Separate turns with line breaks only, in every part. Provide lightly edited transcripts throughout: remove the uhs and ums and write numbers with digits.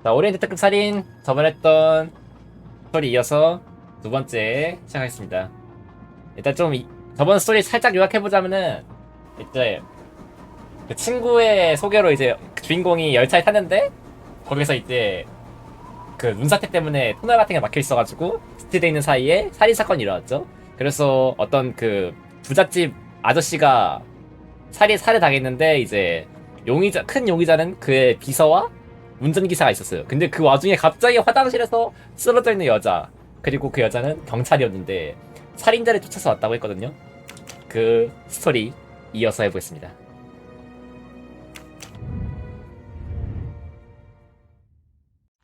자, 오리엔트 특급살인 저번에 했던 스토리 이어서 두 번째 시작하겠습니다. 일단 좀 저번 스토리 살짝 요약해보자면은 이제 그 친구의 소개로 이제 그 주인공이 열차에 탔는데 거기서 이제 그 눈사태 때문에 터널 같은 게 막혀 있어가지고 스틸돼 있는 사이에 살인사건이 일어났죠. 그래서 어떤 그 부잣집 아저씨가 살해 당했는데 이제 큰 용의자는 그의 비서와 운전기사가 있었어요. 근데 그 와중에 갑자기 화장실에서 쓰러져 있는 여자, 그리고 그 여자는 경찰이었는데 살인자를 쫓아서 왔다고 했거든요. 그 스토리 이어서 해보겠습니다.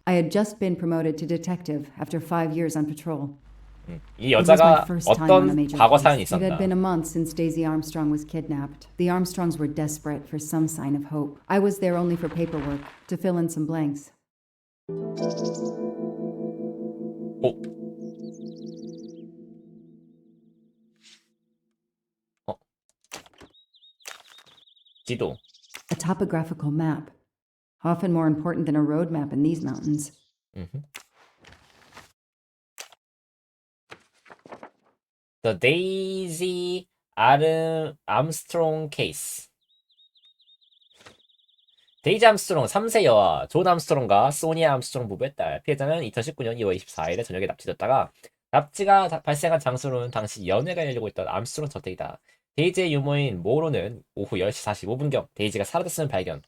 I had just been promoted to detective after 5 years on patrol.
이 여자가 어떤 과거 사연이
It had
있었나.
been a month since Daisy Armstrong was kidnapped. The Armstrongs were desperate for some sign of hope. I was there only for paperwork, to fill in some blanks.
어? 어? 지도.
A topographical map, often more important than a road map in these mountains.
The Daisy Armstrong Case. 데이지 암스트롱 3세 여아 존 암스트롱과 소니아 암스트롱 부부의 딸. 피해자는 2019년 2월 24일에 저녁에 납치됐다가 납치가 발생한 장소는 당시 연애가 열리고 있던 암스트롱 저택이다. 데이지의 유모인 모로는 오후 10시 45분경 데이지가 사라졌음을 발견.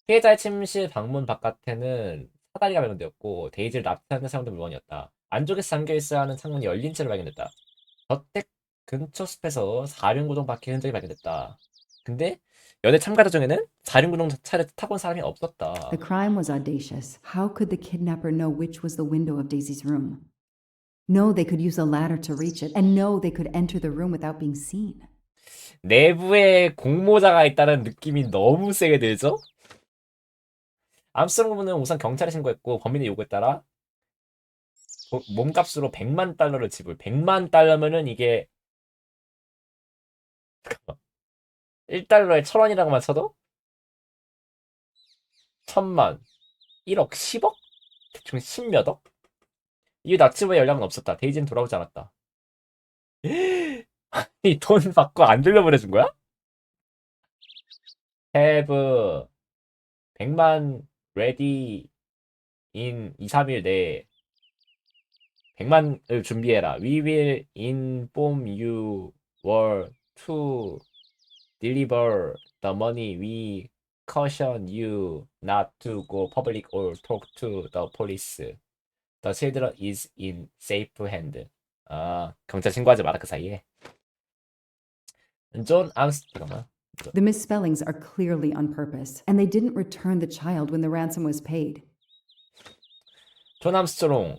피해자의 침실 방문 바깥에는 사다리가 발견되었고 데이지를 납치하는 사용된 물건이었다. 안쪽에 잠겨있어야 하는 창문이 열린 채로 발견됐다. 저택 근처 숲에서 사륜구동 바퀴 흔적이 발견됐다. 근데 연애 참가자 중에는 사륜구동 차를 타고 온 사람이 없었다.
The crime was audacious. How could the kidnapper know which was the window of Daisy's room? No, they could use a ladder to reach it, and no, they could enter the room without being seen.
내부에 공모자가 있다는 느낌이 너무 세게 들죠? 암스트롱 부부는 우선 경찰에 신고했고 범인의 요구에 따라 몸값으로 100만 달러를 지불. 100만 달러면은 이게 1달러에 1000원이라고만 쳐도 1000만, 1억, 10억? 대충 10몇 억? 이후 납치부의 연락은 없었다. 데이지는 돌아오지 않았다. 이 돈 받고 안 들려보내준 거야? have 100만 ready in 2, 3일 내에 100만을 준비해라. We will inform you were to deliver the money. We caution you not to go public or talk to the police. The children is in safe hand. 아, 경찰 신고하지 마라 그 사이에. 잠깐만.
The misspellings are clearly on purpose, and they didn't return the child when the ransom was paid.
존 암스트롱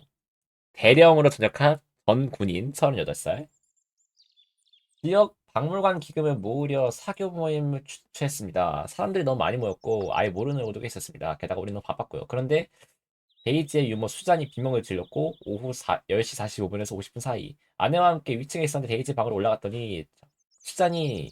대령으로 전역한 전 군인 38살. 지역 박물관 기금을 모으려 사교 모임을 주최했습니다. 사람들이 너무 많이 모였고 아예 모르는 오도가 있었습니다. 게다가 우리는 너무 바빴고요. 그런데 데이지의 유머 수잔이 비명을 질렀고 오후 10시 45분에서 50분 사이 아내와 함께 위층에 있었는데 데이지 방으로 올라갔더니 수잔이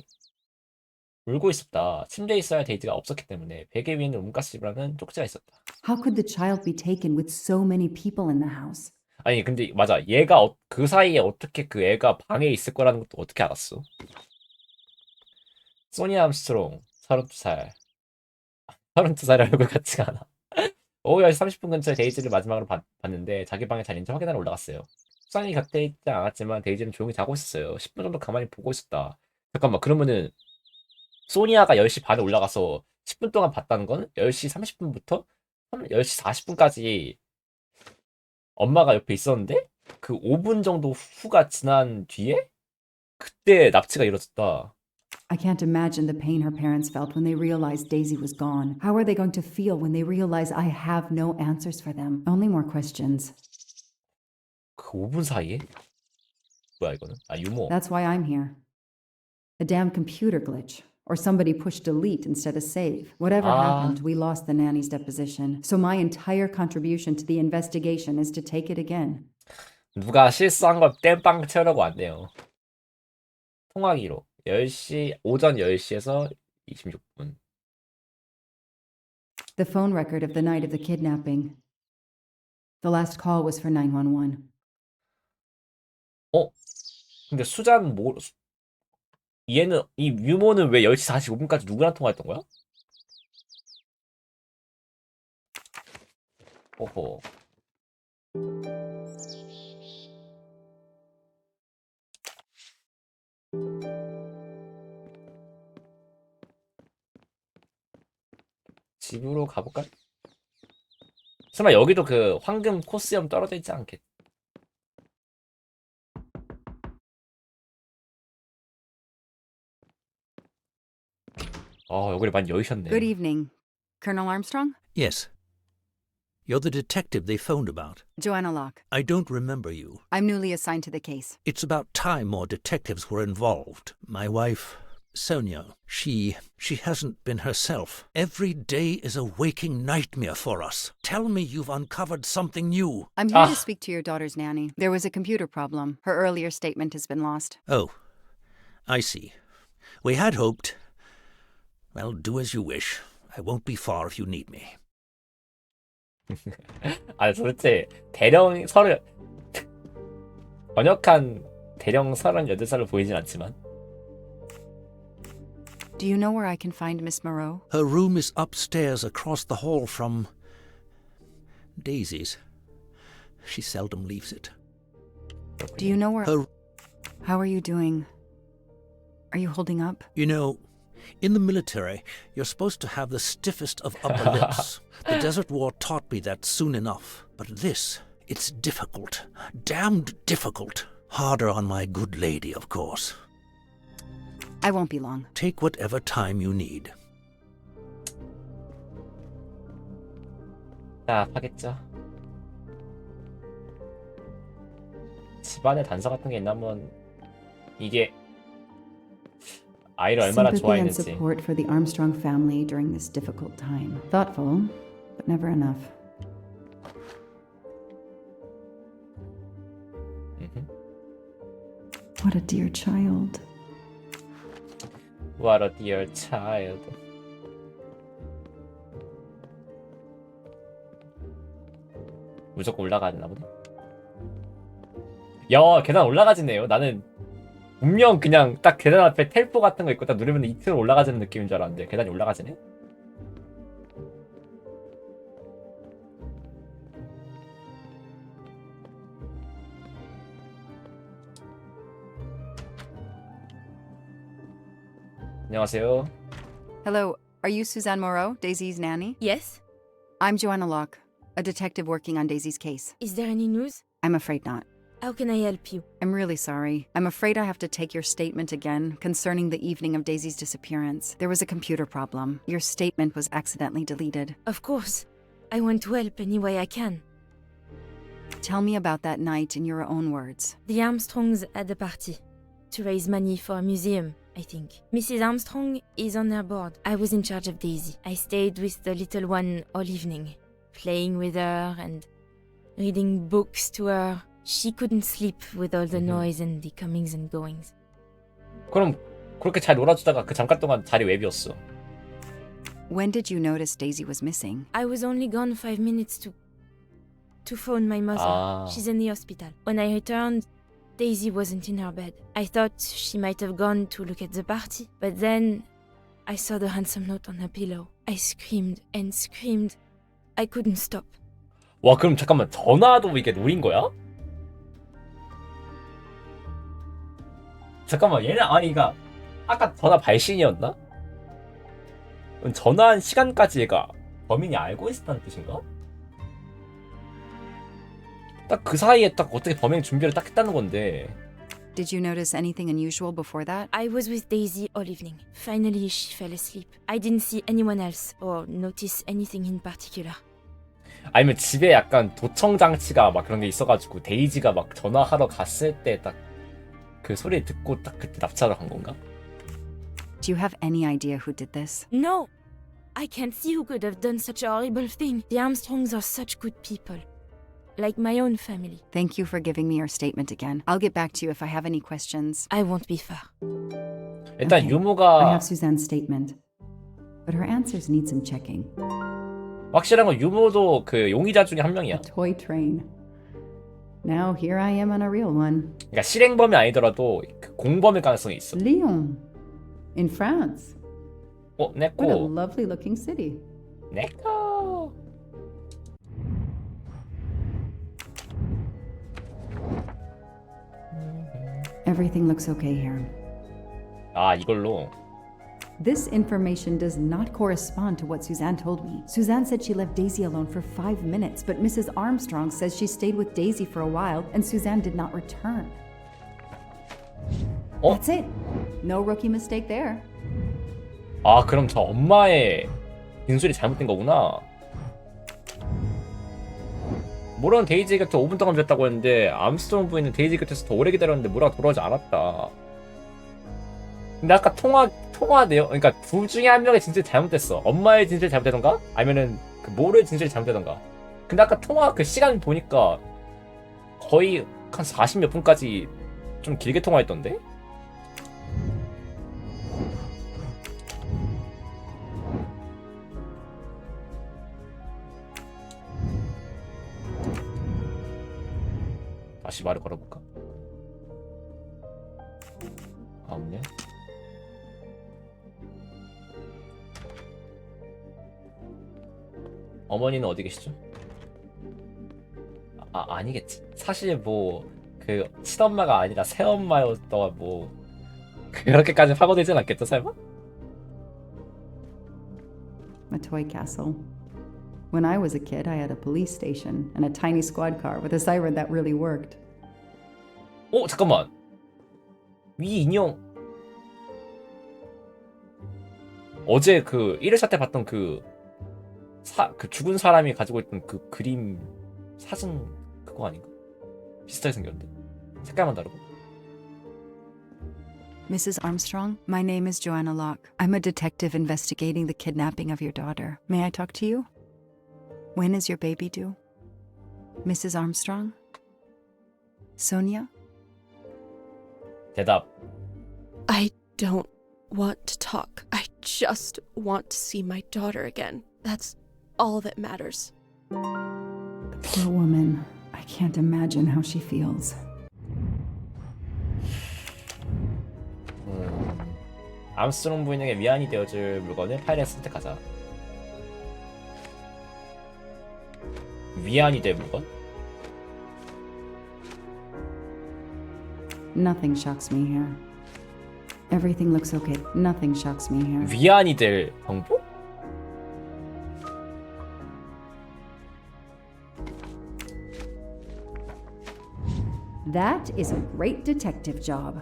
울고 있었다. 침대에 있어야 데이지가 없었기 때문에 베개 위에는 움가스라는 쪽지가 있었다.
How could the child be taken with so many people in the house?
아니 근데 맞아. 얘가 그 사이에 어떻게 그 애가 방에 있을 거라는 것도 어떻게 알았어? 소니 암스트롱 32살. 32살의 얼굴 같지가 않아. 오후 10시 30분 근처에 데이지를 마지막으로 봤는데 자기 방에 잘 있는지 확인하러 올라갔어요. 수상이 곁에 있지 않았지만 데이지는 조용히 자고 있었어요. 10분 정도 가만히 보고 있었다. 잠깐만, 그러면은 소니아가 10시 반에 올라가서 10분 동안 봤다는 건 10시 30분부터 10시 40분까지 엄마가 옆에 있었는데 그 5분 정도 후가 지난 뒤에 그때 납치가 이루어졌다.
I can't imagine the pain her parents felt when they realized Daisy was gone. How are they going to feel when they realize I have no answers for them? Only more questions.
그 5분 사이에? 뭐야 이거는? 아, 유머.
That's why I'm here. A damn computer glitch. Or somebody pushed delete instead of save. Whatever happened, we lost the nanny's deposition. So my entire contribution to the investigation is to take it again.
누가 실수한 걸 땜빵 채우려고 왔네요. 통화기록 10시 오전 10시에서 26분.
The phone record of the night of the kidnapping. The last call was for 911.
근데 수잔 얘는 이 유모는 왜 10시 45분까지 누구랑 통화했던 거야? 오호. 집으로 가볼까? 설마 여기도 그 황금 코스염 떨어져 있지 않겠? 여기를 많이 여의셨네.
Good evening. Colonel Armstrong?
Yes. You're the detective they phoned about.
Joanna Locke.
I don't remember you.
I'm newly assigned to the case.
It's about time more detectives were involved. My wife, Sonia, she hasn't been herself. Every day is a waking nightmare for us. Tell me you've uncovered something new.
I'm here to speak to your daughter's nanny. There was a computer problem. Her earlier statement has been lost.
Oh, I see. We had hoped. Well, do as you wish. I won't be far if you need me.
도대체 대령 서른 번역한 대령 38살로 보이진 않지만.
Do you know where I can find Miss Moreau?
Her room is upstairs across the hall from Daisy's. She seldom leaves it.
Do you know where...
Her,
How are you doing? Are you holding up?
you know, in the military, you're supposed to have the stiffest of upper lips. The Desert War taught me that soon enough. But this, it's difficult. Damned difficult. Harder on my good lady, of course.
I won't be long.
Take whatever time you need.
하겠죠. 집안에 단서 같은 게 있나 한번 이게 아이를 얼마나
Sympathy and
좋아했는지.
support for the Armstrong family during this difficult time. Thoughtful, but never enough. What a dear child.
What a dear child. 무조건 올라가야 되나 보다. 야, 계단 올라가지네요. 나는 분명 그냥 딱 계단 앞에 텔포 같은 거 있고 딱 누르면 2층으로 올라가지는 느낌인 줄 알았는데 계단이 올라가지네? 안녕하세요.
Hello, are you Suzanne Moreau, Daisy's nanny?
Yes?
I'm Joanna Locke, a detective working on Daisy's case.
Is there any news?
I'm afraid not.
How can I help you?
I'm really sorry. I'm afraid I have to take your statement again concerning the evening of Daisy's disappearance. There was a computer problem. Your statement was accidentally deleted.
Of course. I want to help any way I can.
Tell me about that night in your own words.
The Armstrongs had a party to raise money for a museum, I think. Mrs. Armstrong is on their board. I was in charge of Daisy. I stayed with the little one all evening, playing with her and reading books to her. She couldn't sleep with all the noise and the comings and goings.
그럼 그렇게 잘 놀아주다가 그 잠깐 동안 자리 왜 비었어?
When did you notice Daisy was missing?
I was only gone 5 minutes to phone my mother.
Ah.
She's in the hospital. When I returned, Daisy wasn't in her bed. I thought she might have gone to look at the party, but then I saw the handsome note on her pillow. I screamed and screamed. I couldn't stop.
와, 그럼 잠깐만, 전화도 이게 노린 거야? 잠깐만, 얘는 아니, 아까 전화 발신이었나? 전화한 시간까지 얘가 범인이 알고 있었다는 뜻인가? 딱 그 사이에 딱 어떻게 범행 준비를 딱 했다는 건데.
Did you notice anything unusual before that?
I was with Daisy all evening. Finally, she fell asleep. I didn't see anyone else or notice anything in particular.
아니면 집에 약간 도청 장치가 막 그런 게 있어가지고 데이지가 막 전화하러 갔을 때 딱 그 소리 듣고 딱 그때 납치하러 간 건가?
Do you have any idea who did this?
No! I can't see who could have done such a horrible thing. The Armstrongs are such good people. Like my own family.
Thank you for giving me your statement again. I'll get back to you if I have any questions.
I won't be far.
일단
Okay. I
유무가
have Suzanne's statement, but her answers need some checking.
확실한 건 유모도 그 용의자 중에 한 명이야.
A toy train. Now here I am on a real one.
그러니까 실행범이 아니더라도 그 공범일 가능성이 있어.
Lyon, in France. What a
내꺼.
lovely looking city.
내꺼.
Everything looks okay here.
아, 이걸로.
This information does not correspond to what Suzanne told me. Suzanne said she left Daisy alone for 5 minutes, but Mrs. Armstrong says she stayed with Daisy for a while and Suzanne did not return.
어?
That's it. No rookie mistake there.
아, 그럼 저 엄마의 진술이 잘못된 거구나. 모라는 데이지 곁에 5분 동안 기다렸다고 했는데 암스트롱 부인은 데이지 곁에서 더 오래 기다렸는데 모라가 돌아오지 않았다. 근데 아까 통화돼요. 그러니까 둘 중에 한 명의 진술이 잘못됐어. 엄마의 진술이 잘못되던가? 아니면은 그 모르의 진술이 잘못되던가. 근데 아까 통화 그 시간 보니까 거의 한 40몇 분까지 좀 길게 통화했던데? 다시 말을 걸어볼까? 아, 없네. 어머니는 어디 계시죠? 아니겠지. 사실 뭐 그 친엄마가 아니라 새엄마였다가 뭐 그렇게까지 파고들진 않겠죠, 설마?
A toy castle. When I was a kid, I had a police station and a tiny squad car with a siren that really worked.
잠깐만. 위 인형. 어제 그 1회차 때 봤던 그 죽은 사람이 가지고 있던 그 그림 사진 그거 아닌가? 비슷하게 생겼는데 색깔만 다르고.
Mrs. Armstrong, my name is Joanna Locke. I'm a detective investigating the kidnapping of your daughter. May I talk to you? When is your baby due? Mrs. Armstrong? Sonia?
대답.
I don't want to talk. I just want to see my daughter again. That's all that matters.
Poor woman. I can't imagine how she feels.
암스트롱 부인에게 위안이 되어줄 물건을 파일에 선택하자. 위안이 될 물건?
Nothing shocks me here. Everything looks okay. Nothing shocks me here.
위안이 될 정보?
That is a great detective job.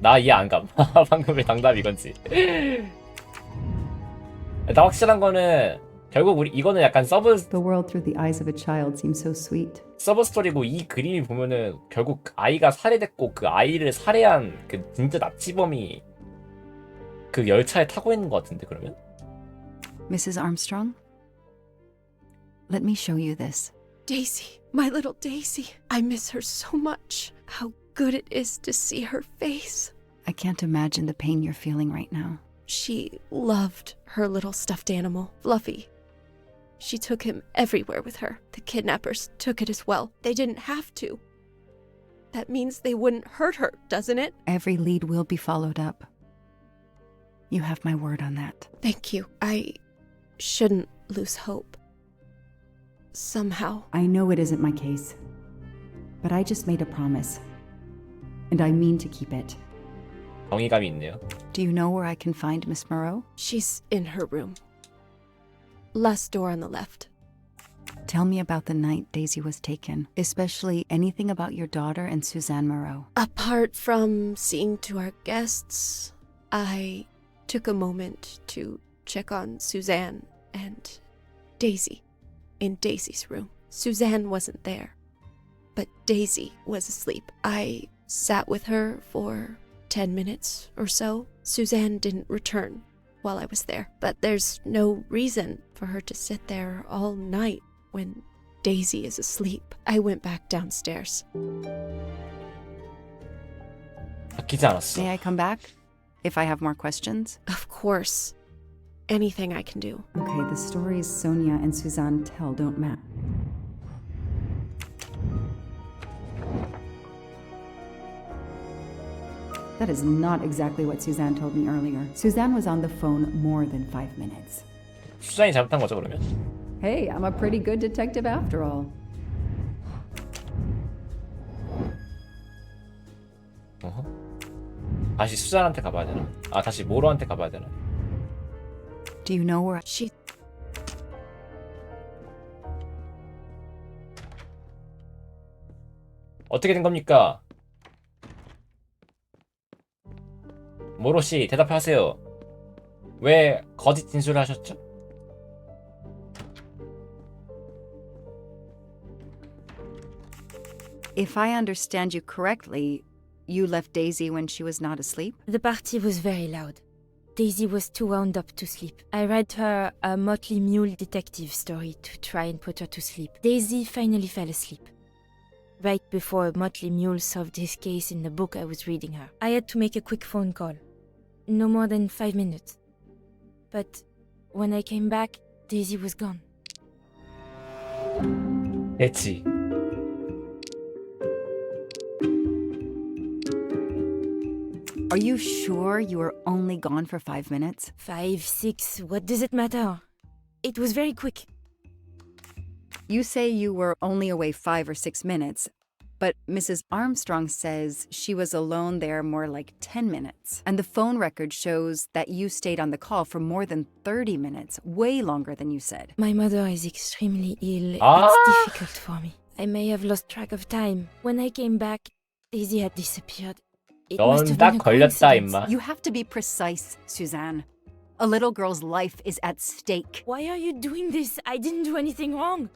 나 이해 안 감. 방금의 당답 이건지. 나 확실한 거는 결국 우리 이거는 약간
The world through the eyes of a child seems so sweet.
서브 스토리고 이 그림이 보면은 결국 그 아이가 살해됐고 그 아이를 살해한 그 진짜 납치범이 그 열차에 타고 있는 것 같은데 그러면?
Mrs. Armstrong? Let me show you this.
Daisy, my little Daisy. I miss her so much. How good it is to see her face.
I can't imagine the pain you're feeling right now.
She loved her little stuffed animal, Fluffy. She took him everywhere with her. The kidnappers took it as well. They didn't have to. That means they wouldn't hurt her, doesn't it?
Every lead will be followed up. You have my word on that.
Thank you. I shouldn't lose hope. Somehow.
I know it isn't my case, but I just made a promise, and I mean to keep it.
정의감이 있네요.
Do you know where I can find Miss Moreau?
She's in her room. Last door on the left.
Tell me about the night Daisy was taken, especially anything about your daughter and Suzanne Moreau.
Apart from seeing to our guests, I took a moment to check on Suzanne and Daisy in Daisy's room. Suzanne wasn't there, but Daisy was asleep. I sat with her for 10 minutes or so. Suzanne didn't return while I was there, but there's no reason for her to sit there all night when Daisy is asleep. I went back downstairs.
바뀌지 않았어.
May I come back? if I have more questions?
Of course. Anything I can do.
Okay, the stories Sonia and Suzanne tell don't match. That is not exactly what Suzanne told me earlier. Suzanne was on the phone more than 5 minutes.
수잔이 잘못한 거죠 그러면?
Hey, I'm a pretty good detective after all.
어허. 다시 수잔한테 가봐야 되나? 아 다시 모로한테 가봐야 되나?
Do you know where
She
어떻게 된 겁니까? 모로 씨 대답하세요. 왜 거짓 진술을 하셨죠?
If I understand you correctly, you left Daisy when she was not asleep?
The party was very loud. Daisy was too wound up to sleep. I read her a Motley Mule detective story to try and put her to sleep. Daisy finally fell asleep. Right before Motley Mule solved his case in the book I was reading her. I had to make a quick phone call. No more than 5 minutes. But when I came back, Daisy was gone.
됐지.
Are you sure you were only gone for 5 minutes?
5, 6, what does it matter? It was very quick.
You say you were only away 5 or 6 minutes, but Mrs. Armstrong says she was alone there more like 10 minutes. And the phone record shows that you stayed on the call for more than 30 minutes, way longer than you said.
My mother is extremely ill.
Ah!
It's difficult for me. I may have lost track of time. When I came back, Daisy had disappeared. It must
넌
have
딱
been a
걸렸다
coincidence.
임마.
You have to be precise, Suzanne. A little girl's life is at stake.
Why are you doing this? I didn't do anything wrong.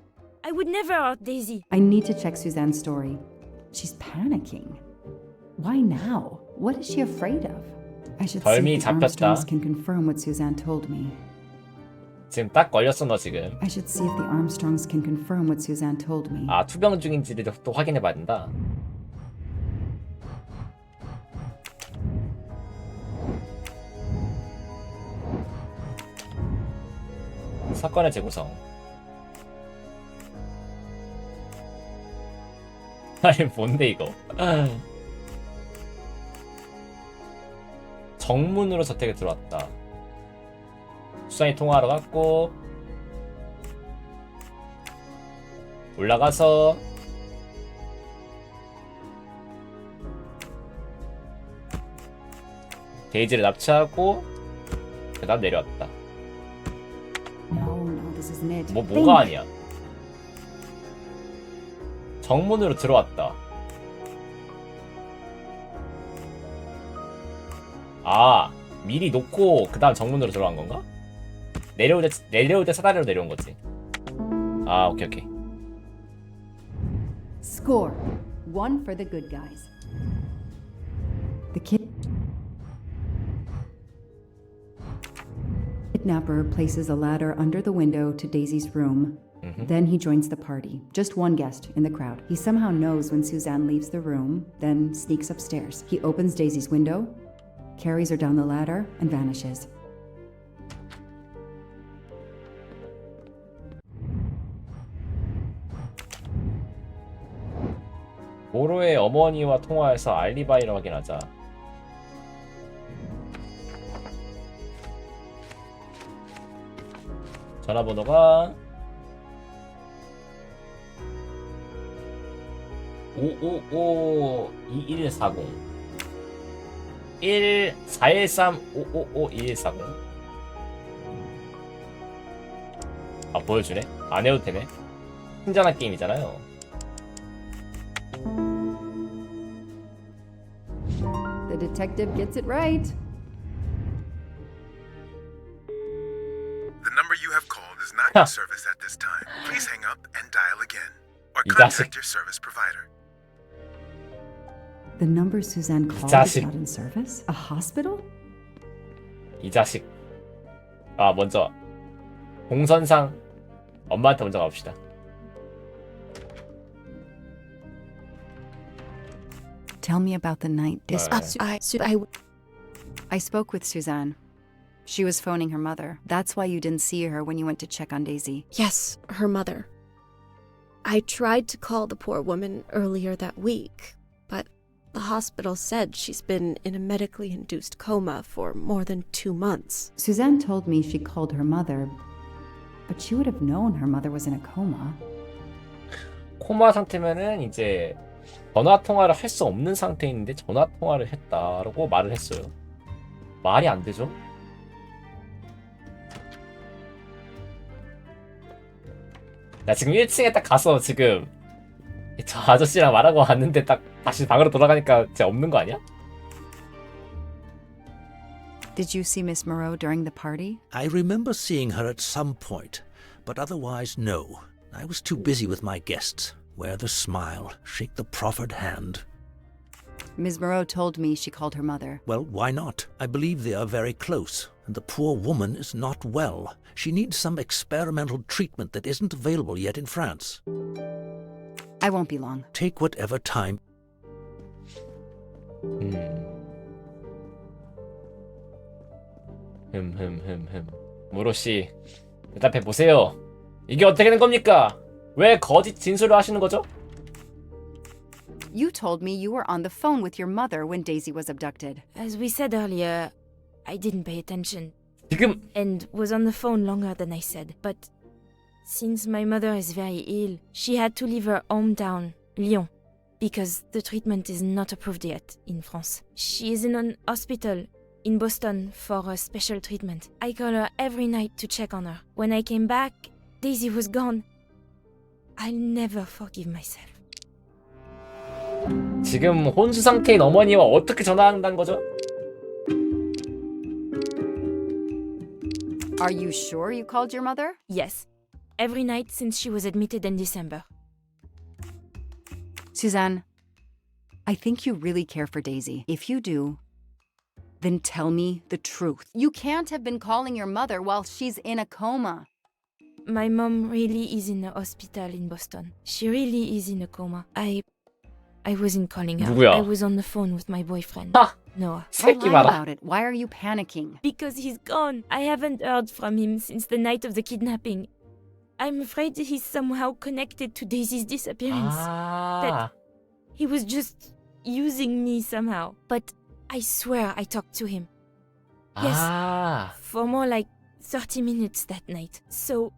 I would never hurt Daisy.
I need to check Suzanne's story. She's panicking. Why now? What is she afraid of? I should see
덜미
if the
잡혔다.
Armstrongs can confirm what Suzanne told me.
지금 딱 걸렸어 너 지금.
I should see if the Armstrongs can confirm what Suzanne told me.
아 투병 중인지를 또 확인해 봐야 된다. 사건의 재구성. 아니 뭔데 이거? 정문으로 저택에 들어왔다. 수상이 통화하러 갔고 올라가서 데이지를 납치하고 그다음 내려왔다.
No, this isn't it.
뭐가 아니야? 정문으로 들어왔다. 아 미리 놓고 그 다음 정문으로 들어간 건가? 내려올 때 사다리로 내려온 거지. 아 오케이.
Score. 1 for the good guys. The kidnapper places a ladder under the window to Daisy's room. Then he joins the party. Just one guest in the crowd. He somehow knows when Suzanne leaves the room, then sneaks upstairs. He opens Daisy's window, carries her down the ladder, and vanishes.
모로의 어머니와 통화해서 알리바이를 확인하자. 전화번호가 555-2140 1413-555-2140. 아 보여주네? 안 해도 되네. 신전한 게임이잖아요.
The detective gets it right.
The number you have called is not in service at this time. Please hang up and dial again. Or
이 자식.
contact your service provider.
The number Suzanne called is
자식.
not in service? A hospital?
이 자식. 아 먼저 공선상 엄마한테 먼저 가봅시다.
Tell me about the night.
Uh,
I
I spoke with Suzanne. She was phoning her mother. That's why you didn't see her when you went to check on Daisy.
Yes, her mother. I tried to call the poor woman earlier that week, but the hospital said she's been in a medically induced coma for more than 2 months.
Suzanne told me she called her mother, but she would have known her mother was in a coma.
코마 상태면은 이제 전화 통화를 할 수 없는 상태인데 전화 통화를 했다라고 말을 했어요. 말이 안 되죠? 나 지금 1층에 딱 가서 지금 저 아저씨랑 말하고 왔는데 딱 다시 방으로 돌아가니까 진짜 없는 거 아니야?
Did you see Miss Moreau during the party?
I remember seeing her at some point, but otherwise, no. I was too busy with my guests. Wear the smile, shake the proffered hand.
Ms. Moreau told me she called her mother.
Well, why not? I believe they are very close, and the poor woman is not well. She needs some experimental treatment that isn't available yet in France.
I won't be long.
Take whatever time.
무로씨, 대답해 보세요. 이게 어떻게 된 겁니까? 왜 거짓 진술을 하시는 거죠?
You told me you were on the phone with your mother when Daisy was abducted.
As we said earlier, I didn't pay attention
지금
and was on the phone longer than I said. But since my mother is very ill, she had to leave her hometown, Lyon, because the treatment is not approved yet in France. She is in an hospital in Boston for a special treatment. I call her every night to check on her. When I came back, Daisy was gone. I'll never forgive myself.
지금 혼수 상태인 어머니와 어떻게 전화한다는 거죠?
Are you sure you called your mother?
Yes, every night since she was admitted in December.
Suzanne, I think you really care for Daisy. If you do, then tell me the truth. You can't have been calling your mother while she's in a coma.
My mom really is in a hospital in Boston. She really is in a coma. I wasn't calling her.
누구야?
I was on the phone with my boyfriend,
하!
Noah.
새끼
Lie
봐라.
about it. Why are you panicking?
Because he's gone. I haven't heard from him since the night of the kidnapping. I'm afraid he's somehow connected to Daisy's disappearance.
아,
He was just using me somehow. But I swear I talked to him. Yes.
아,
For more like 30 minutes that night. So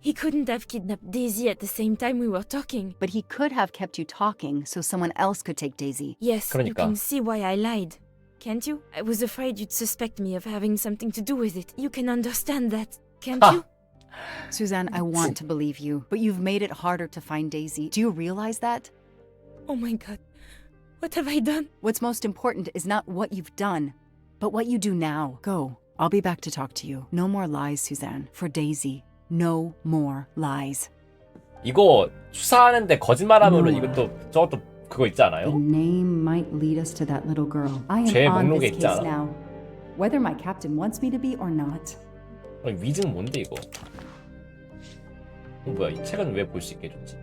he couldn't have kidnapped Daisy at the same time we were talking.
But he could have kept you talking so someone else could take Daisy.
Yes, you
그러니까.
can see why I lied. Can't you? I was afraid you'd suspect me of having something to do with it. You can understand that, can't
Ha.
you?
Suzanne, I want to believe you, but you've made it harder to find Daisy. Do you realize that?
Oh my god. What have I done?
What's most important is not what you've done, but what you do now. Go. I'll be back to talk to you. No more lies, Suzanne. For Daisy. No more lies.
이거 수사하는데 거짓말하면은 이것도 저것도 그거 있지
The
않아요?
name might lead us to that little girl. I am
죄
on
목록에
this
있지
case
않아?
now, whether my captain wants me to be or not.
위증 뭔데 이거? 뭐야, 이 책은 왜 볼 수 있게 해줬지?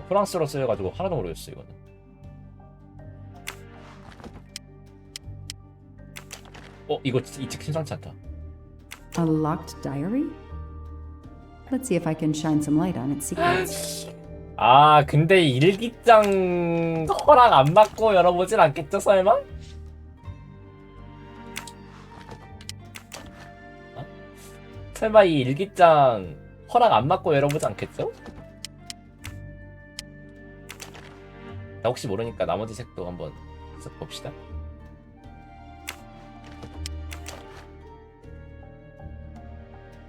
프랑스어로 쓰여가지고 하나도 모르겠어 이거는. 이거 이 책 심상치 않다.
A locked diary? Let's see if I can shine some light on its secrets.
아, 근데 일기장 허락 안 받고 열어보진 않겠죠, 설마? 설마 이 일기장 허락 안 받고 열어보지 않겠죠? 자, 혹시 모르니까 나머지 책도 한번 쓱 봅시다.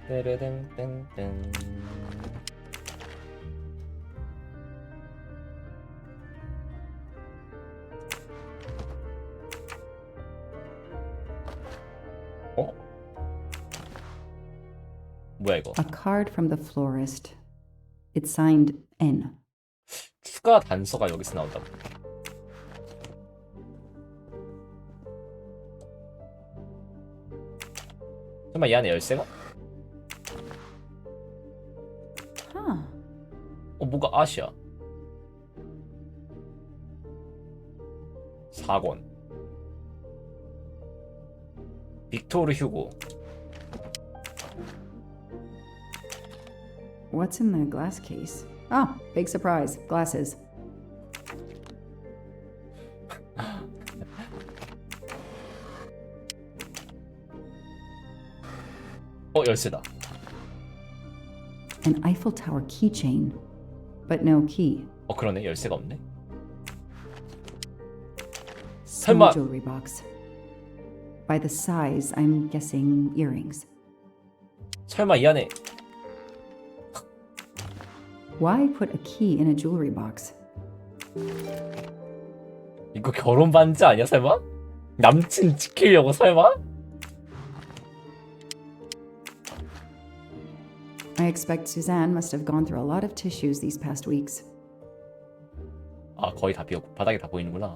떼르등등등. 뭐야 이거?
A card from the florist. It's signed N.
추가 단서가 여기서 나온다고. 설마 이 안에 열쇠가?
Huh.
뭐가 아시아? 4권. 빅토르 휴고.
What's in the glass case? Oh, big surprise. Glasses.
열쇠다.
An Eiffel Tower keychain, but no key.
그러네. 열쇠가 없네.
Small
설마
jewelry box. By the size, I'm guessing earrings.
설마 이 안에
Why put a key in a jewelry box?
이거 결혼 반지 아니야 설마? 남친 지키려고 설마?
I expect Suzanne must have gone through a lot of tissues these past weeks.
거의 다 비었고 바닥에 다 보이는구나.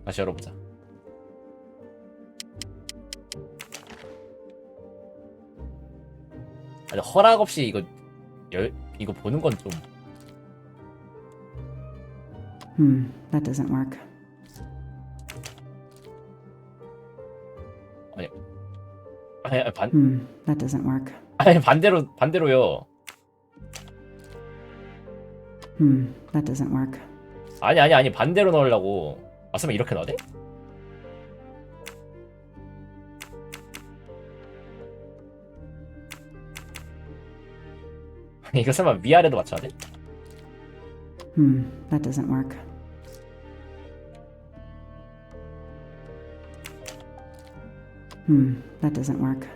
다시 열어보자. 아니 허락 없이 이거 보는 건 좀.
That doesn't work. That doesn't work.
아니 반대로요.
That doesn't work.
아니 반대로 넣으려고. 설마 이렇게 넣어야 돼? 이거 설마 위아래도 맞춰야 돼?
That doesn't work. That doesn't work.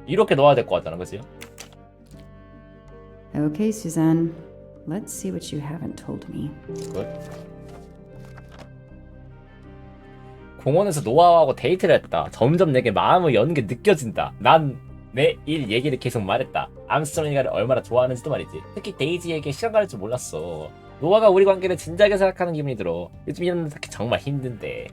이렇게 넣어야 될 것 같잖아, 그치?
Okay, Suzanne. Let's see what you haven't told me.
굿. 공원에서 노아하고 데이트를 했다. 점점 내게 마음을 여는 게 느껴진다. 난 내 일 얘기를 계속 말했다. 암스트롱이가를 얼마나 좋아하는지도 말이지. 특히 데이지에게 시간 가릴 줄 몰랐어. 노아가 우리 관계를 진지하게 생각하는 기분이 들어. 요즘 이런 일 찾기 정말 힘든데.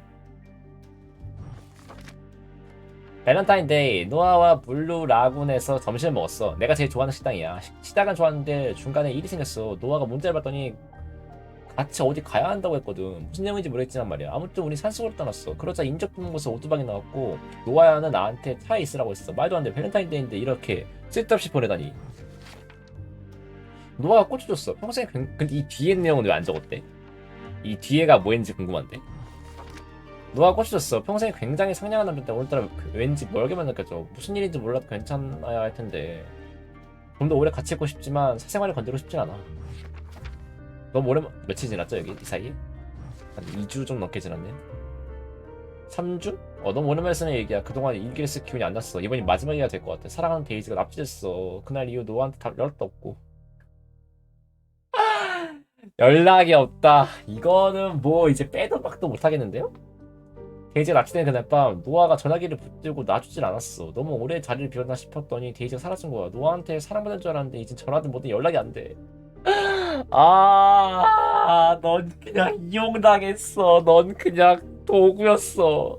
밸런타인데이, 노아와 블루 라군에서 점심을 먹었어. 내가 제일 좋아하는 식당이야. 시작은 좋았는데 중간에 일이 생겼어. 노아가 문제를 봤더니 같이 어디 가야 한다고 했거든. 무슨 내용인지 모르겠지만 말이야. 아무튼 우리 산속으로 떠났어. 그러자 인적 드문 곳에 오두방이 나왔고 노아야는 나한테 차에 있으라고 했어. 말도 안 돼. 밸런타인데이인데 이렇게 쓸데없이 보내다니. 노아가 꽂혀줬어. 평소에 근데 이 뒤에 내용은 왜 안 적었대? 이 뒤에가 뭐였는지 궁금한데. 노아가 꽂혀줬어. 평소에 굉장히 상냥한 남자인데 오늘따라 왠지 멀게만 느껴져. 무슨 일인지 몰라도 괜찮아야 할 텐데 좀 더 오래 같이 있고 싶지만 사생활을 건드리고 싶진 않아. 너무 오래 며칠 지났죠 여기 이 사이에? 한 2주 좀 넘게 지났네. 3주? 너무 오랜만에 쓰는 얘기야. 그동안 일기를 쓸 기분이 안 났어. 이번이 마지막이가 될 것 같아. 사랑하는 데이지가 납치됐어. 그날 이후 노아한테 연락도 없고 연락이 없다. 이거는 뭐 이제 빼도 박도 못하겠는데요? 데이지가 납치된 그날 밤 노아가 전화기를 붙들고 놔주질 않았어. 너무 오래 자리를 비웠나 싶었더니 데이지가 사라진 거야. 노아한테 사랑받는 줄 알았는데 이젠 전화든 뭐든 연락이 안 돼. 넌 그냥 이용당했어. 넌 그냥 도구였어.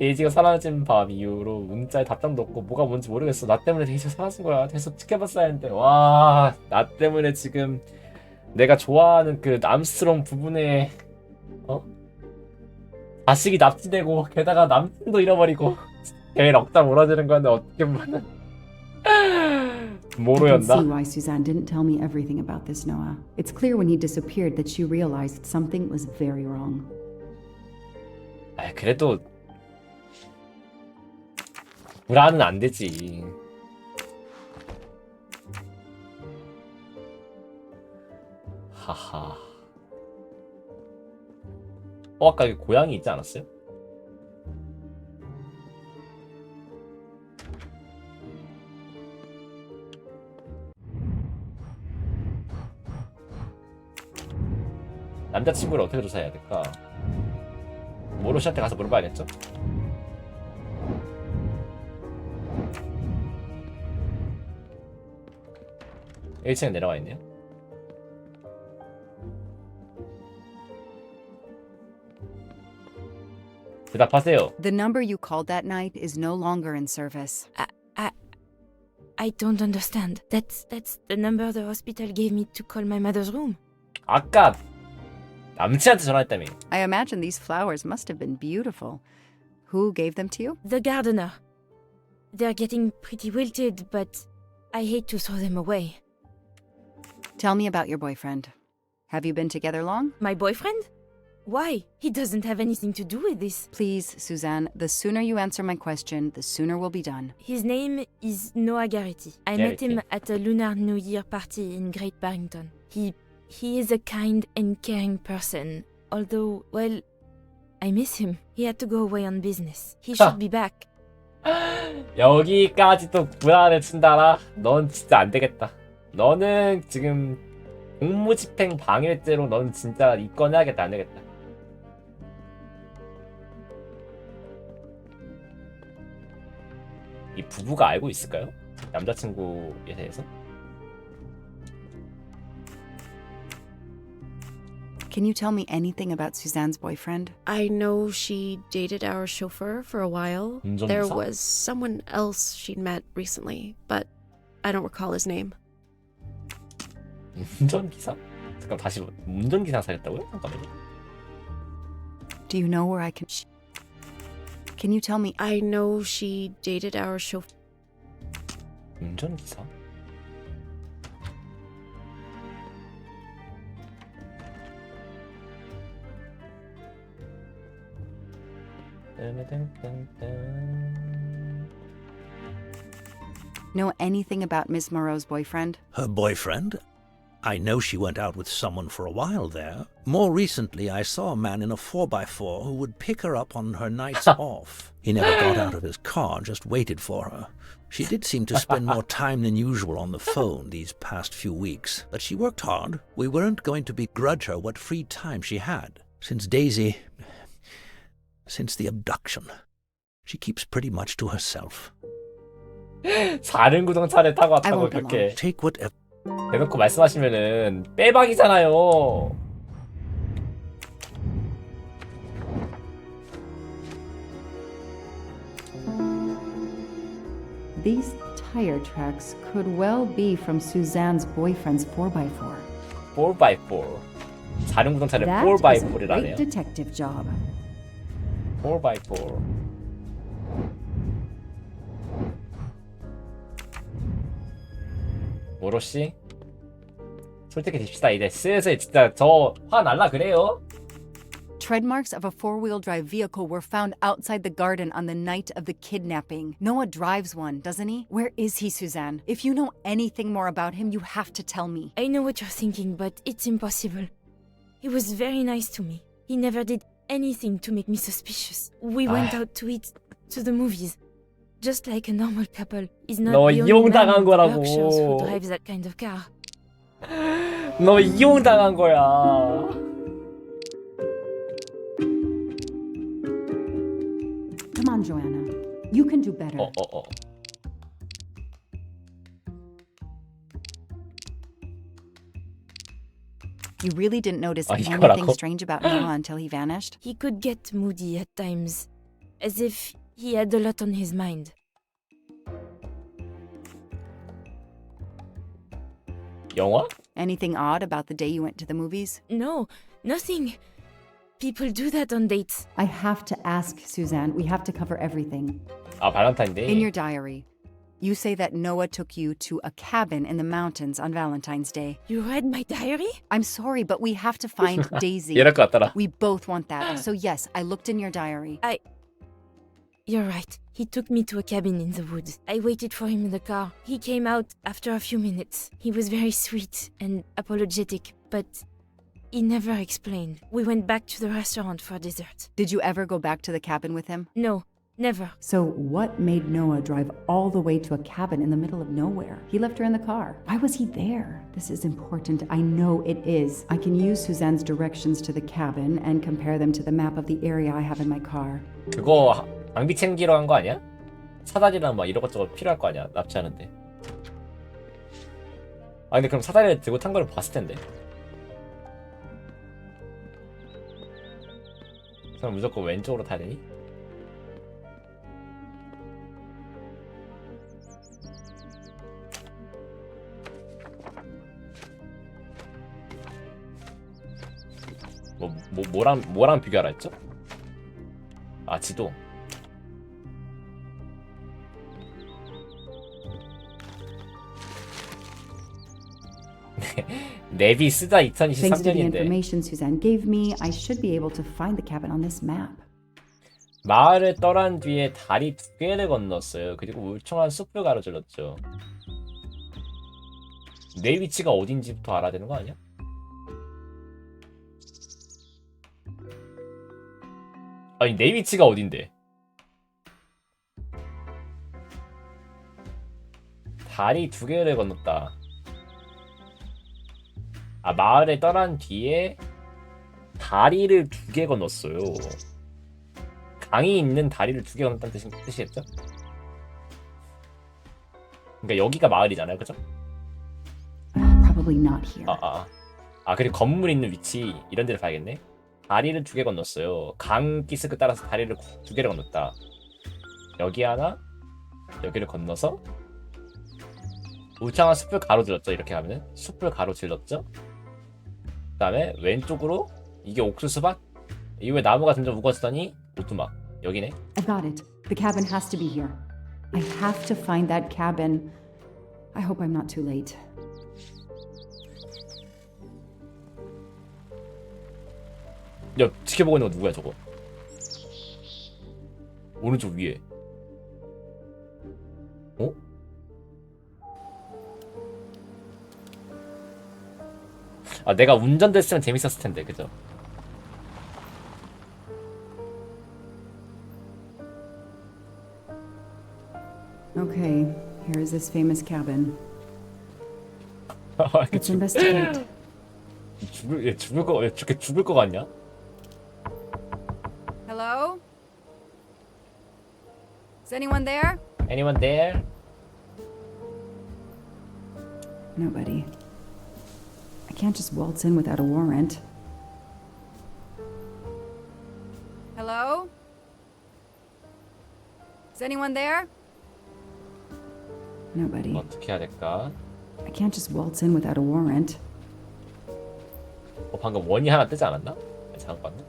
데이지가 사라진 밤 이후로 문자에 답장도 없고 뭐가 뭔지 모르겠어. 나 때문에 데이지가 사라진 거야. 계속 지켜봤어야 했는데 와, 나 때문에 지금 내가 좋아하는 그 암스트롱 부분에 자식이 납치되고 게다가 남친도 잃어버리고 제일 억장 무너지는 건데 어떻게 보면
I can
모로였나?
see why Suzanne didn't tell me everything about this, Noah. It's clear when he disappeared that she realized something was very wrong.
그래도 불안은 안 되지. 하하. 아까 여기 고양이 있지 않았어요? 남자친구를 어떻게 조사해야 될까? 모로 씨한테 가서 물어봐야겠죠? (1층에) 내려와 있네요. 대답하세요.
The number you called that night is no longer in service.
I don't understand. That's the number the hospital gave me to call my mother's room.
아까 남친한테 전화했다며.
I imagine these flowers must have been beautiful. Who gave them to you?
The gardener. They're getting pretty wilted, but I hate to throw them away.
Tell me about your boyfriend. Have you been together long?
My boyfriend? Why? He doesn't have anything to do with this.
Please, Suzanne, the sooner you answer my question, the sooner we'll be done.
His name is Noah Garrity. I met him at a Lunar New Year party in Great Barrington. He is a kind and caring person. Although, well, I miss him. He had to go away on business. He should be back.
여기까지 또 구라를 친다라? 넌 진짜 안 되겠다. 너는 지금 공무집행 방해죄로 넌 진짜 입건해야겠다. 안 되겠다. 이 부부가 알고 있을까요? 남자친구에 대해서?
Can you tell me anything about Suzanne's boyfriend?
I know she dated our chauffeur for a while. There
운전기사?
was someone else she'd met recently, but I don't recall his name.
운전기사? 잠깐 다시 운전기사 사귀었다고요? 잠깐만요.
Do you know where I can... Can you tell me...
I know she dated our chauffeur.
운전기사?
Know anything about Miss Moreau's boyfriend?
Her boyfriend? I know she went out with someone for a while there. More recently, I saw a man in a 4x4 who would pick her up on her nights off. He never got out of his car, just waited for her. She did seem to spend more time than usual on the phone these past few weeks, but she worked hard. We weren't going to begrudge her what free time she had. Since the abduction, she keeps pretty much to herself.
다른 구동차를 타고
I
왔다고
won't be
그렇게
long.
Take whatever.
대놓고 말씀하시면은 빼박이잖아요.
These tire tracks could well be from Suzanne's boyfriend's 4x4.
4x4. 다른 구동차를
That is a
4x4이라네요.
great detective job.
4x4. 모로씨? 솔직히 딥시다. 이제 슬슬 진짜 저 화 날라 그래요?
Tread marks of a four-wheel drive vehicle were found outside the garden on the night of the kidnapping. Noah drives one, doesn't he? Where is he, Suzanne? If you know anything more about him, you have to tell me.
I know what you're thinking, but it's impossible. He was very nice to me. He never did anything to make me suspicious. We went out to eat, to the movies. Just like a normal couple. He's not
너
the only man
이용당한
in the
거라고.
Berkshires who drives that kind of car.
너 이용당한 거야.
Come on, Joanna. You can do better.
You really didn't notice anything
이거라고?
strange about Noah until he vanished?
He could get moody at times, as if he had a lot on his mind.
영화?
Anything odd about the day you went to the movies?
No, nothing. People do that on dates.
I have to ask, Suzanne. We have to cover everything.
아, 발렌타인데이.
In your diary, you say that Noah took you to a cabin in the mountains on Valentine's Day.
You read my diary?
I'm sorry, but we have to find Daisy.
이럴 것 같더라.
We both want that. So yes, I looked in your diary.
You're right. He took me to a cabin in the woods. I waited for him in the car. He came out after a few minutes. He was very sweet and apologetic, but he never explained. We went back to the restaurant for dessert.
Did you ever go back to the cabin with him?
No, never.
So, what made Noah drive all the way to a cabin in the middle of nowhere? He left her in the car. Why was he there? This is important. I know it is. I can use Suzanne's directions to the cabin and compare them to the map of the area I have in my car.
그거 장비 챙기러 간 거 아니야? 사다리랑 막 이것저것 필요할 거 아니야? 납치하는데. 아 근데 그럼 사다리를 들고 탄 걸 봤을 텐데. 그럼 무조건 왼쪽으로 타야 되니? 뭐랑 비교하라 했죠? 아, 지도. 랩이 쓰다
Thanks to the
2023년인데
information Suzanne gave me, I should be able to find the cabin on this map.
마을을 떠난 뒤에 다리 2개를 건넜어요. 그리고 울창한 숲을 가로질렀죠. 내 위치가 어딘지부터 알아야 되는 거 아니야? 아니, 내 위치가 어딘데? 다리 2개를 건넜다. 아, 마을을 떠난 뒤에 다리를 2개 건넜어요. 강이 있는 다리를 2개 건넜다는 뜻이겠죠? 그러니까 여기가 마을이잖아요, 그죠?
Probably not here.
그리고 건물 있는 위치 이런 데를 봐야겠네. 다리를 2개 건넜어요. 강 기슭에 따라서 다리를 2개를 건넜다. 여기 하나, 여기를 건너서 울창한 숲을 가로질렀죠. 이렇게 하면은 숲을 가로질렀죠. 그 다음에 왼쪽으로 이게 옥수수밭. 이후에 나무가 점점 우거지더니 오두막. 여기네.
I got it. The cabin has to be here. I have to find that cabin. I hope I'm not too late.
야, 지켜보고 있는 거 누구야 저거? 오른쪽 위에. 어? 아, 내가 운전됐으면 재밌었을 텐데, 그죠?
Okay, here is this famous cabin. Let's investigate.
왜 저렇게 죽을 거 같냐?
Hello? Is anyone there?
Anyone there?
Nobody. I can't just waltz in without a warrant.
Hello? Is anyone there?
Nobody.
어떻게 해야 될까?
I can't just waltz in without a warrant.
방금 원이 하나 뜨지 않았나? 잘못 봤나?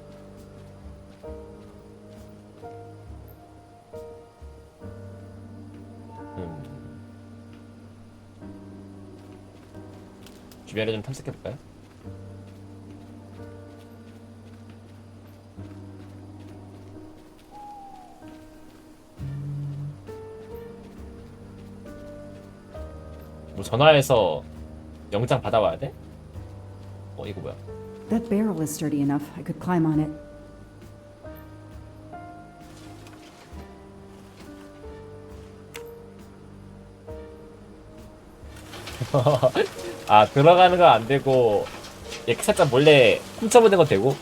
주변을 좀 탐색해볼까요? 뭐 전화해서 영장 받아와야 돼? 이거 뭐야?
That barrel is sturdy enough. I could climb on it.
아, 들어가는 건 안 되고 이렇게 살짝 몰래 훔쳐보는 건 되고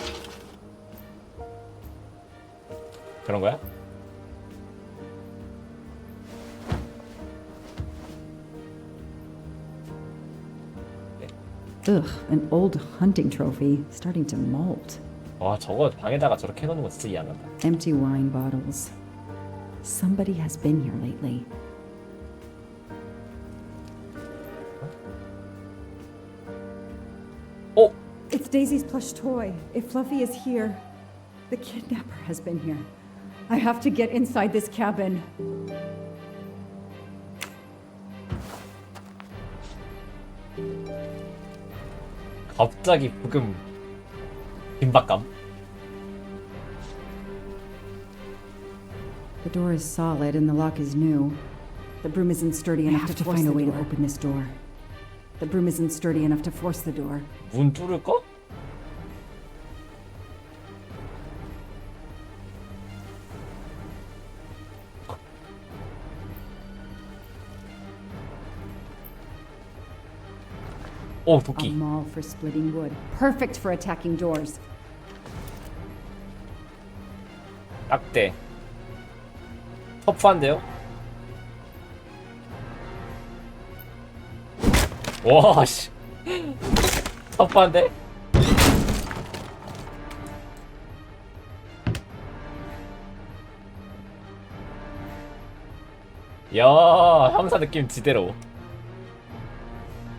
그런 거야?
Ugh, an old hunting trophy, starting to molt.
와, 저거 방에다가 저렇게 해놓는 거 진짜 이해 안 간다.
Empty wine bottles. Somebody has been here lately.
어?
It's Daisy's plush toy. If Fluffy is here, the kidnapper has been here. I have to get inside this cabin.
갑자기 부금 긴박감.
The door is solid and the lock is new. The broom isn't sturdy enough to find a way to open this door. The broom isn't sturdy enough to force the door.
문 뚫을 거? 오,
A
도끼.
maul for splitting wood. Perfect for attacking doors.
딱대. 터프한데요? 와, 씨. 터프한데? 야, 형사 느낌 지대로.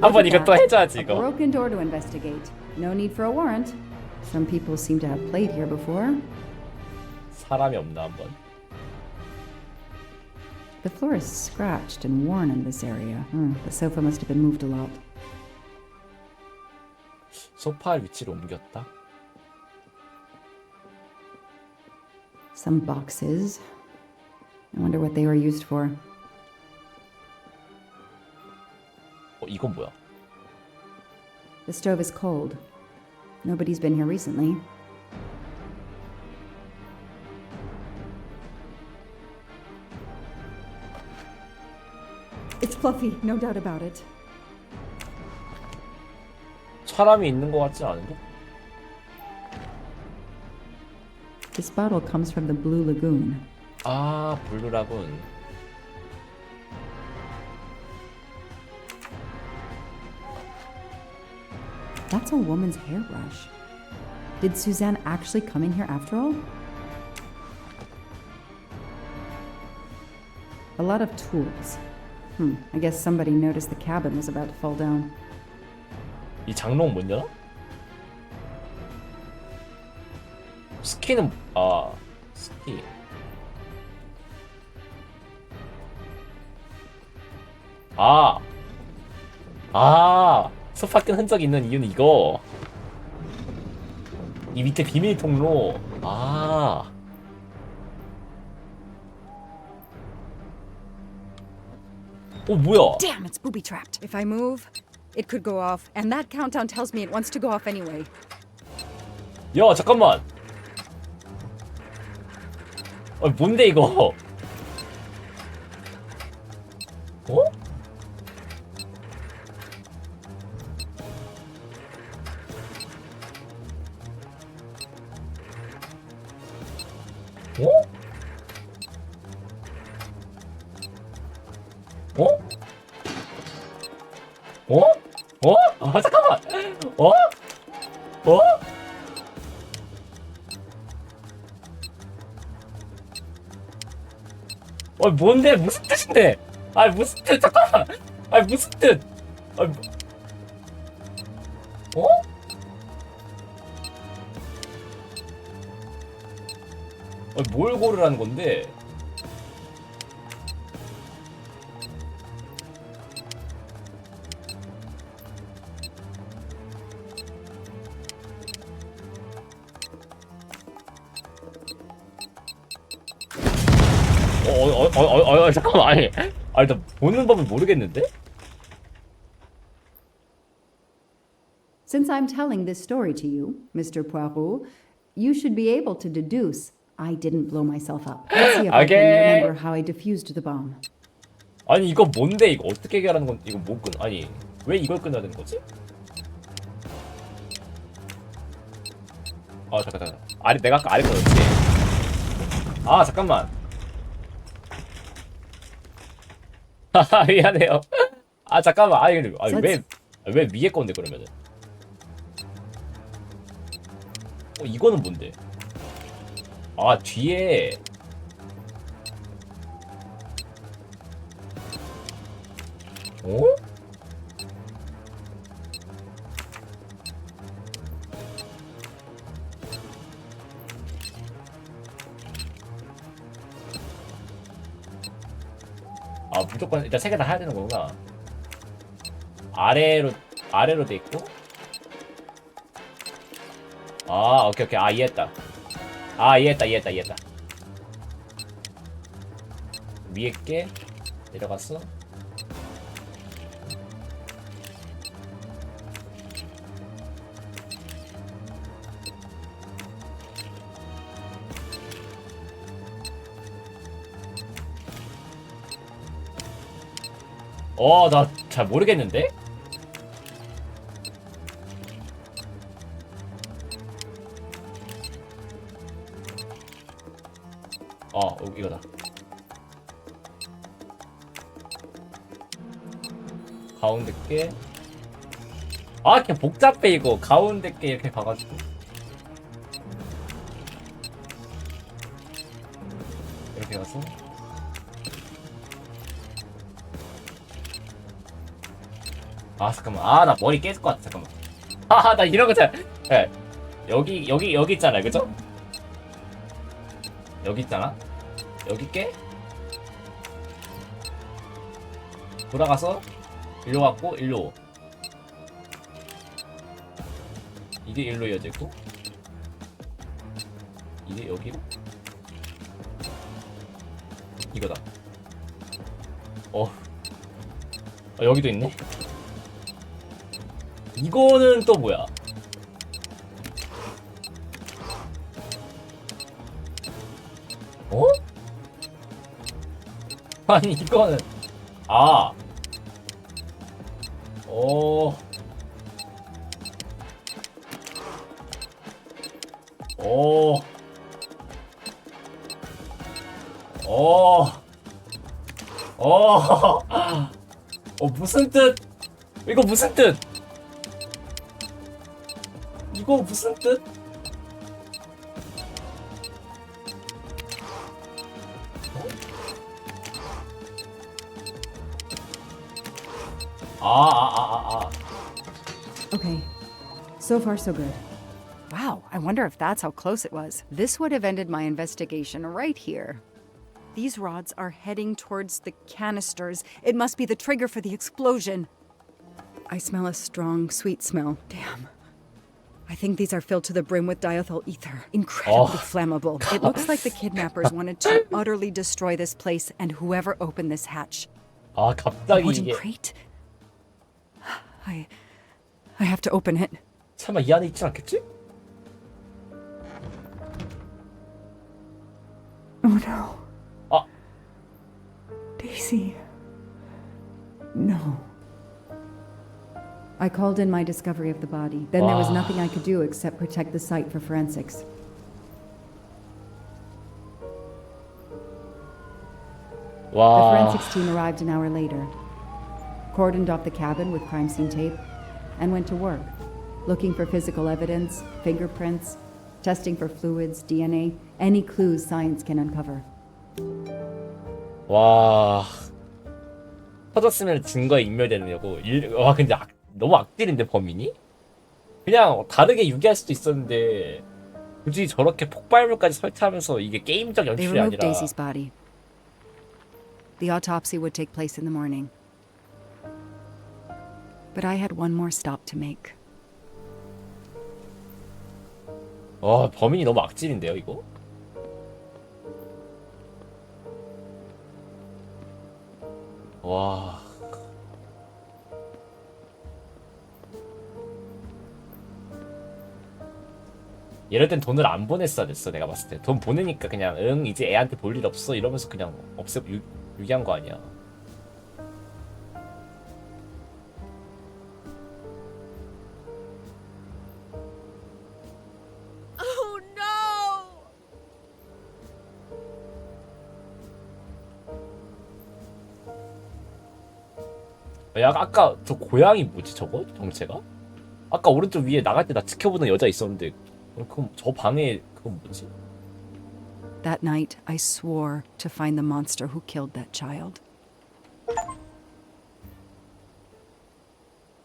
한번 이거 또 해줘야지,
A
이거.
broken door to investigate. No need for a warrant. Some people seem to have played here before.
사람이 없나 한번.
The floor is scratched and worn in this area. The sofa must have been moved a lot.
소파 위치를 옮겼다.
Some boxes. I wonder what they were used for.
이건 뭐야?
The stove is cold. Nobody's been here recently. It's fluffy, no doubt about it.
사람이 있는 것 같지 않은데?
This bottle comes from the Blue Lagoon.
아, 블루라군.
That's a woman's hairbrush. Did Suzanne actually come in here after all? A lot of tools. I guess somebody noticed the cabin was about to fall down.
이 장롱 못 열어? 스키는 스키. 소파 끈 흔적 있는 이유는 이거. 이 밑에 비밀 통로. 뭐야?
Damn, it's booby trapped. If I move, it could go off, and that countdown tells me it wants to go off anyway.
야, 잠깐만. 뭔데 이거? 잠깐만. 뭔데? 무슨 뜻인데? 무슨 뜻? 잠깐만. 무슨 뜻? 뭘 고르라는 건데? 잠깐만, 나 보는 법을 모르겠는데?
Since I'm telling this story to you, Mr. Poirot, you should be able to deduce I didn't blow myself up. Let's see if I can remember how I defused the bomb.
이거 뭔데? 이거 어떻게 해결하는 건? 이거 뭐 왜 이걸 끊어야 되는 거지? 잠깐. 내가 아까 아래 끊었지? 잠깐만. 미안해요. 잠깐만. 왜 위에 건데 그러면은? 이거는 뭔데? 뒤에. 무조건 일단 세 개 다 해야 되는 거구나. 아래로 돼 있고. 오케이. 이해했다. 이해했다. 위에 게 내려갔어. 나 잘 모르겠는데? 이거다. 가운데 게. 그냥 복잡해 이거. 가운데 게 이렇게 봐가지고. 이렇게 가서. 잠깐만. 나 머리 깨질 것 같아. 잠깐만. 나 이런 거 잘. 여기 있잖아요, 그죠? 여기 있잖아. 여기 깨. 돌아가서 일로 갔고 일로. 이게 일로 이어져 있고. 이게 여기로. 이거다. 여기도 있네. 이거는 또 뭐야? 어? 아니 이거는 아. 오. 오. 오. 무슨 뜻? 이거 무슨 뜻? 이거 무슨 뜻?
Okay, so far so good.
Wow, I wonder if that's how close it was. This would have ended my investigation right here. These rods are heading towards the canisters. It must be the trigger for the explosion. I smell a strong, sweet smell. Damn. I think these are filled to the brim with diethyl ether. Incredibly flammable. It looks like the kidnappers wanted to utterly destroy this place and whoever opened this hatch.
갑자기
Wooden
이게
crate? I have to open it.
설마 이 안에 있진 않겠지?
Oh no.
아.
Daisy. No. I called in my discovery of the body. Then there was nothing I could do except protect the site for forensics. The
와.
forensics team arrived an hour later, cordoned off the cabin with crime scene tape, and went to work, looking for physical evidence, fingerprints, testing for fluids, DNA, any clues science can uncover.
와. 터졌으면 증거에 인멸되느냐고. 와 근데 너무 악질인데 범인이? 그냥 다르게 유기할 수도 있었는데 굳이 저렇게 폭발물까지 설치하면서 이게 게임적
They
연출이
removed
아니라.
Daisy's body. The autopsy would take place in the morning. But I had one more stop to make.
와 범인이 너무 악질인데요 이거? 와. 이럴 땐 돈을 안 보냈어야 됐어 내가 봤을 때. 돈 보내니까 그냥 응 이제 애한테 볼 일 없어 이러면서 그냥 유기한 거 아니야.
Oh no!
야 아까 저 고양이 뭐지 저거? 정체가? 아까 오른쪽 위에 나갈 때 나 지켜보던 여자 있었는데 그럼 저 방에 그건 뭐지?
That night, I swore to find the monster who killed that child.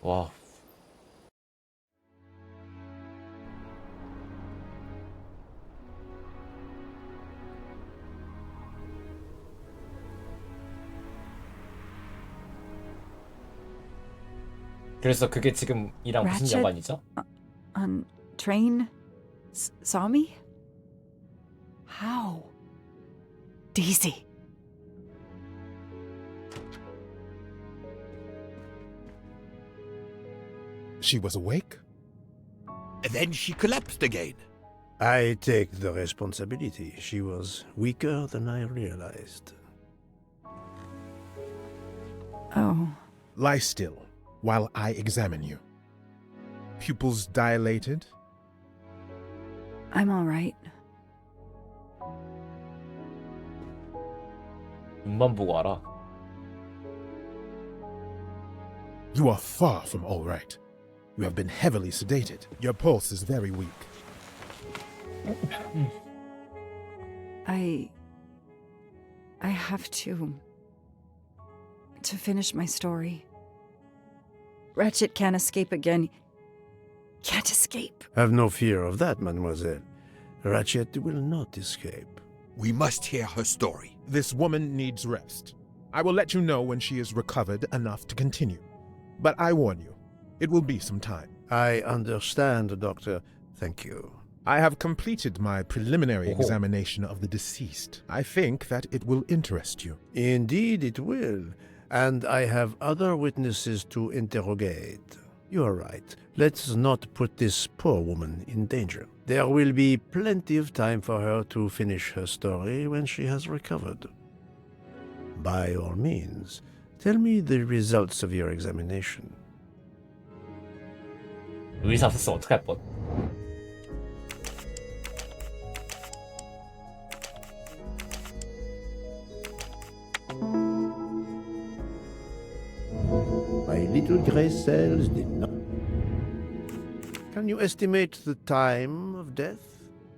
와. 그래서 그게 지금 이랑 무슨
Ratchet?
연관이죠?
On train? Saw me? How? Daisy.
She was awake?
Then she collapsed again.
I take the responsibility. She was weaker than I realized.
Oh.
Lie still while I examine you. Pupils dilated?
I'm all right.
눈만 보고 알아.
You are far from all right. You have been heavily sedated. Your pulse is very weak.
I have to finish my story. Ratchet can't escape again. can't escape.
Have no fear of that, mademoiselle. Ratchet will not escape.
We must hear her story.
This woman needs rest. I will let you know when she is recovered enough to continue. But I warn you, it will be some time.
I understand, Doctor. Thank you.
I have completed my preliminary examination of the deceased. I think that it will interest you.
Indeed it will. And I have other witnesses to interrogate. You are right. Let's not put this poor woman in danger. There will be plenty of time for her to finish her story when she has recovered. By all means, tell me the results of your examination.
의사 없었으면 어떡할 뻔.
My little gray cells did not... Can you estimate the time of death?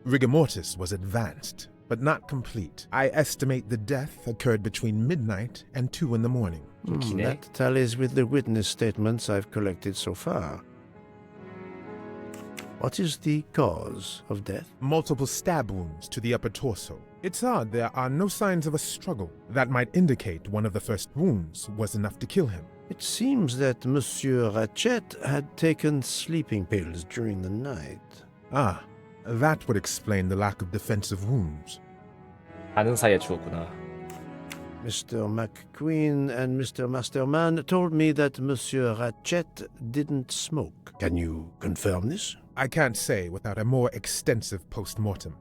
Rigor mortis was advanced, but not complete. I estimate the death occurred between midnight and 2 in the morning.
That tallies with the witness statements I've collected so far. What is the cause of death?
Multiple stab wounds to the upper torso. It's odd there are no signs of a struggle. That might indicate one of the first wounds was enough to kill him.
It seems that Monsieur Ratchet had taken sleeping pills during the night.
Ah, that would explain the lack of defensive wounds.
아는 사이에 죽었구나.
Mr. McQueen and Mr. Masterman told me that Monsieur Ratchet didn't smoke. Can you confirm this?
I can't say without a more extensive post-mortem.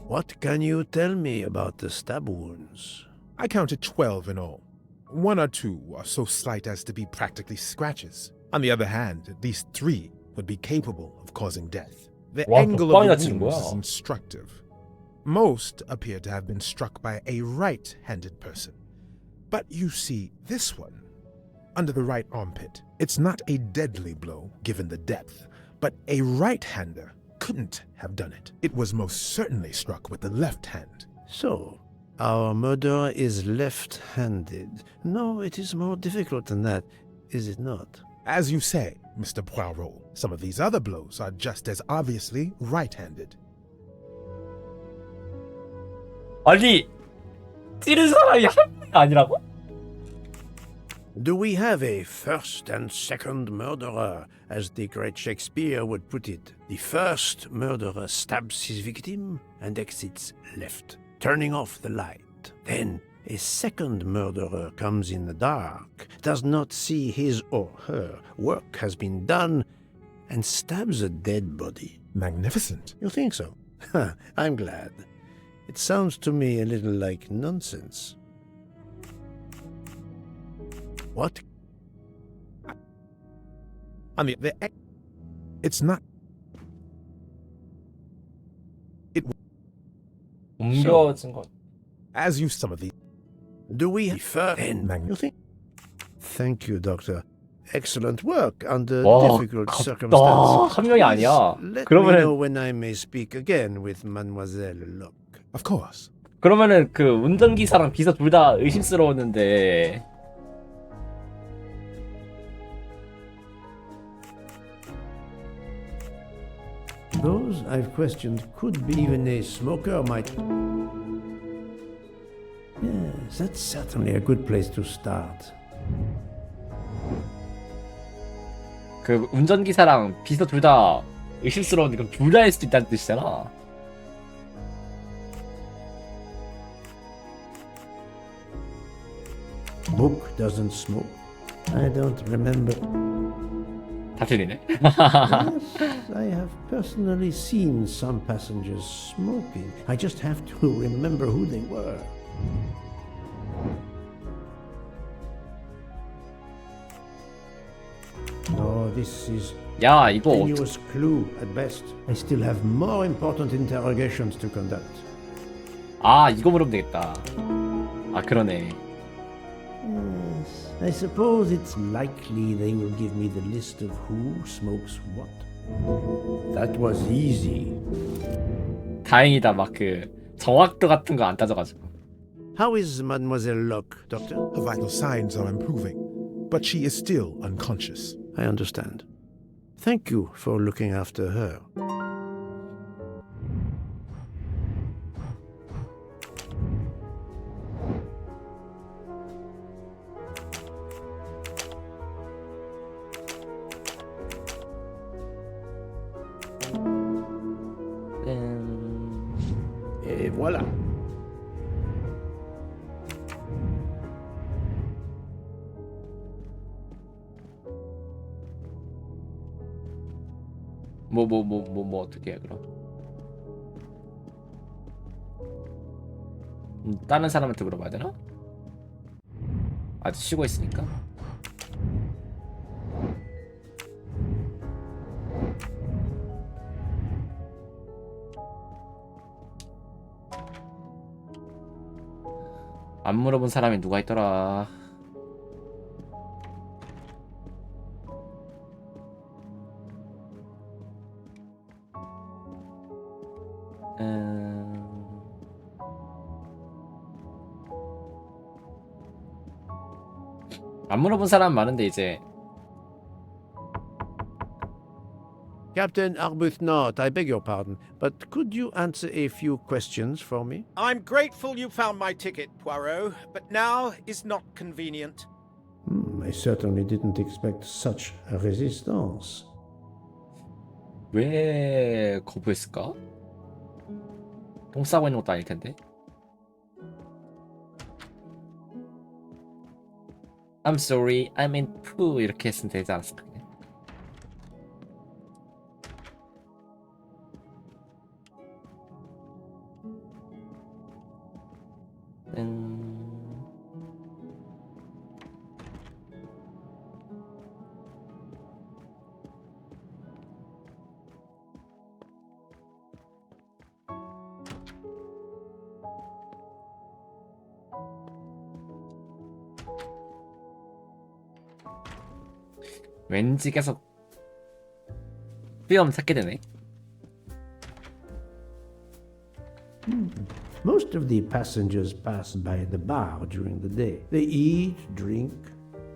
What can you tell me about the stab wounds?
I counted 12 in all. 1 or 2 are so slight as to be practically scratches. On the other hand, at least 3 would be capable of causing death. The
와,
angle
몇
of
방이나
the
친
wounds
거야?
is instructive. Most appear to have been struck by a right-handed person. But you see, this one, under the right armpit, it's not a deadly blow given the depth, but a right-hander couldn't have done it. It was most certainly struck with the left hand.
So, our murderer is left-handed. No, it is more difficult than that, is it not?
As you say, Mr. Poirot, some of these other blows are just as obviously right-handed.
아니, 찌른 사람이 한 명이 아니라고?
Do we have a first and second murderer, as the great Shakespeare would put it? The first murderer stabs his victim and exits left, turning off the light. Then a second murderer comes in the dark, does not see his or her work has been done, and stabs a dead body.
Magnificent.
You think so? I'm glad. It sounds to me a little like nonsense. What?
I mean, it's not. It
옮겨진 거.
as you some of these.
Do we prefer then? You think? Thank you, Doctor. Excellent work under
와,
difficult
아,
circumstances.
한 명이 아니야.
Let me
그러면은
know when I may speak again with Mademoiselle Locke.
Of course.
그러면은 그 운전기사랑 비서 둘 다 의심스러웠는데.
Those I've questioned could be even a smoker might. Yes, that's certainly a good place to start.
그 운전기사랑 비서 둘 다 의심스러운데 그럼 둘 다 할 수도 있다는 뜻이잖아.
Book doesn't smoke. I don't remember.
다 틀리네.
Yes, I have personally seen some passengers smoking. I just have to remember who they were. No, this is
야, 이거
a tenuous clue at best. I still have more important interrogations to conduct.
아, 이거 물으면 되겠다. 아, 그러네.
Yes, I suppose it's likely they will give me the list of who smokes what. That was easy.
다행이다. 막 그 정확도 같은 거 안 따져가지고.
How is Mademoiselle Locke, Doctor?
Her vital signs are improving, but she is still unconscious.
I understand. Thank you for looking after her. Et voilà.
어떻게 해 그럼? 다른 사람한테 물어봐야 되나? 아직 쉬고 있으니까. 안 물어본 사람이 누가 있더라. 안 물어본 사람 많은데 이제.
Captain Arbuthnot, I beg your pardon, but could you answer a few questions for me?
I'm grateful you found my ticket, Poirot, but now is not convenient.
I certainly didn't expect such a resistance.
왜 거부했을까? 똥 싸고 있는 것도 아닐 텐데. I'm sorry, I'm in poo 이렇게 했으면 되지 않았을까? 왠지 계속 삐엄 찾게 되네.
Most of the passengers pass by the bar during the day. They eat, drink,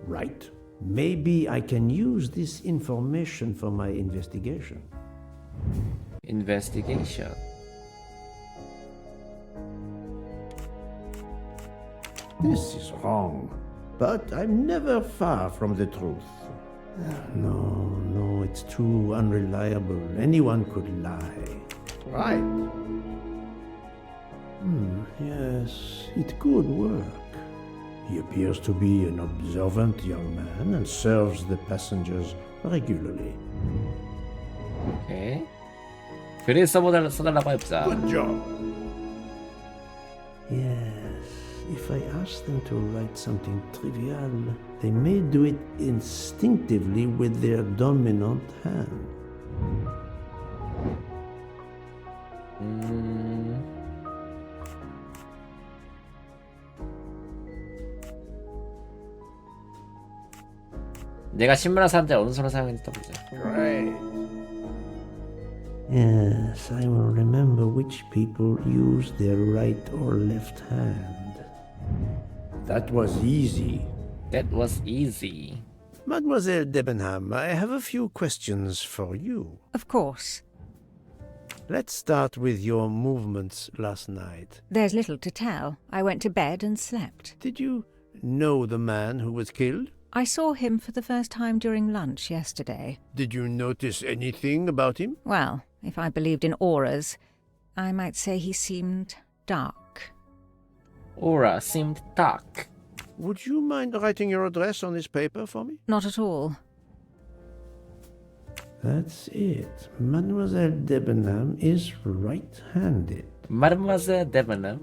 write. Maybe I can use this information for my investigation.
Investigation.
This is wrong, but I'm never far from the truth. No, it's too unreliable. Anyone could lie. Right. Yes, it could work. He appears to be an observant young man and serves the passengers regularly.
오케이. 글을 써달라고 해보자.
Good job. Yes, if I ask them to write something trivial, they may do it instinctively with their dominant hand.
내가 신문을 사는데 어느 손을 사용했다 보자.
Great. Yes, I will remember which people use their right or left hand. That was easy.
That was easy.
Mademoiselle Debenham, I have a few questions for you.
Of course.
Let's start with your movements last night.
There's little to tell. I went to bed and slept.
Did you know the man who was killed?
I saw him for the first time during lunch yesterday.
Did you notice anything about him?
Well, if I believed in auras, I might say he seemed dark.
Aura seemed dark.
Would you mind writing your address on this paper for me?
Not at all.
That's it. Mademoiselle Debenham is right-handed.
Mademoiselle Debenham.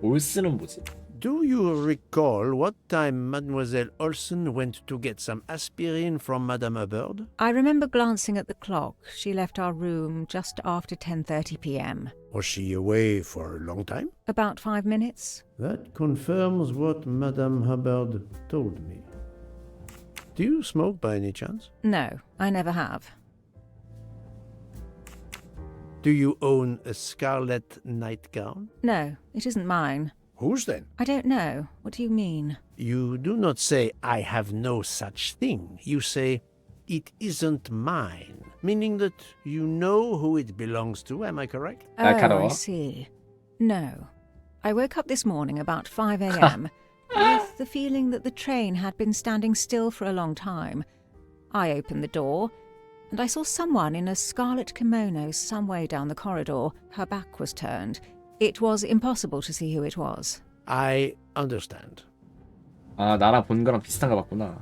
올스는 뭐지?
Do you recall what time Mademoiselle Olsen went to get some aspirin from Madame Hubbard?
I remember glancing at the clock. She left our room just after 10:30 p.m.
Was she away for a long time?
About 5 minutes.
That confirms what Madame Hubbard told me. Do you smoke by any chance?
No, I never have.
Do you own a scarlet nightgown?
No, it isn't mine.
Whose then?
I don't know. What do you mean?
You do not say, I have no such thing. You say, it isn't mine, meaning that you know who it belongs to, am I correct?
Oh, I
날카로워.
see. No. I woke up this morning about 5 a.m. with the feeling that the train had been standing still for a long time. I opened the door, and I saw someone in a scarlet kimono some way down the corridor. Her back was turned. It was impossible to see who it was.
I understand.
아, 나랑 본 거랑 비슷한 거 봤구나.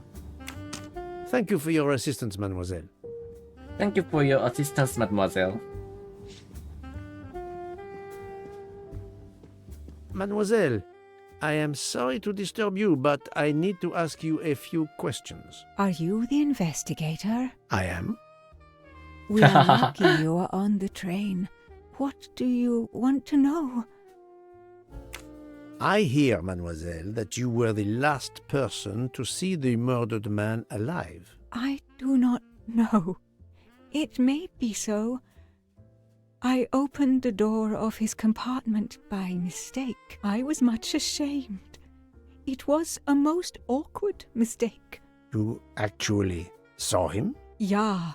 Thank you for your assistance, mademoiselle.
Thank you for your assistance, mademoiselle.
Mademoiselle, I am sorry to disturb you, but I need to ask you a few questions.
Are you the investigator?
I am.
We are lucky you are on the train. What do you want to know?
I hear, mademoiselle, that you were the last person to see the murdered man alive.
I do not know. It may be so. I opened the door of his compartment by mistake. I was much ashamed. It was a most awkward mistake.
You actually saw him?
Yeah.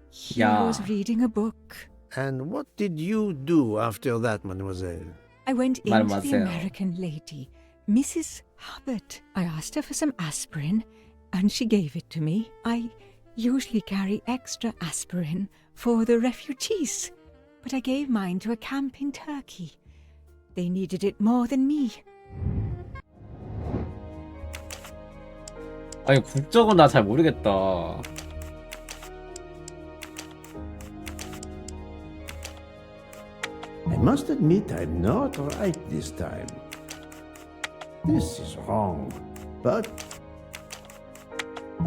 He
Yeah.
was reading a book.
And what did you do after that, mademoiselle?
I went into the
Mademoiselle.
American lady, Mrs. Hubbard. I asked her for some aspirin, and she gave it to me. I usually carry extra aspirin for the refugees, but I gave mine to a camp in Turkey. They needed it more than me.
아니, 국적은 나 잘 모르겠다.
I must admit I'm not right this time. This is wrong. But...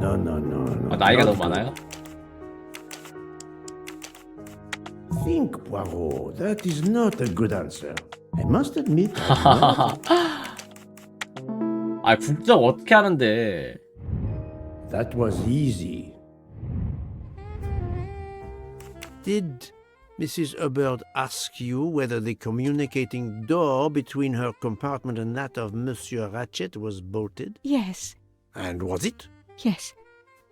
No.
아, 나이가
not
너무 많아요?
good. Think, Poirot. That is not a good answer. I must admit I'm not...
아, 국적 어떻게 하는데?
That was easy. Did Mrs. Hubbard ask you whether the communicating door between her compartment and that of Monsieur Ratchet was bolted?
Yes,
And was it?
yes.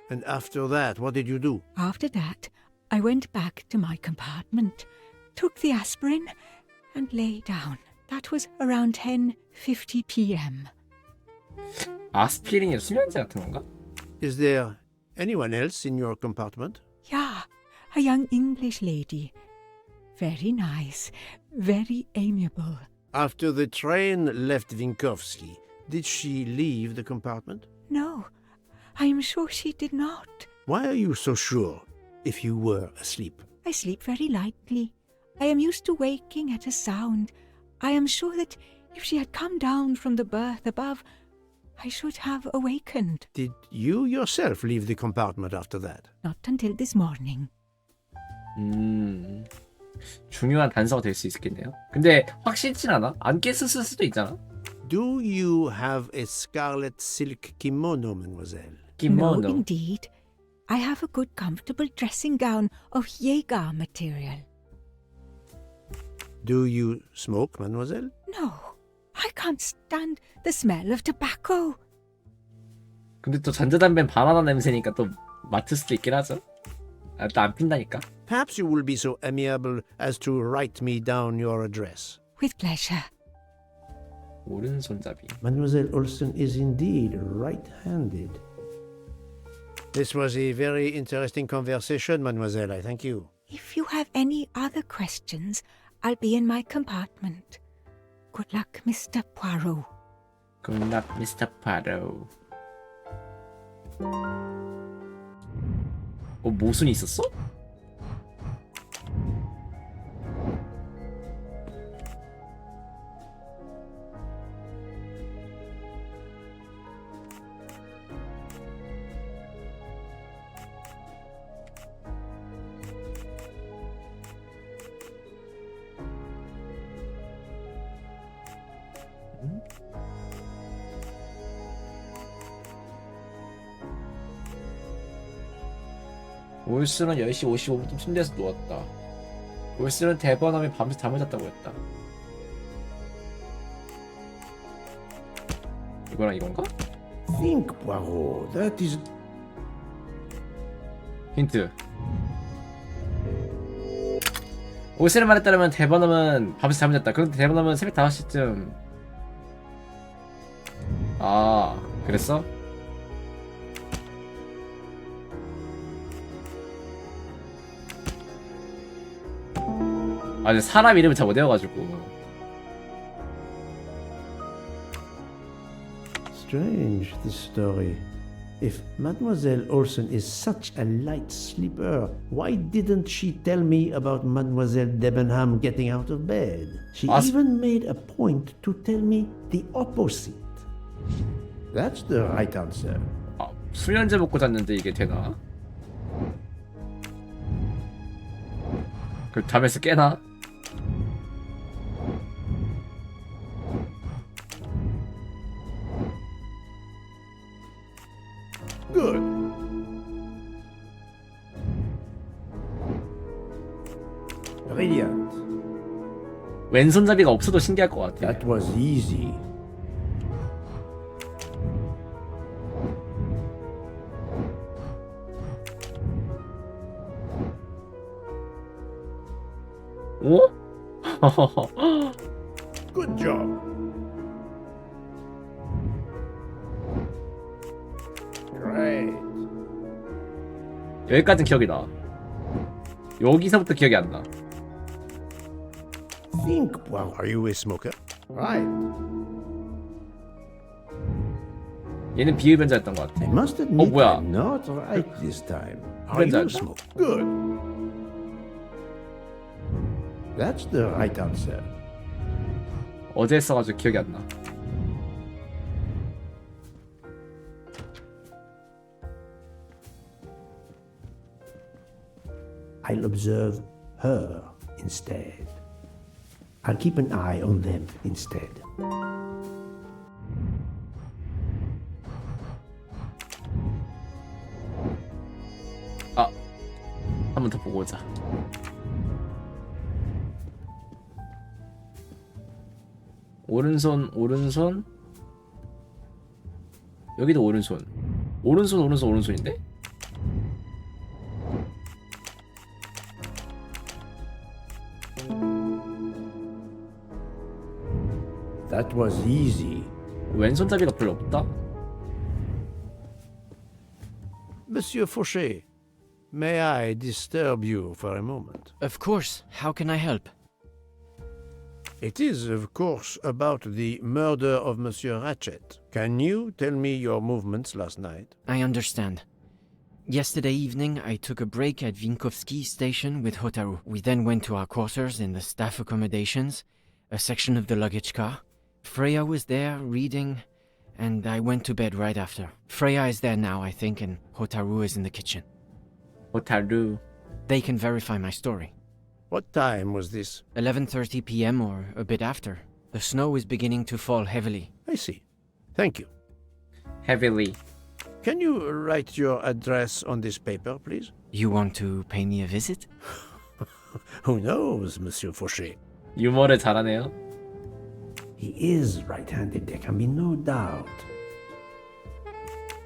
And after that, what did you do?
After that, I went back to my compartment, took the aspirin, and lay down. That was around 10:50 p.m.
아스피린이 수면제 같은 건가?
Is there anyone else in your compartment?
Yeah, a young English lady. Very nice, very amiable.
After the train left Vinkovsky, did she leave the compartment?
No, I am sure she did not.
Why are you so sure if you were asleep?
I sleep very lightly. I am used to waking at a sound. I am sure that if she had come down from the berth above, I should have awakened.
Did you yourself leave the compartment after that?
Not until this morning.
중요한 단서가 될 수 있겠네요. 근데 확실진 않아? 안 깼을 수도 있잖아.
Do you have a scarlet silk kimono, mademoiselle?
No,
김모노.
indeed. I have a good, comfortable dressing gown of Jaeger material.
Do you smoke, mademoiselle?
No, I can't stand the smell of tobacco.
근데 또 전자담배는 바나나 냄새니까 또 맡을 수도 있긴 하죠. 아, 또 안 핀다니까.
Perhaps you will be so amiable as to write me down your address.
With pleasure.
오른손잡이.
Mademoiselle Olsen is indeed right-handed. This was a very interesting conversation, mademoiselle. I thank you.
If you have any other questions, I'll be in my compartment. Good luck, Mr. Poirot.
굿락 미스터 파로. 모순이 있었어? 올스는 10시 55분쯤 침대에서 누웠다. 올스는 대번함에 밤새 잠을 잤다고 했다. 이거랑 이건가?
Think, Poirot. That is...
힌트. 오시는 말에 따르면 대번호는 밤새 잠을 잤다. 그런데 대번호는 새벽 5시쯤. 아, 그랬어? 아니 사람 이름을 잘 못 외워가지고.
Strange, this story. If Mademoiselle Olsen is such a light sleeper, why didn't she tell me about Mademoiselle Debenham getting out of bed? She even made a point to tell me the opposite. That's the right answer.
아, 수면제 먹고 잤는데 이게 되나? 그 잠에서 깨나?
Good. Brilliant.
왼손잡이가 없어도 신기할 것 같아.
That was easy.
어?
Good job. Great.
여기까지는 기억이 나. 여기서부터 기억이 안 나.
Think, well, are you a smoker? Right.
얘는 비흡연자였던 것 같아.
I must admit,
뭐야?
I'm not right this time. Are you a
흡연자였나?
smoker? Good. That's the right answer.
어제 했어가지고 기억이 안 나.
I'll observe her instead. I'll keep an eye on them instead.
아, 한 번 더 보고 오자. 오른손, 오른손. 여기도 오른손. 오른손, 오른손, 오른손인데?
That was easy.
왼손잡이가 별로 없다?
Monsieur Fauché, may I disturb you for a moment?
Of course. How can I help?
It is, of course, about the murder of Monsieur Ratchet. Can you tell me your movements last night?
I understand. Yesterday evening, I took a break at Vinkovsky station with Hotaru. We then went to our quarters in the staff accommodations, a section of the luggage car. Freya was there, reading, and I went to bed right after. Freya is there now, I think, and Hotaru is in the kitchen.
호타루.
They can verify my story.
What time was this?
11:30 p.m. or a bit after. The snow is beginning to fall heavily.
I see. Thank you.
heavily.
Can you write your address on this paper, please?
You want to pay me a visit?
Who knows, Monsieur Fauché?
유머를 잘하네요.
He is right-handed, there can be no doubt.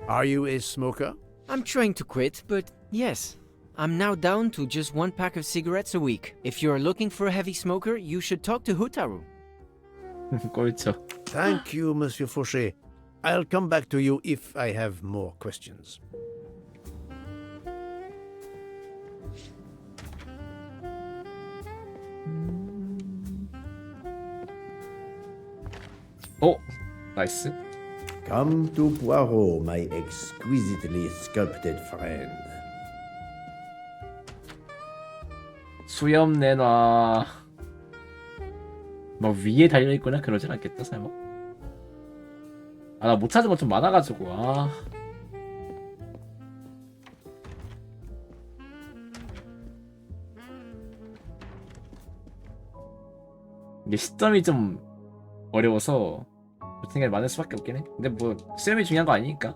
Are you a smoker?
I'm trying to quit, but yes. I'm now down to just 1 pack of cigarettes a week. If you're looking for a heavy smoker, you should talk to Hotaru.
꼴초.
Thank you, Monsieur Fauché. I'll come back to you if I have more questions.
오! 나이스.
Come to Poirot, my exquisitely sculpted friend.
수염 내놔. 막 위에 달려있거나 그러진 않겠다 설마? 아 나 못 찾은 거 좀 많아가지고 아. 이게 시점이 좀 어려워서 생각이 많을 수밖에 없긴 해. 근데 뭐 수염이 중요한 거 아니니까.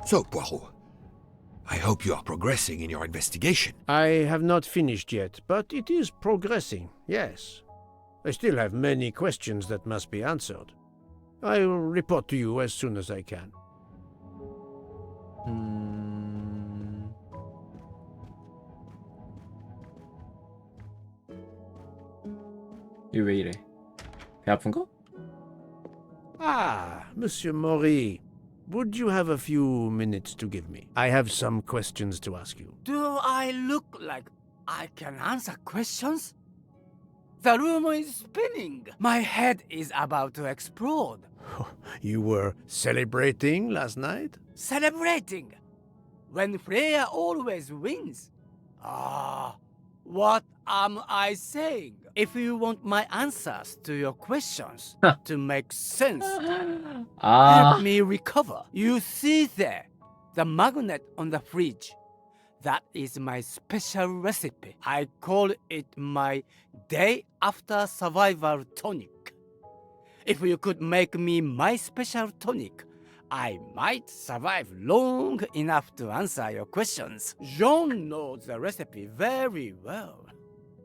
So, Poirot, I hope you are progressing in your investigation.
I have not finished yet, but it is progressing, yes. I still have many questions that must be answered. I'll report to you as soon as I can.
이거 왜 이래? 배 아픈 거?
Ah, Monsieur Maury. Would you have a few minutes to give me? I have some questions to ask you.
Do I look like I can answer questions? The room is spinning. My head is about to explode.
You were celebrating last night?
Celebrating? When Freya always wins. What am I saying? If you want my answers to your questions to make sense, help me recover. You see there, the magnet on the fridge. That is my special recipe. I call it my day after survival tonic. If you could make me my special tonic, I might survive long enough to answer your questions. John knows the recipe very well.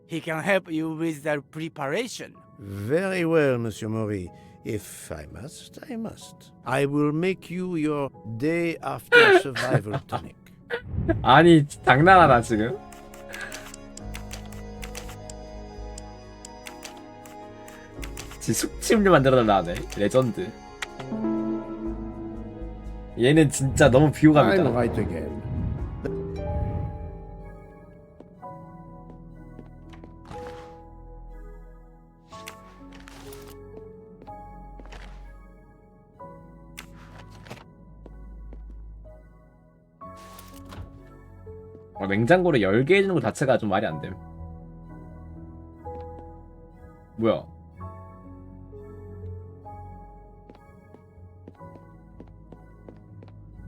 He can help you with the preparation.
Very well, Monsieur Maury. If I must, I must. I will make you your day after survival tonic.
아니 장난하나 지금? 지 숙취음료 만들어달라 하네. 레전드. 얘는 진짜 너무 비호감이다.
I'll write again.
냉장고를 열게 해주는 것 자체가 좀 말이 안 됨. 뭐야?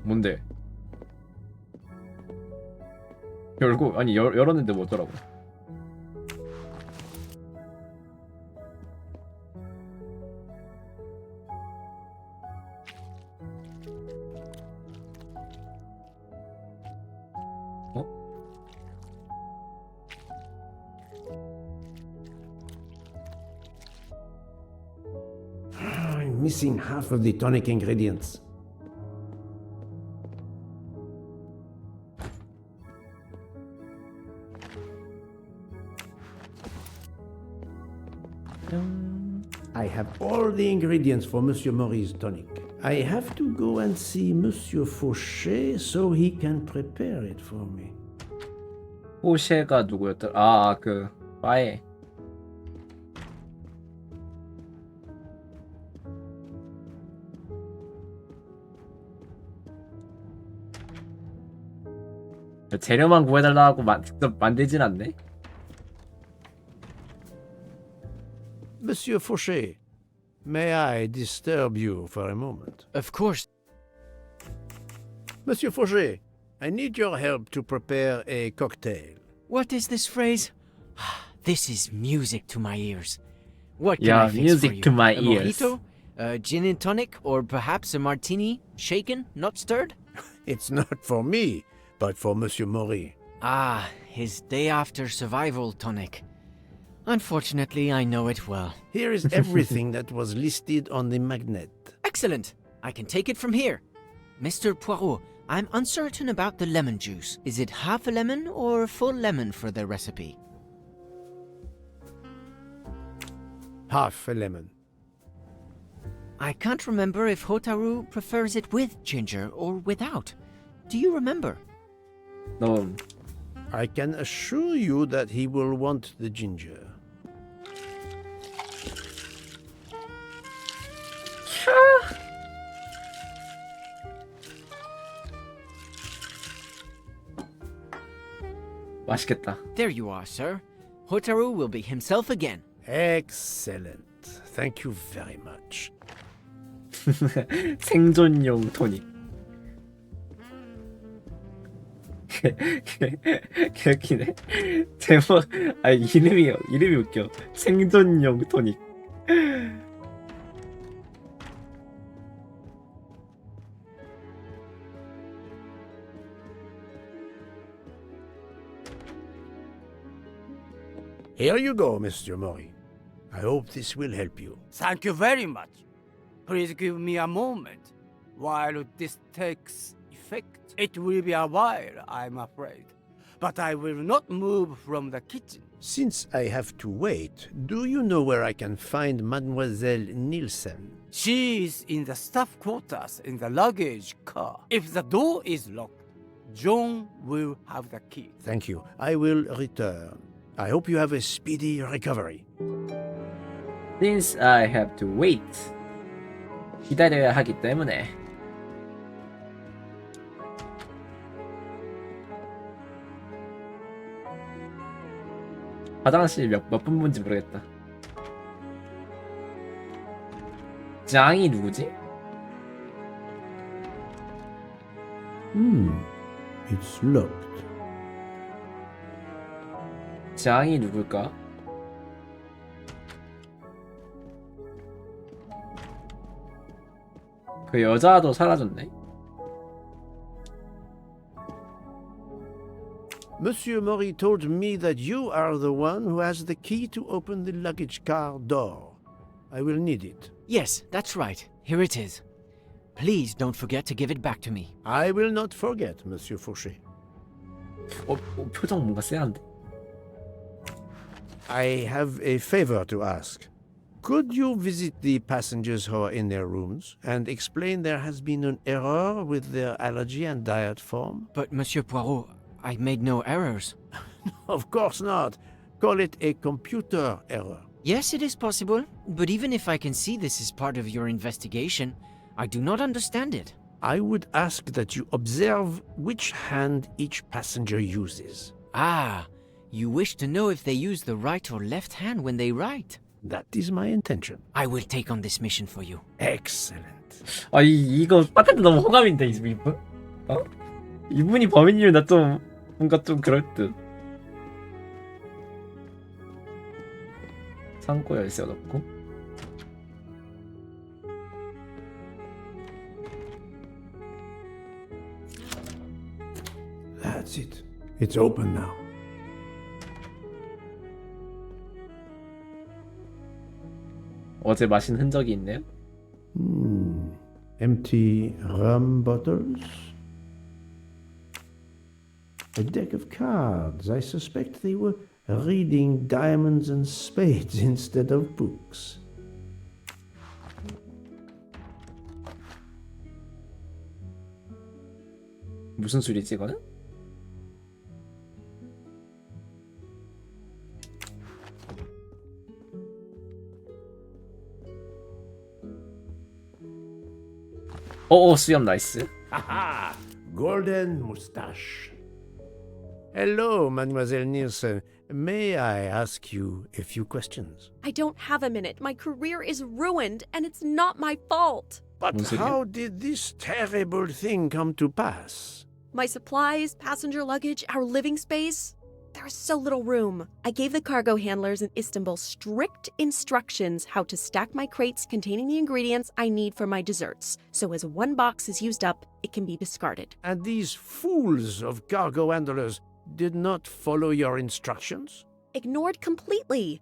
뭔데? 열고 아니 열었는데 뭐 어쩌라고?
I'm missing half of the tonic ingredients. I have all the ingredients for Monsieur Maury's tonic. I have to go and see Monsieur Fauché so he can prepare it for me.
포쉐가 누구였더라? 그 바에. 재료만 구해달라고 직접 만들진 않네.
Monsieur Fauché, may I disturb you for a moment?
Of course.
Monsieur Fauché, I need your help to prepare a cocktail.
What is this phrase? This is music to my ears. What can
Yeah,
I fix
music
for you?
to my
a
ears.
Mojito? A gin and tonic? Or perhaps a martini? Shaken, not stirred?
It's not for me, but for Monsieur Maury.
Ah, his day after survival tonic. Unfortunately, I know it well.
Here is everything that was listed on the magnet.
Excellent. I can take it from here. Mr. Poirot, I'm uncertain about the lemon juice. Is it half a lemon or a full lemon for the recipe?
Half a lemon.
I can't remember if Hotaru prefers it with ginger or without. Do you remember?
No.
I can assure you that he will want the ginger.
맛있겠다.
There you are, sir. Hotaru will be himself again.
Excellent. Thank you very much.
생존용 토닉. 개웃기네. 제목 아니 이름이 웃겨. 생존용 토닉.
Here you go, Mr. Maury. I hope this will help you.
Thank you very much. Please give me a moment while this takes effect. It will be a while, I'm afraid. But I will not move from the kitchen.
Since I have to wait, do you know where I can find Mademoiselle Nielsen?
She is in the staff quarters in the luggage car. If the door is locked, John will have the key.
Thank you. I will return. I hope you have a speedy recovery.
Since I have to wait. 기다려야 하기 때문에. 화장실 몇 분인지 모르겠다. 짱이 누구지?
It's locked.
짱이 누굴까? 그 여자도 사라졌네.
Monsieur Mori told me that you are the one who has the key to open the luggage car door. I will need it.
Yes, that's right. Here it is. Please don't forget to give it back to me.
I will not forget, Monsieur Fauché.
표정 뭔가 쎄한데.
I have a favor to ask. Could you visit the passengers who are in their rooms and explain there has been an error with their allergy and diet form?
But Monsieur Poirot, I made no errors.
Of course not. Call it a computer error.
Yes, it is possible, but even if I can see this is part of your investigation, I do not understand it.
I would ask that you observe which hand each passenger uses.
Ah, you wish to know if they use the right or left hand when they write?
That is my intention.
I will take on this mission for you.
Excellent.
아 이거 파트도 너무 호감인데 이분? 어? 이분이 범인이면 나 좀 뭔가 좀 그럴 듯. 창고 열쇠 넣고.
That's it. It's open now.
어제 마신 흔적이 있네요.
Empty rum bottles. A deck of cards. I suspect they were reading diamonds and spades instead of books.
무슨 술이지 이거는? 수염 나이스.
Haha! Golden moustache. Hello, Mademoiselle Nielsen. May I ask you a few questions?
I don't have a minute. My career is ruined, and it's not my fault.
But how did this terrible thing come to pass?
My supplies, passenger luggage, our living space. There is so little room. I gave the cargo handlers in Istanbul strict instructions how to stack my crates containing the ingredients I need for my desserts, so as one box is used up, it can be discarded.
And these fools of cargo handlers did not follow your instructions?
Ignored completely.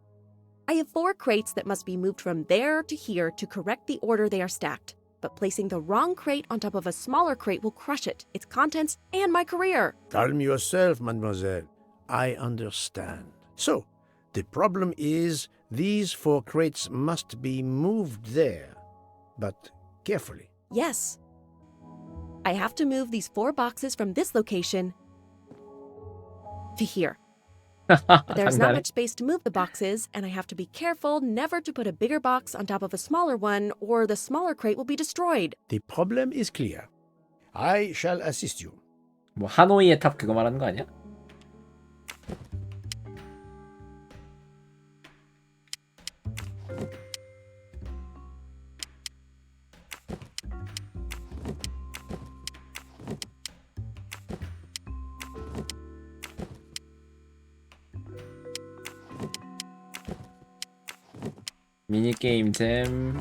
I have 4 crates that must be moved from there to here to correct the order they are stacked. But placing the wrong crate on top of a smaller crate will crush it, its contents, and my career.
Calm yourself, mademoiselle. I understand. So, the problem is these 4 crates must be moved there, but carefully.
Yes. I have to move these 4 boxes from this location to here. But there's not much space to move the boxes, and I have to be careful never to put a bigger box on top of a smaller one, or the smaller crate will be destroyed.
The problem is clear. I shall assist you.
뭐 하노이의 탑 그거 말하는 거 아니야? 미니게임 잼.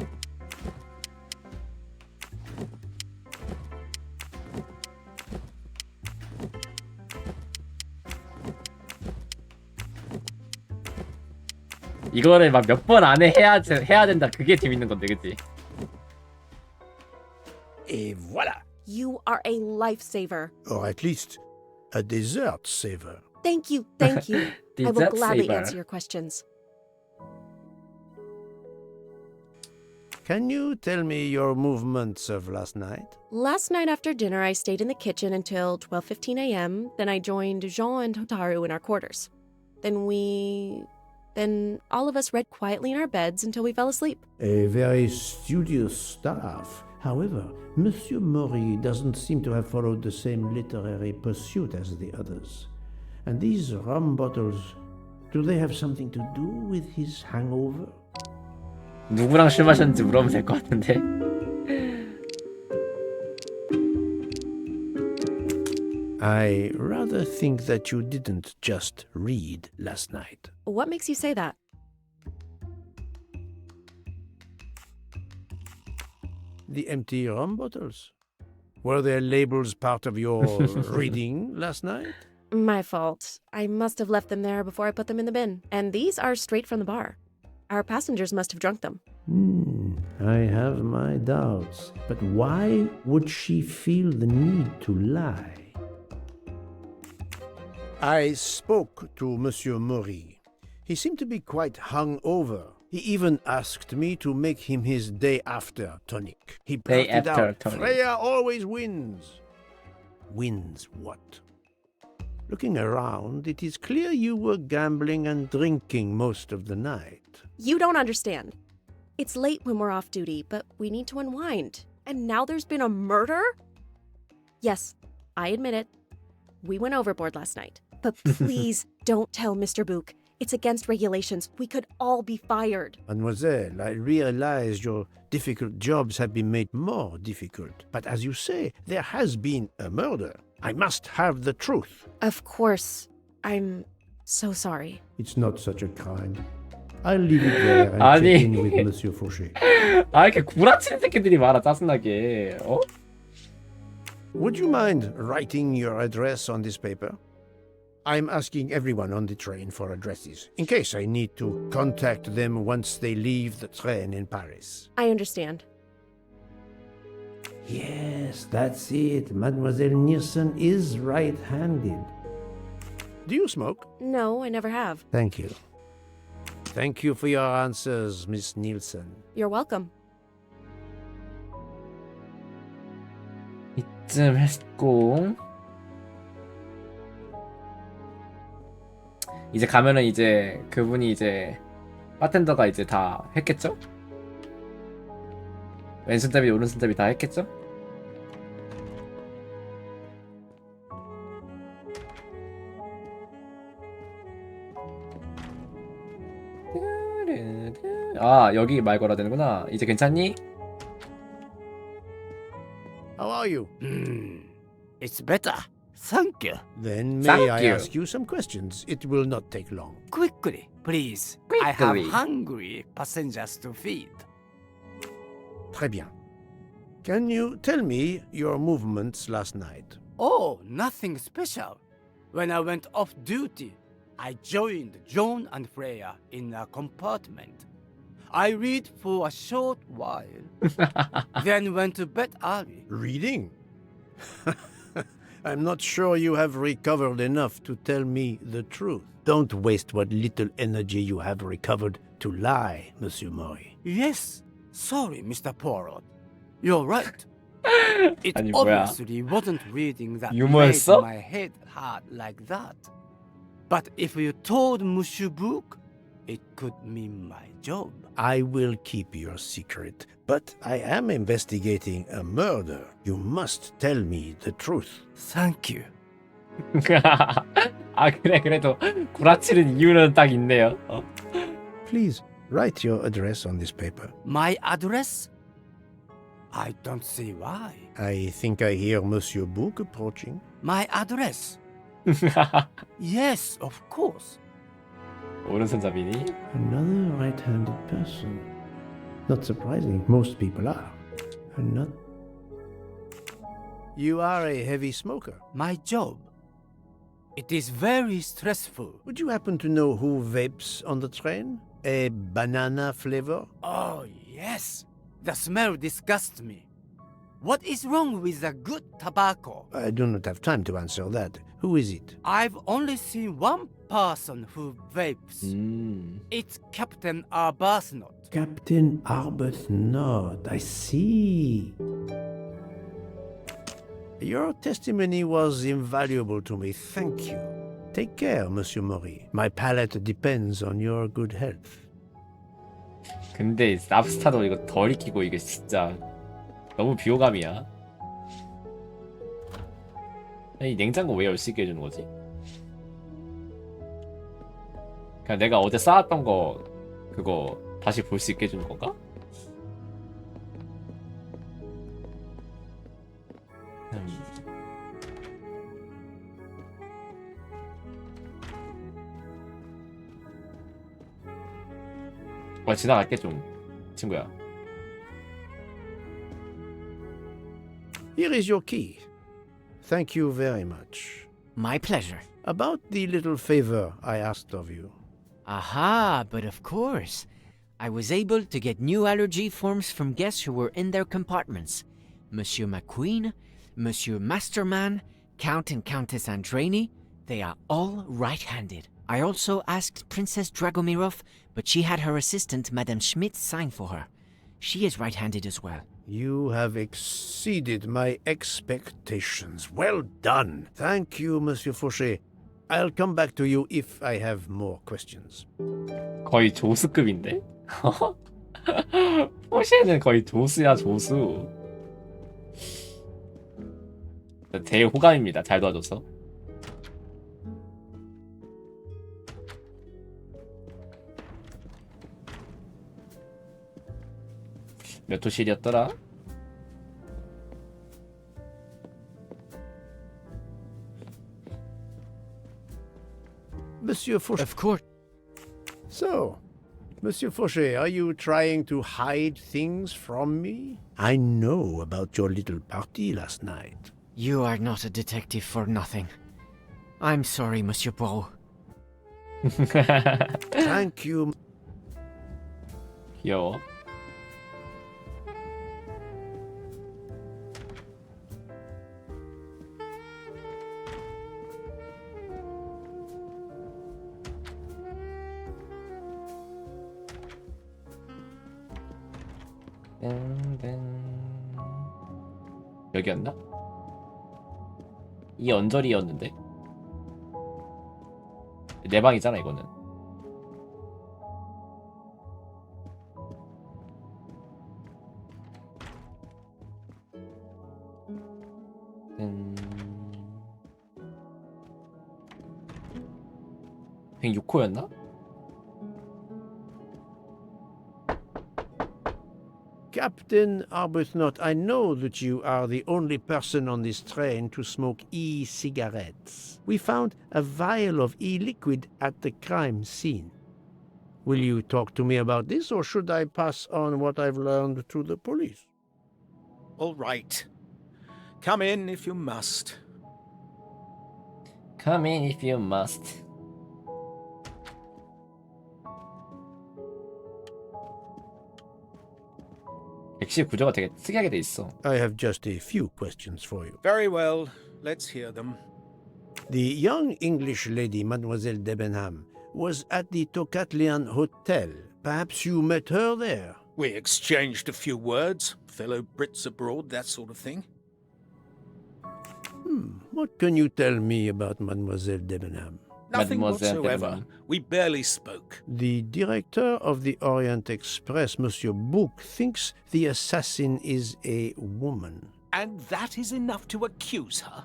이거를 막 몇 번 안에 해야 된다. 그게 재밌는 건데, 그치?
voilà.
You are a lifesaver.
Or at least a dessert saver.
Thank you, thank you. I will
Dessert
gladly
saver.
answer your questions.
Can you tell me your movements of last night?
Last night after dinner, I stayed in the kitchen until 12:15 a.m. Then I joined Jean and Hotaru in our quarters. Then all of us read quietly in our beds until we fell asleep.
A very studious staff. However, Monsieur Mori doesn't seem to have followed the same literary pursuit as the others. And these rum bottles, do they have something to do with his hangover?
누구랑 술 마셨는지 물어보면 될 것 같은데.
I rather think that you didn't just read last night.
What makes you say that?
The empty rum bottles. Were their labels part of your reading last night?
My fault. I must have left them there before I put them in the bin. And these are straight from the bar. Our passengers must have drunk them.
I have my doubts. But why would she feel the need to lie? I spoke to Monsieur Mori. He seemed to be quite hungover. He even asked me to make him his day after tonic. He
Day
blurted
after
out,
tonic.
Freya always wins. Wins what? Looking around, it is clear you were gambling and drinking most of the night.
You don't understand. It's late when we're off duty, but we need to unwind. And now there's been a murder? Yes, I admit it. We went overboard last night. But please don't tell Mr. Book. It's against regulations. We could all be fired.
Mademoiselle, I realize your difficult jobs have been made more difficult. But as you say, there has been a murder. I must have the truth.
Of course. I'm so sorry.
It's not such a crime. I'll leave it there and
아니.
check in with Monsieur Fauché.
아 이렇게 구라치는 새끼들이 많아 짜증나게. 어?
Would you mind writing your address on this paper? I'm asking everyone on the train for addresses, in case I need to contact them once they leave the train in Paris.
I understand.
Yes, that's it. Mademoiselle Nielsen is right-handed. Do you smoke?
No, I never have.
Thank you. Thank you for your answers, Miss Nielsen.
You're welcome.
이쯤 했고 이제 가면은 이제 그분이 이제 바텐더가 이제 다 했겠죠? 왼손잡이 오른손잡이 다 했겠죠? 아 여기 말 걸어야 되는구나. 이제 괜찮니?
How are you?
It's better. Thank you.
Then may
Thank
I
you.
ask you some questions? It will not take long.
Quickly, please. I have
Quickly.
hungry passengers to feed.
Très bien. Can you tell me your movements last night?
Oh, nothing special. When I went off duty, I joined John and Freya in a compartment. I read for a short while, then went to bed early.
Reading? I'm not sure you have recovered enough to tell me the truth. Don't waste what little energy you have recovered to lie, Monsieur Mori.
Yes, sorry, Mr. Poirot. You're right. It
아니, 뭐야.
obviously wasn't reading that
유머였어?
made my head hard like that. But if you told Monsieur Book, it could mean my job.
I will keep your secret, but I am investigating a murder. You must tell me the truth.
Thank you.
아 그래 그래도 구라치는 이유는 딱 있네요. 어.
Please write your address on this paper.
My address? I don't see why.
I think I hear Monsieur Book approaching.
My address? Yes, of course.
오른손잡이니?
Another right-handed person. Not surprising, most people are. Not. You are a heavy smoker.
My job. It is very stressful.
Would you happen to know who vapes on the train? A banana flavor?
Oh, yes. The smell disgusts me. What is wrong with the good tobacco?
I do not have time to answer that. Who is it?
I've only seen one person who vapes. It's Captain Arbuthnot.
Captain Arbuthnot. I see. Your testimony was invaluable to me. Thank you. Take care, Monsieur Maury. My palate depends on your good health.
근데 랍스타도 이거 덜 익히고 이게 진짜 너무 비호감이야. 이 냉장고 왜 열 수 있게 해주는 거지? 그냥 내가 어제 쌓았던 거 그거 다시 볼 수 있게 해주는 건가? 지나갈게 좀 친구야.
Here is your key. Thank you very much.
My pleasure.
About the little favor I asked of you.
Aha, but of course. I was able to get new allergy forms from guests who were in their compartments. Monsieur McQueen, Monsieur Masterman, Count and Countess Andreni, they are all right-handed. I also asked Princess Dragomirov, but she had her assistant, Madame Schmidt, sign for her. She is right-handed as well.
You have exceeded my expectations. Well done. Thank you, Monsieur Fauché. I'll come back to you if I have more questions.
거의 조수급인데? 포시에는 거의 조수야 조수. 대호감입니다. 잘 도와줘서. 몇 호실이었더라?
Monsieur Fauché.
Of course.
So, Monsieur Fauché, are you trying to hide things from me? I know about your little party last night.
You are not a detective for nothing. I'm sorry, Monsieur Poirot.
Thank you.
귀여워. 여기였나? 이 언저리였는데? 내 방이잖아 이거는. 음... 106호였나?
Captain Arbuthnot, I know that you are the only person on this train to smoke e-cigarettes. We found a vial of e-liquid at the crime scene. Will you talk to me about this, or should I pass on what I've learned to the police?
All right. Come in if you must.
Come in if you must. 객실 구조가 되게 특이하게 돼 있어.
I have just a few questions for you.
Very well. Let's hear them.
The young English lady, Mademoiselle Debenham, was at the Tocatlian Hotel. Perhaps you met her there?
We exchanged a few words. Fellow Brits abroad, that sort of thing.
What can you tell me about Mademoiselle Debenham?
Nothing
Mademoiselle
whatsoever.
Debenham.
We barely spoke.
The director of the Orient Express, Monsieur Bouc, thinks the assassin is a woman.
And that is enough to accuse her?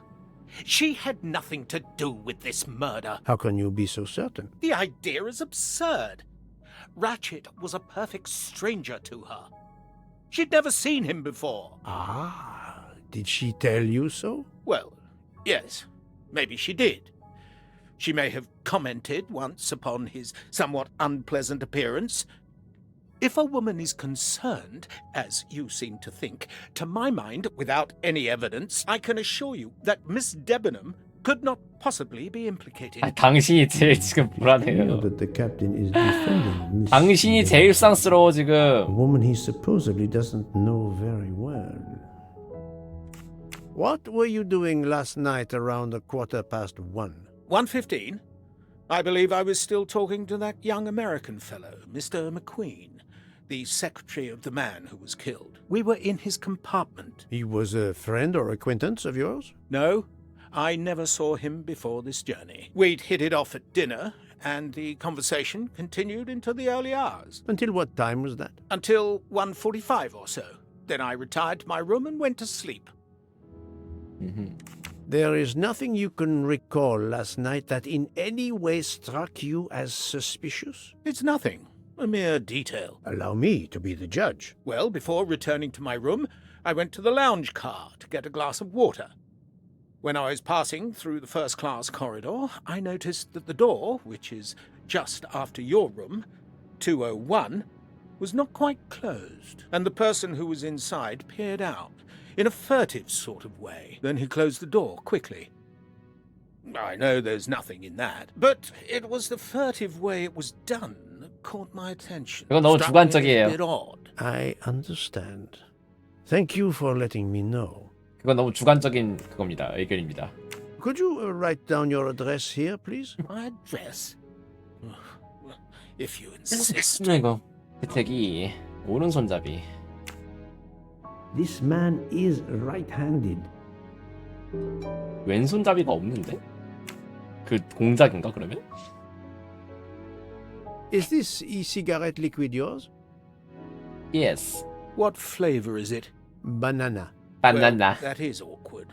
She had nothing to do with this murder.
How can you be so certain?
The idea is absurd. Ratchet was a perfect stranger to her. She'd never seen him before.
Ah, did she tell you so?
Well, yes, maybe she did. She may have commented once upon his somewhat unpleasant appearance. If a woman is concerned, as you seem to think, to my mind, without any evidence, I can assure you that Miss Debenham could not possibly be implicated.
당신이 제일 지금
I know
불안해요.
that the captain is defending Miss
당신이 제일 수상스러워 지금.
a woman he supposedly doesn't know very well. What were you doing last night around 1:15?
1:15? I believe I was still talking to that young American fellow, Mr. McQueen, the secretary of the man who was killed. We were in his compartment.
He was a friend or acquaintance of yours?
No, I never saw him before this journey. We'd hit it off at dinner, and the conversation continued into the early hours.
Until what time was that?
Until 1:45 or so. Then I retired to my room and went to sleep.
There is nothing you can recall last night that in any way struck you as suspicious?
It's nothing. A mere detail.
Allow me to be the judge.
Well, before returning to my room, I went to the lounge car to get a glass of water. When I was passing through the first-class corridor, I noticed that the door, which is just after your room, 201, was not quite closed, and the person who was inside peered out in a furtive sort of way. Then he closed the door quickly. I know there's nothing in that, but it was the furtive way it was done that caught my attention.
이건 너무
Struck me as
주관적이에요.
a bit odd.
I understand. Thank you for letting me know.
그건 너무 주관적인 그겁니다. 의견입니다.
Could you write down your address here, please?
My address? If you insist.
이거 혜택이 오른손잡이.
This man is right-handed.
왼손잡이가 없는데? 그 공작인가 그러면?
Is this e-cigarette liquid yours?
Yes.
What flavor is it?
Banana.
바나나.
Well, that is awkward.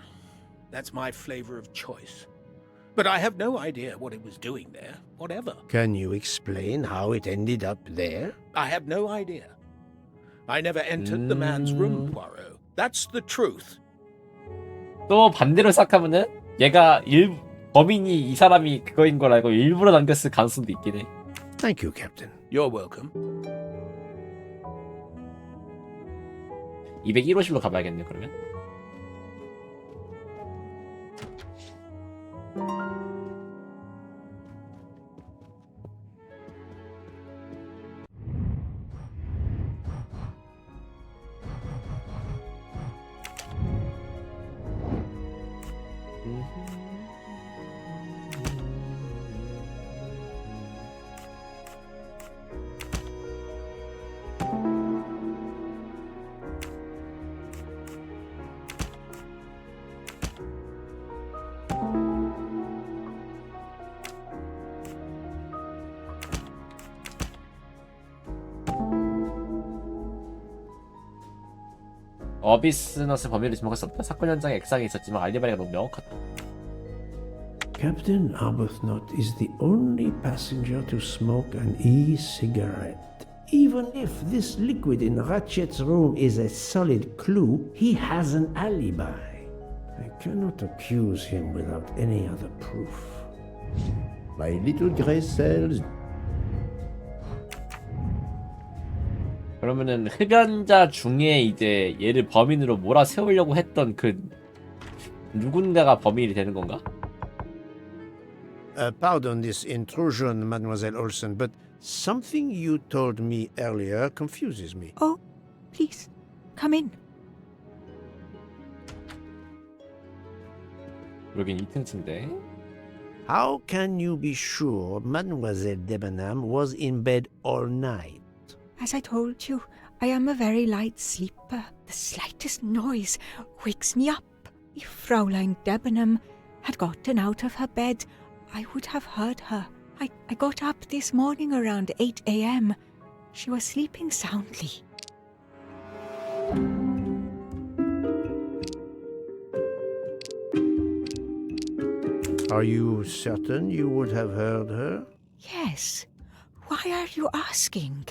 That's my flavor of choice. But I have no idea what it was doing there, whatever.
Can you explain how it ended up there?
I have no idea. I never entered the man's room, Poirot. That's the truth.
또 반대로 생각하면은 얘가 범인이 이 사람이 그거인 걸 알고 일부러 남겼을 가능성도 있긴 해.
Thank you, Captain.
You're welcome.
201호실로 가봐야겠네 그러면. 어비스너스 범인을 지목할 수 없다. 사건 현장에 액상이 있었지만 알리바이가 너무 명확하다.
Captain Arbuthnot is the only passenger to smoke an e-cigarette. Even if this liquid in Ratchet's room is a solid clue, he has an alibi. I cannot accuse him without any other proof. My little grey cells.
그러면은 흡연자 중에 이제 얘를 범인으로 몰아세우려고 했던 그 누군가가 범인이 되는 건가?
Pardon this intrusion, Mademoiselle Olsen, but something you told me earlier confuses me.
Oh, please, come in.
여긴 2층 침대.
How can you be sure Mademoiselle Debenham was in bed all night?
As I told you, I am a very light sleeper. The slightest noise wakes me up. If Fraulein Debenham had gotten out of her bed, I would have heard her. I got up this morning around 8 a.m. She was sleeping soundly.
Are you certain you would have heard her?
Yes. Why are you asking?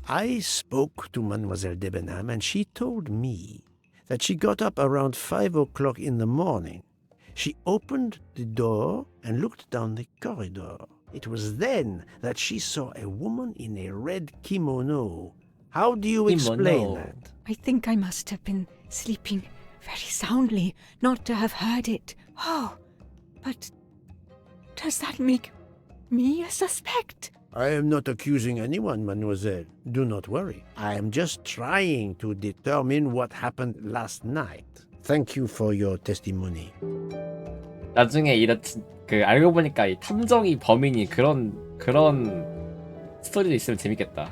I spoke to Mademoiselle Debenham and she told me that she got up around 5 o'clock in the morning. She opened the door and looked down the corridor. It was then that she saw a woman in a red kimono. How do you explain that?
I think I must have been sleeping very soundly not to have heard it. Oh, but does that make me a suspect?
I am not accusing anyone, mademoiselle. Do not worry. I am just trying to determine what happened last night. Thank you for your testimony.
나중에 이런 그 알고 보니까 이 탐정이 범인이 그런 스토리도 있으면 재밌겠다.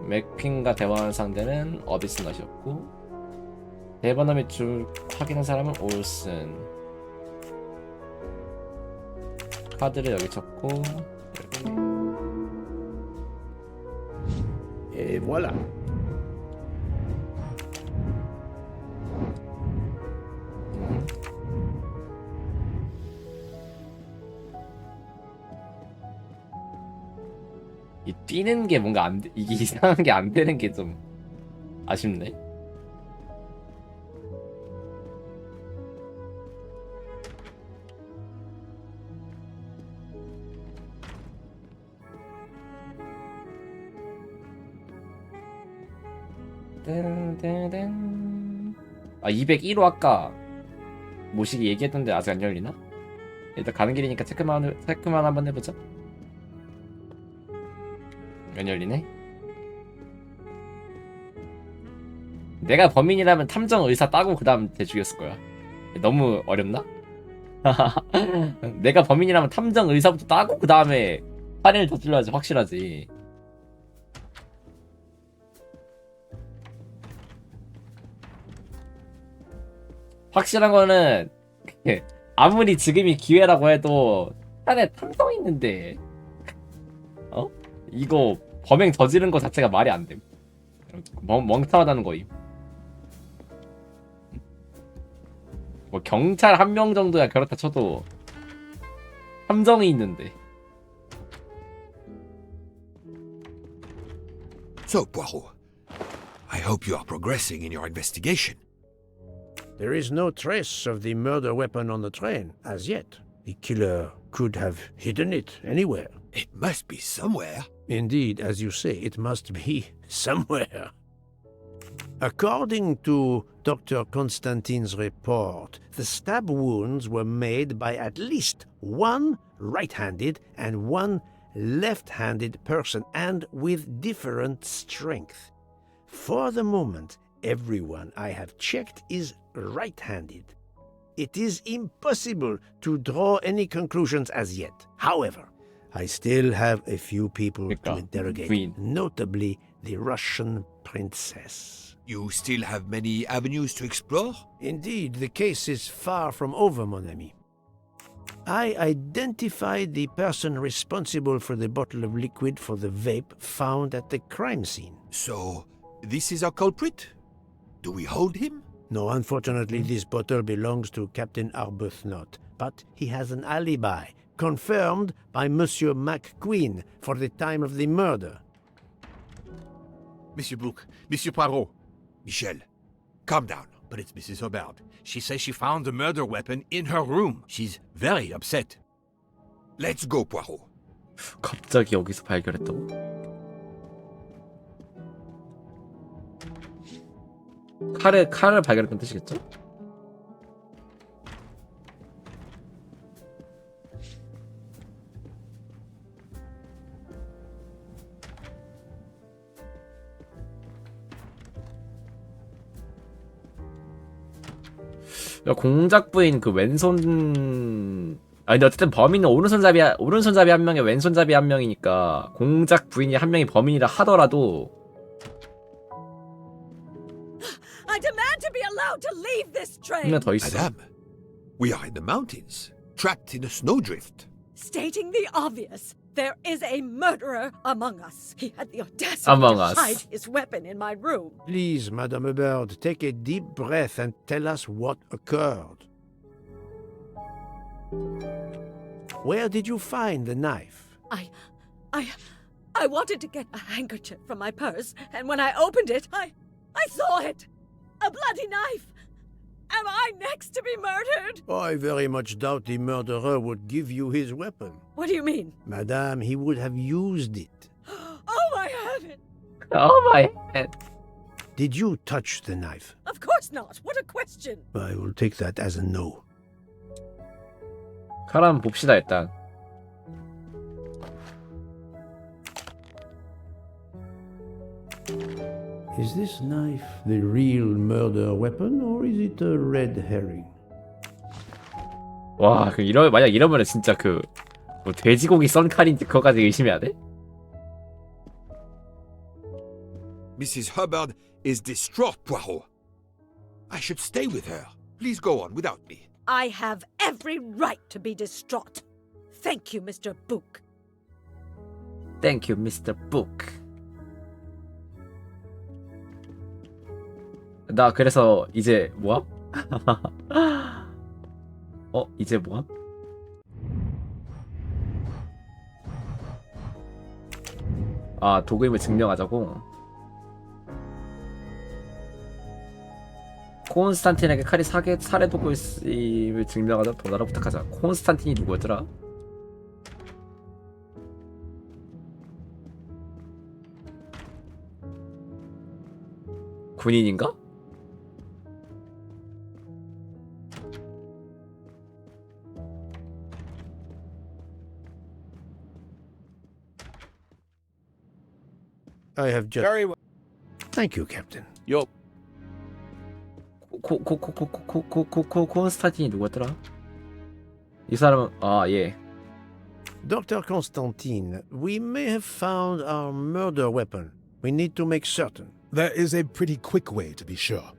맥핀과 대화하는 상대는 어비스넛이었고 대번호 밑줄 확인한 사람은 올슨. 카드를 여기 쳤고
Et voilà.
이 뛰는 게 뭔가 이게 이상한 게 안 되는 게 좀 아쉽네. 아 201호 아까 모시기 얘기했던데 아직 안 열리나? 일단 가는 길이니까 체크만 한번 해보자. 안 열리네. 내가 범인이라면 탐정 의사 따고 그 다음 대 죽였을 거야. 너무 어렵나? 내가 범인이라면 탐정 의사부터 따고 그 다음에 살인을 저질러야지 확실하지. 확실한 거는 아무리 지금이 기회라고 해도 안에 탐정이 있는데 이거 범행 저지른 거 자체가 말이 안 됨. 멍청하다는 거임. 뭐 경찰 한 명 정도야 그렇다 쳐도 탐정이 있는데.
So, Poirot, I hope you are progressing in your investigation.
There is no trace of the murder weapon on the train, as yet. The killer could have hidden it anywhere.
It must be somewhere.
Indeed, as you say, it must be somewhere. According to Dr. Constantine's report, the stab wounds were made by at least one right-handed and one left-handed person, and with different strength. For the moment, everyone I have checked is right-handed. It is impossible to draw any conclusions as yet. However, I still have a few people to interrogate, notably the Russian princess.
You still have many avenues to explore?
Indeed, the case is far from over, mon ami. I identified the person responsible for the bottle of liquid for the vape found at the crime scene.
So, this is our culprit? Do we hold him?
No, unfortunately, this bottle belongs to Captain Arbuthnot, but he has an alibi, confirmed by Monsieur McQueen for the time of the murder.
Monsieur Bouc, Monsieur Poirot.
Michel, calm down.
But it's Mrs. Hobart. She says she found the murder weapon in her room. She's very upset.
Let's go, Poirot.
갑자기 여기서 발견했다고? 칼을 발견했던 뜻이겠죠? 공작 부인 그 왼손 근데 어쨌든 범인은 오른손잡이 한 명에 왼손잡이 한 명이니까 공작 부인이 한 명이 범인이라 하더라도
I demand to be allowed to leave this train.
한 명 더 있어.
Madame, we are in the mountains, trapped in a snowdrift.
Stating the obvious. There is a murderer among us. He had the audacity
Among
to
us.
hide his weapon in my room.
Please, Madame Hubert, take a deep breath and tell us what occurred. Where did you find the knife?
I wanted to get a handkerchief from my purse, and when I opened it, I saw it. A bloody knife. Am I next to be murdered?
I very much doubt the murderer would give you his weapon.
What do you mean?
Madame, he would have used it.
Oh, my heaven.
Oh my head.
Did you touch the knife?
Of Of course not. What a question.
I will take that as a no.
그럼 봅시다 일단.
Is this knife the real murder weapon, or is it a red herring?
와, 그 만약 이러면은 진짜 뭐 돼지고기 썬 칼인지 그거까지 의심해야 돼?
Mrs. Hubbard is distraught, Poirot. I should stay with her. Please go on without me.
I have every right to be distraught. Thank you, Mr. Book.
Thank you, Mr. Book. 나 그래서 이제 뭐함? 이제 뭐함? 아, 도구임을 증명하자고? 콘스탄틴에게 칼이 살해 도구임을 증명하자 도나라 부탁하자. 콘스탄틴이 누구였더라? 군인인가?
I have just...
Very well.
Thank you, Captain.
You're
콘스탄틴이 누구였더라? 이 사람은 예.
Dr. Constantine, we may have found our murder weapon. We need to make certain.
There is a pretty quick way to be sure.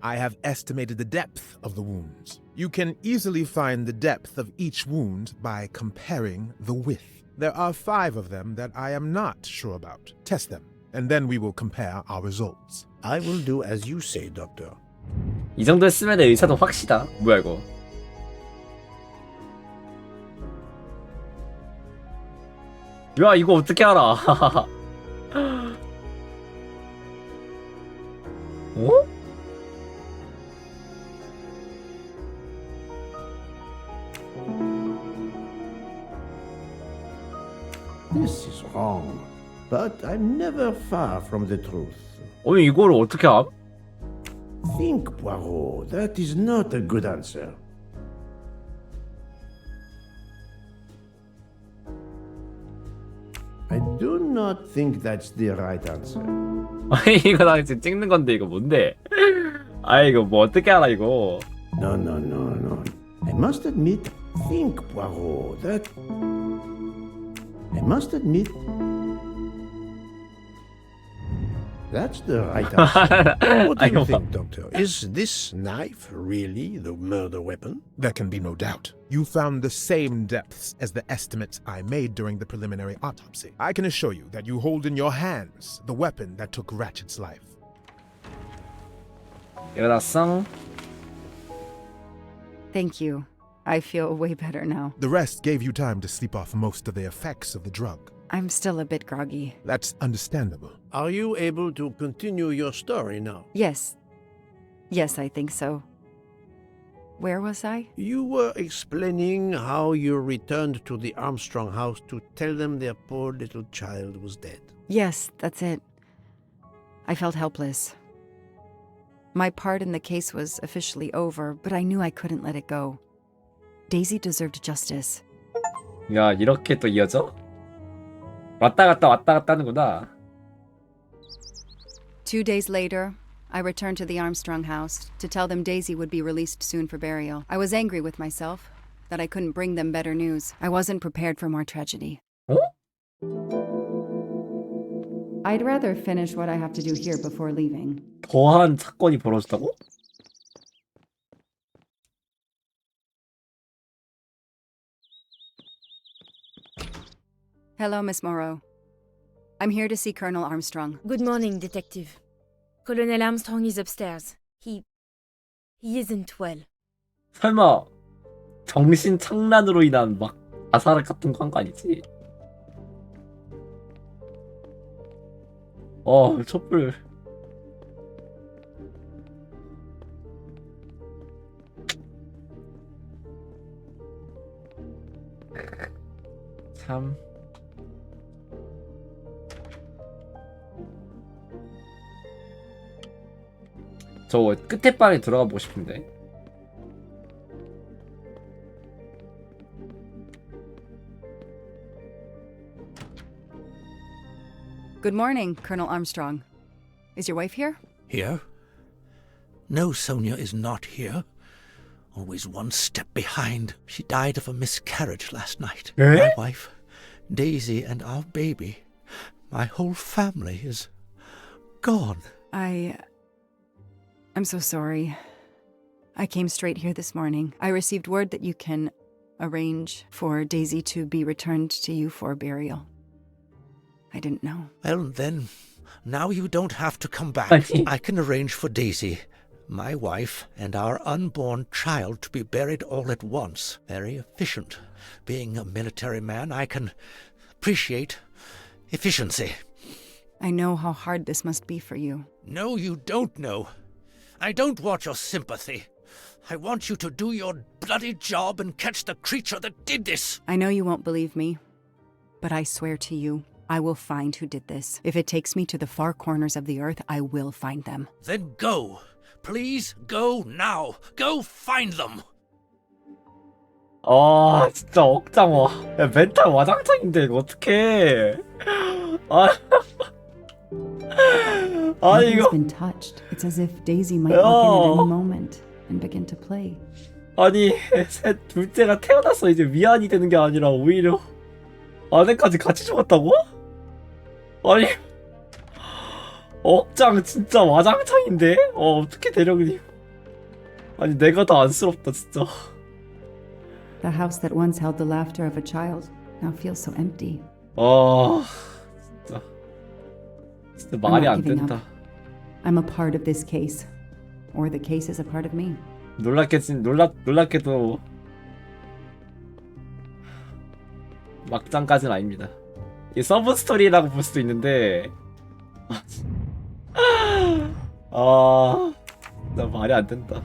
I have estimated the depth of the wounds. You can easily find the depth of each wound by comparing the width. There are 5 of them that I am not sure about. Test them, and then we will compare our results.
I will do as you say, Doctor.
이 정도 했으면 의사도 확시다. 뭐야 이거? 야, 이거 어떻게 알아? 어?
This is wrong, but I'm never far from the truth.
아니 이거를 어떻게 함?
Think, Poirot. That is not a good answer. I do not think that's the right answer.
아니 이거 나 지금 찍는 건데 이거 뭔데? 아 이거 뭐 어떻게 알아 이거?
No, no, no, no. I must admit, think, Poirot. That... I must admit... That's the right answer. What do you think, Doctor? Is this knife really the murder weapon?
There can be no doubt. You found the same depths as the estimates I made during the preliminary autopsy. I can assure you that you hold in your hands the weapon that took Ratchet's life.
일어났어?
Thank you. I feel way better now.
The rest gave you time to sleep off most of the effects of the drug.
I'm still a bit groggy.
That's understandable.
Are you able to continue your story now?
Yes. Yes, I think so. Where was I?
You were explaining how you returned to the Armstrong house to tell them their poor little child was dead.
Yes, that's it. I felt helpless. My part in the case was officially over, but I knew I couldn't let it go. Daisy deserved justice.
야 이렇게 또 이어져? 왔다 갔다 하는구나.
2 days later, I returned to the Armstrong house to tell them Daisy would be released soon for burial. I was angry with myself that I couldn't bring them better news. I wasn't prepared for more tragedy.
어?
I'd rather finish what I have to do here before leaving.
더한 사건이 벌어졌다고?
Hello, Miss Moreau. I'm here to see Colonel Armstrong.
Good morning, Detective. Colonel Armstrong is upstairs. He isn't well.
설마 정신 착란으로 인한 막 자살 같은 거 한 거 아니지? 촛불. 참. 저 끝에 방에 들어가 보고 싶은데.
Good morning, Colonel Armstrong. Is your wife here?
Here? No, Sonia is not here. Always one step behind. She died of a miscarriage last night.
Eh?
My wife, Daisy, and our baby. My whole family is gone.
I'm so sorry. I came straight here this morning. I received word that you can arrange for Daisy to be returned to you for burial. I didn't know.
Well, then, now you don't have to come back. I can arrange for Daisy, my wife, and our unborn child to be buried all at once. Very efficient. Being a military man, I can appreciate efficiency.
I know how hard this must be for you.
No, you don't know. I don't want your sympathy. I want you to do your bloody job and catch the creature that did this.
I know you won't believe me, but I swear to you, I will find who did this. If it takes me to the far corners of the earth, I will find them.
Then go. Please go now. Go find them.
아 진짜 억장 야 멘탈 와장창인데 이거 어떡해. 아니
Nothing's
이거
been touched. It's as if Daisy might walk in at any moment and begin to play.
아니 둘째가 태어나서 이제 위안이 되는 게 아니라 오히려 아내까지 같이 죽었다고? 아니 억장 진짜 와장창인데? 어떻게 대령님. 아니 내가 더 안쓰럽다 진짜.
The house that once held the laughter of a child now feels so empty.
진짜 말이 안
giving
된다.
up. I'm a part of this case, or the case is a part of me.
놀랍게도 막장까지는 아닙니다. 이 서브 스토리라고 볼 수도 있는데 나 말이 안 된다.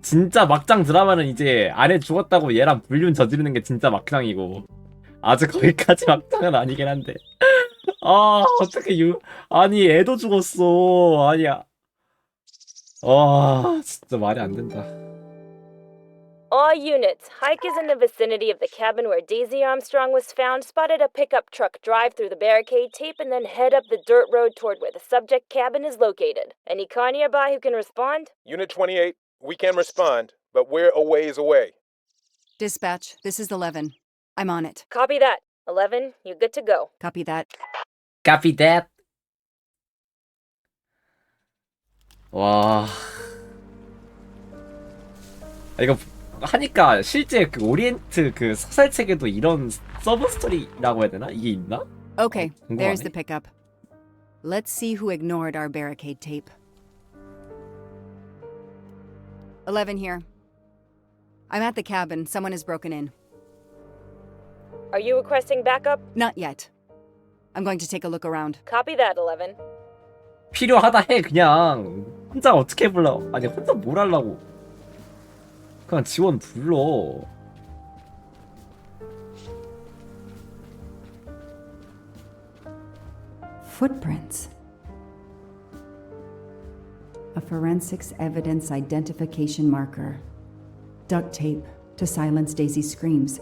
진짜 막장 드라마는 이제 아내 죽었다고 얘랑 불륜 저지르는 게 진짜 막장이고 아주 거기까지 막장은 아니긴 한데 어떻게 아니 애도 죽었어. 아니야. 진짜 말이 안 된다.
All units, hikers in the vicinity of the cabin where Daisy Armstrong was found spotted a pickup truck drive through the barricade tape and then head up the dirt road toward where the subject cabin is located. Any car nearby who can respond?
Unit 28, we can respond, but we're a ways away.
Dispatch, this is 11. I'm on it.
Copy that. 11, you're good to go.
Copy that.
Copy that. 와. 이거 하니까 실제 그 오리엔트 그 소설책에도 이런 서브 스토리라고 해야 되나? 이게 있나?
Okay, there's
궁금하네.
the pickup. Let's see who ignored our barricade tape. 11 here. I'm at the cabin. Someone has broken in.
Are you requesting backup?
Not yet. I'm going to take a look around.
Copy that, 11.
필요하다 해 그냥. 혼자 어떻게 불러? 아니 혼자 뭘 하려고? 그냥 지원 불러.
Footprints. A forensics evidence identification marker. Duct tape to silence Daisy's screams.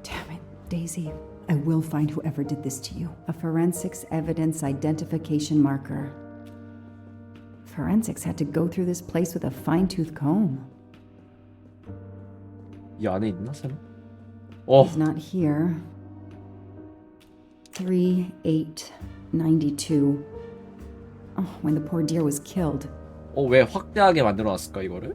Damn it, Daisy. I will find whoever did this to you. A forensics evidence identification marker. Forensics had to go through this place with a fine-tooth comb.
이 안에 있나 설마?
He's not here. 3/8/92. Oh, when the poor deer was killed.
왜 확대하게 만들어놨을까 이거를?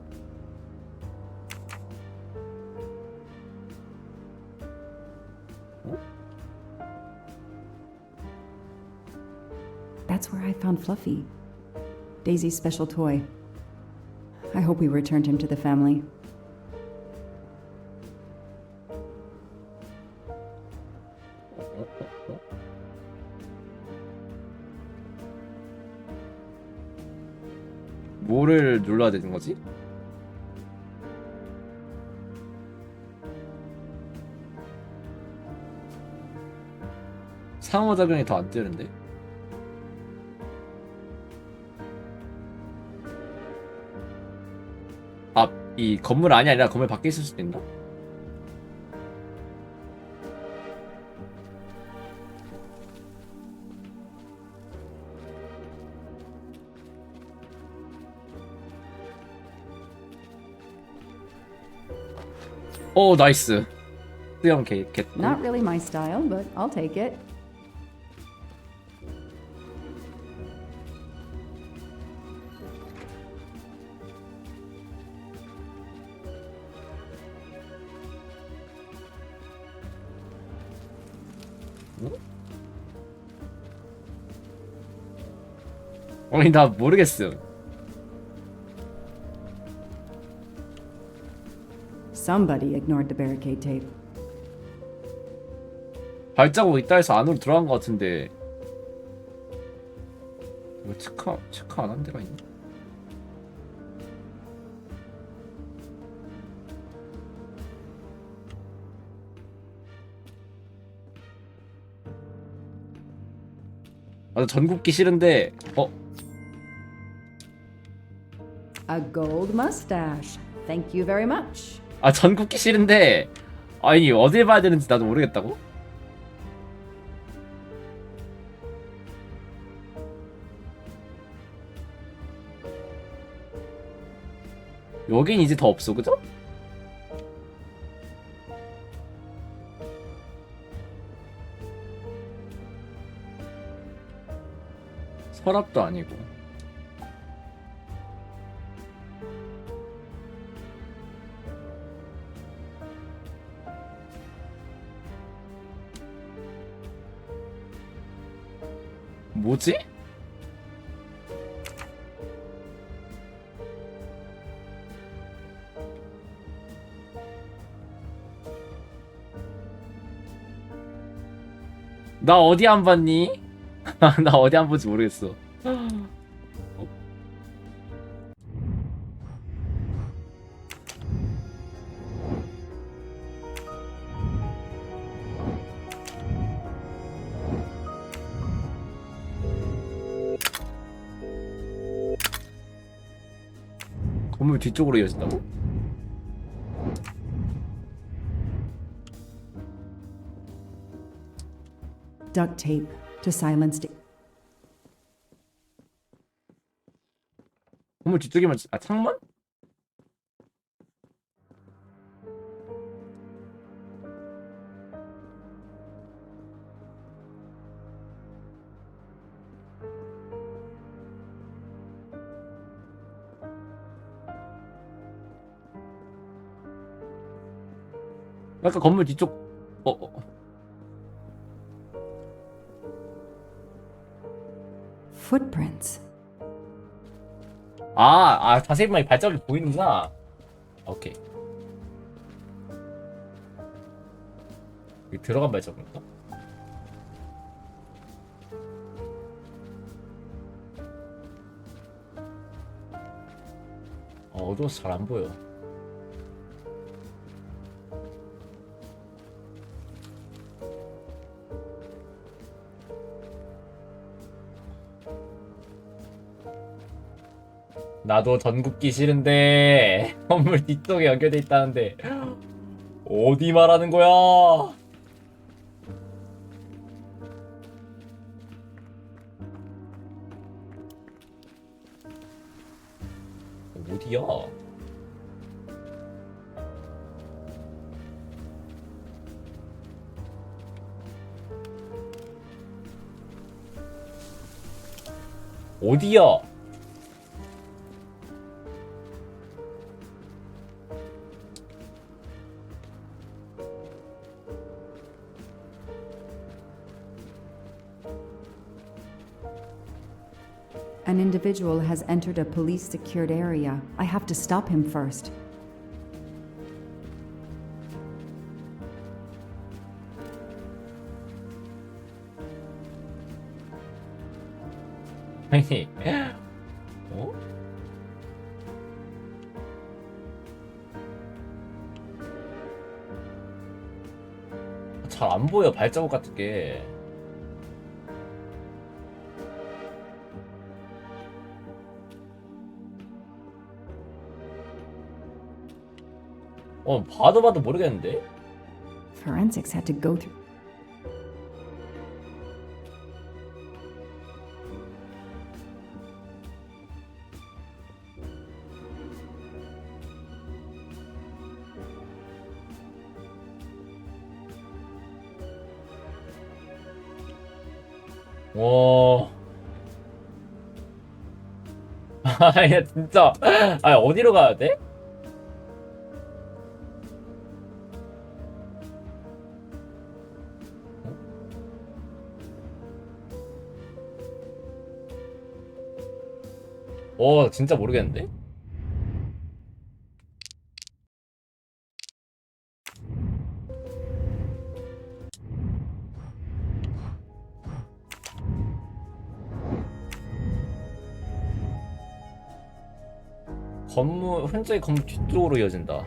That's where I found Fluffy. Daisy's special toy. I hope we returned him to the family.
뭐를 눌러야 되는 거지? 상호작용이 더 안 뜨는데? 이 건물 안이 아니라 건물 밖에 있을 수도 있나? 오 나이스. 수영 개.
Not really my style, but I'll take it.
아니 나 모르겠어.
Somebody ignored the barricade tape.
발자국 있다 해서 안으로 들어간 것 같은데 이거 체크 안 한 데가 있나? 아, 전국기 싫은데
A gold mustache. Thank you very much.
아 전국기 싫은데 아니 어딜 봐야 되는지 나도 모르겠다고? 여긴 이제 더 없어 그죠? 서랍도 아니고 뭐지? 나 어디 안 봤니? 나 어디 안 본지 모르겠어. 건물 뒤쪽으로 이어진다고?
Duct tape to silence the.
건물 뒤쪽이면 창문? 아까 건물 뒤쪽
Footprints.
자세히 보면 발자국이 보이는구나. 오케이. 여기 들어간 발자국인가? 어두워서 잘 안 보여. 나도 전국기 싫은데 건물 뒤쪽에 연결돼 있다는데 어디 말하는 거야? 어디야? 어디야?
An individual has entered a police secured area. I have to stop him first.
아니, 잘 안 보여 발자국 같은 게. 봐도 모르겠는데?
Forensics had to go through.
오. 야, 진짜. 어디로 가야 돼? 진짜 모르겠는데? 현재 건물 뒤쪽으로 이어진다.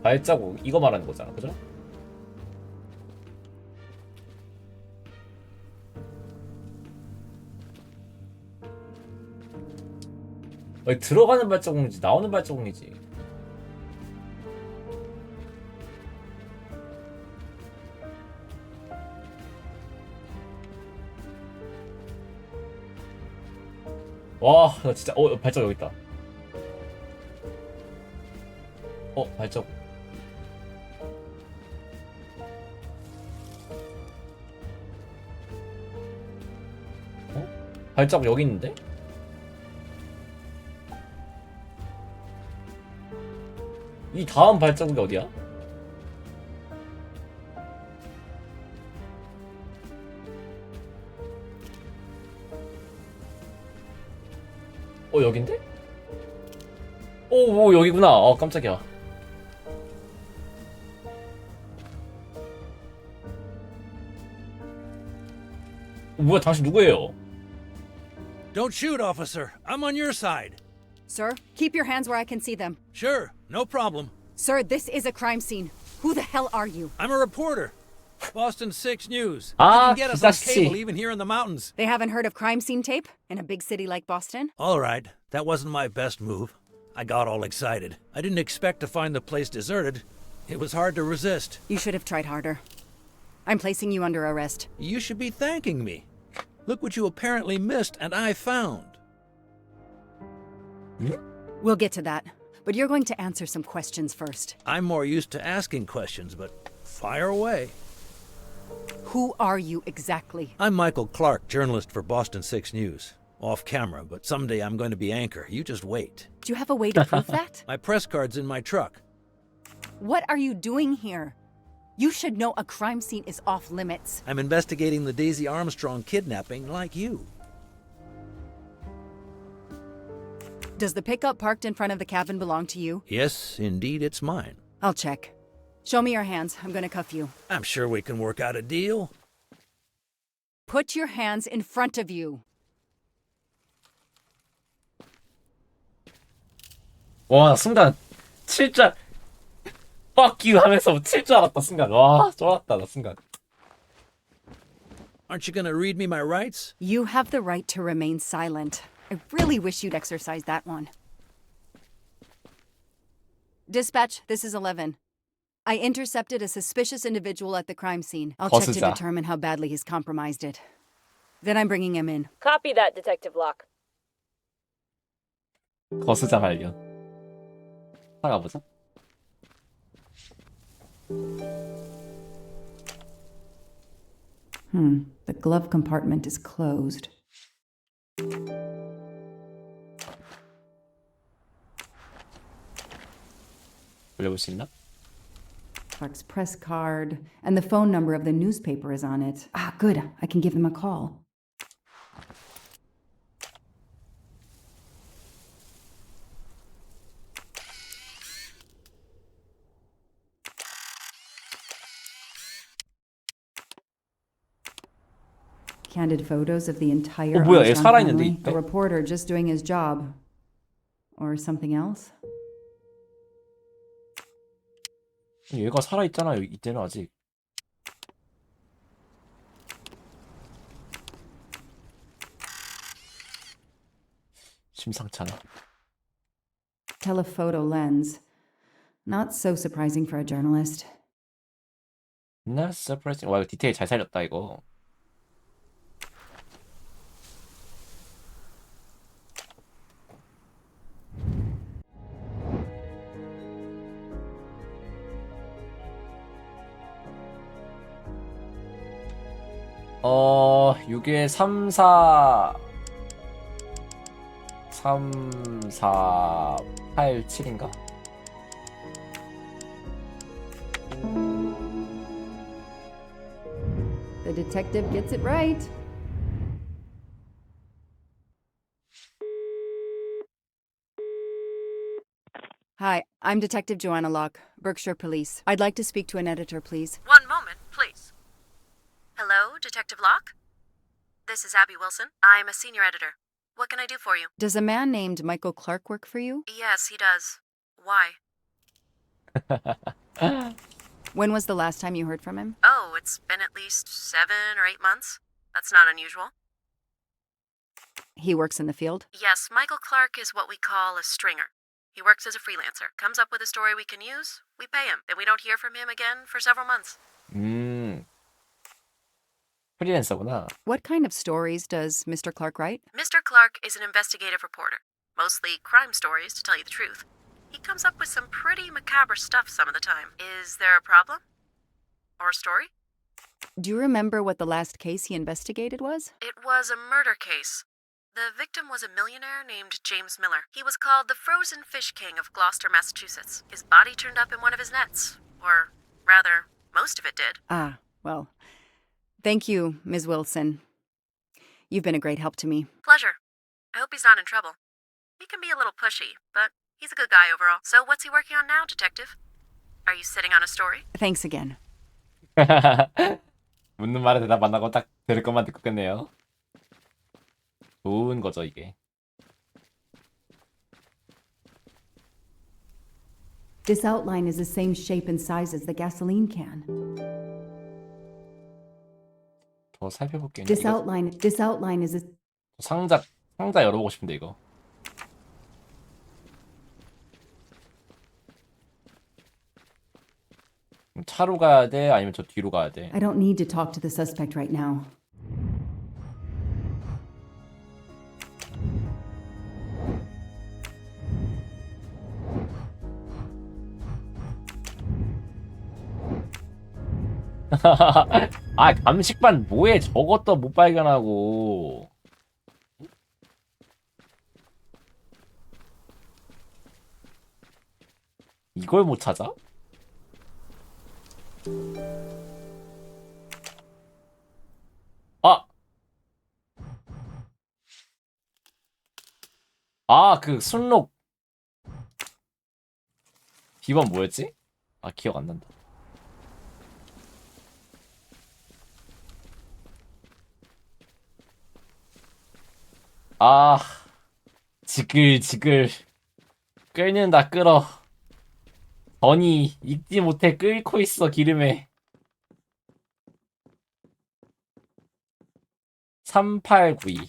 발자국 이거 말하는 거잖아, 그죠? 들어가는 발자국이지 나오는 발자국이지. 와, 나 진짜 발자국 여기 있다. 발자국. 발자국 여기 있는데? 이 다음 발자국이 어디야? 여긴데? 오, 여기구나. 깜짝이야. 뭐야, 당신 누구예요?
Don't shoot, officer. I'm on your side.
Sir, keep your hands where I can see them.
Sure, no problem.
Sir, this is a crime scene. Who the hell are you?
I'm a reporter. Boston 6 News. You can get us on cable even here in the mountains.
They haven't heard of crime scene tape in a big city like Boston?
All right, that wasn't my best move. I got all excited. I didn't expect to find the place deserted. It was hard to resist.
You should have tried harder. I'm placing you under arrest.
You should be thanking me. Look what you apparently missed and I found.
We'll get to that, but you're going to answer some questions first.
I'm more used to asking questions, but fire away.
Who are you exactly?
I'm Michael Clark, journalist for Boston 6 News. Off camera, but someday I'm going to be anchor. You just wait.
Do you have a way to prove that?
My press card's in my truck.
What are you doing here? You should know a crime scene is off limits.
I'm investigating the Daisy Armstrong kidnapping like you.
Does the pickup parked in front of the cabin belong to you?
Yes, indeed, it's mine.
I'll check. Show me your hands. I'm gonna cuff you.
I'm sure we can work out a deal.
Put your hands in front of you.
와, 순간 7줄 fuck you 하면서 7줄 알았다 순간. 와, 쫄았다 나 순간.
Aren't you gonna read me my rights?
You have the right to remain silent. I really wish you'd exercise that one. Dispatch, this is 11. I intercepted a suspicious individual at the crime scene. I'll check to determine how badly he's compromised it. Then I'm bringing him in.
Copy that, Detective Locke.
거수자 발견. 나가보자.
The glove compartment is closed.
올려볼 수 있나?
Clark's press card, and the phone number of the newspaper is on it. Ah, good. I can give them a call. Candid photos of the entire
뭐야, 얘
Armstrong
살아있는데,
family.
이때?
A reporter just doing his job. Or something else?
얘가 살아있잖아 이때는 아직. 심상치 않아.
Telephoto lens. Not so surprising for a journalist.
Not surprising. 와, 이거 디테일 잘 살렸다 이거. 어, 6에 3, 4 3, 4, 8, 7인가?
The detective gets it right. Hi, I'm Detective Joanna Locke, Berkshire Police. I'd like to speak to an editor, please.
One moment, please. Hello, Detective Locke? This is Abby Wilson. I'm a senior editor. What can I do for you?
Does a man named Michael Clark work for you?
Yes, he does. Why?
When was the last time you heard from him?
Oh, it's been at least 7 or 8 months. That's not unusual.
He works in the field?
Yes, Michael Clark is what we call a stringer. He works as a freelancer, comes up with a story we can use, we pay him, then we don't hear from him again for several months.
프리랜서구나.
What kind of stories does Mr. Clark write?
Mr. Clark is an investigative reporter, mostly crime stories, to tell you the truth. He comes up with some pretty macabre stuff some of the time. Is there a problem? Or a story?
Do you remember what the last case he investigated was?
It was a murder case. The victim was a millionaire named James Miller. He was called the Frozen Fish King of Gloucester, Massachusetts. His body turned up in one of his nets. Or, rather, most of it did.
Ah, well, thank you, Ms. Wilson. You've been a great help to me.
Pleasure. I hope he's not in trouble. He can be a little pushy, but he's a good guy overall. So what's he working on now, Detective? Are you sitting on a story?
Thanks again.
묻는 말에 대답 안 하고 딱 들을 것만 듣고 끝내요. 좋은 거죠, 이게.
This outline is the same shape and size as the gasoline can.
더 살펴볼게요.
This outline is a...
상자 열어보고 싶은데 이거. 차로 가야 돼? 아니면 저 뒤로 가야 돼?
I don't need to talk to the suspect right now.
아, 감식반 뭐해? 저것도 못 발견하고. 이걸 못 찾아? 그 순록 비번 뭐였지? 아, 기억 안 난다. 아, 지글지글 끓는다 끓어. 전이 익지 못해 끓고 있어 기름에. 3892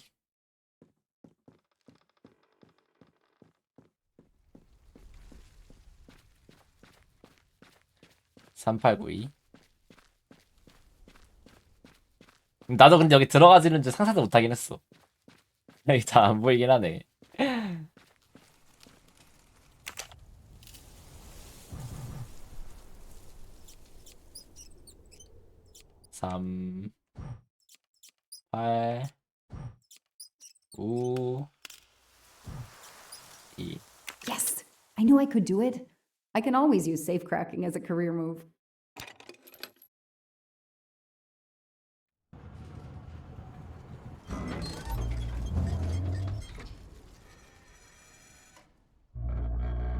3892 나도 근데 여기 들어가지는 줄 상상도 못하긴 했어. 여기 잘 안 보이긴 하네. 삼, 8, 5, 2.
Yes! I knew I could do it. I can always use safe cracking as a career move.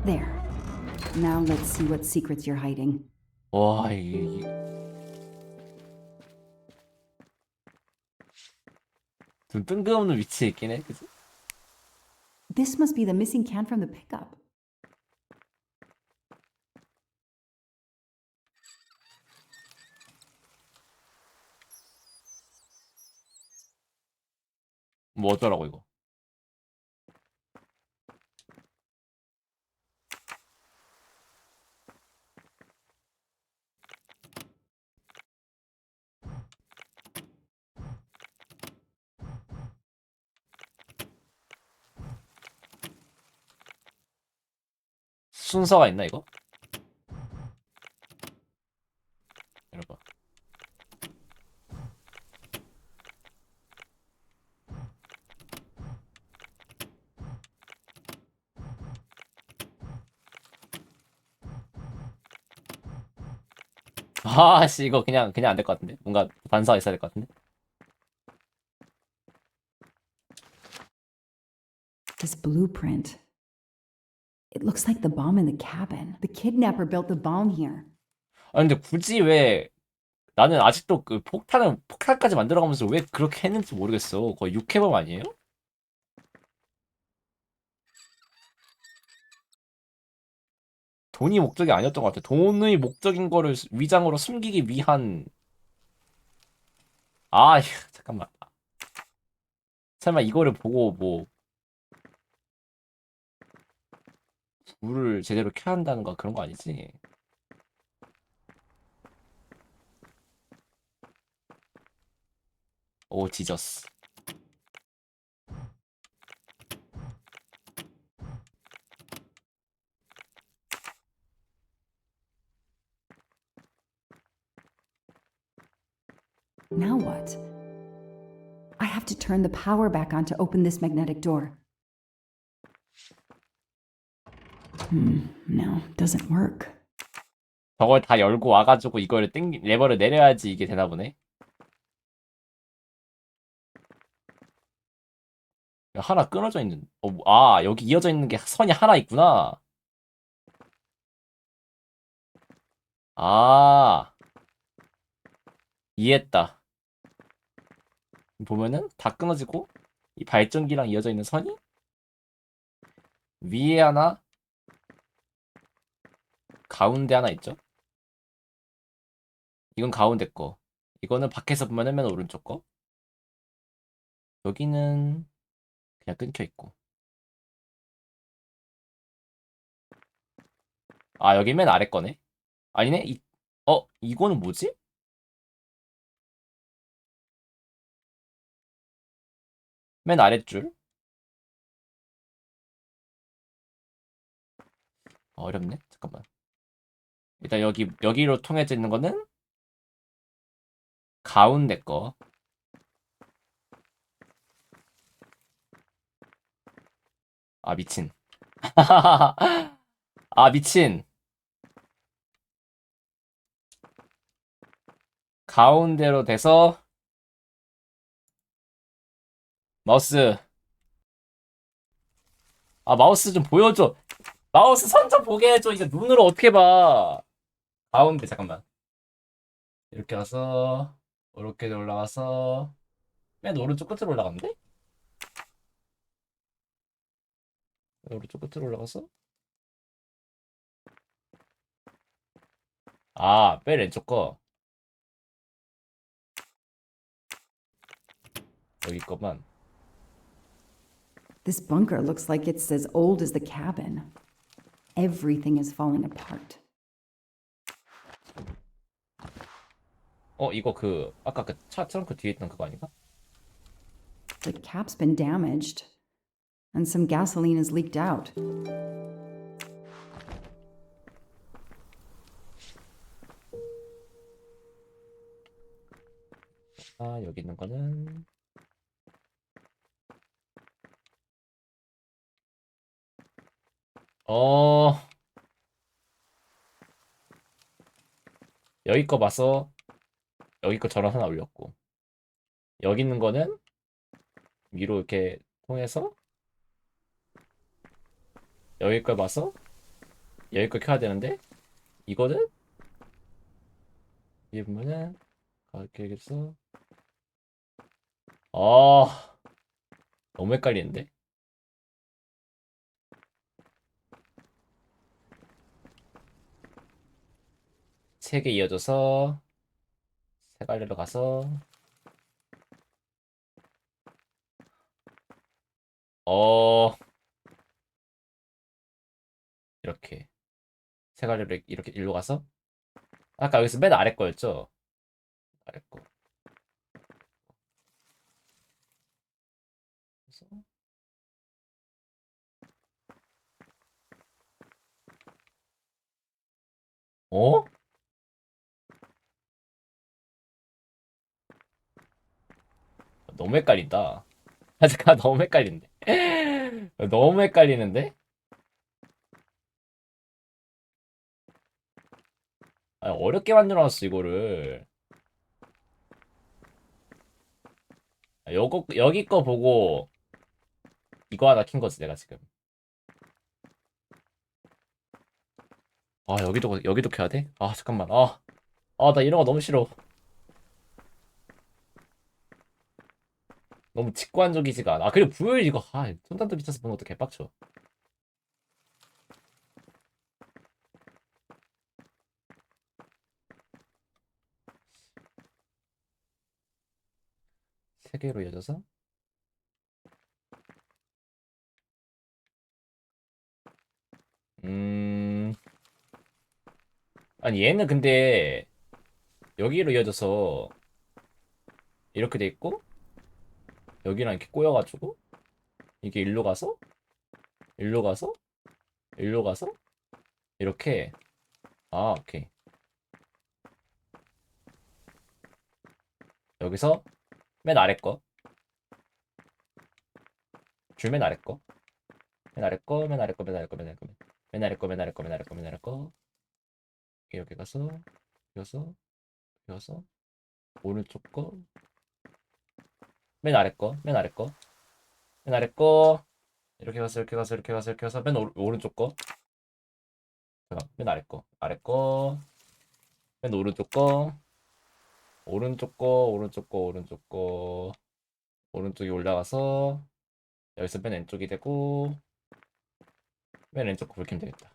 There. Now let's see what secrets you're hiding.
와, 이게 좀 뜬금없는 위치에 있긴 해, 그치?
This must be the missing can from the pickup.
뭐 어쩌라고 이거? 순서가 있나 이거? 여러분. 아씨 이거 그냥 안 될 것 같은데? 뭔가 반사가 있어야 될 것 같은데?
This blueprint. It looks like the bomb in the cabin. The kidnapper built the bomb here.
아 근데 굳이 왜 나는 아직도 그 폭탄까지 만들어가면서 왜 그렇게 했는지 모르겠어. 거의 육해범 아니에요? 돈이 목적이 아니었던 것 같아. 돈의 목적인 거를 위장으로 숨기기 위한. 아 잠깐만. 설마 이거를 보고 뭐 불을 제대로 켜야 한다는 거 그런 거 아니지? 오 지저스.
Now what? I have to turn the power back on to open this magnetic door. No, doesn't work.
저걸 다 열고 와가지고 이거를 레버를 내려야지 이게 되나 보네. 하나 끊어져 있는. 아 여기 이어져 있는 게 선이 하나 있구나. 아 이해했다. 보면은 다 끊어지고 이 발전기랑 이어져 있는 선이 위에 하나 가운데 하나 있죠. 이건 가운데 거. 이거는 밖에서 보면은 맨 오른쪽 거. 여기는 그냥 끊겨 있고. 아 여기 맨 아래 거네. 아니네. 이거는 뭐지? 맨 아랫줄. 어렵네. 잠깐만. 일단 여기로 통해져 있는 거는 가운데 거. 아 미친. 아 미친. 가운데로 돼서 마우스. 아 마우스 좀 보여줘. 마우스 선 좀 보게 해줘. 이제 눈으로 어떻게 봐. 가운데 잠깐만. 이렇게 와서 이렇게 올라가서 맨 오른쪽 끝으로 올라갔는데? 오른쪽 끝으로 올라가서 맨 왼쪽 거 여기 거만.
This bunker looks like it's as old as the cabin. Everything is falling apart.
이거 아까 그 차 트렁크 뒤에 있던 그거 아닌가?
The cap's been damaged, and some gasoline has leaked out.
여기 있는 거는 여기 거 봐서 여기 거 저런 하나 올렸고, 여기 있는 거는 위로 이렇게 통해서 여기 걸 봐서 여기 걸 켜야 되는데, 이거는 위에 보면은 이렇게 해서 너무 헷갈리는데. 세 개 이어져서 세 갈래로 가서 이렇게 세 갈래로 이렇게 일로 가서 아까 여기서 맨 아래 거였죠? 아래 거. 그래서 어? 너무 헷갈린다. 아, 잠깐, 너무 헷갈린데. 너무 헷갈리는데? 아, 어렵게 만들어놨어, 이거를. 아, 여기 거 보고, 이거 하나 킨 거지, 내가 지금. 아, 여기도 켜야 돼? 아, 잠깐만. 나 이런 거 너무 싫어. 너무 직관적이지가 않아. 아, 그리고 부여일 이거, 손단도 비춰서 보는 것도 개빡쳐. 세 개로 이어져서? 아니, 얘는 근데, 여기로 이어져서, 이렇게 돼 있고, 여기랑 이렇게 꼬여가지고, 이게 일로 가서, 일로 가서, 일로 가서, 이렇게. 아, 오케이. 여기서, 맨 아래 거. 줄 맨 아래 거. 맨 아래 거, 맨 아래 거, 맨 아래 거, 맨 아래 거. 맨 아래 거, 맨 아래 거, 맨 아래 거, 맨 아래 거. 여기 가서, 여기서, 여기서, 오른쪽 거. 맨 아래 거, 맨 아래 거. 맨 아래 거. 이렇게 가서, 이렇게 가서, 이렇게 가서, 이렇게 가서, 맨 오른쪽 거. 잠깐, 맨 아래 거. 아래 거. 맨 오른쪽 거. 오른쪽 거, 오른쪽 거, 오른쪽 거. 오른쪽이 올라가서, 여기서 맨 왼쪽이 되고, 맨 왼쪽 거 그렇게 하면 되겠다.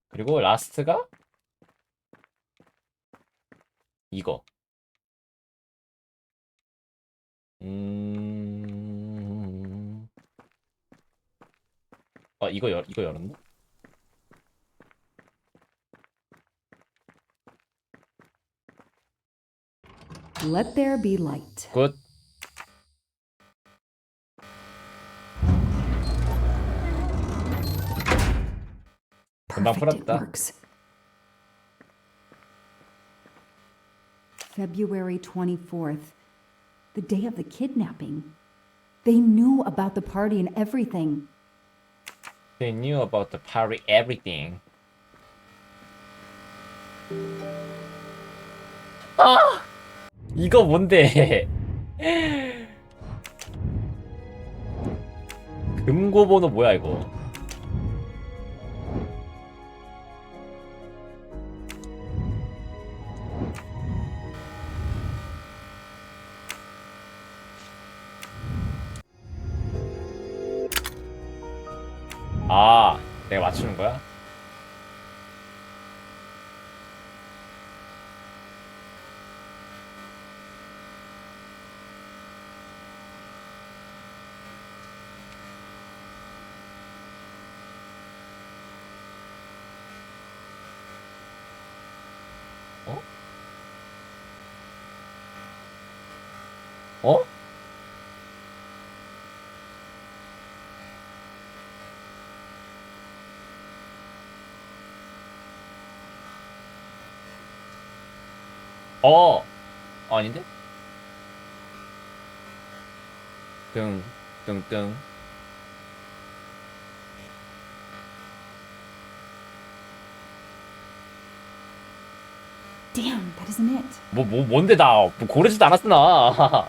그리고 라스트가 이거. 이거 열었나?
Let there be light.
굿. 금방
Perfect, it
풀었다.
works. February 24th, the day of the kidnapping. They knew about the party and everything.
They knew about the party everything. 아! 이거 뭔데? 금고번호 뭐야 이거? 아, 내가 맞추는 거야? 어? 어? 아닌데? 뚱.
Damn, that isn't it.
뭔데 뭐 고르지도 않았어 나.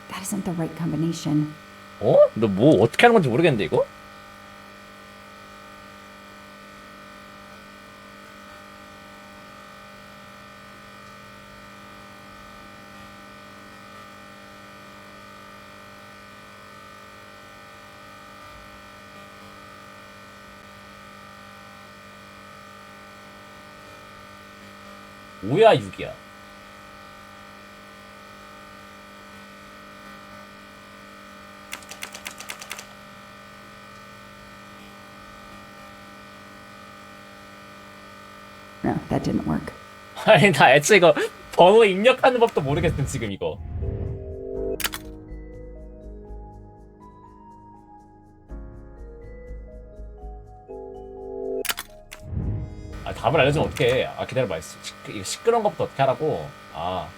That isn't the right combination.
어? 너 뭐 어떻게 하는 건지 모르겠는데 이거? 뭐야 6이야?
No, that didn't work.
아니 나 애초에 이거 번호 입력하는 법도 모르겠음 지금 이거. 아 답을 알려주면 어떡해. 아 기다려봐. 이거 시끄러운 것부터 어떻게 하라고. 아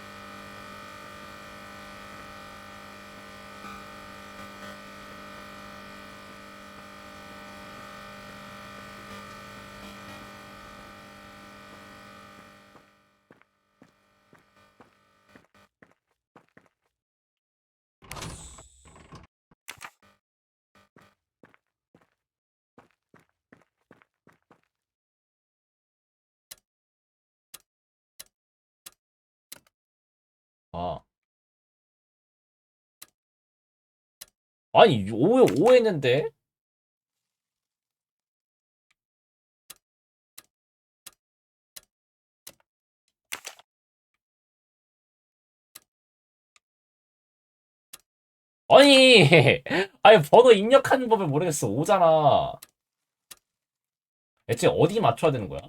아. 아니 오했는데? 아니 아니 번호 입력하는 법을 모르겠어. 오잖아. 애초에 어디 맞춰야 되는 거야?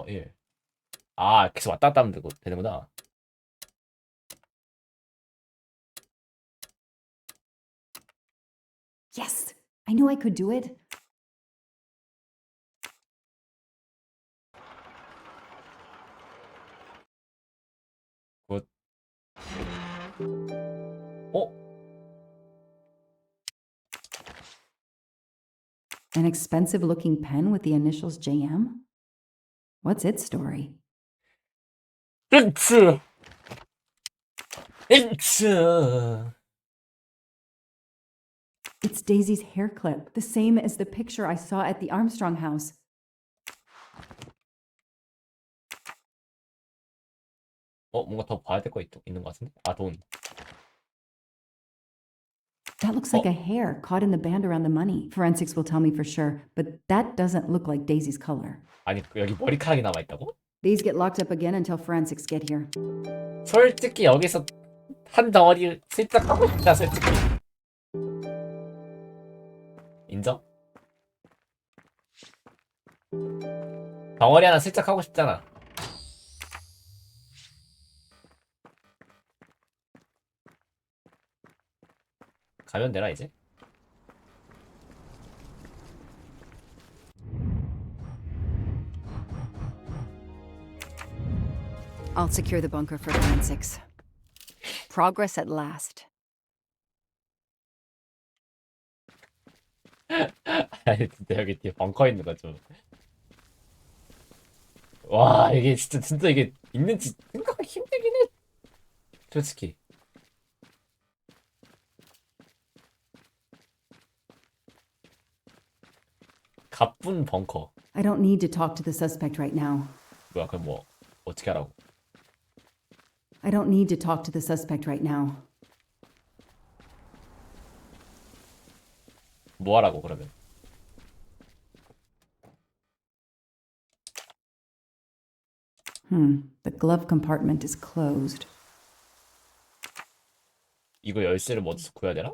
예. 아, 계속 왔다 갔다 하면 되는구나.
Yes, I knew I could do it.
굿.
An expensive looking pen with the initials JM? What's its story?
It's
It's Daisy's hair clip, the same as the picture I saw at the Armstrong house.
뭔가 더 봐야 될 거 있는 것 같은데? 아, 돈.
That looks like a hair caught in the band around the money. Forensics will tell me for sure, but that doesn't look like Daisy's color.
아니, 여기 머리카락이 남아 있다고?
These get locked up again until forensics get here.
솔직히 여기서 한 덩어리 슬쩍 하고 싶다, 솔직히. 인정? 덩어리 하나 슬쩍 하고 싶잖아. 가면 되나 이제?
I'll secure the bunker for forensics. Progress at last.
아니 진짜 여기 뒤에 벙커 있는 거 좀. 와 이게 진짜 이게 있는지 생각하기 힘들긴 해. 솔직히. 가쁜 벙커.
I don't need to talk to the suspect right now.
뭐야 그럼 뭐 어떻게 하라고?
I don't need to talk to the suspect right now.
뭐 하라고 그러면?
The glove compartment is closed.
이거 열쇠를 어디서 구해야 되나?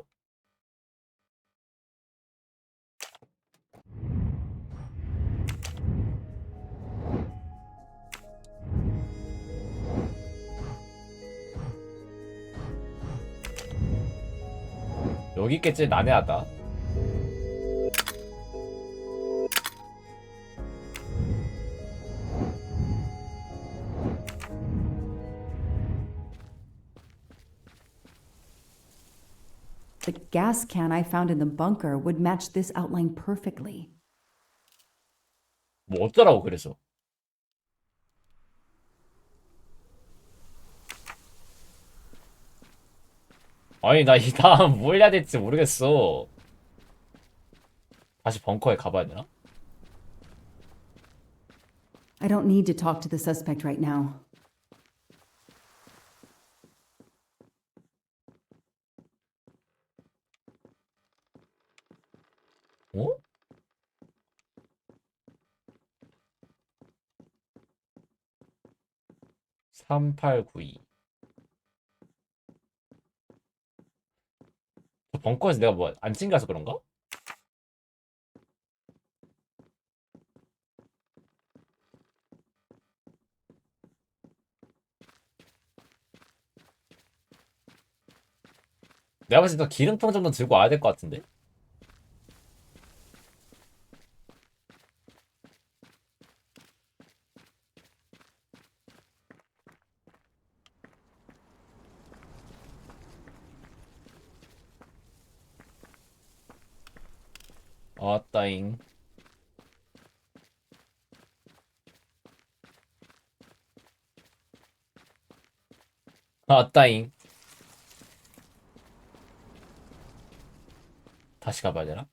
여기 있겠지. 난해하다.
The gas can I found in the bunker would match this outline perfectly.
뭐 어쩌라고 그래서? 아니 나 이 다음 뭘 해야 될지 모르겠어. 다시 벙커에 가봐야 되나?
I don't need to talk to the suspect right now.
어? 3892. 저 벙커에서 내가 뭐 안 챙겨서 그런가? 내가 봤을 때 기름통 정도 들고 와야 될 것 같은데? 아따잉. 아따잉. 다시 가봐야 되나?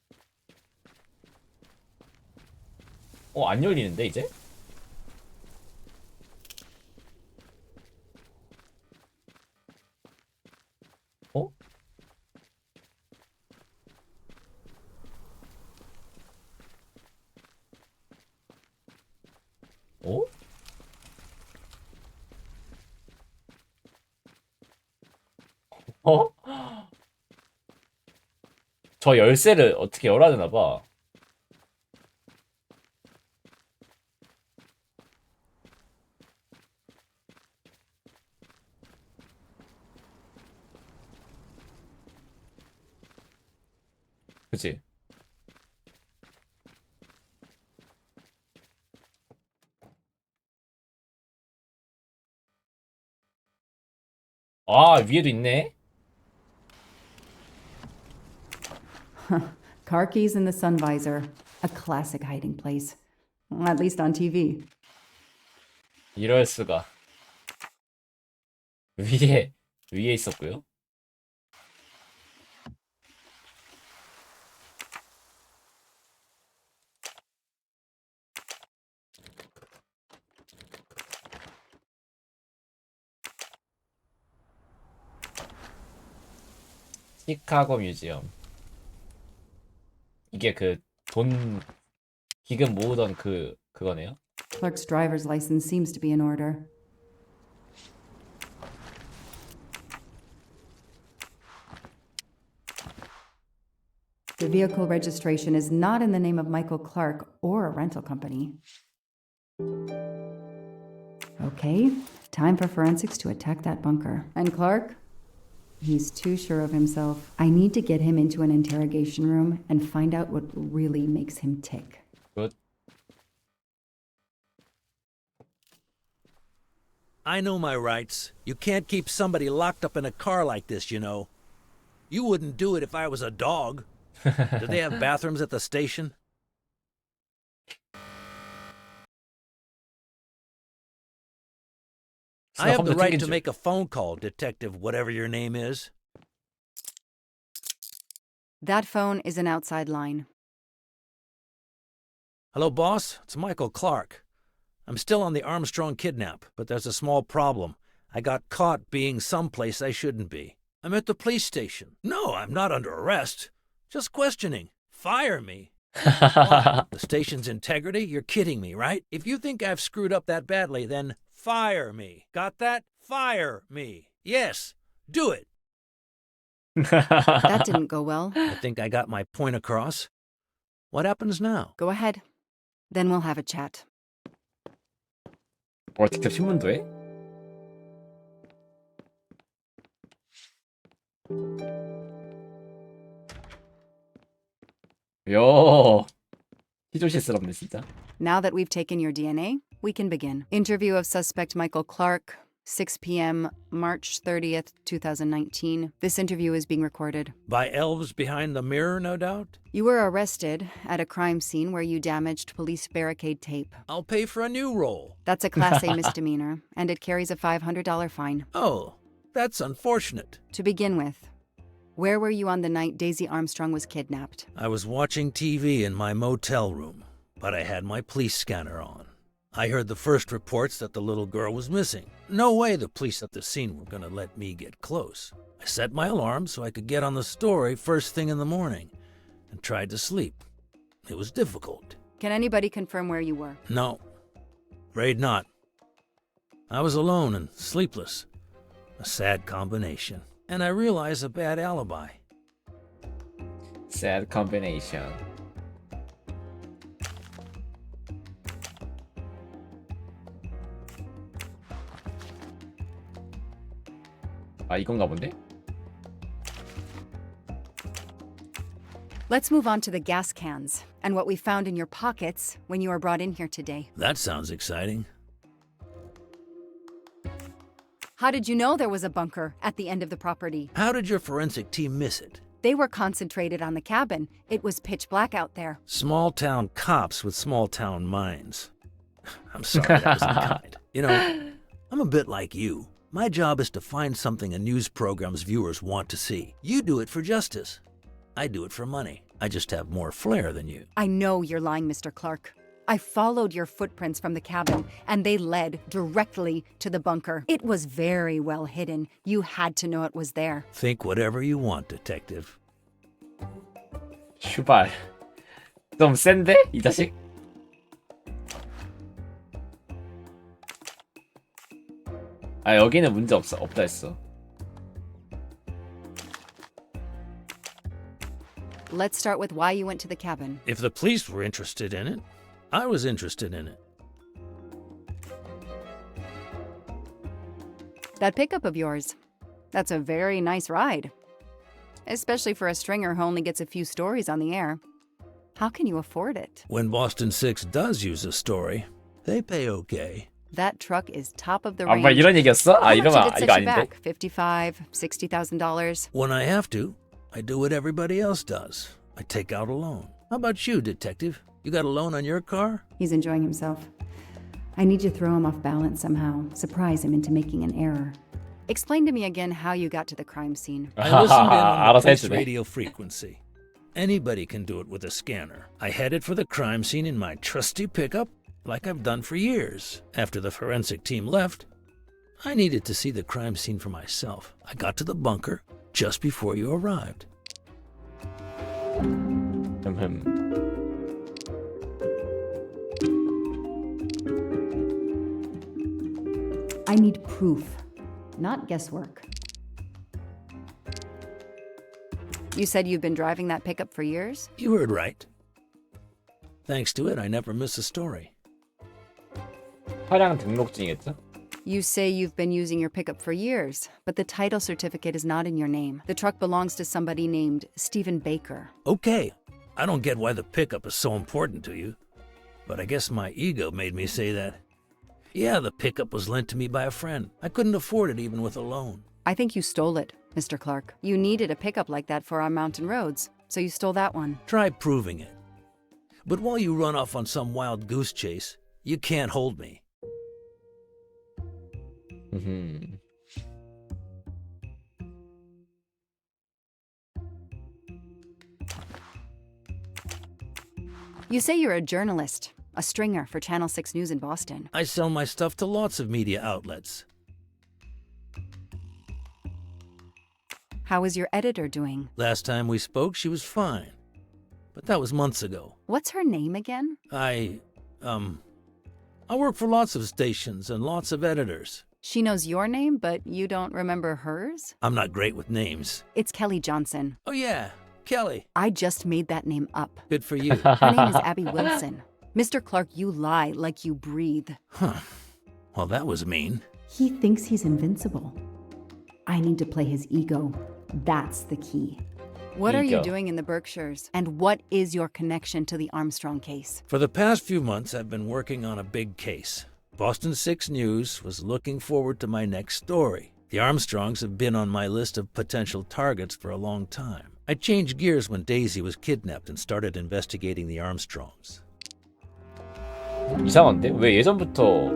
안 열리는데 이제? 어? 어? 어? 저 열쇠를 어떻게 열어야 되나 봐. 그치? 아, 위에도 있네.
Car keys in the sun visor. A classic hiding place. At least on TV.
이럴 수가. 위에 있었고요. 시카고 뮤지엄. 이게 그 돈 기금 모으던 그거네요.
Clerk's driver's license seems to be in order. The vehicle registration is not in the name of Michael Clark or a rental company. Okay, time for forensics to attack that bunker. And Clark? He's too sure of himself. I need to get him into an interrogation room and find out what really makes him tick.
Good.
I know my rights. You can't keep somebody locked up in a car like this, you know. You wouldn't do it if I was a dog. Do they have bathrooms at the station? I have the right to make a phone call, Detective whatever your name is.
That phone is an outside line.
Hello, boss. It's Michael Clark. I'm still on the Armstrong kidnap, but there's a small problem. I got caught being someplace I shouldn't be. I'm at the police station. No, I'm not under arrest. Just questioning. Fire me. Why? The station's integrity? You're kidding me, right? If you think I've screwed up that badly, then fire me. Got that? Fire me. Yes, do it.
That didn't go well.
I think I got my point across. What happens now?
Go ahead. Then we'll have a chat.
직접 신문도 해? 요, 희조실스럽네 진짜.
Now that we've taken your DNA, we can begin. Interview of suspect Michael Clark, 6 p.m., March 30th, 2019. This interview is being recorded.
By elves behind the mirror, no doubt?
You were arrested at a crime scene where you damaged police barricade tape.
I'll pay for a new role.
That's a Class A misdemeanor, and it carries a $500 fine.
Oh, that's unfortunate.
To begin with, where were you on the night Daisy Armstrong was kidnapped?
I was watching TV in my motel room, but I had my police scanner on. I heard the first reports that the little girl was missing. No way the police at the scene were going to let me get close. I set my alarm so I could get on the story first thing in the morning and tried to sleep. It was difficult.
Can anybody confirm where you were?
No, afraid not. I was alone and sleepless. A sad combination. And I realized a bad alibi.
Sad combination. 아, 이건가 본데?
Let's move on to the gas cans and what we found in your pockets when you were brought in here today.
That sounds exciting.
How did you know there was a bunker at the end of the property?
How did your forensic team miss it?
They were concentrated on the cabin. It was pitch black out there.
Small-town cops with small-town minds. I'm sorry, that wasn't kind. You know, I'm a bit like you. My job is to find something a news program's viewers want to see. You do it for justice. I do it for money. I just have more flair than you.
I know you're lying, Mr. Clark. I followed your footprints from the cabin, and they led directly to the bunker. It was very well hidden. You had to know it was there.
Think whatever you want, detective.
슈발. 좀 센데? 이 자식? 아, 여기는 문제 없다 했어.
Let's start with why you went to the cabin.
If the police were interested in it, I was interested in it.
That pickup of yours, that's a very nice ride. Especially for a stringer who only gets a few stories on the air. How can you afford it?
When Boston 6 does use a story, they pay okay.
That truck is top of the
아,
range.
뭐 이런 얘기였어? 아,
How much
이러면
did it
이거
set you
아닌데?
back? $55,000, $60,000.
When I have to, I do what everybody else does. I take out a loan. How about you, detective? You got a loan on your car?
He's enjoying himself. I need to throw him off balance somehow, surprise him into making an error.
Explain to me again how you got to the crime scene.
I listened in on the
알아서
police
해주네.
radio frequency. Anybody can do it with a scanner. I headed for the crime scene in my trusty pickup, like I've done for years. After the forensic team left, I needed to see the crime scene for myself. I got to the bunker just before you arrived.
I need proof, not guesswork.
You said you've been driving that pickup for years?
You heard right. Thanks to it, I never miss a story.
차량 등록증이겠죠?
You say you've been using your pickup for years, but the title certificate is not in your name. The truck belongs to somebody named Stephen Baker.
Okay, I don't get why the pickup is so important to you, but I guess my ego made me say that. Yeah, the pickup was lent to me by a friend. I couldn't afford it even with a loan.
I think you stole it, Mr. Clark. You needed a pickup like that for our mountain roads, so you stole that one.
Try proving it. But while you run off on some wild goose chase, you can't hold me.
You say you're a journalist, a stringer for Channel 6 News in Boston.
I sell my stuff to lots of media outlets.
How is your editor doing?
Last time we spoke, she was fine. But that was months ago.
What's her name again?
I work for lots of stations and lots of editors.
She knows your name, but you don't remember hers?
I'm not great with names.
It's Kelly Johnson.
Oh yeah, Kelly.
I just made that name up.
Good for you.
Her name is Abby Wilson. Mr. Clark, you lie like you breathe.
Huh. Well, that was mean.
He thinks he's invincible. I need to play his ego. That's the key.
What are you
Ego.
doing in the Berkshires? And what is your connection to the Armstrong case?
For the past few months, I've been working on a big case. Boston 6 News was looking forward to my next story. The Armstrongs have been on my list of potential targets for a long time. I changed gears when Daisy was kidnapped and started investigating the Armstrongs.
이상한데? 왜 예전부터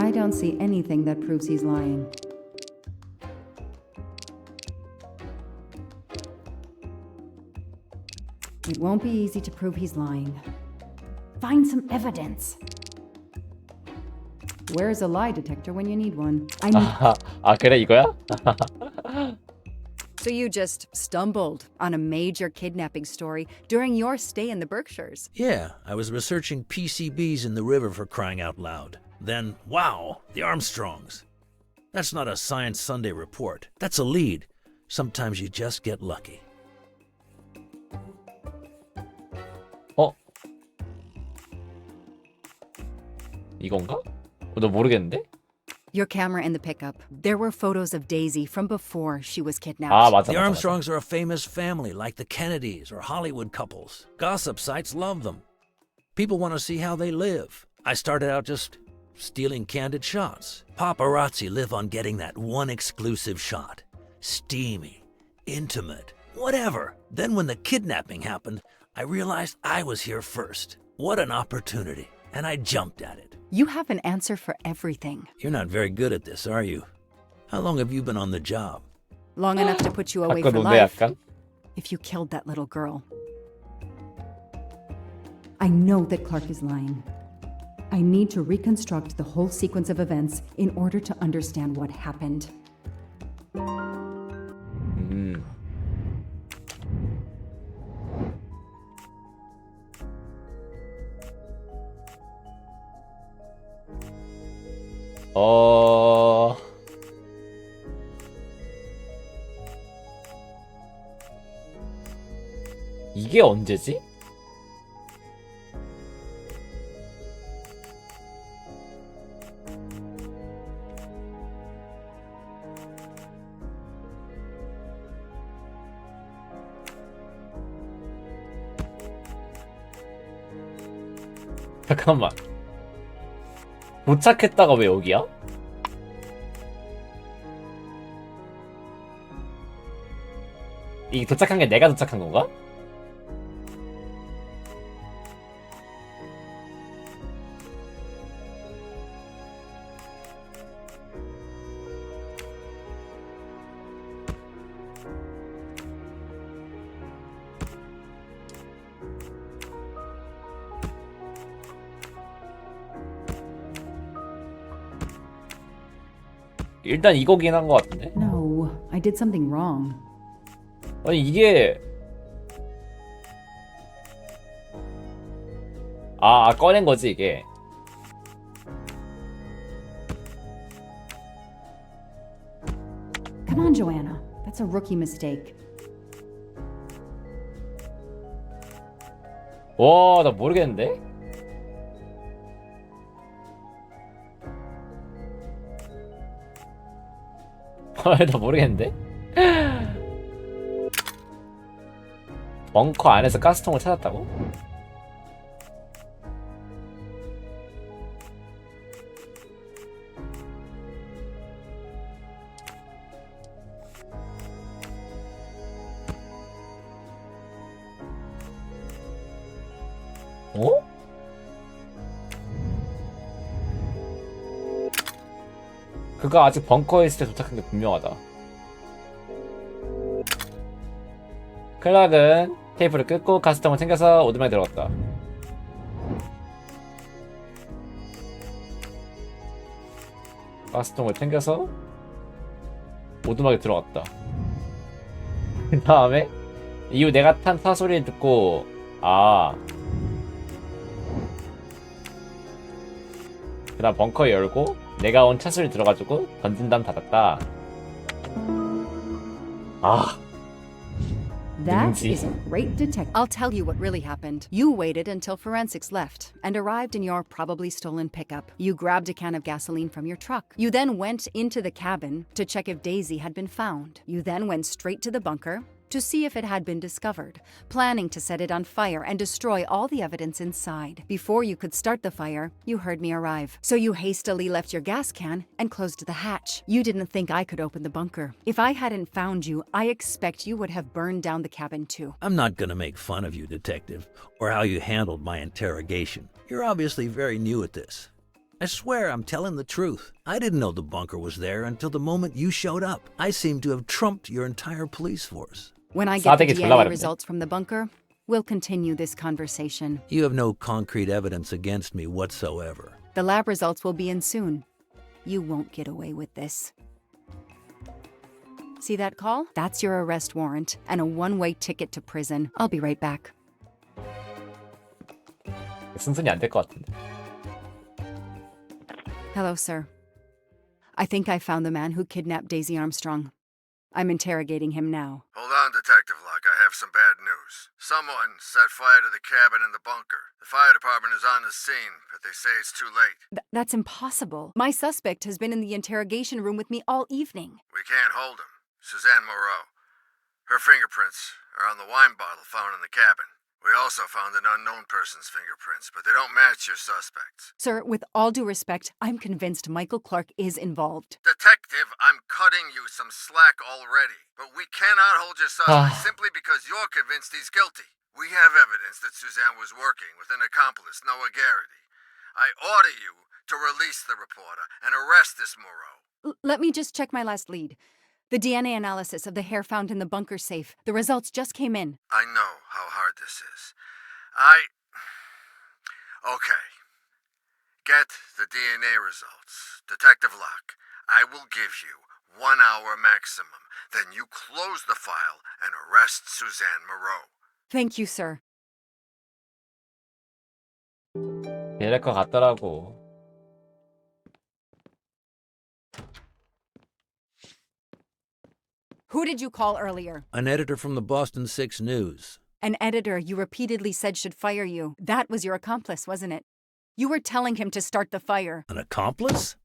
I don't see anything that proves he's lying. It won't be easy to prove he's lying. Find some evidence. Where's a lie detector when you need one? I need
아 그래 이거야?
So you just stumbled on a major kidnapping story during your stay in the Berkshires?
Yeah, I was researching PCBs in the river for crying out loud. Then, wow, the Armstrongs. That's not a Science Sunday report. That's a lead. Sometimes you just get lucky.
이건가? 너 모르겠는데?
Your camera in the pickup. There were photos of Daisy from before she was kidnapped.
아, 맞아,
The
맞아,
Armstrongs are a famous family like the Kennedys or Hollywood couples. Gossip sites love them. People want to see how they live. I started out just stealing candid shots. Paparazzi live on getting that one exclusive shot. Steamy, intimate, whatever. Then when the kidnapping happened, I realized I was here first. What an opportunity. And I jumped at it.
You have an answer for everything.
You're not very good at this, are you? How long have you been on the job?
Long enough to put you away
아까
for
뭔데
life.
약간?
If you killed that little girl. I know that Clark is lying. I need to reconstruct the whole sequence of events in order to understand what happened.
이게 언제지? 잠깐만. 도착했다가 왜 여기야? 이 도착한 게 내가 도착한 건가? 일단 이거긴 한 것 같은데.
No, I did something wrong.
아니 이게 꺼낸 거지 이게.
Come on, Joanna. That's a rookie mistake.
와, 나 모르겠는데? 나 모르겠는데? 벙커 안에서 가스통을 찾았다고? 어? 그가 아직 벙커에 있을 때 도착한 게 분명하다. 클락은 테이프를 끊고 가스통을 챙겨서 오두막에 들어갔다. 가스통을 챙겨서 오두막에 들어갔다. 그 다음에 이후 내가 탄 차 소리를 듣고 그 다음 벙커 열고 내가 온 차 소리 들어가지고 던진 다음 닫았다.
That is a great detective.
I'll tell you what really happened. You waited until forensics left and arrived in your probably stolen pickup. You grabbed a can of gasoline from your truck. You then went into the cabin to check if Daisy had been found. You then went straight to the bunker to see if it had been discovered, planning to set it on fire and destroy all the evidence inside. Before you could start the fire, you heard me arrive. So you hastily left your gas can and closed the hatch. You didn't think I could open the bunker. If I hadn't found you, I expect you would have burned down the cabin too.
I'm not going to make fun of you, Detective, or how you handled my interrogation. You're obviously very new at this. I swear I'm telling the truth. I didn't know the bunker was there until the moment you showed up. I seem to have trumped your entire police force.
When I get the DNA results from the bunker, we'll continue this conversation.
You have no concrete evidence against me whatsoever.
The lab results will be in soon. You won't get away with this. See that call? That's your arrest warrant and a one-way ticket to prison. I'll be right back.
순순히 안 될 것 같은데.
Hello, sir. I think I found the man who kidnapped Daisy Armstrong. I'm interrogating him now.
Hold on, Detective Locke. I have some bad news. Someone set fire to the cabin in the bunker. The fire department is on the scene, but they say it's too late.
That's impossible. My suspect has been in the interrogation room with me all evening.
We can't hold him. Suzanne Moreau. Her fingerprints are on the wine bottle found in the cabin. We also found an unknown person's fingerprints, but they don't match your suspects.
Sir, with all due respect, I'm convinced Michael Clark is involved.
Detective, I'm cutting you some slack already, but we cannot hold your suspect simply because you're convinced he's guilty. We have evidence that Suzanne was working with an accomplice, Noah Garrity. I order you to release the reporter and arrest this Moreau.
Let me just check my last lead. The DNA analysis of the hair found in the bunker safe. The results just came in.
I know how hard this is. Okay. Get the DNA results. Detective Locke, I will give you 1 hour maximum. Then you close the file and arrest Suzanne Moreau.
Thank you, sir.
이럴 것 같더라고.
Who did you call earlier?
An editor from the Boston 6 News.
An editor you repeatedly said should fire you. That was your accomplice, wasn't it? You were telling him to start the fire.
An accomplice?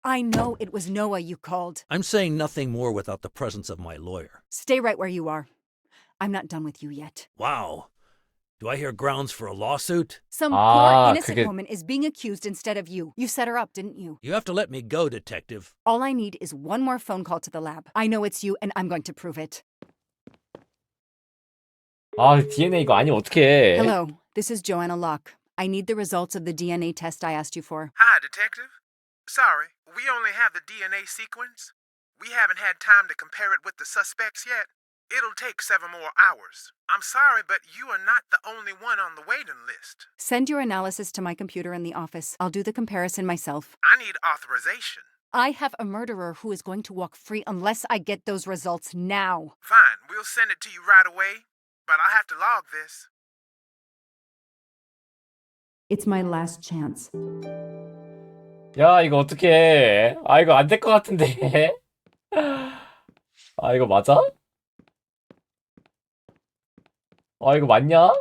I know it was Noah you called.
I'm saying nothing more without the presence of my lawyer.
Stay right where you are. I'm not done with you yet.
Wow. Do I hear grounds for a lawsuit?
Some poor innocent woman is being accused instead of you. You set her up, didn't you?
You have to let me go, Detective.
All I need is one more phone call to the lab. I know it's you, and I'm going to prove it.
DNA 이거 아니면 어떡해.
Hello, this is Joanna Locke. I need the results of the DNA test I asked you for.
Hi, Detective. Sorry, we only have the DNA sequence. We haven't had time to compare it with the suspects yet. It'll take 7 more hours. I'm sorry, but you are not the only one on the waiting list.
Send your analysis to my computer in the office. I'll do the comparison myself.
I need authorization.
I have a murderer who is going to walk free unless I get those results now.
Fine, we'll send it to you right away, but I'll have to log this.
It's my last chance.
야, 이거 어떡해. 이거 안 될 것 같은데. 이거 맞아? 이거 맞냐?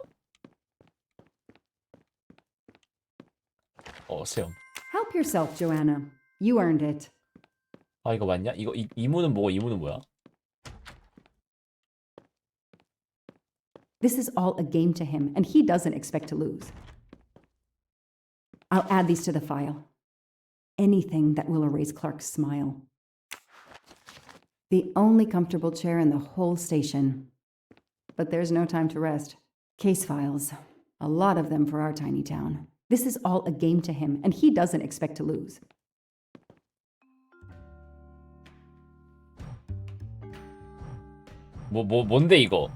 수영.
Help yourself, Joanna. You earned it.
이거 맞냐? 이문은 뭐고 이문은 뭐야?
This is all a game to him, and he doesn't expect to lose. I'll add these to the file. Anything that will erase Clark's smile. The only comfortable chair in the whole station. But there's no time to rest. Case files. A lot of them for our tiny town. This is all a game to him, and he doesn't expect to lose.
뭔데 이거?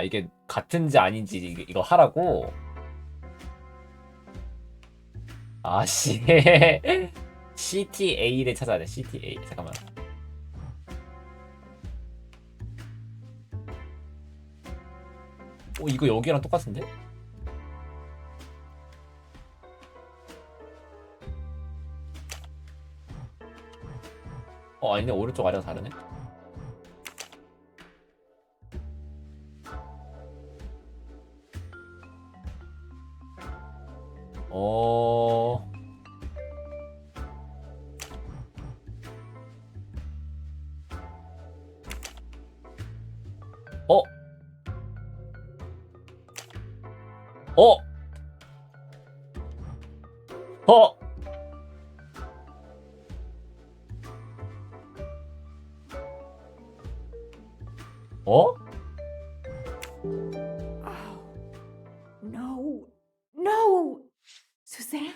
이게 같은지 아닌지 이거 하라고? 씨. CTA를 찾아야 돼. CTA. 잠깐만. 이거 여기랑 똑같은데? 아니네. 오른쪽 아래가 다르네.
No. No! Suzanne?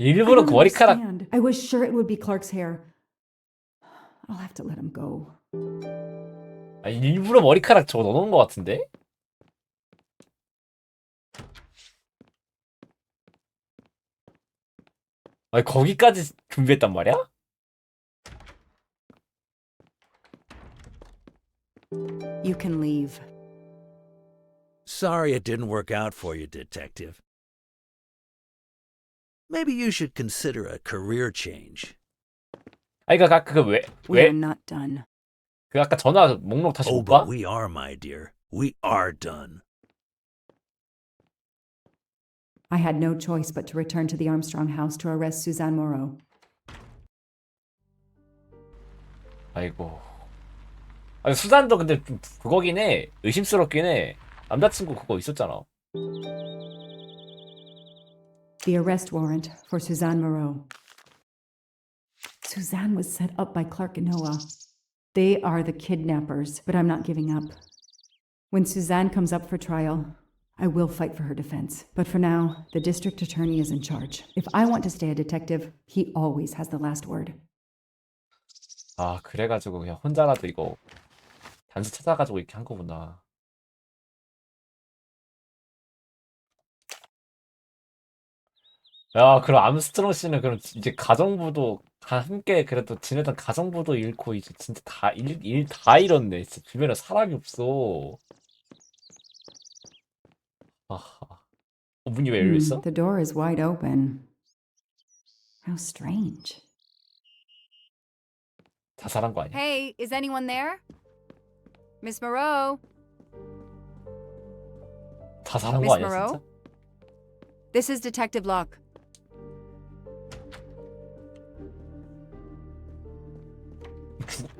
일부러 그 머리카락.
understand. I was sure it would be Clark's hair. I'll have to let him go.
아, 일부러 머리카락 저거 넣어놓은 것 같은데? 아니 거기까지 준비했단 말이야?
You can leave.
Sorry it didn't work out for you, Detective. Maybe you should consider a career change.
아니 그니까
We
왜
are not done.
그 아까 전화 목록 다시
Oh,
못 봐?
but we are, my dear. We are done.
I had no choice but to return to the Armstrong house to arrest Suzanne Moreau.
아이고. 아니 수잔도 근데 좀 그거긴 해. 의심스럽긴 해. 남자친구 그거 있었잖아.
The arrest warrant for Suzanne Moreau. Suzanne was set up by Clark and Noah. They are the kidnappers, but I'm not giving up. When Suzanne comes up for trial, I will fight for her defense. But for now, the district attorney is in charge. If I want to stay a detective, he always has the last word.
아 그래가지고 그냥 혼자라도 이거 단수 찾아가지고 이렇게 한 거구나. 야 그럼 암스트롱 씨는 그럼 이제 가정부도 함께 그래도 지내던 가정부도 잃고 이제 진짜 다 일 다 잃었네. 진짜 주변에 사람이 없어. 아하. 문이 왜 열려 있어?
The door is wide open. How strange.
자살한 거 아니야?
Hey, is anyone there? Miss Moreau?
자살한
Miss
거 아니야
Moreau?
진짜?
This is Detective Locke.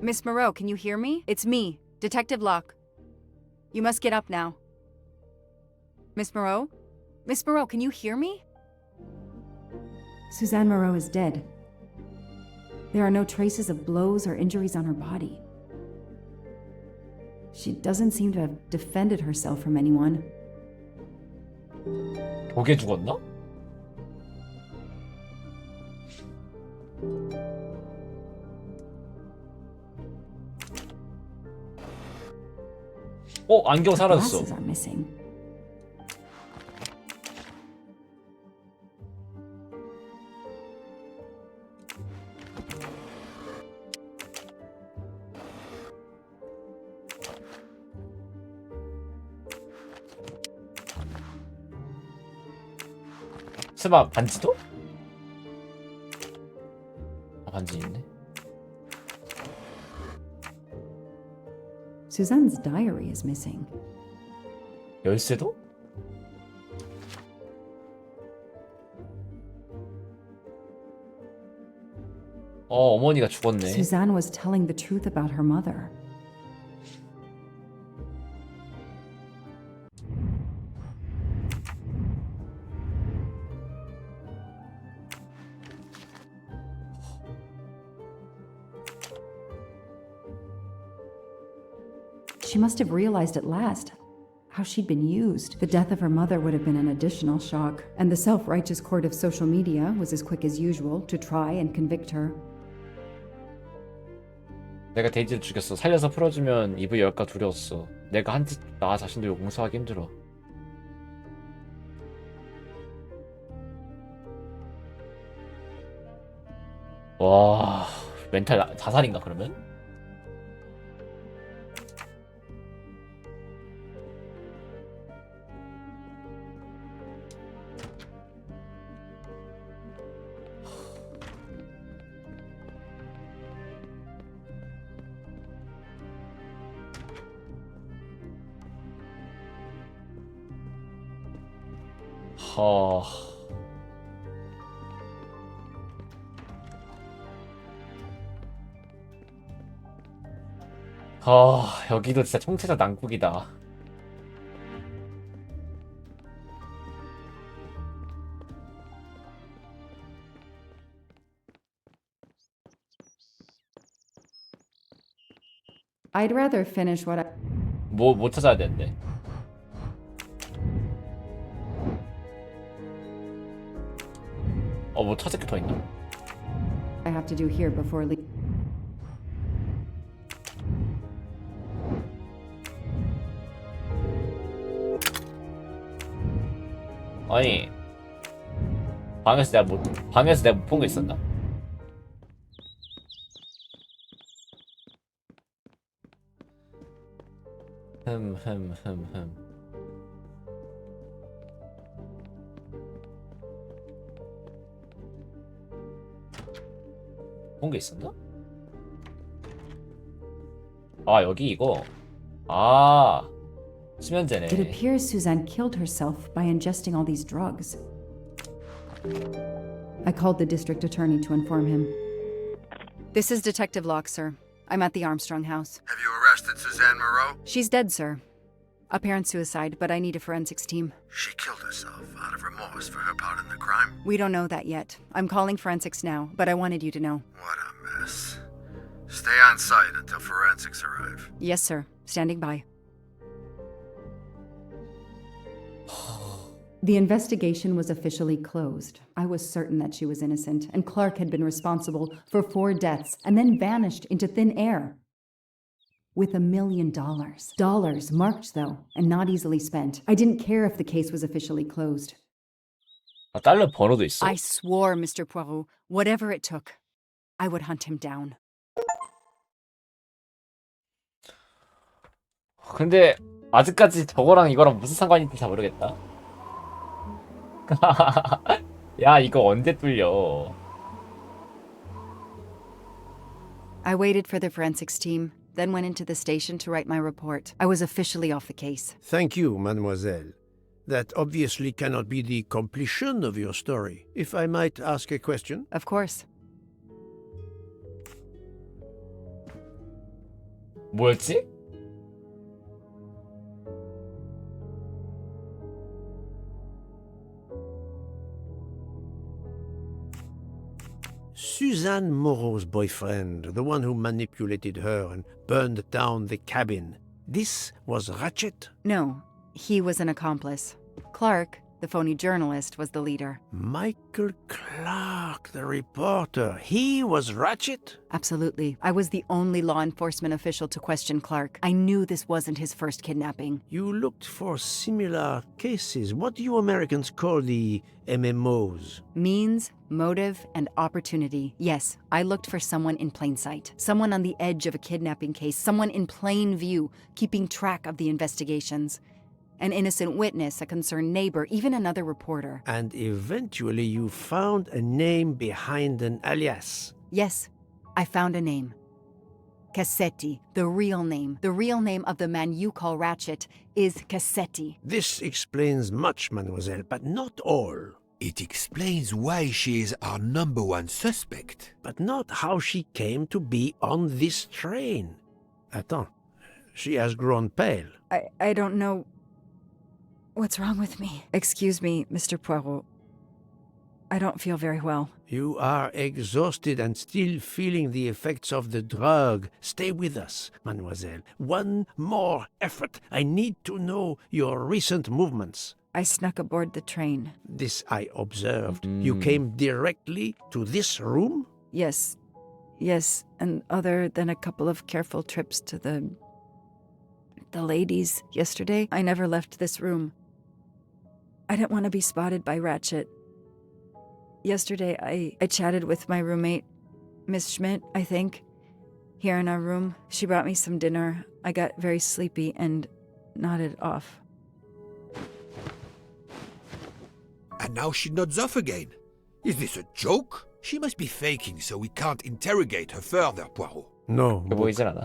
Miss Moreau, can you hear me? It's me, Detective Locke. You must get up now. Miss Moreau? Miss Moreau, can you hear me?
Suzanne Moreau is dead. There are no traces of blows or injuries on her body. She doesn't seem to have defended herself from anyone.
벽에 죽었나? 안경
Her
사라졌어.
glasses are missing.
설마 반지도? 아, 반지 있네.
Suzanne's diary is missing.
열쇠도? 어머니가 죽었네.
Suzanne was telling the truth about her mother. She must have realized at last how she'd been used. The death of her mother would have been an additional shock, and the self-righteous court of social media was as quick as usual to try and convict her.
내가 데이지를 죽였어. 살려서 풀어주면 이브 열까 두려웠어. 내가 한 짓 나 자신도 용서하기 힘들어. 와, 멘탈 자살인가 그러면? 여기도 진짜 총체적 난국이다.
I'd rather finish what I...
뭐 찾아야 되는데? 뭐 찾을 게 더 있나?
I have to do here before leaving.
아니 방에서 내가 못 본 거 있었나? 본 게 있었나? 아 여기 이거 수면제네.
It appears Suzanne killed herself by ingesting all these drugs. I called the district attorney to inform him.
This is Detective Locke, sir. I'm at the Armstrong house.
Have you arrested Suzanne Moreau?
She's dead, sir. Apparent suicide, but I need a forensics team.
She killed herself out of remorse for her part in the crime.
We don't know that yet. I'm calling forensics now, but I wanted you to know.
What a mess. Stay on site until forensics arrive.
Yes, sir. Standing by.
The investigation was officially closed. I was certain that she was innocent, and Clark had been responsible for 4 deaths and then vanished into thin air. With $1 million. Dollars marked, though, and not easily spent. I didn't care if the case was officially closed.
달러 번호도 있어.
I swore, Mr. Poirot, whatever it took, I would hunt him down.
근데 아직까지 저거랑 이거랑 무슨 상관이 있는지 잘 모르겠다. 야 이거 언제 뚫려?
I waited for the forensics team, then went into the station to write my report. I was officially off the case.
Thank you, mademoiselle. That obviously cannot be the completion of your story. If I might ask a question?
Of course.
뭐였지?
Suzanne Moreau's boyfriend, the one who manipulated her and burned down the cabin, this was Ratchet?
No, he was an accomplice. Clark, the phony journalist, was the leader.
Michael Clark, the reporter, he was Ratchet?
Absolutely. I was the only law enforcement official to question Clark. I knew this wasn't his first kidnapping.
You looked for similar cases. What do you Americans call the MMOs?
Means, motive, and opportunity. Yes, I looked for someone in plain sight. Someone on the edge of a kidnapping case. Someone in plain view, keeping track of the investigations. An innocent witness, a concerned neighbor, even another reporter.
And eventually you found a name behind an alias.
Yes, I found a name. Cassetti, the real name. The real name of the man you call Ratchet is Cassetti.
This explains much, mademoiselle, but not all.
It explains why she is our #1 suspect.
But not how she came to be on this train. Attends, she has grown pale.
I don't know what's wrong with me. Excuse me, Mr. Poirot. I don't feel very well.
You are exhausted and still feeling the effects of the drug. Stay with us, mademoiselle. One more effort. I need to know your recent movements.
I snuck aboard the train.
This I observed. You came directly to this room?
Yes. Yes, and other than a couple of careful trips to the ladies yesterday, I never left this room. I didn't want to be spotted by Ratchet. Yesterday, I chatted with my roommate, Miss Schmidt, I think, here in our room. She brought me some dinner. I got very sleepy and nodded off.
And now she nods off again. Is this a joke? She must be faking, so we can't interrogate her further, Poirot.
No,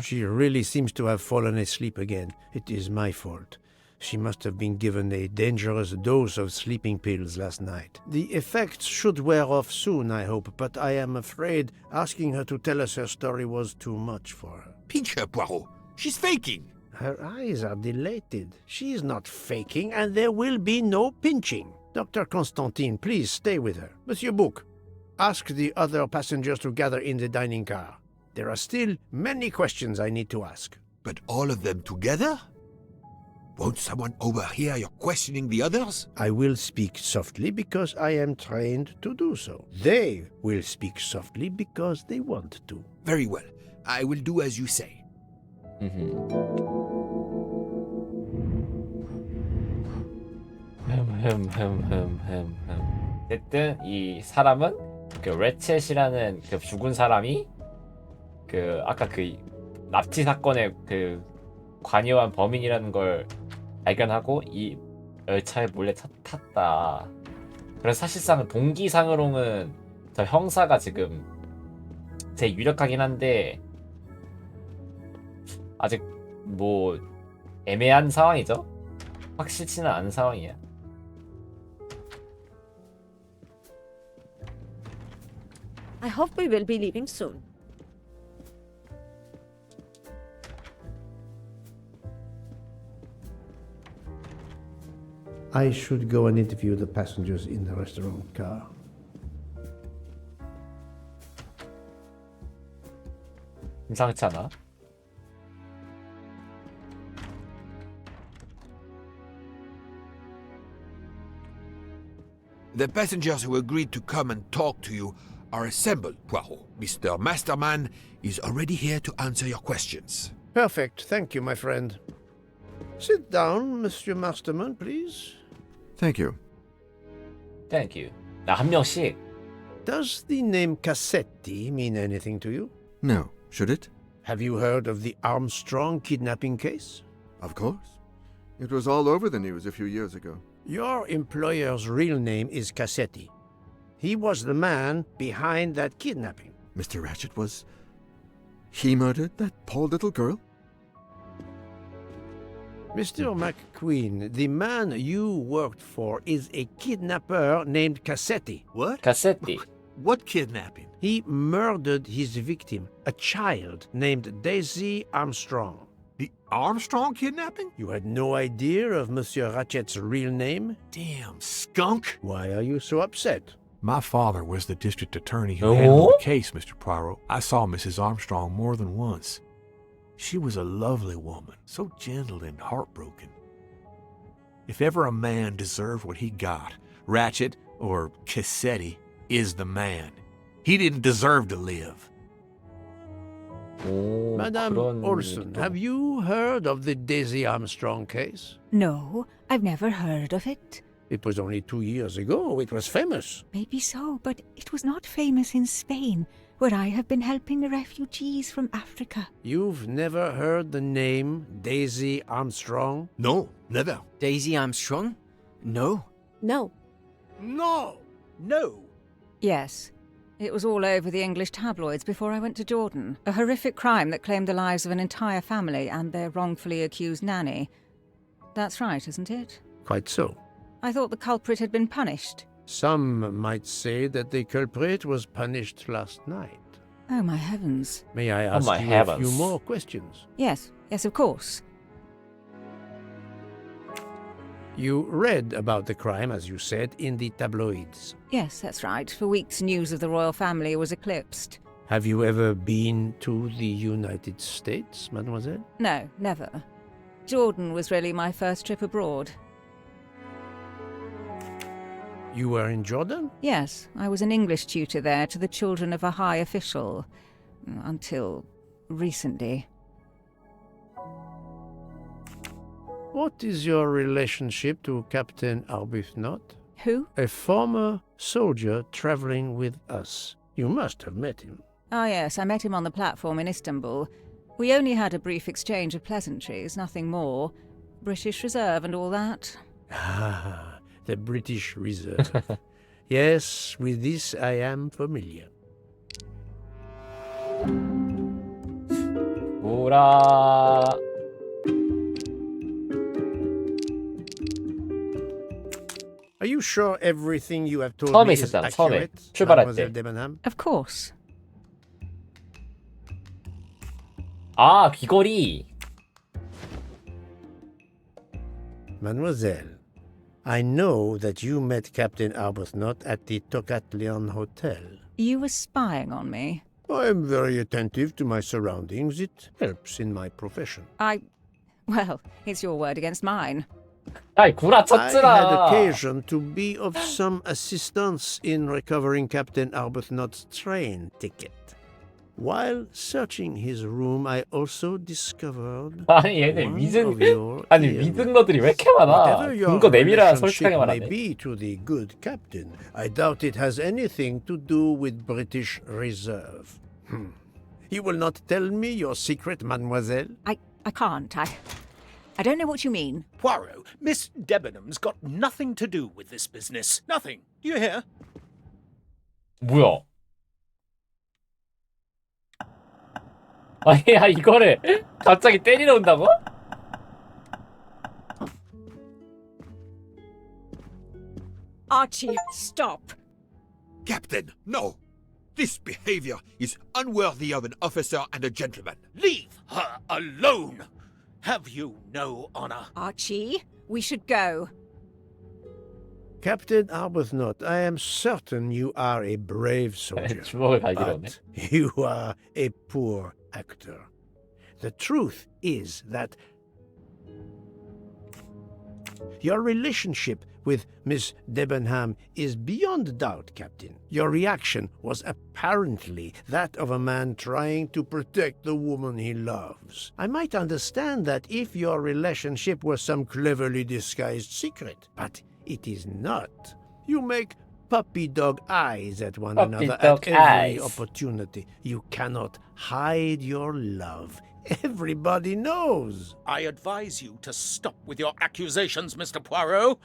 she really seems to have fallen asleep again. It is my fault. She must have been given a dangerous dose of sleeping pills last night. The effects should wear off soon, I hope, but I am afraid asking her to tell us her story was too much for her.
Pinch her, Poirot. She's faking.
Her eyes are dilated. She is not faking, and there will be no pinching. Dr. Constantine, please stay with her. Monsieur Bouc, ask the other passengers to gather in the dining car. There are still many questions I need to ask.
But all of them together? Won't someone overhear you questioning the others?
I will speak softly because I am trained to do so. They will speak softly because they want to.
Very well. I will do as you say.
어쨌든 이 사람은 그 레쳇이라는 그 죽은 사람이 그 아까 그 납치 사건의 그 관여한 범인이라는 걸 발견하고 이 열차에 몰래 탔다. 그래서 사실상 동기상으로는 저 형사가 지금 제일 유력하긴 한데 아직 뭐 애매한 상황이죠. 확실치는 않은 상황이야.
I hope we will be leaving soon.
I should go and interview the passengers in the restaurant car.
이상하지 않아?
The passengers who agreed to come and talk to you are assembled, Poirot. Mr. Masterman is already here to answer your questions.
Perfect. Thank you, my friend. Sit down, Monsieur Masterman, please.
Thank you.
Thank you. 나 한 명씩.
Does the name Cassetti mean anything to you?
No. Should it?
Have you heard of the Armstrong kidnapping case?
Of course. It was all over the news a few years ago.
Your employer's real name is Cassetti. He was the man behind that kidnapping.
Mr. Ratchet was... He murdered that poor little girl?
Mr. McQueen, the man you worked for is a kidnapper named Cassetti.
What?
Cassetti.
What kidnapping?
He murdered his victim, a child named Daisy Armstrong.
The Armstrong kidnapping?
You had no idea of Monsieur Ratchet's real name?
Damn skunk!
Why are you so upset?
My father was the district attorney who handled the case, Mr. Poirot. I saw Mrs. Armstrong more than once. She was a lovely woman, so gentle and heartbroken. If ever a man deserved what he got, Ratchet, or Cassetti, is the man. He didn't deserve to live.
Madame Olson, have you heard of the Daisy Armstrong case?
No, I've never heard of it.
It was only 2 years ago. It was famous.
Maybe so, but it was not famous in Spain, where I have been helping the refugees from Africa.
You've never heard the name Daisy Armstrong?
No, never.
Daisy Armstrong? No.
No.
No! No!
Yes. It was all over the English tabloids before I went to Jordan. A horrific crime that claimed the lives of an entire family and their wrongfully accused nanny. That's right, isn't it?
Quite so.
I thought the culprit had been punished.
Some might say that the culprit was punished last night.
Oh, my heavens.
May I ask you a few more questions?
Yes, of course.
You read about the crime, as you said, in the tabloids.
Yes, that's right. For weeks, news of the royal family was eclipsed.
Have you ever been to the United States, mademoiselle?
No, never. Jordan was really my first trip abroad.
You were in Jordan?
Yes, I was an English tutor there to the children of a high official. Until recently.
What is your relationship to Captain Arbuthnot?
Who?
A former soldier traveling with us. You must have met him.
Ah, yes, I met him on the platform in Istanbul. We only had a brief exchange of pleasantries, nothing more. British Reserve and all that.
Ah, the British Reserve. Yes, with this I am familiar.
뭐라.
Are you sure everything you have told
처음에
me is
있었잖아,
accurate,
처음에. 출발할
Mademoiselle
때.
Debenham?
Of course.
아, 귀걸이.
Mademoiselle, I know that you met Captain Arbuthnot at the Tocatlion Hotel.
You were spying on me.
I am very attentive to my surroundings. It helps in my profession.
Well, it's your word against mine.
아이 구라
I had
쳤지라.
occasion to be of some assistance in recovering Captain Arbuthnot's train ticket. While searching his room, I also discovered
아니 얘네
one
믿은
of your
아니
earrings.
믿은 것들이 왜 이렇게 많아?
Whatever your
근거 내밀어야
relationship
솔직하게
may
말하네.
be to the good captain, I doubt it has anything to do with British Reserve. You will not tell me your secret, mademoiselle?
I can't. I don't know what you mean.
Poirot, Miss Debenham's got nothing to do with this business. Nothing. Do you hear?
뭐야? 아니 야 이거를 갑자기 때리러 온다고?
Archie, stop.
Captain, no! This behavior is unworthy of an officer and a gentleman.
Leave her alone! Have you no honor?
Archie, we should go.
Captain Arbuthnot, I am certain you are a brave soldier,
주먹을 갈기러 오네.
but you are a poor actor. The truth is that your relationship with Miss Debenham is beyond doubt, Captain. Your reaction was apparently that of a man trying to protect the woman he loves. I might understand that if your relationship were some cleverly disguised secret, but it is not. You make puppy dog eyes at one another at every opportunity. You cannot hide your love. Everybody knows.
I advise you to stop with your accusations, Mr. Poirot.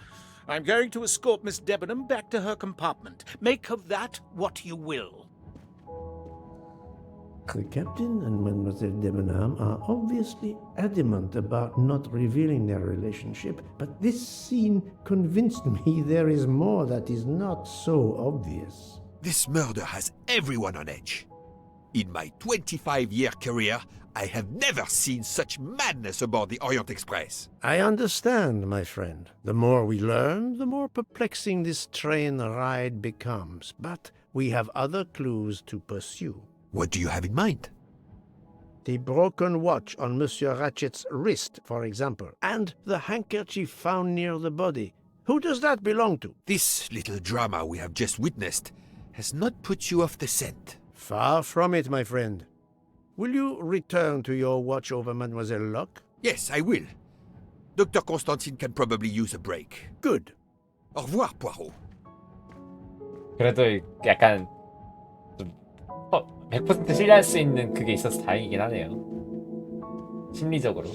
I'm going to escort Miss Debenham back to her compartment. Make of that what you will.
The captain and Mademoiselle Debenham are obviously adamant about not revealing their relationship, but this scene convinced me there is more that is not so obvious.
This murder has everyone on edge. In my 25-year career, I have never seen such madness aboard the Orient Express.
I understand, my friend. The more we learn, the more perplexing this train ride becomes. But we have other clues to pursue.
What do you have in mind?
The broken watch on Monsieur Ratchet's wrist, for example, and the handkerchief found near the body. Who does that belong to?
This little drama we have just witnessed has not put you off the scent.
Far from it, my friend. Will you return to your watch over Mademoiselle Locke?
Yes, I will. Dr. Constantine can probably use a break.
Good.
Au revoir, Poirot.
그래도 약간 좀 100% 신뢰할 수 있는 그게 있어서 다행이긴 하네요. 심리적으로.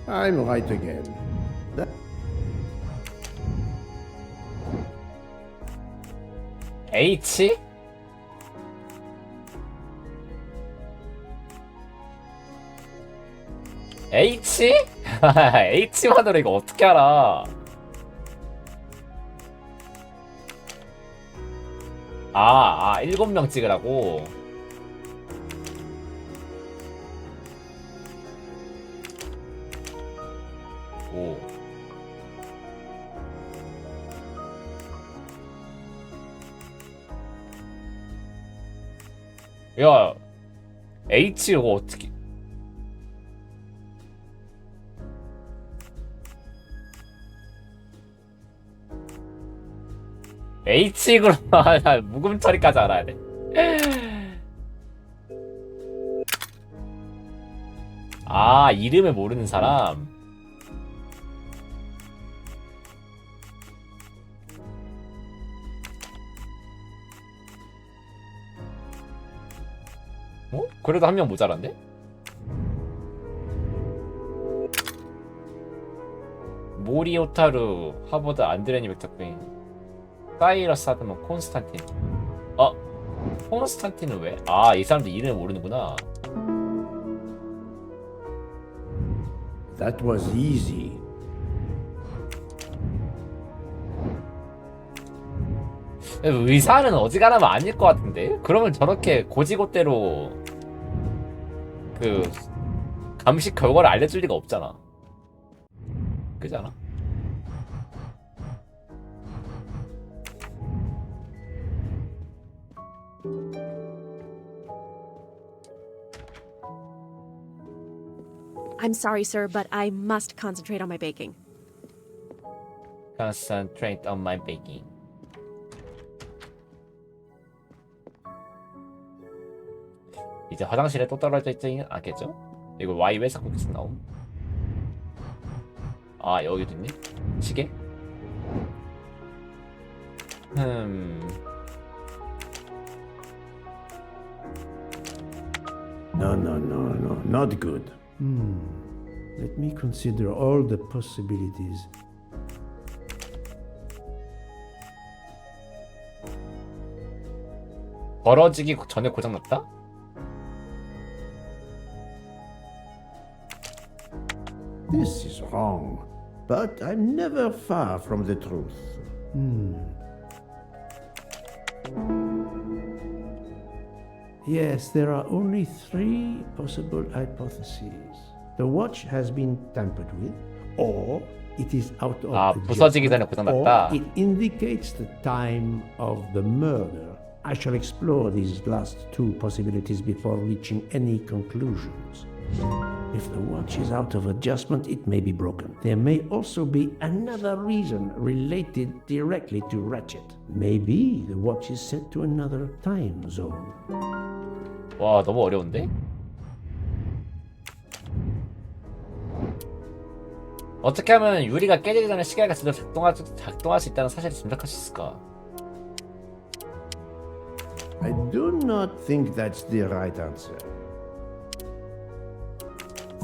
I'm right again.
H? H? H만으로 이거 어떻게 알아? 아, 7명 찍으라고? 오. 야, H 이거 어떻게? H 그러면 묵음 처리까지 알아야 돼. 아, 이름을 모르는 사람. 어? 그래도 한 명 모자란데? 모리 오타루, 하버드 안드레니 벡터페인, 사이러스 하드먼, 콘스탄틴. 콘스탄틴은 왜? 아, 이 사람들 이름을 모르는구나.
That was easy.
의사는 어지간하면 아닐 것 같은데? 그러면 저렇게 고지고대로 그 감식 결과를 알려줄 리가 없잖아. 그지 않아?
I'm sorry, sir, but I must concentrate on my baking.
Concentrate on my baking. 이제 화장실에 또 떨어져 있지는 않겠죠? 이거 Y 왜 자꾸 계속 나옴? 아 여기도 있네? 시계?
No, not good. Let me consider all the possibilities.
벌어지기 전에 고장났다?
This is wrong, but I'm never far from the truth. Yes, there are only 3 possible hypotheses. The watch has been tampered with, or it is out of
부서지기 전에 고장났다.
or it indicates the time of the murder. I shall explore these last 2 possibilities before reaching any conclusions. If the watch is out of adjustment, it may be broken. There may also be another reason related directly to Ratchet. Maybe the watch is set to another time zone.
와 너무 어려운데? 어떻게 하면 유리가 깨지기 전에 시계가 제대로 작동할 수 있다는 사실을 짐작할 수 있을까?
I do not think that's the right answer.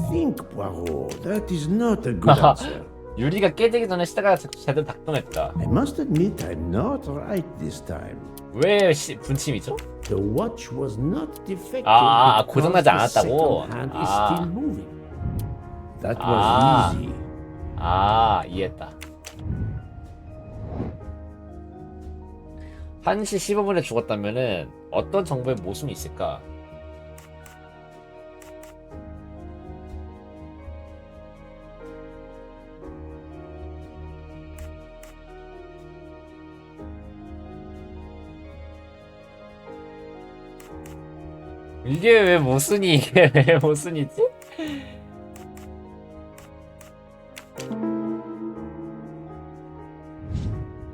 Think, Poirot. That is not a good answer.
유리가 깨지기 전에 시계가 제대로 작동했다.
I must admit I'm not right this time.
왜 분침이죠?
The watch was not defective
고장나지
because the
않았다고?
second hand is still moving. That was easy.
이해했다. 1시 15분에 죽었다면은 어떤 정보의 모순이 있을까? 이게 왜 모순이지?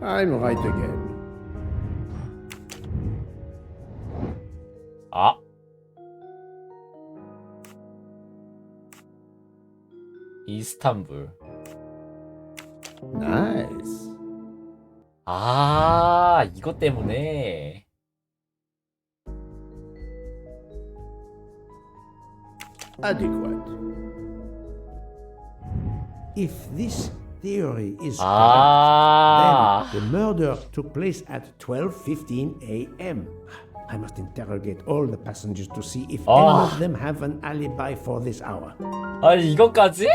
I'm right again.
이스탄불.
Nice.
이것 때문에.
Adequate. If this theory is correct, then the murder took place at 12:15 a.m. I must interrogate all the passengers to see if any of them have an alibi for this hour.
아니 이거까지?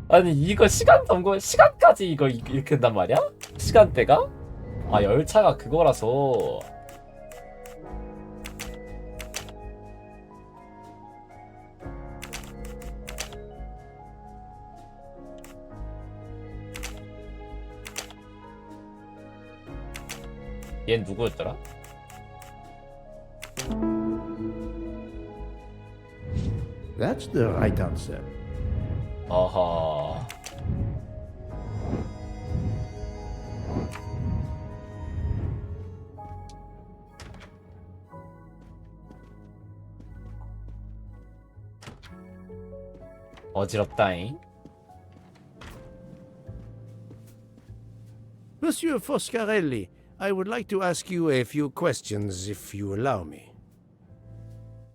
아니 이거 시간까지 이거 이렇게 된단 말이야? 시간대가? 열차가 그거라서. 얜 누구였더라?
That's the right answer.
아하. 어지럽다잉.
Monsieur Foscarelli, I would like to ask you a few questions, if you allow me.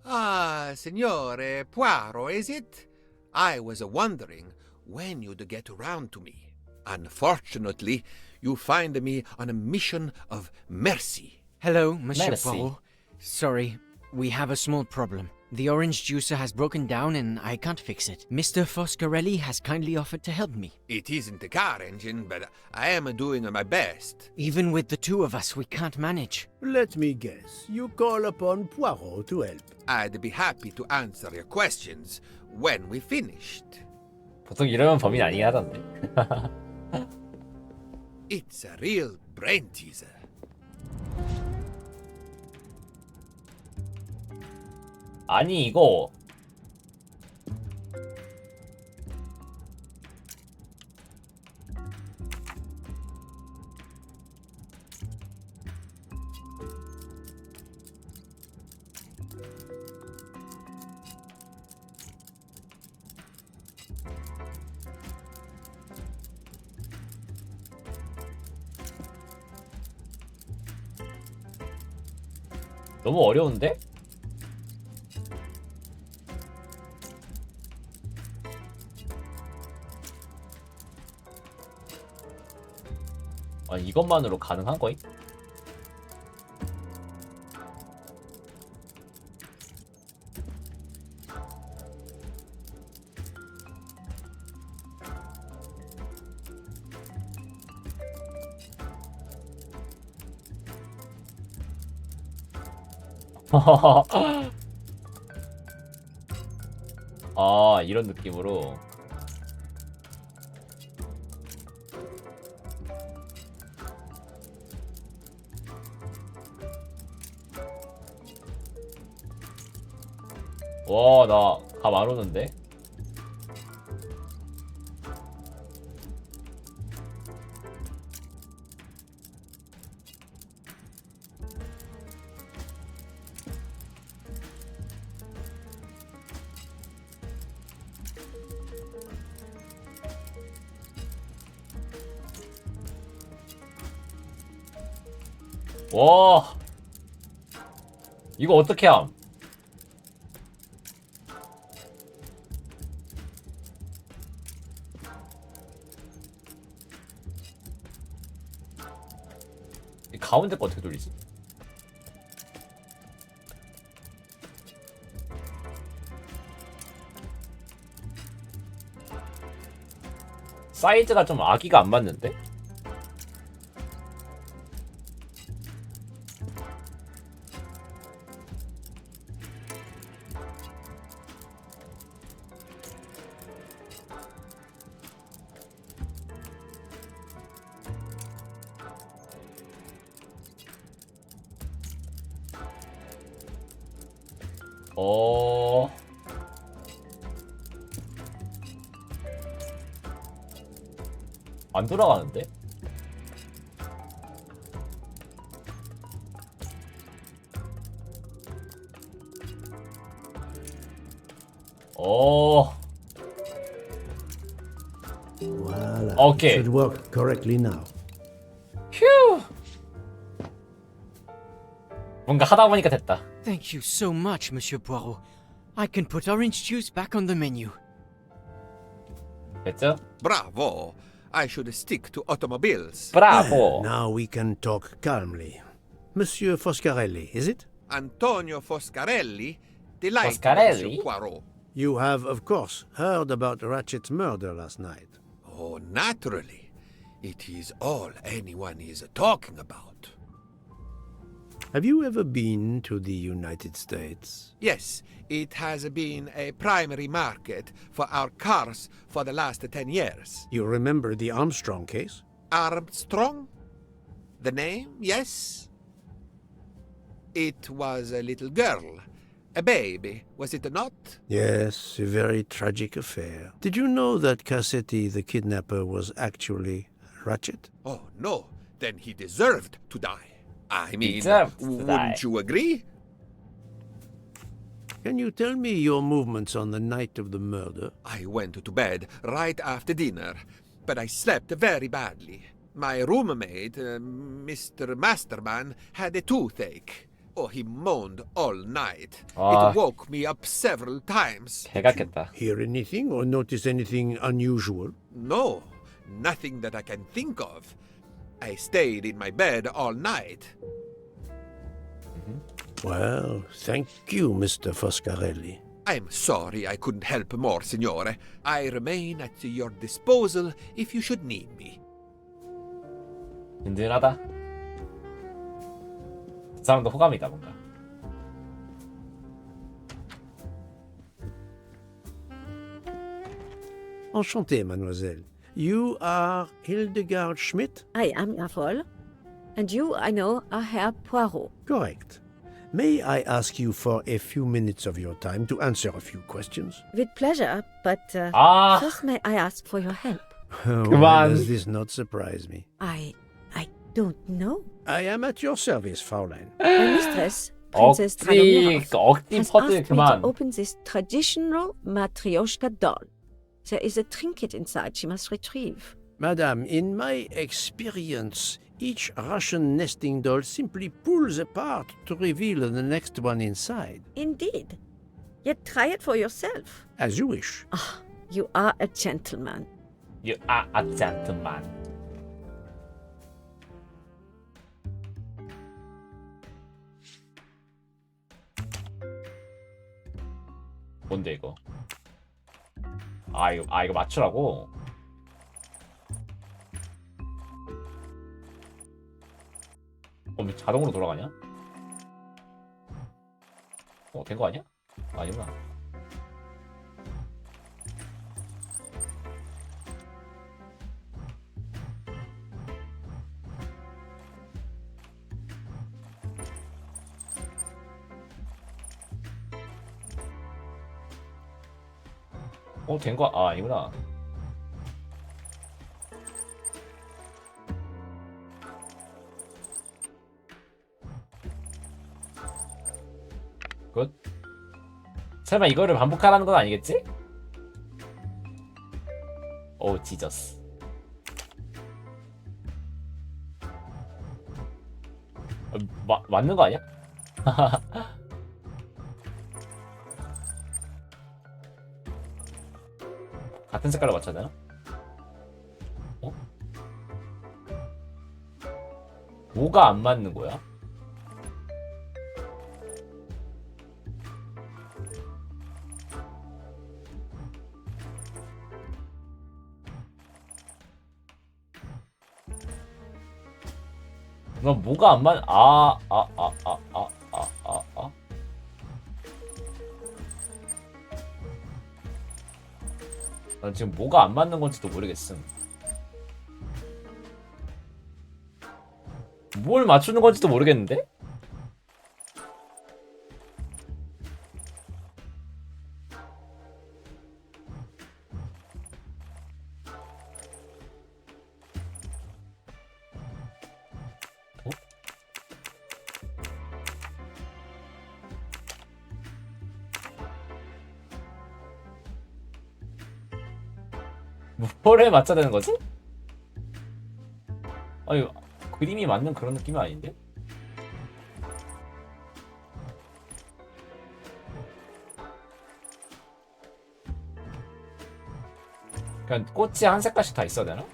Ah, Signore Poirot, is it? I was wondering when you'd get around to me. Unfortunately, you find me on a mission of mercy.
Hello, Monsieur
Merci.
Poirot. Sorry, we have a small problem. The orange juicer has broken down and I can't fix it. Mr. Foscarelli has kindly offered to help me.
It isn't a car engine, but I am doing my best.
Even with the 2 of us, we can't manage.
Let me guess. You call upon Poirot to help.
I'd be happy to answer your questions when we finished.
보통 이러면 범인 아니긴 하던데.
It's a real brain teaser.
아니 이거 너무 어려운데? 아니 이것만으로 가능한 거임? 아 이런 느낌으로. 와, 나 감 안 오는데? 와, 이거 어떻게 함? 이 가운데 거 어떻게 돌리지? 사이즈가 좀 아기가 안 맞는데? 안 돌아가는데?
Voila.
Okay.
It should work correctly now.
휴. 뭔가 하다 보니까 됐다.
Thank you so much, Monsieur Poirot. I can put orange juice back on the menu.
됐죠?
Bravo! I should stick to automobiles.
Bravo!
Now we can talk calmly. Monsieur Foscarelli, is it?
Antonio Foscarelli? Delighted,
Foscarelli?
Monsieur Poirot.
You have, of course, heard about Ratchet's murder last night.
Oh, naturally. It is all anyone is talking about.
Have you ever been to the United States?
Yes, it has been a primary market for our cars for the last 10 years.
You remember the Armstrong case?
Armstrong? The name, yes. It was a little girl, a baby, was it not?
Yes, a very tragic affair. Did you know that Cassetti, the kidnapper, was actually Ratchet?
Oh, no. Then he deserved to die. I mean,
Deserved to
wouldn't
die.
you agree?
Can you tell me your movements on the night of the murder?
I went to bed right after dinner, but I slept very badly. My roommate, Mr. Masterman, had a toothache. Oh, he moaned all night.
Ah.
It woke me up several times.
개같겠다.
Hear anything or notice anything unusual?
No, nothing that I can think of. I stayed in my bed all night.
Well, thank you, Mr. Foscarelli.
I'm sorry I couldn't help more, signore. I remain at your disposal if you should need me.
든든하다. 그 사람도 호감이다 뭔가.
Enchanté, mademoiselle. You are Hildegard Schmidt?
I am Yafol. And you, I know, are Herr Poirot.
Correct. May I ask you for a few minutes of your time to answer a few questions?
With pleasure, but
Ah.
first may I ask for your help?
Why does this not surprise me?
I don't know.
I am at your service, Fraulein.
My mistress, Princess Dragomirov,
억지
has
퍼즐
asked me to
그만.
open this traditional matryoshka doll. There is a trinket inside she must retrieve.
Madame, in my experience, Each Russian nesting doll simply pulls apart to reveal the next one inside.
Indeed. Yet try it for yourself.
As you wish.
Ah, you are a gentleman.
You are a gentleman. 뭔데 이거? 이거 맞추라고? 왜 자동으로 돌아가냐? 된 거 아니야? 아니구나. 된 거, 아니구나. 굿. 설마 이거를 반복하라는 건 아니겠지? 오, 지저스. 맞는 거 아니야? 같은 색깔로 맞춰야 되나? 뭐가 안 맞는 거야? 너 뭐가 안 맞? 난 지금 뭐가 안 맞는 건지도 모르겠음. 뭘 맞추는 건지도 모르겠는데? 뭐를 맞춰야 되는 거지? 아니, 그림이 맞는 그런 느낌이 아닌데? 그냥 꽃이 한 색깔씩 다 있어야 되나?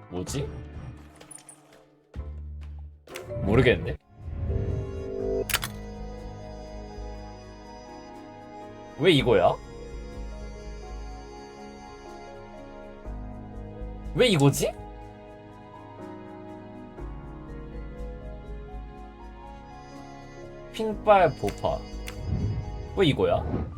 뭐지? 모르겠는데? 왜 이거야? 왜 이거지? 핀발 보파. 왜 이거야?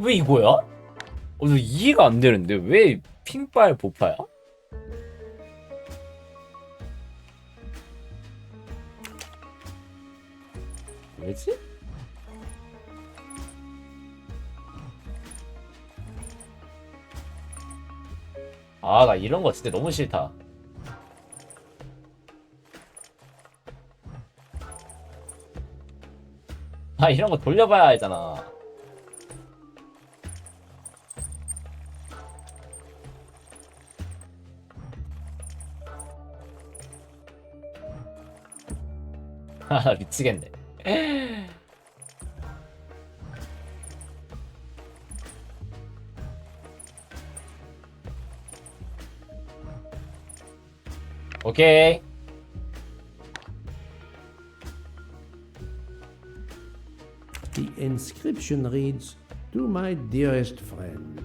왜 이거야? 너 이해가 안 되는데 왜 핑빨 보파야? 왜지? 나 이런 거 진짜 너무 싫다. 이런 거 돌려봐야 알잖아. 미치겠네. 오케이.
The inscription reads, "To my dearest friend."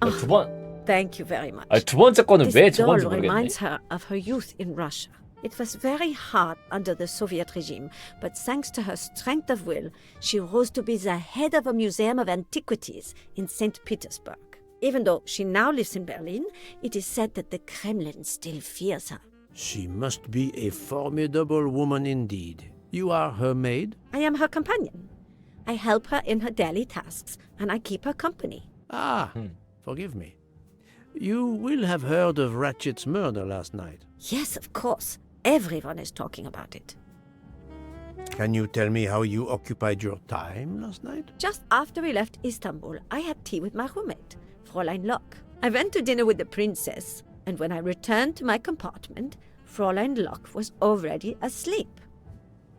두 번.
Thank you very much.
두 번째 거는 왜
This
저건지
doll
모르겠네.
reminds her of her youth in Russia. It was very hard under the Soviet regime, but thanks to her strength of will, she rose to be the head of a museum of antiquities in St. Petersburg. Even though she now lives in Berlin, it is said that the Kremlin still fears her.
She must be a formidable woman indeed. You are her maid?
I am her companion. I help her in her daily tasks, and I keep her company.
Ah, forgive me. You will have heard of Ratchet's murder last night.
Yes, of course. Everyone is talking about it.
Can you tell me how you occupied your time last night?
Just after we left Istanbul, I had tea with my roommate, Fräulein Locke. I went to dinner with the princess, and when I returned to my compartment, Fräulein Locke was already asleep.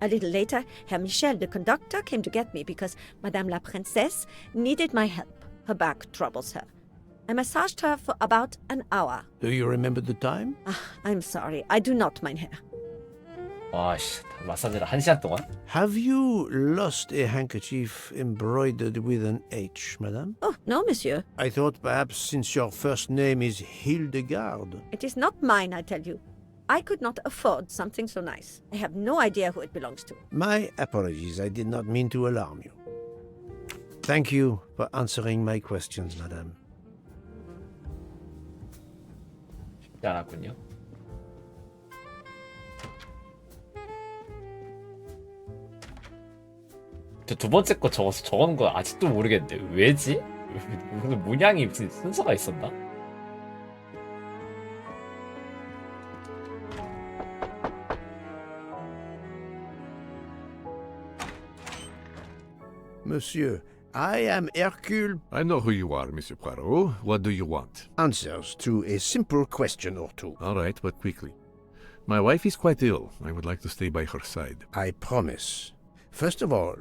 A little later, Herr Michel, the conductor, came to get me because Madame la Princesse needed my help. Her back troubles her. I massaged her for about an hour.
Do you remember the time?
I'm sorry, I do not, mein Herr.
와씨, 마사지를 1시간 동안?
Have you lost a handkerchief embroidered with an H, madame?
Oh, no, monsieur.
I thought perhaps since your first name is Hildegard.
It is not mine, I tell you. I could not afford something so nice. I have no idea who it belongs to.
My apologies, I did not mean to alarm you. Thank you for answering my questions, madame.
쉽지 않았군요. 저 두 번째 거 적은 거 아직도 모르겠는데 왜지? 무슨 문양이 무슨 순서가 있었나?
Monsieur, I am Hercule.
I know who you are, Monsieur Poirot. What do you want?
Answers to a simple question or two.
All right, but quickly. My wife is quite ill. I would like to stay by her side.
I promise. First of all,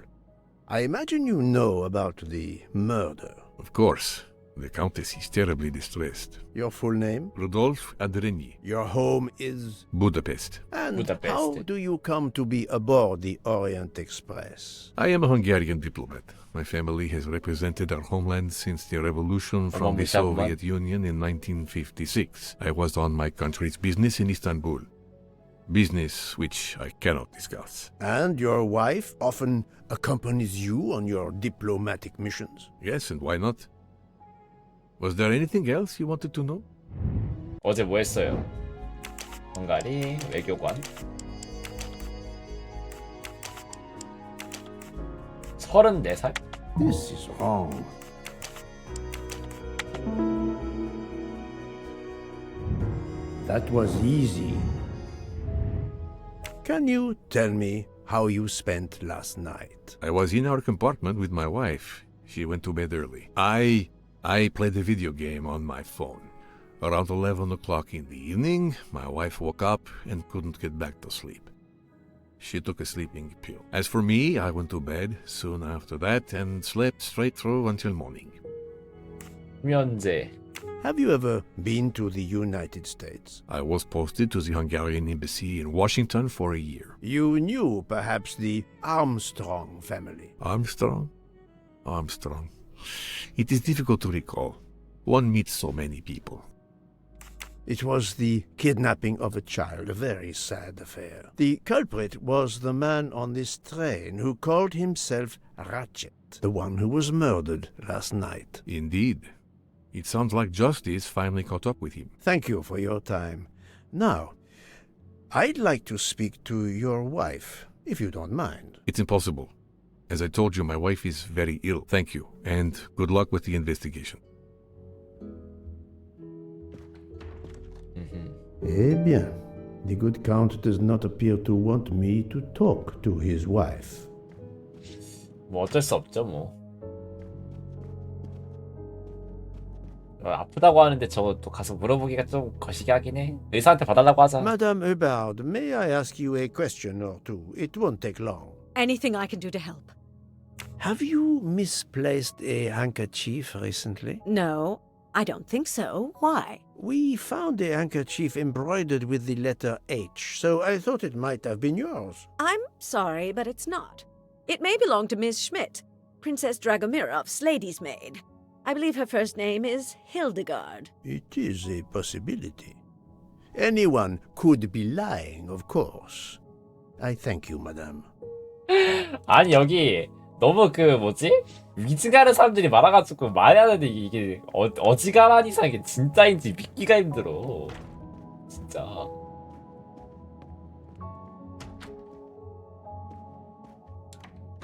I imagine you know about the murder.
Of course. The Countess is terribly distressed.
Your full name?
Rodolphe Adreny.
Your home is?
Budapest.
And how do you come to be aboard the Orient Express?
I am a Hungarian diplomat. My family has represented our homeland since the revolution from the Soviet Union in 1956. I was on my country's business in Istanbul. Business which I cannot discuss.
And your wife often accompanies you on your diplomatic missions?
Yes, and why not? Was there anything else you wanted to know?
어제 뭐 했어요? 헝가리 외교관 34살?
This is wrong. That was easy. Can you tell me how you spent last night?
I was in our compartment with my wife. She went to bed early. I played a video game on my phone. Around 11 o'clock in the evening, my wife woke up and couldn't get back to sleep. She took a sleeping pill. As for me, I went to bed soon after that and slept straight through until morning.
현재
Have you ever been to the United States?
I was posted to the Hungarian embassy in Washington for a year.
You knew perhaps the Armstrong family.
Armstrong? It is difficult to recall. One meets so many people.
It was the kidnapping of a child, a very sad affair. The culprit was the man on this train who called himself Ratchet, the one who was murdered last night.
Indeed. It sounds like justice finally caught up with him.
Thank you for your time. Now, I'd like to speak to your wife, if you don't mind.
It's impossible. As I told you, my wife is very ill. Thank you, and good luck with the investigation.
Eh bien, the good count does not appear to want me to talk to his wife.
뭐 어쩔 수 없죠 뭐. 아프다고 하는데 저거 또 가서 물어보기가 좀 거시기 하긴 해. 의사한테 봐달라고 하자.
Madame Hubard, may I ask you a question or two? It won't take long.
Anything I can do to help.
Have you misplaced a handkerchief recently?
No, I don't think so. Why?
We found a handkerchief embroidered with the letter H, so I thought it might have been yours.
I'm sorry, but it's not. It may belong to Miss Schmidt, Princess Dragomirov's lady's maid. I believe her first name is Hildegard.
It is a possibility. Anyone could be lying, of course. I thank you, madame.
아니 여기 너무 그 뭐지? 위증하는 사람들이 많아가지고 말해야 되는데 이게 어지간한 이상 이게 진짜인지 믿기가 힘들어. 진짜.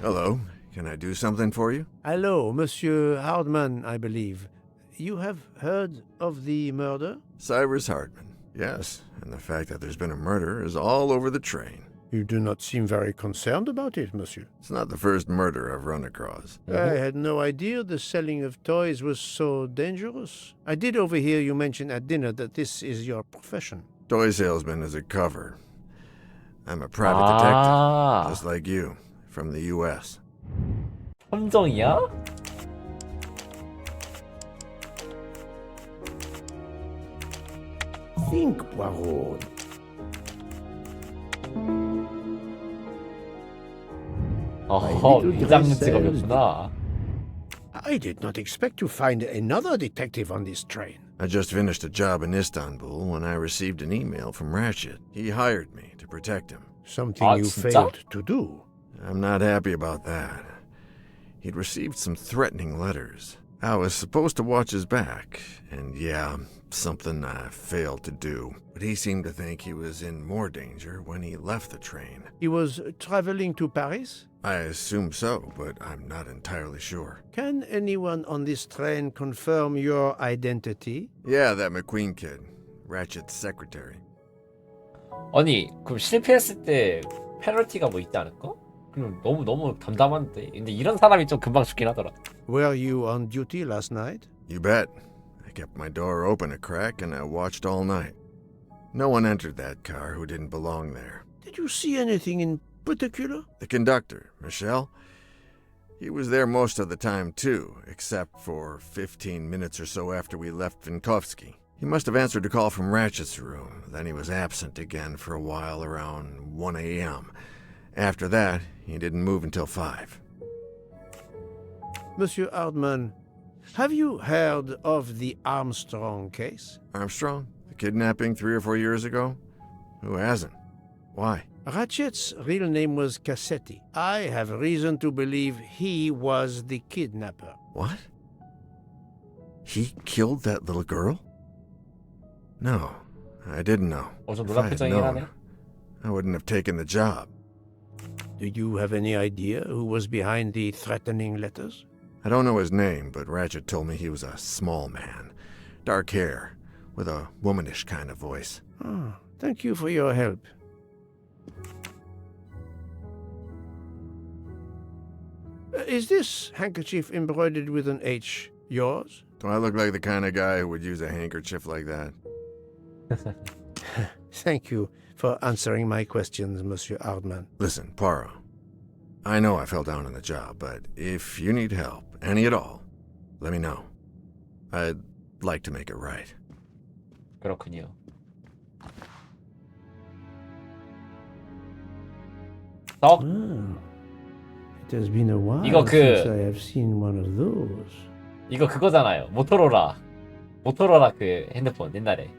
Hello. Can I do something for you?
Hello, Monsieur Hardman, I believe. You have heard of the murder?
Cyrus Hartman. Yes, and the fact that there's been a murder is all over the train.
You do not seem very concerned about it, monsieur.
It's not the first murder I've run across.
I had no idea the selling of toys was so dangerous. I did overhear you mention at dinner that this is your profession.
Toy salesman is a cover. I'm a private detective, just like you, from the U.S.
함정이야?
Think, Poirot.
어허, 위장 직업이었구나.
I did not expect to find another detective on this train.
I just finished a job in Istanbul when I received an email from Ratchet. He hired me to protect him.
Something you failed to do.
I'm not happy about that. He'd received some threatening letters. I was supposed to watch his back, and yeah, something I failed to do. But he seemed to think he was in more danger when he left the train.
He was traveling to Paris?
I assume so, but I'm not entirely sure.
Can anyone on this train confirm your identity?
Yeah, that McQueen kid. Ratchet's secretary.
아니, 그럼 실패했을 때 페널티가 뭐 있지 않을까? 그럼 너무 담담한데. 근데 이런 사람이 좀 금방 죽긴 하더라.
Were you on duty last night?
You bet. I kept my door open a crack and I watched all night. No one entered that car who didn't belong there.
Did you see anything in particular?
The conductor, Michel. He was there most of the time too, except for 15 minutes or so after we left Vinkovsky. He must have answered a call from Ratchet's room. Then he was absent again for a while around 1 a.m. After that, he didn't move until 5.
Monsieur Hardman, have you heard of the Armstrong case?
Armstrong? The kidnapping 3 or 4 years ago? Who hasn't? Why?
Ratchet's real name was Cassetti. I have reason to believe he was the kidnapper.
What? He killed that little girl? No, I didn't know. If I had known, I wouldn't have taken the job.
Do you have any idea who was behind the threatening letters?
I don't know his name, but Ratchet told me he was a small man. Dark hair, with a womanish kind of voice.
Oh, thank you for your help. Is this handkerchief embroidered with an H yours?
Do I look like the kind of guy who would use a handkerchief like that?
Thank you for answering my questions, Monsieur Hardman.
Listen, Poirot. I know I fell down on the job, but if you need help, any at all, let me know. I'd like to make it right.
그렇군요. 썩.
It has been a while
이거
since I have seen one of those.
이거 그거잖아요. 모토로라 그 핸드폰 옛날에.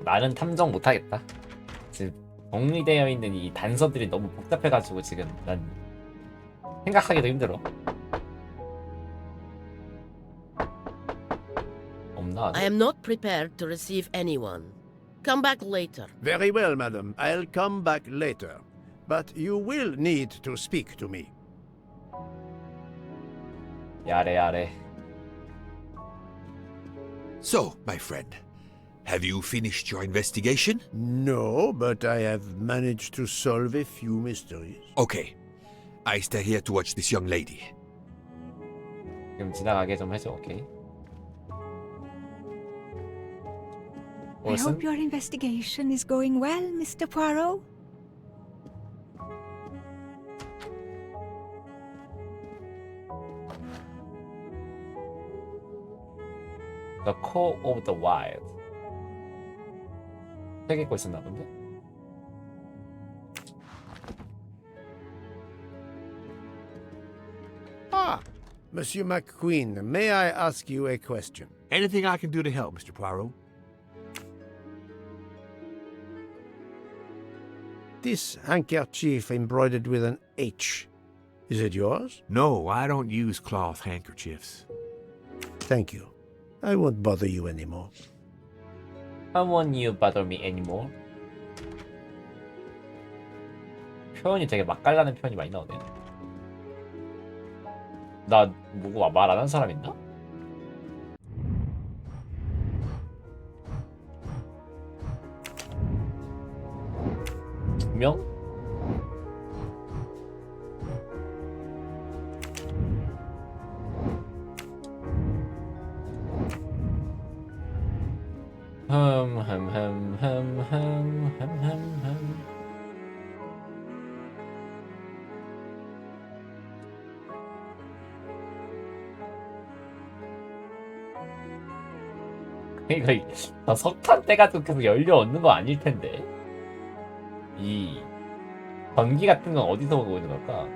나는 탐정 못하겠다. 지금 정리되어 있는 이 단서들이 너무 복잡해가지고 지금 난 생각하기도 힘들어. 없나?
I am not prepared to receive anyone. Come back later.
Very well, madam. I'll come back later. But you will need to speak to me.
야래.
So, my friend, have you finished your investigation?
No, but I have managed to solve a few mysteries.
Okay. I stay here to watch this young lady.
지금 지나가게 좀 해줘, 오케이.
I hope your investigation is going well, Mr. Poirot.
The Call of the Wild. 책 읽고 있었나 본데?
Ah, Monsieur McQueen, may I ask you a question?
Anything I can do to help, Mr. Poirot?
This handkerchief embroidered with an H. Is it yours?
No, I don't use cloth handkerchiefs.
Thank you. I won't bother you anymore.
I won't you bother me anymore. 표현이 되게 맛깔나는 표현이 많이 나오네. 나 뭐고 말 안 하는 사람 있나? 두 명? 이거 석탄 떼가지고 계속 연료 얻는 거 아닐 텐데. 이 전기 같은 건 어디서 오고 있는 걸까?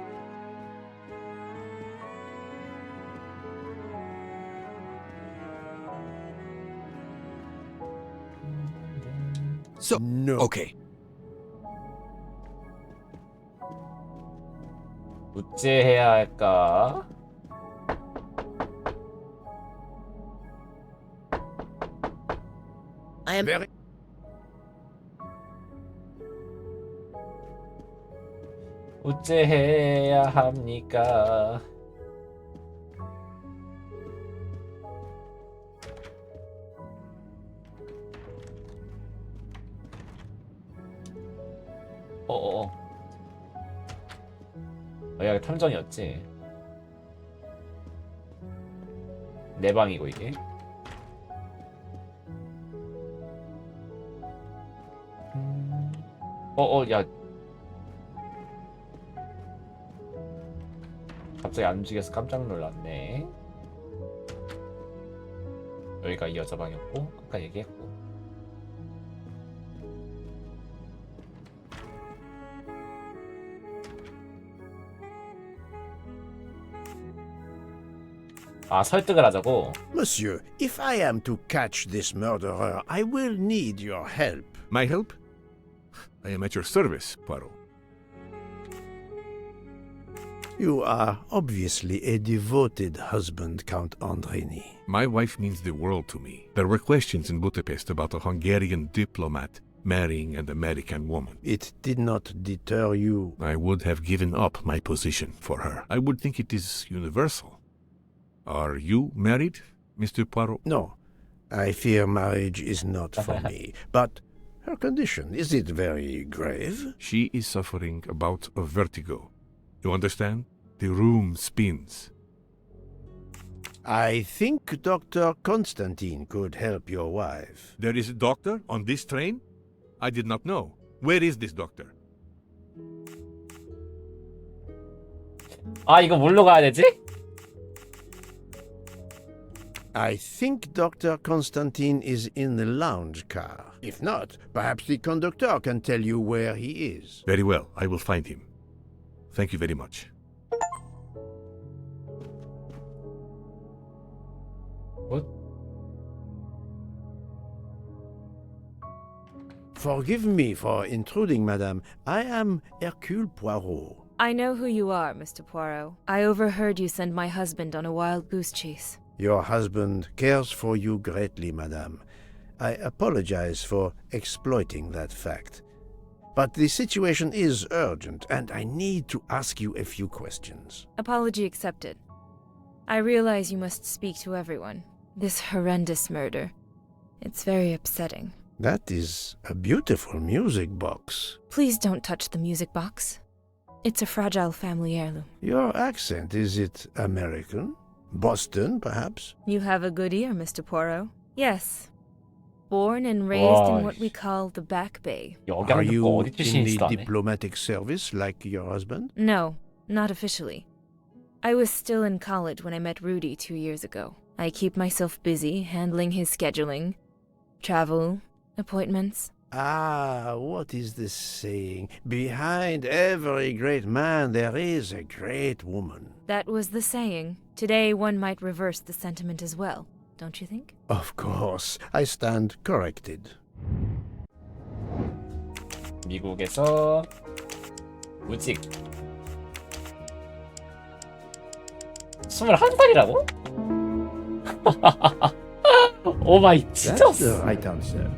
So,
no.
Okay.
우째해야 할까?
I am
Very...
우째해야 합니까? 여기 탐정이었지. 내 방이고 이게. 야. 갑자기 안 움직여서 깜짝 놀랐네. 여기가 이 여자 방이었고, 아까 얘기했고. 아, 설득을 하자고.
Monsieur, if I am to catch this murderer, I will need your help.
My help? I am at your service, Poirot.
You are obviously a devoted husband, Count Andrini.
My wife means the world to me. There were questions in Budapest about a Hungarian diplomat marrying an American woman.
It did not deter you.
I would have given up my position for her. I would think it is universal. Are you married, Mr. Poirot?
No, I fear marriage is not for me. But her condition, is it very grave?
She is suffering a bout of vertigo. You understand? The room spins.
I think Dr. Constantine could help your wife.
There is a doctor on this train? I did not know. Where is this doctor?
아, 이거 뭘로 가야 되지?
I think Dr. Constantine is in the lounge car. If not, perhaps the conductor can tell you where he is.
Very well, I will find him. Thank you very much.
What?
Forgive me for intruding, madame. I am Hercule Poirot.
I know who you are, Mr. Poirot. I overheard you send my husband on a wild goose chase.
Your husband cares for you greatly, madame. I apologize for exploiting that fact. But the situation is urgent, and I need to ask you a few questions.
Apology accepted. I realize you must speak to everyone. This horrendous murder. It's very upsetting.
That is a beautiful music box.
Please don't touch the music box. It's a fragile family heirloom.
Your accent, is it American? Boston, perhaps?
You have a good ear, Mr. Poirot. Yes. Born and raised in what we call the Back Bay.
Are you in the diplomatic service like your husband?
No, not officially. I was still in college when I met Rudy 2 years ago. I keep myself busy handling his scheduling, travel, appointments.
Ah, what is the saying? Behind every great man there is a great woman.
That was the saying. Today one might reverse the sentiment as well, don't you think?
Of course, I stand corrected.
미국에서 무직 21살이라고? 오 마이
That's
지저스.
the right answer.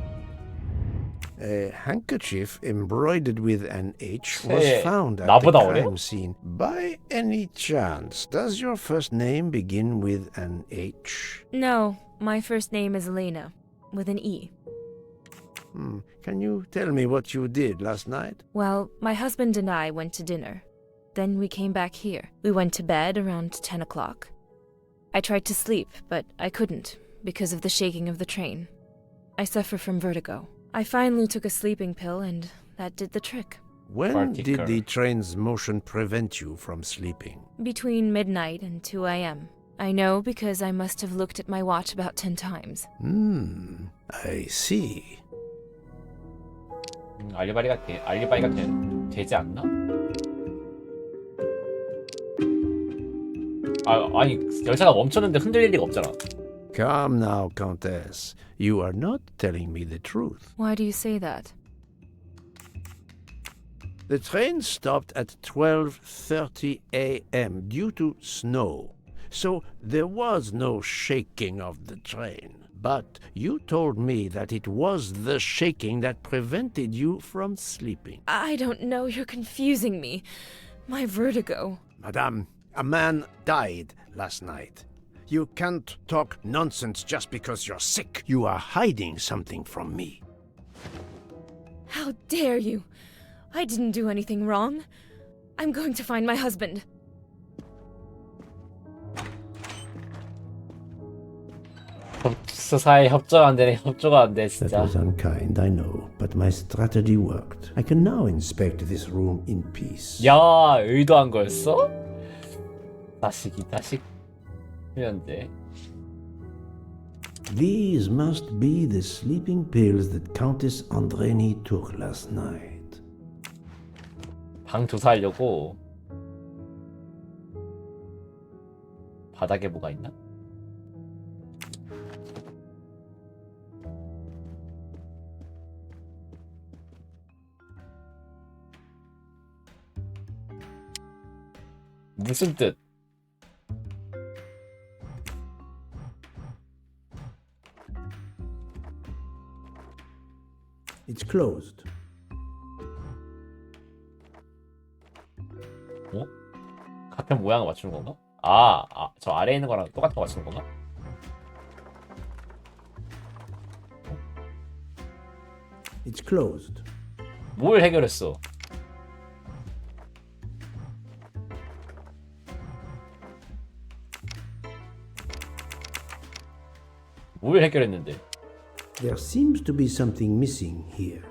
A handkerchief embroidered with an H was
쟤
found at the
나보다 어려?
crime scene. By any chance, does your first name begin with an H?
No, my first name is Elena, with an E.
Can you tell me what you did last night?
Well, my husband and I went to dinner. Then we came back here. We went to bed around 10 o'clock. I tried to sleep, but I couldn't because of the shaking of the train. I suffer from vertigo. I finally took a sleeping pill and that did the trick.
When did the train's motion prevent you from sleeping?
Between midnight and 2 a.m. I know because I must have looked at my watch about 10 times.
I see.
알리바이가 되지 않나? 아니 열차가 멈췄는데 흔들릴 리가 없잖아.
Come now, Countess. You are not telling me the truth.
Why do you say that?
The train stopped at 12:30 a.m. due to snow. So there was no shaking of the train. But you told me that it was the shaking that prevented you from sleeping.
I don't know, you're confusing me. My vertigo.
Madame, a man died last night. You can't talk nonsense just because you're sick. You are hiding something from me.
How dare you? I didn't do anything wrong. I'm going to find my husband.
수사에 협조가 안 되네. 협조가 안 돼, 진짜.
That was unkind, I know, but my strategy worked. I can now inspect this room in peace.
야, 의도한 거였어? 자식. 현재.
These must be the sleeping pills that Countess Andreni took last night.
방 조사하려고 바닥에 뭐가 있나? 무슨 뜻?
It's closed.
어? 가평 모양을 맞추는 건가? 저 아래에 있는 거랑 똑같은 거 맞추는 건가?
It's closed.
뭘 해결했어? 뭘 해결했는데?
There seems to be something missing here.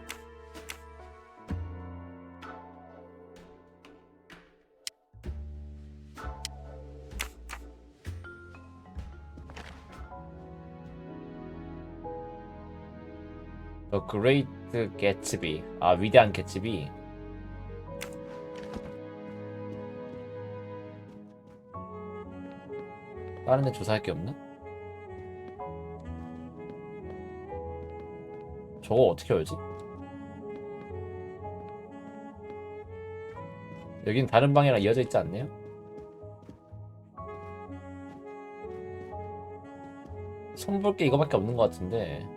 The Great Gatsby. 위대한 개츠비. 다른 데 조사할 게 없나? 저거 어떻게 열지? 여긴 다른 방이랑 이어져 있지 않네요? 손볼 게 이거밖에 없는 것 같은데.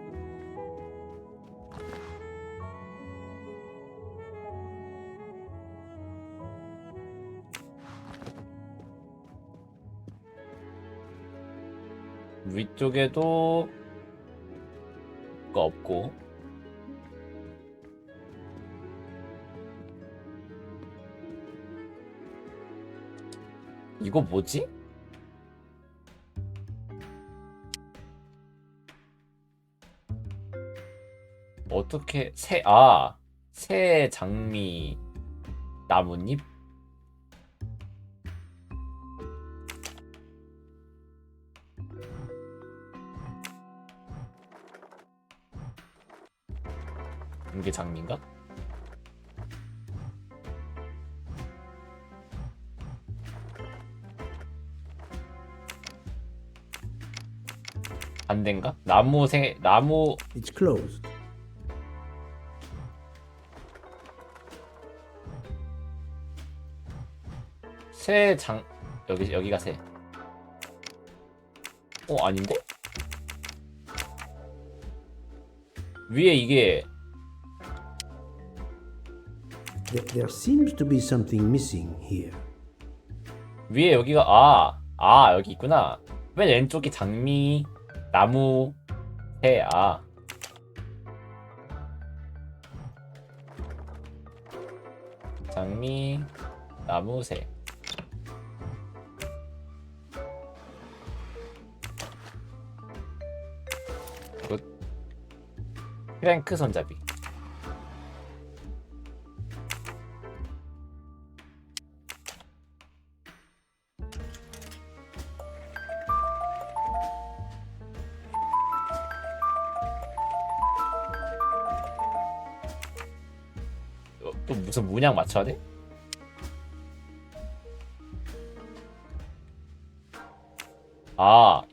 위쪽에도 거 없고. 이거 뭐지? 어떻게 새 장미 나뭇잎? 이게 장미인가? 데인가? 나무
It's closed.
새장 여기가 새. 아닌데? 위에 이게
There seems to be something missing here.
위에 여기가 여기 있구나. 맨 왼쪽이 장미, 나무, 새. 장미, 나무, 새. 굿. 프랭크 손잡이. 또 무슨 문양 맞춰야 돼?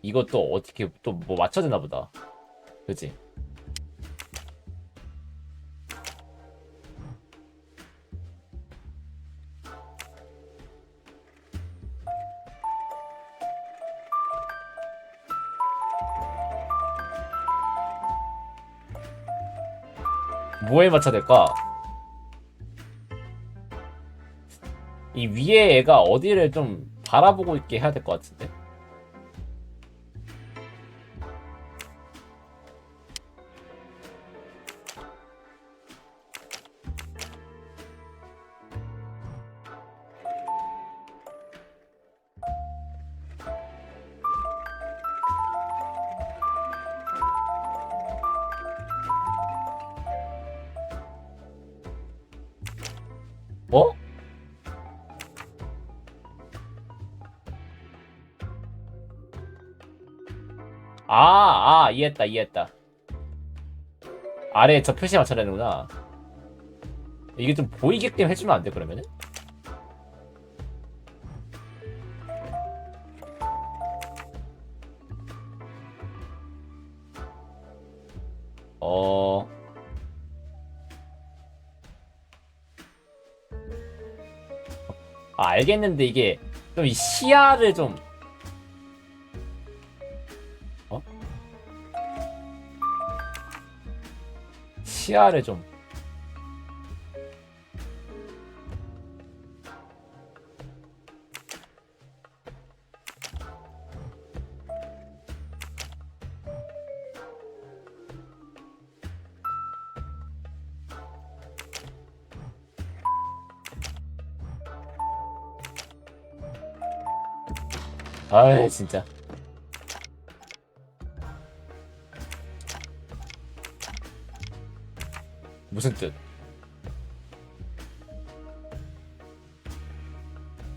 이거 또 어떻게 또 뭐 맞춰야 되나 보다. 그치? 뭐에 맞춰야 될까? 이 위에 애가 어디를 좀 바라보고 있게 해야 될 것 같은데? 이해했다. 아래 저 표시에 맞춰야 되는구나. 이게 좀 보이게끔 해주면 안 돼, 그러면은? 알겠는데 이게 좀 이 시야를 좀 시야를 좀 아이 진짜 무슨 뜻?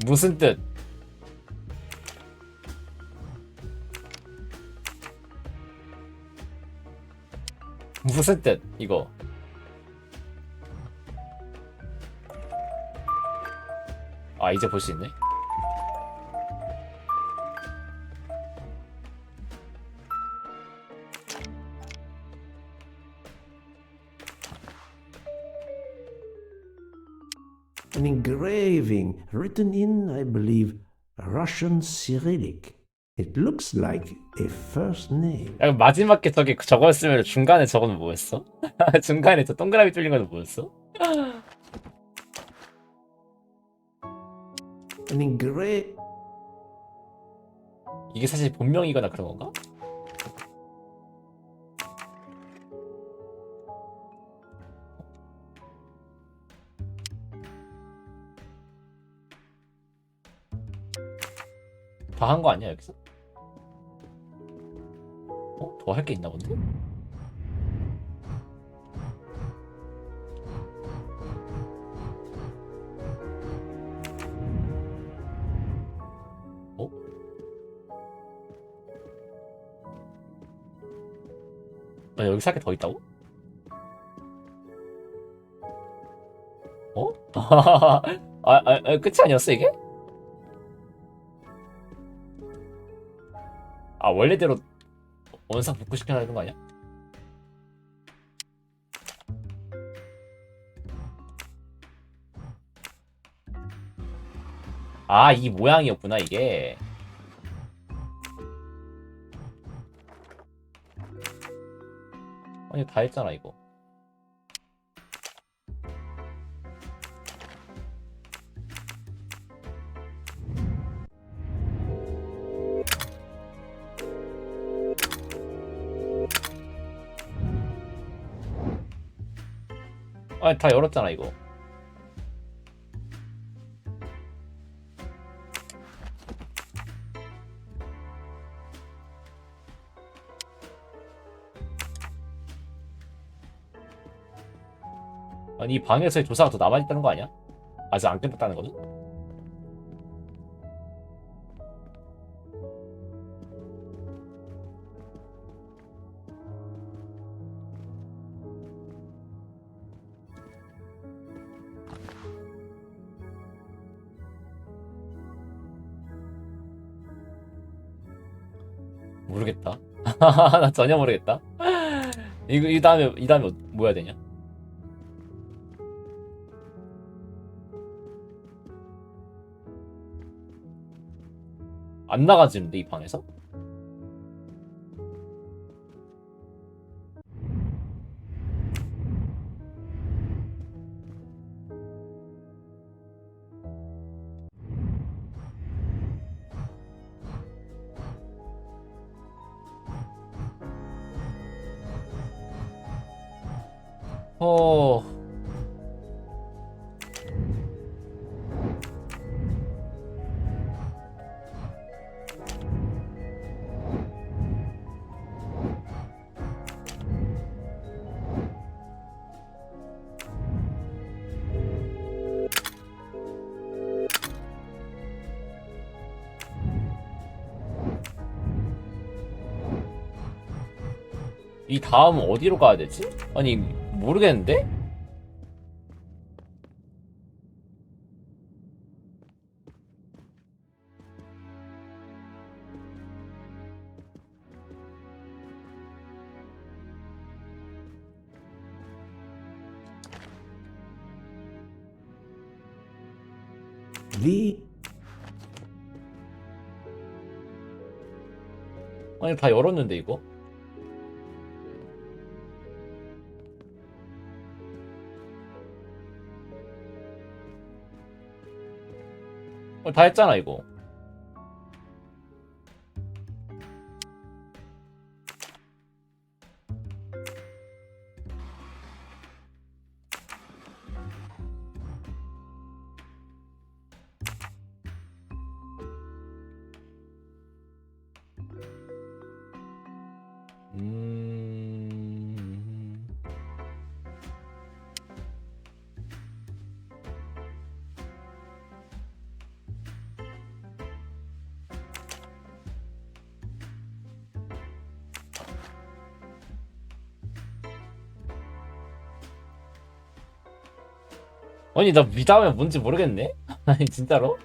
무슨 뜻? 무슨 뜻? 이거 이제 볼 수 있네.
An engraving written in, I believe, Russian Cyrillic. It looks like a first name.
마지막에 저거였으면 중간에 저거는 뭐였어? 중간에 저 동그라미 뚫린 거는 뭐였어?
An engraving.
이게 사실 본명이거나 그런 건가? 다 한 거 아니야 여기서? 더 할 게 있나 본데? 여기서 할 게 더 있다고? 끝이 아니었어 이게? 원래대로 원상 복구시켜야 되는 거 아니야? 아, 이 모양이었구나, 이게. 아니, 다 했잖아, 이거. 아니, 다 열었잖아, 이거. 아니, 이 방에서의 조사가 더 남아있다는 거 아니야? 아직 안 끝났다는 거지? 모르겠다. 나 전혀 모르겠다. 이 다음에 뭐 해야 되냐? 안 나가지는데, 이 방에서? 이 다음은 어디로 가야 되지? 아니, 모르겠는데? 아니, 다 열었는데, 이거? 다 했잖아, 이거. 아니, 나 이 다음에 뭔지 모르겠네? 아니, 진짜로?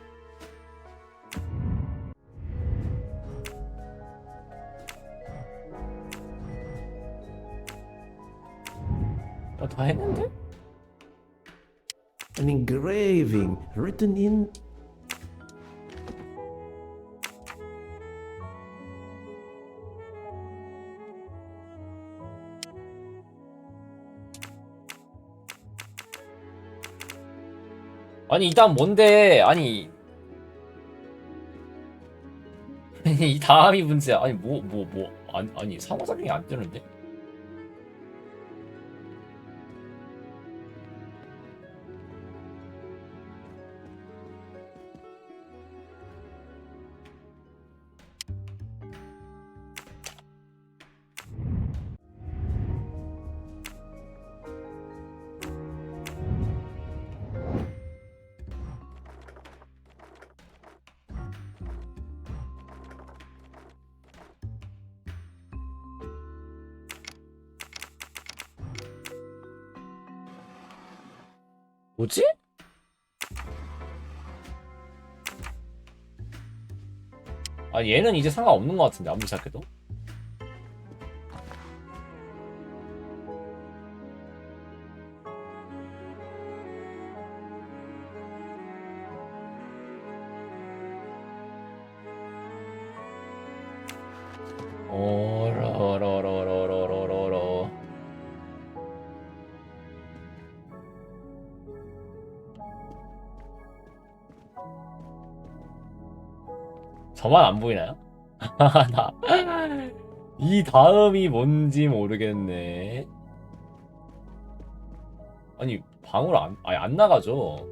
다 했는데?
An engraving written in.
아니, 이 다음 뭔데? 아니 이 다음이 문제야. 아니, 아니 상호작용이 안 되는데? 뭐지? 아, 얘는 이제 상관없는 것 같은데, 아무리 생각해도. 저만 안 보이나요? 이 다음이 뭔지 모르겠네. 아니 방으로 아예 안 나가죠.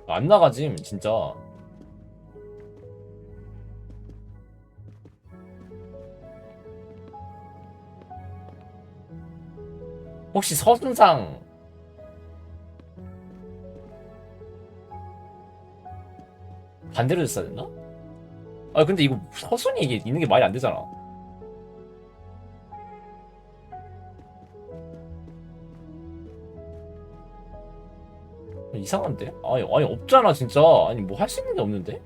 안 나가짐 진짜. 혹시 서순상 반대로 됐어야 됐나? 아 근데 이거 서순이 이게 있는 게 말이 안 되잖아. 이상한데? 아니 없잖아 진짜. 아니 뭐 할 수 있는 게 없는데?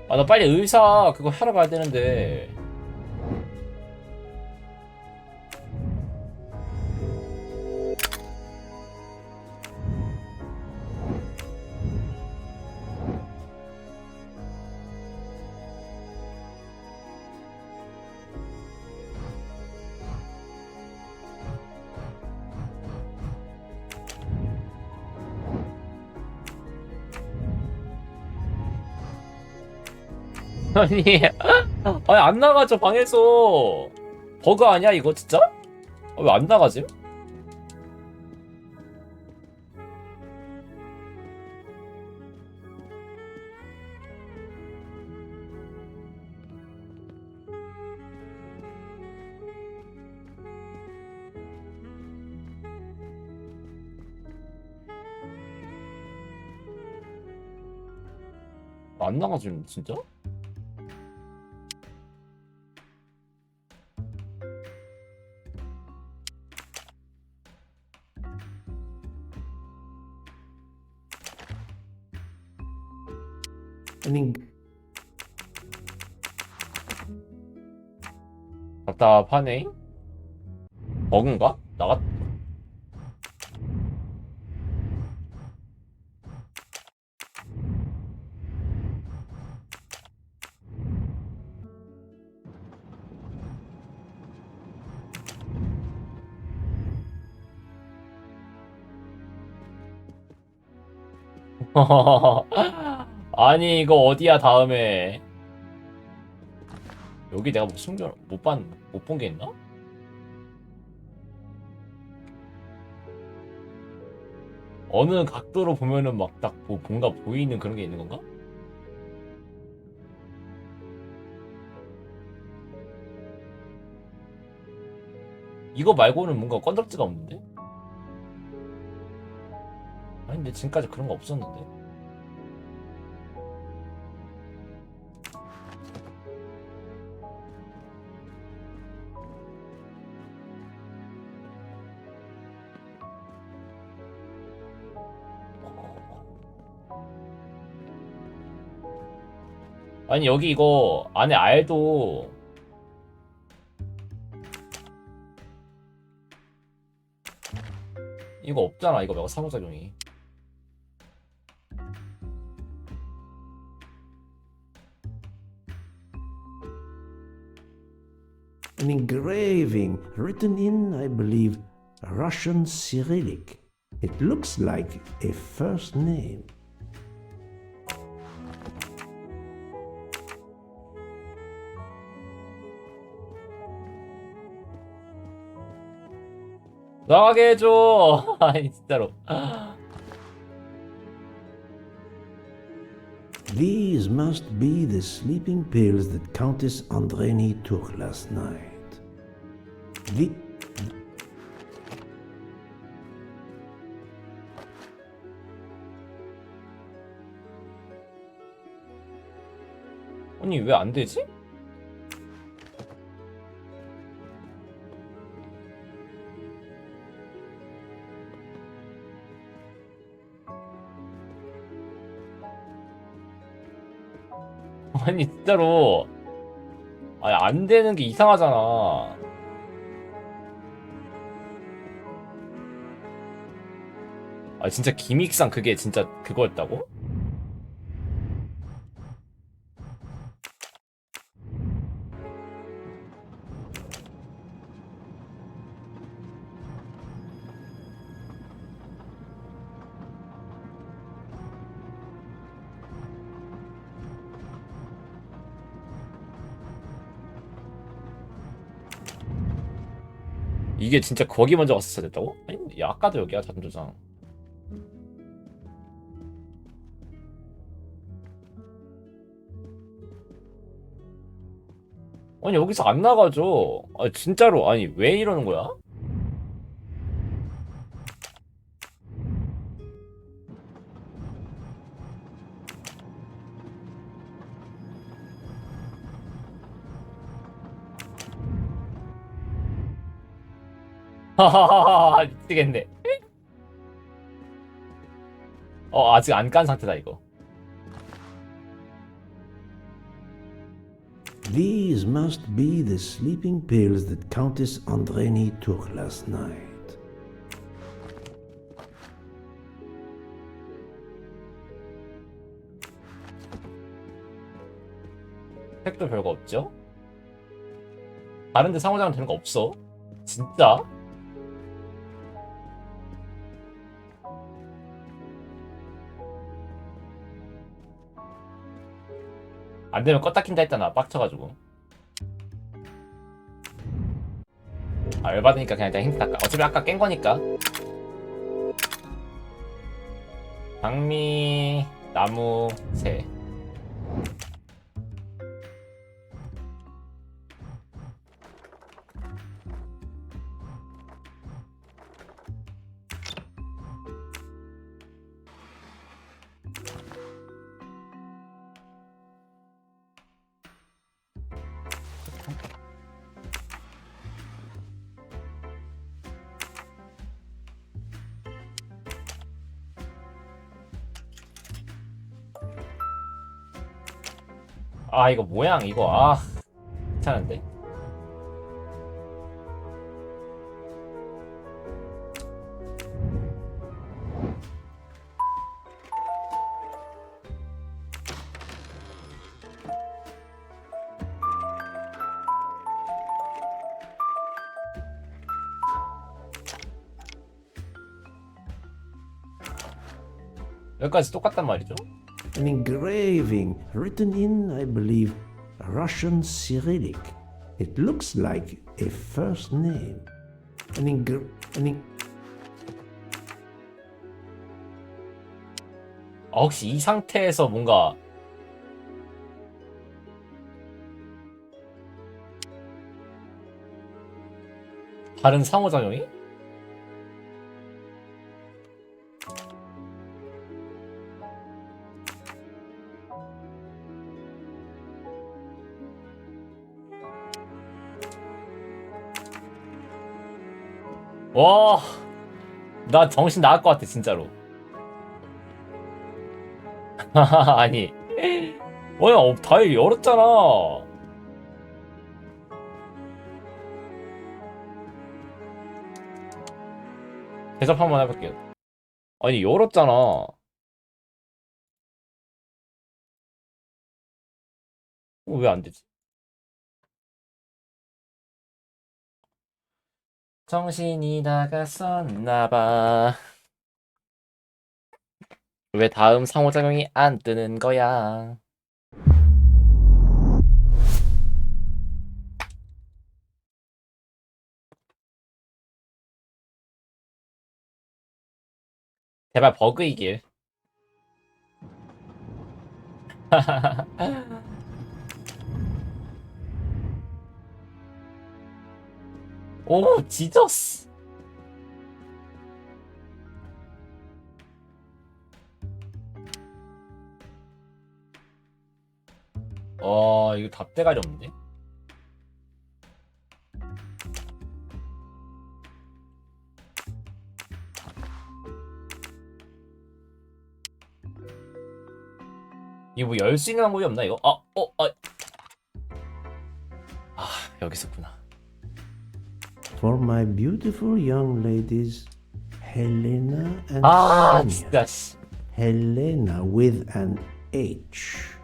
아 나 빨리 의사 그거 하러 가야 되는데. 아니 안 나가죠 방에서. 버그 아니야 이거 진짜? 왜 안 나가지? 안 나가지 진짜?
I mean,
답답하네. 버그인가? 나갔. 아니 이거 어디야 다음에. 여기 내가 뭐 숨겨 못 본 게 있나? 어느 각도로 보면은 막 딱 뭔가 보이는 그런 게 있는 건가? 이거 말고는 뭔가 건덕지가 없는데? 아니 근데 지금까지 그런 거 없었는데. 아니 여기 이거 안에 알도 이거 없잖아. 이거 말고 상호작용이.
an engraving written in, I believe, Russian Cyrillic. It looks like a first name.
나가게 해줘. 아니 진짜로.
These must be the sleeping pills that Countess Andreni took last night.
아니 왜 안 되지? 아니 진짜로. 아니 안 되는 게 이상하잖아. 아 진짜 기믹상 그게 진짜 그거였다고? 이게 진짜 거기 먼저 갔었어야 됐다고? 아니 아까도 여기야 단조장. 아니 여기서 안 나가죠. 아 진짜로 아니 왜 이러는 거야? 하하하하 미치겠네. 아직 안 깐 상태다 이거.
These must be the sleeping pills that Countess Andreni took last night.
택도 별거 없죠? 다른데 상호작용 되는 거 없어? 진짜? 안되면 껐다 킨다 했잖아 빡쳐가지고. 열받으니까 그냥 힌트 닦아. 어차피 아까 깬 거니까. 장미 나무 새. 아 이거 모양 이거 괜찮은데? 여기까지 똑같단 말이죠?
An engraving written in, I believe, Russian Cyrillic. It looks like a first name.
혹시 이 상태에서 뭔가 다른 상호작용이? 와, 나 정신 나갈 것 같아 진짜로. 아니, 뭐야, 다행히 열었잖아. 대답 한번 해볼게요. 아니 열었잖아. 왜 안 되지? 정신이 나갔었나봐. 왜 다음 상호작용이 안 뜨는 거야? 제발 버그이길. 오, 지저스. 이거 답대가리 없는데? 이거 뭐 열 수 있는 방법이 없나 이거? 여기 있었구나.
For my beautiful young ladies, Helena and
아,
Sonia.
진짜 씨.
Helena with an H.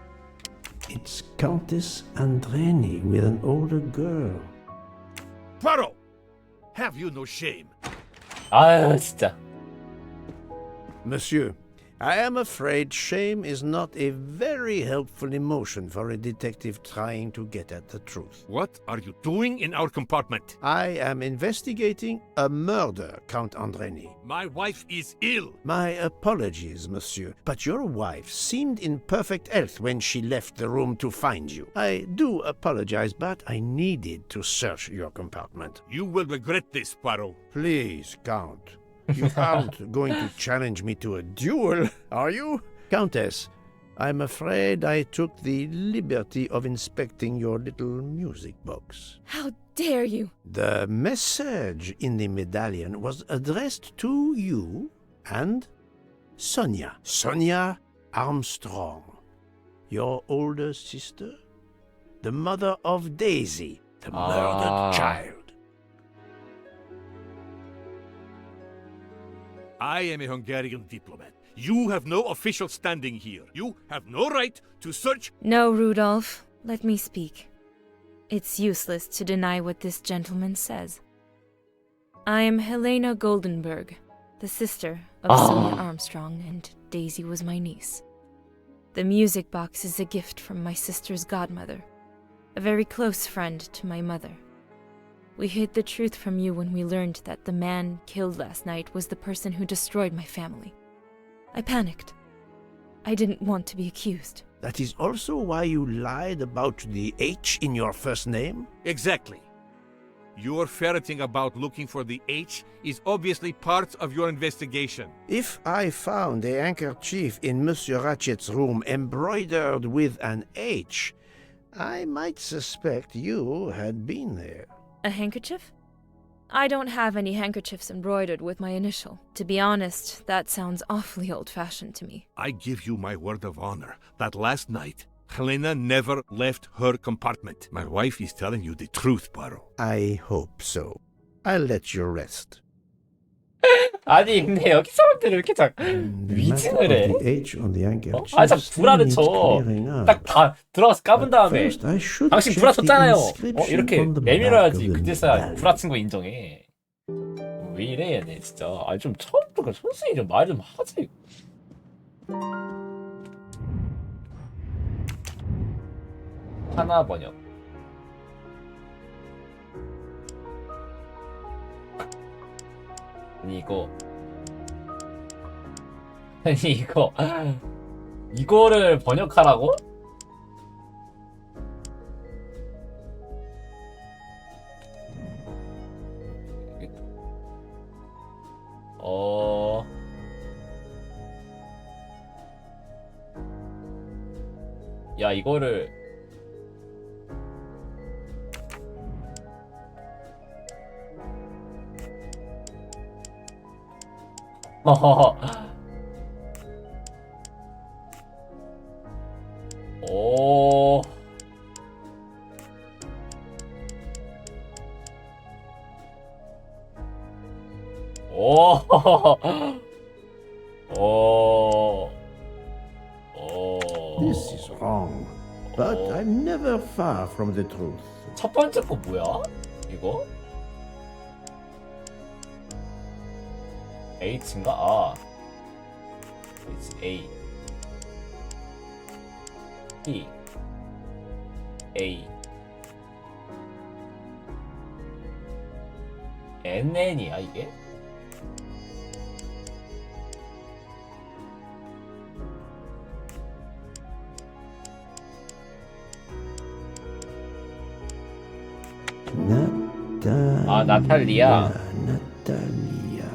It's Countess Andreni with an older girl.
Poirot! Have you no shame?
아유, 진짜.
Monsieur, I am afraid shame is not a very helpful emotion for a detective trying to get at the truth.
What are you doing in our compartment?
I am investigating a murder, Count Andreni.
My wife is ill.
My apologies, monsieur, but your wife seemed in perfect health when she left the room to find you. I do apologize, but I needed to search your compartment.
You will regret this, Poirot.
Please, Count. You aren't going to challenge me to a duel, are you? Countess, I'm afraid I took the liberty of inspecting your little music box.
How dare you?
The message in the medallion was addressed to you and Sonia. Sonia Armstrong, your older sister, the mother of Daisy, the murdered child.
I am a Hungarian diplomat. You have no official standing here. You have no right to search.
No, Rudolph. Let me speak. It's useless to deny what this gentleman says. I am Helena Goldenberg, the sister of Sonia Armstrong, and Daisy was my niece. The music box is a gift from my sister's godmother, a very close friend to my mother. We hid the truth from you when we learned that the man killed last night was the person who destroyed my family. I panicked. I didn't want to be accused.
That is also why you lied about the H in your first name?
Exactly. Your ferreting about looking for the H is obviously part of your investigation.
If I found a handkerchief in Monsieur Ratchet's room embroidered with an H, I might suspect you had been there.
A handkerchief? I don't have any handkerchiefs embroidered with my initial. To be honest, that sounds awfully old-fashioned to me.
I give you my word of honor that last night, Helena never left her compartment. My wife is telling you the truth, Poirot.
I hope so. I'll let you rest.
아니 근데 여기 사람들이 이렇게 자 위증을 해? 아, 참 불화를 쳐. 딱 다 들어가서 까본 다음에 당신 불화 쳤잖아요. 이렇게 내밀어야지. 그제서야 불화 친 거 인정해. 왜 이래 얘네 진짜. 아니 좀 처음부터 선생님 좀 말 좀 하지. 하나 번역. 아니 이거를 번역하라고? 야 이거를 오.
This is wrong, but I'm never far from the truth.
첫 번째 거 뭐야? 이거? H인가? 아. It's A. T. A. NN이야 이게? 아, 나탈리아.
Natalia.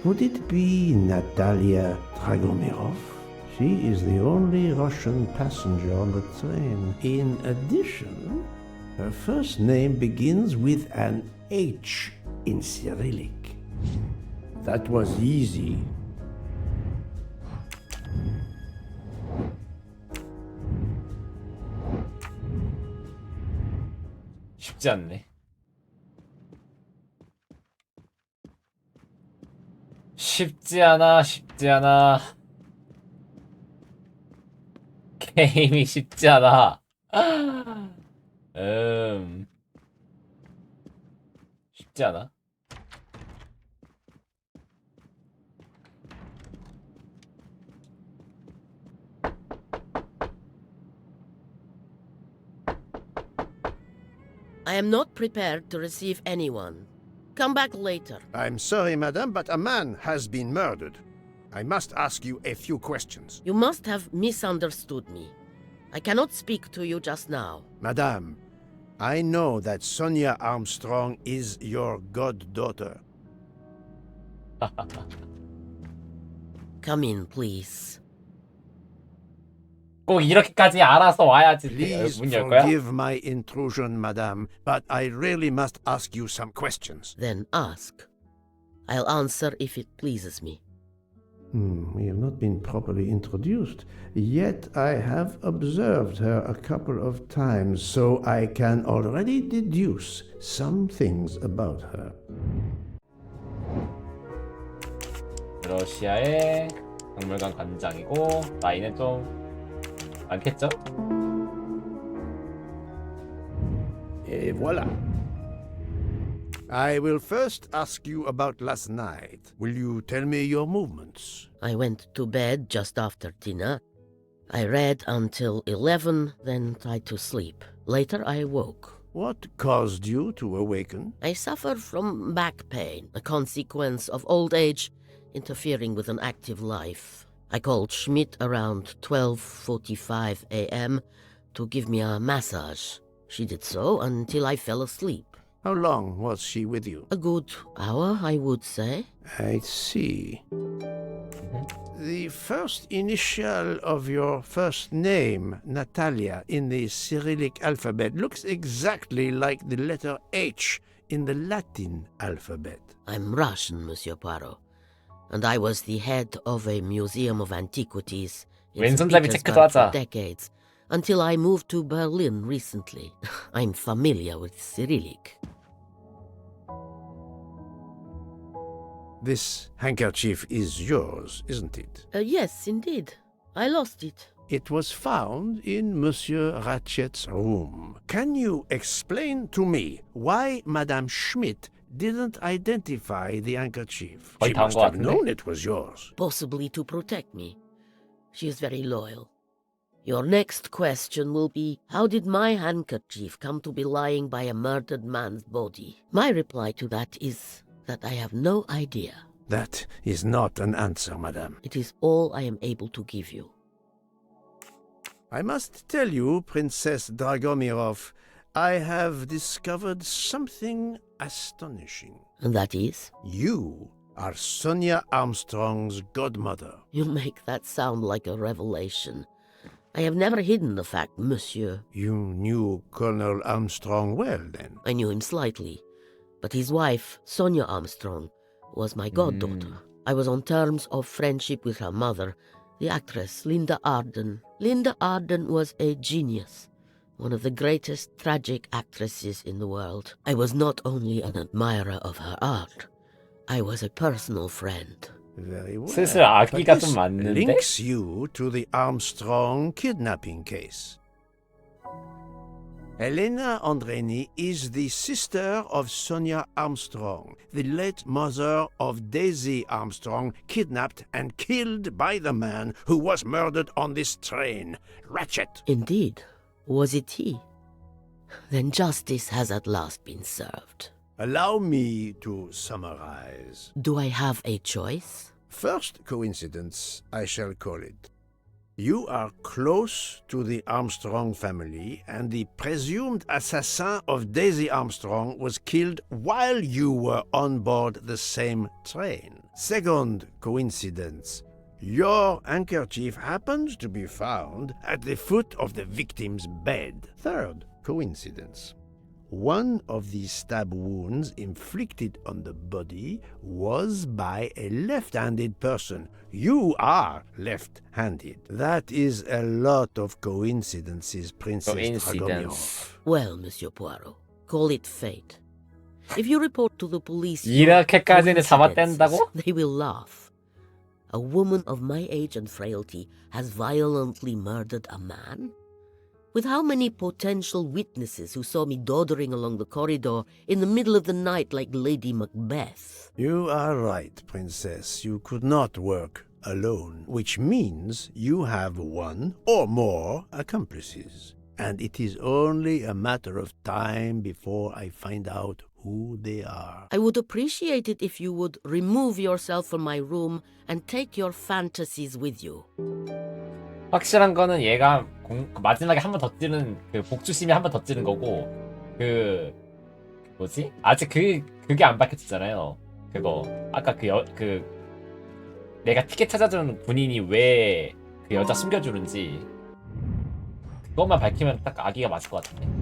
Would it be Natalia Dragomirov? She is the only Russian passenger on the train. In addition, her first name begins with an H in Cyrillic. That was easy.
쉽지 않네. 쉽지 않아, 쉽지 않아. 게임이 쉽지 않아. 쉽지 않아.
I am not prepared to receive anyone. Come back later.
I'm sorry, madam, but a man has been murdered. I must ask you a few questions.
You must have misunderstood me. I cannot speak to you just now.
Madame, I know that Sonia Armstrong is your goddaughter.
Come in, please.
꼭 이렇게까지 알아서 와야지
Please
문 열 거야?
forgive my intrusion, madame, but I really must ask you some questions.
Then ask. I'll answer if it pleases me.
We have not been properly introduced, yet I have observed her a couple of times, so I can already deduce some things about her.
러시아의 박물관 관장이고 나이는 좀 많겠죠?
Et voilà. I will first ask you about last night. Will you tell me your movements?
I went to bed just after dinner. I read until 11, then tried to sleep. Later I woke.
What caused you to awaken?
I suffered from back pain, a consequence of old age interfering with an active life. I called Schmidt around 12:45 a.m. to give me a massage. She did so until I fell asleep.
How long was she with you?
A good hour, I would say.
I see. The first initial of your first name, Natalia, in the Cyrillic alphabet looks exactly like the letter H in the Latin alphabet.
I'm Russian, Monsieur Poirot, and I was the head of a museum of antiquities in St.
왼손잡이 체크도
Petersburg for
하자.
decades, until I moved to Berlin recently. I'm familiar with Cyrillic.
This handkerchief is yours, isn't it?
Yes, indeed. I lost it.
It was found in Monsieur Ratchet's room. Can you explain to me why Madame Schmidt didn't identify the handkerchief? She must have known it was yours.
Possibly to protect me. She is very loyal. Your next question will be, how did my handkerchief come to be lying by a murdered man's body? My reply to that is that I have no idea.
That is not an answer, madame.
It is all I am able to give you.
I must tell you, Princess Dragomirov, I have discovered something astonishing.
And that is?
You are Sonia Armstrong's godmother.
You make that sound like a revelation. I have never hidden the fact, monsieur.
You knew Colonel Armstrong well, then?
I knew him slightly. But his wife, Sonia Armstrong, was my goddaughter. I was on terms of friendship with her mother, the actress Linda Arden. Linda Arden was a genius, one of the greatest tragic actresses in the world. I was not only an admirer of her art, I was a personal friend.
Very well.
슬슬 아기가
But
좀
this
많는데?
links you to the Armstrong kidnapping case. Elena Andreni is the sister of Sonia Armstrong, the late mother of Daisy Armstrong, kidnapped and killed by the man who was murdered on this train, Ratchet.
Indeed. Was it he? Then justice has at last been served.
Allow me to summarize.
Do I have a choice?
First coincidence, I shall call it. You are close to the Armstrong family, and the presumed assassin of Daisy Armstrong was killed while you were on board the same train. Second coincidence. Your handkerchief happens to be found at the foot of the victim's bed. Third coincidence. One of the stab wounds inflicted on the body was by a left-handed person. You are left-handed. That is a lot of coincidences, Princess Dragomirov.
Well, Monsieur Poirot, call it fate. If you report to the police
이렇게까지는 잡아댄다고?
they will laugh. A woman of my age and frailty has violently murdered a man? With how many potential witnesses who saw me doddering along the corridor in the middle of the night like Lady Macbeth?
You are right, Princess. You could not work alone, which means you have one or more accomplices. And it is only a matter of time before I find out who they are.
I would appreciate it if you would remove yourself from my room and take your fantasies with you.
확실한 거는 얘가 마지막에 한 번 더 찌는 그 복주심이 한 번 더 찌는 거고 그 뭐지? 아직 그게 안 밝혀졌잖아요. 그거 아까 내가 티켓 찾아주는 군인이 왜 그 여자 숨겨주는지 그것만 밝히면 딱 아기가 맞을 것 같은데.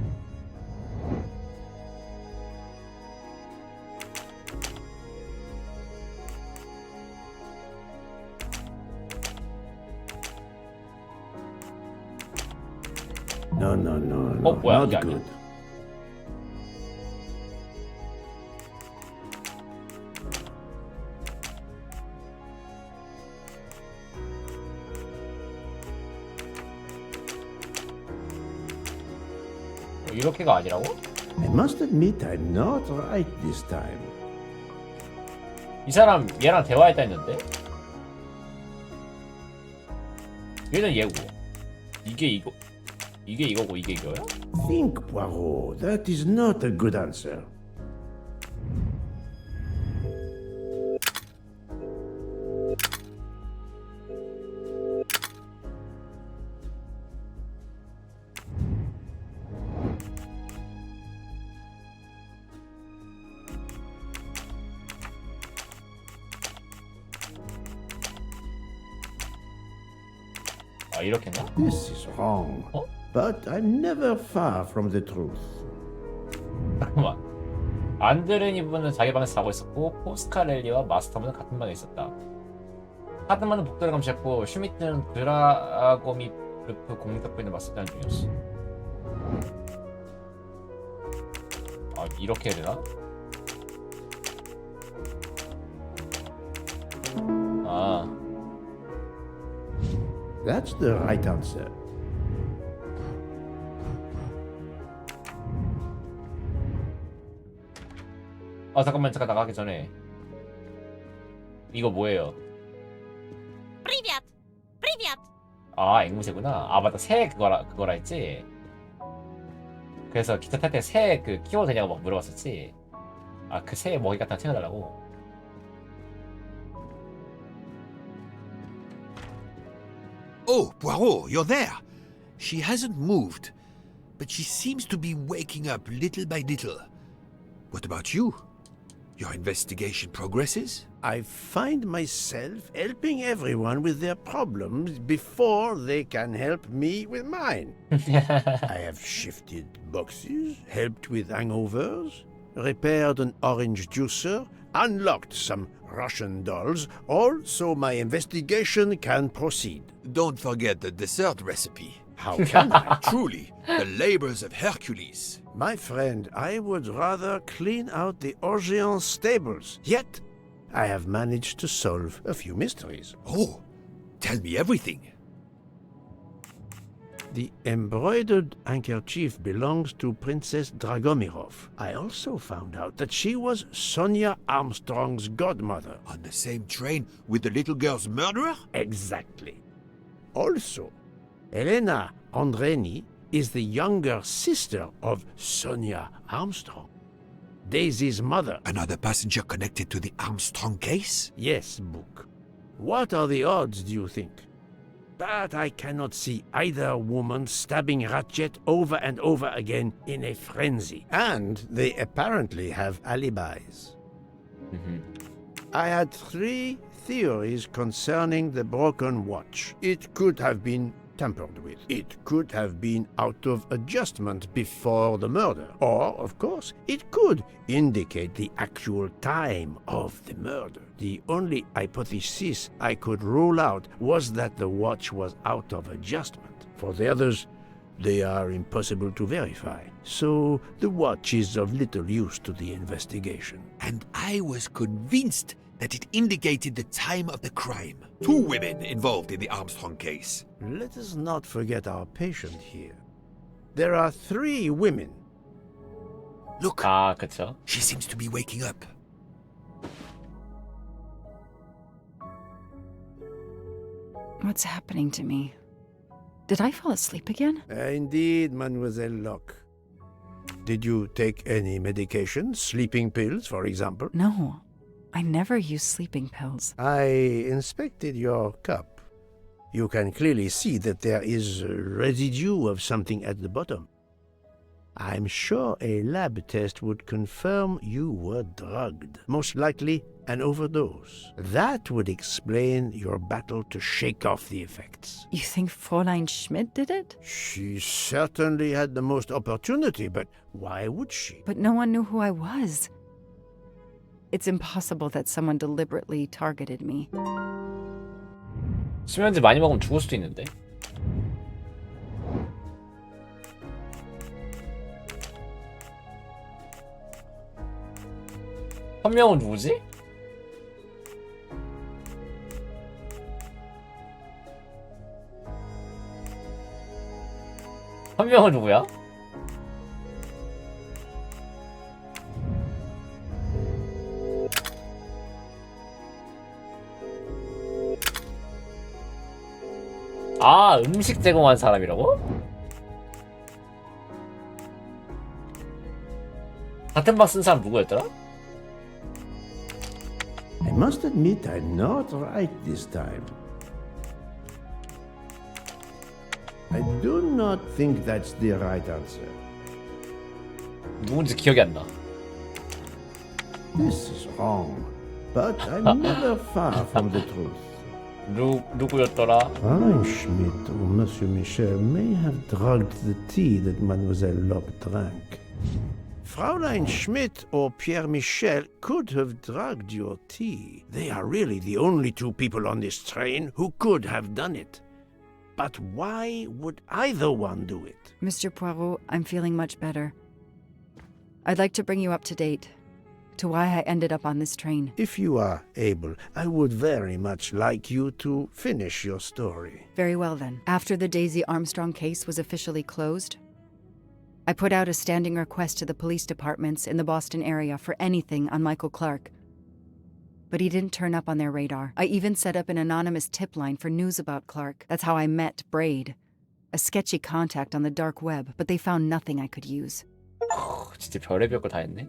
No,
뭐야,
not
이게 아니야.
good.
이렇게가 아니라고?
I must admit I'm not right this time.
이 사람 얘랑 대화했다 했는데? 얘는 얘고 이게 이거고 이게 이거야?
Think, Poirot. That is not a good answer.
아 이렇게인가?
This is wrong. But I'm never far from the truth.
잠깐만. 안드레니브는 자기 방에서 자고 있었고 포스카렐리와 마스터문은 같은 방에 있었다. 하드만은 복도를 감시했고 슈미트는 드라고미르프 공작부인을 맞섰다는 중이었어. 아 이렇게 해야 되나? 아
That's the right answer.
잠깐만 나가기 전에 이거 뭐예요? 아 앵무새구나. 아 맞다 새 그거라 했지. 그래서 기차 탈 때 새 그 키워도 되냐고 막 물어봤었지. 아 그 새 먹이 갖다 챙겨달라고.
Oh, Poirot, you're there. She hasn't moved, but she seems to be waking up little by little. What about you? Your investigation progresses?
I find myself helping everyone with their problems before they can help me with mine. I have shifted boxes, helped with hangovers, repaired an orange juicer, unlocked some Russian dolls, all so my investigation can proceed.
Don't forget the dessert recipe.
How can I?
Truly, the labors of Hercules.
My friend, I would rather clean out the Orgeon stables. Yet, I have managed to solve a few mysteries.
Oh, tell me everything.
The embroidered handkerchief belongs to Princess Dragomirov. I also found out that she was Sonia Armstrong's godmother.
On the same train with the little girl's murderer?
Exactly. Also, Elena Andreni is the younger sister of Sonia Armstrong, Daisy's mother.
Another passenger connected to the Armstrong case?
Yes, Book. What are the odds, do you think? But I cannot see either woman stabbing Ratchet over and over again in a frenzy. And they apparently have alibis. I had 3 theories concerning the broken watch. It could have been tampered with. It could have been out of adjustment before the murder. Or, of course, it could indicate the actual time of the murder. The only hypothesis I could rule out was that the watch was out of adjustment. For the others, they are impossible to verify. So the watch is of little use to the investigation.
And I was convinced that it indicated the time of the crime. 2 women involved in the Armstrong case.
Let us not forget our patient here. There are 3 women.
Look,
그쵸.
she seems to be waking up.
What's happening to me? Did I fall asleep again?
Indeed, Mademoiselle Locke. Did you take any medication? Sleeping pills, for example?
No, I never use sleeping pills.
I inspected your cup. You can clearly see that there is a residue of something at the bottom. I'm sure a lab test would confirm you were drugged. Most likely an overdose. That would explain your battle to shake off the effects.
You think Fräulein Schmidt did it?
She certainly had the most opportunity, but why would she?
But no one knew who I was. It's impossible that someone deliberately targeted me.
수면제 많이 먹으면 죽을 수도 있는데. 한 명은 누구지? 한 명은 누구야? 아, 음식 제공한 사람이라고? 같은 방 쓴 사람 누구였더라?
I must admit I'm not right this time. I do not think that's the right answer.
누군지 기억이 안 나.
This is wrong, but I'm never far from the truth.
누구였더라?
Fräulein Schmidt or Monsieur Michel may have drugged the tea that Mademoiselle Locke drank.
Fräulein Schmidt or Pierre Michel could have drugged your tea. They are really the only 2 people on this train who could have done it. But why would either one do it?
Mr. Poirot, I'm feeling much better. I'd like to bring you up to date to why I ended up on this train.
If you are able, I would very much like you to finish your story.
Very well then. After the Daisy Armstrong case was officially closed, I put out a standing request to the police departments in the Boston area for anything on Michael Clark. But he didn't turn up on their radar. I even set up an anonymous tip line for news about Clark. That's how I met Braid, a sketchy contact on the dark web, but they found nothing I could use.
진짜 별의별 거 다 했네.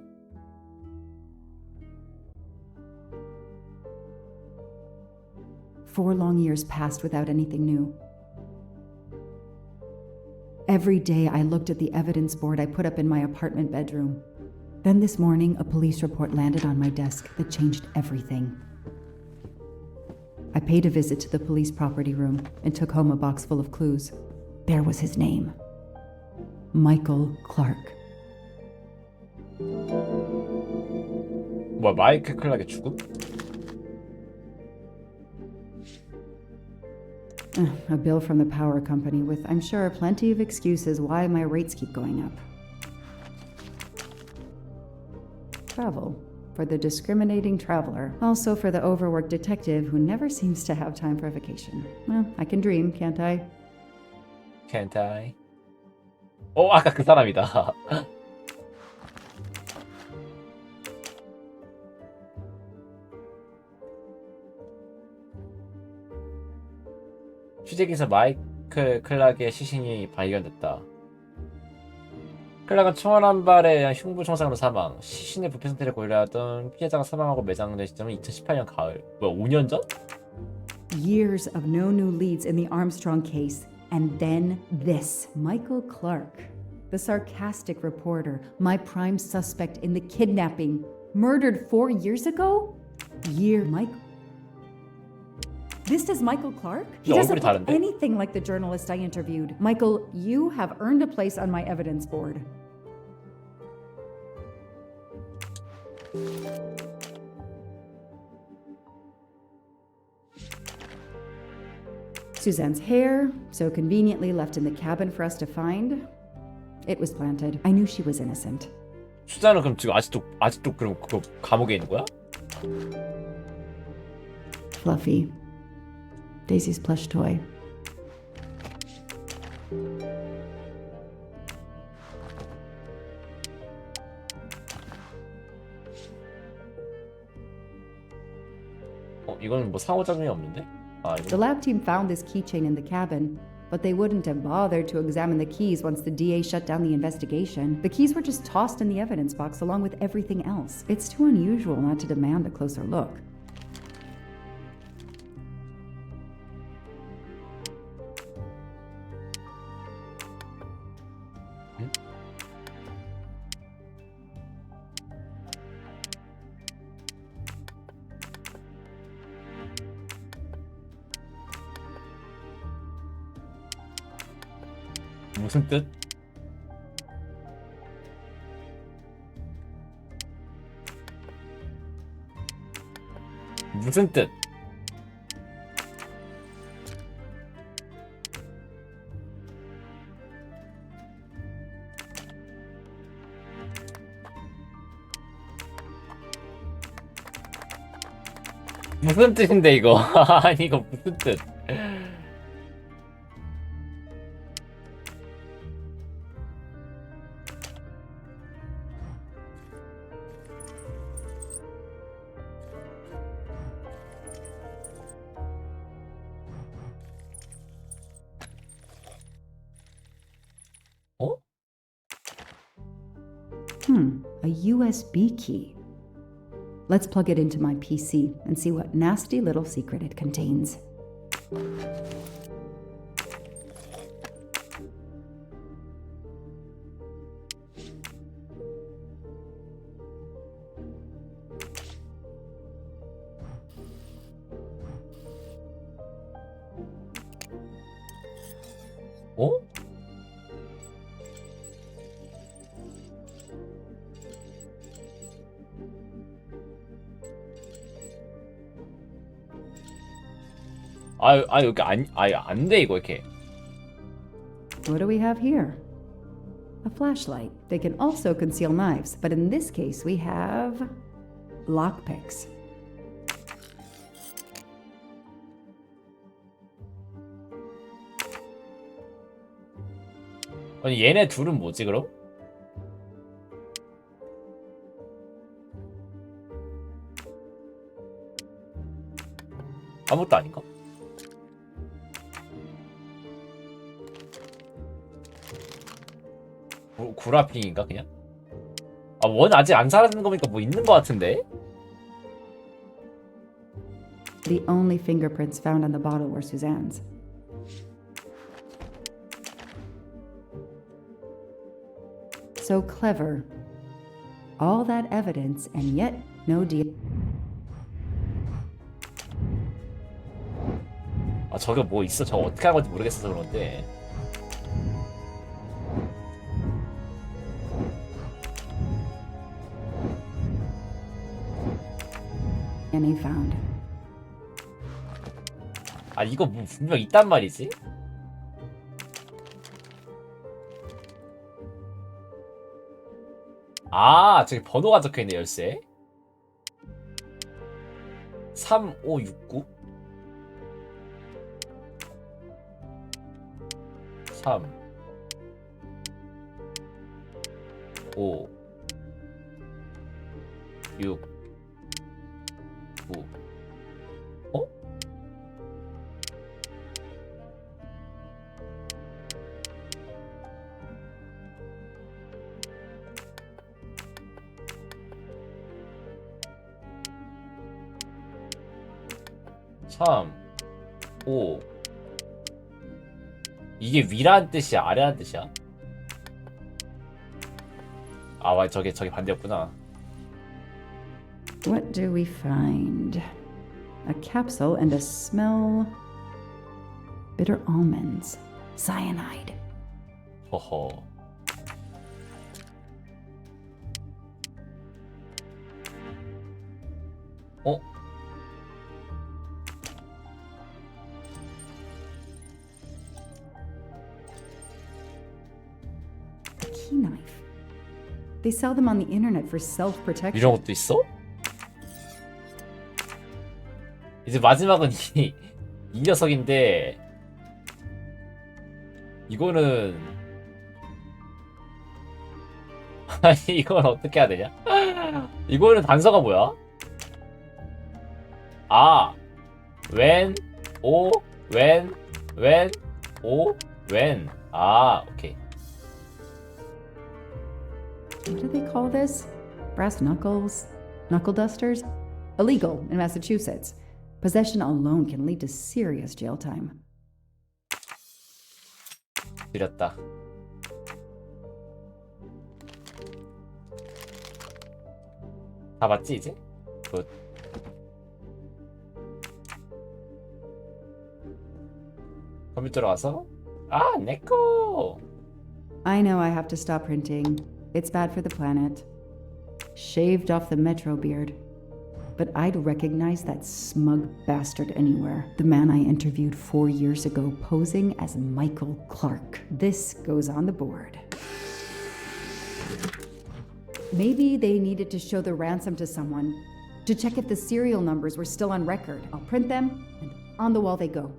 Four long years passed without anything new. Every day I looked at the evidence board I put up in my apartment bedroom. Then this morning, a police report landed on my desk that changed everything. I paid a visit to the police property room and took home a box full of clues. There was his name. Michael Clark.
뭐야, 마이클 클락의 죽음?
A bill from the power company with, I'm sure, plenty of excuses why my rates keep going up. Travel. For the discriminating traveler. Also for the overworked detective who never seems to have time for vacation. Well, I can dream, can't I?
Can't I? 아까 그 사람이다. 취재기사 마이클 클락의 시신이 발견됐다. 클락은 총알 한 발에 의한 흉부 총상으로 사망. 시신의 부패 상태를 고려하던 피해자가 사망하고 매장된 시점은 2018년 가을. 뭐야, 5년 전?
Years of no new leads in the Armstrong case. And then this. Michael Clark. The sarcastic reporter. My prime suspect in the kidnapping. Murdered 4 years ago? Michael. This is Michael Clark? He doesn't look anything like the journalist I interviewed. Michael, you have earned a place on my evidence board. Suzanne's hair, so conveniently left in the cabin for us to find. It was planted. I knew she was innocent.
수자는 그럼 지금 아직도 그럼 그거 감옥에 있는 거야?
Fluffy. Daisy's plush toy.
이건 뭐 상호작용이 없는데?
The lab team found this keychain in the cabin, but they wouldn't have bothered to examine the keys once the DA shut down the investigation. The keys were just tossed in the evidence box along with everything else. It's too unusual not to demand a closer look.
무슨 뜻? 무슨 뜻? 무슨 뜻인데 이거? 아니 이거 무슨 뜻?
A USB key. Let's plug it into my PC and see what nasty little secret it contains.
어? 여기 안 돼 이거 이렇게.
What do we have here? A flashlight. They can also conceal knives, but in this case we have lockpicks.
아니 얘네 둘은 뭐지 그럼? 아무것도 아닌가? 구라핑인가 그냥? 원 아직 안 사라지는 거 보니까 뭐 있는 거 같은데?
The only fingerprints found on the bottle were Suzanne's. So clever. All that evidence and yet no deal.
저게 뭐 있어? 저거 어떻게 한 건지 모르겠어서 그런데.
And he found.
이거 뭐 분명 있단 말이지? 저기 번호가 적혀있네 열쇠. 3569 3 5 6 9 어? 삼, 오. 이게 위라는 뜻이야? 아래라는 뜻이야? 저게 반대였구나.
What do we find? A capsule and a smell. Bitter almonds. Cyanide.
허허.
Key knife. They sell them on the internet for self-protection.
이런 것도 있어? 이제 마지막은 이 녀석인데 이거는 아니 이걸 어떻게 해야 되냐? 이거는 단서가 뭐야? 아 when o when o when 아 오케이.
What do they call this? Brass knuckles? Knuckle dusters? Illegal in Massachusetts. Possession alone can lead to serious jail time.
느렸다. 다 맞지 이제? 굿. 컴퓨터로 와서 아 내꺼.
I know I have to stop printing. It's bad for the planet. Shaved off the Metro beard. But I'd recognize that smug bastard anywhere. The man I interviewed 4 years ago posing as Michael Clark. This goes on the board. Maybe they needed to show the ransom to someone to check if the serial numbers were still on record. I'll print them, and on the wall they go.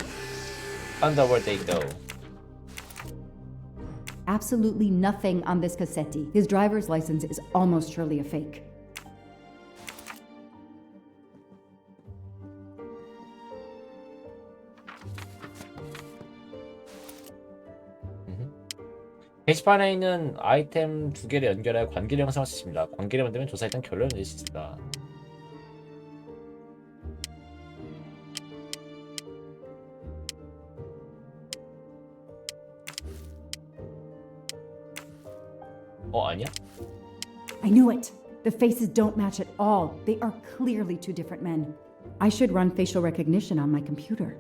On the wall they go.
Absolutely nothing on this Cassetti. His driver's license is almost surely a fake.
게시판에 있는 아이템 2개를 연결하여 관계를 형성할 수 있습니다. 관계를 만들면 조사에 대한 결론을 내릴 수 있습니다. 아니야?
I knew it! The faces don't match at all. They are clearly two different men. I should run facial recognition on my computer.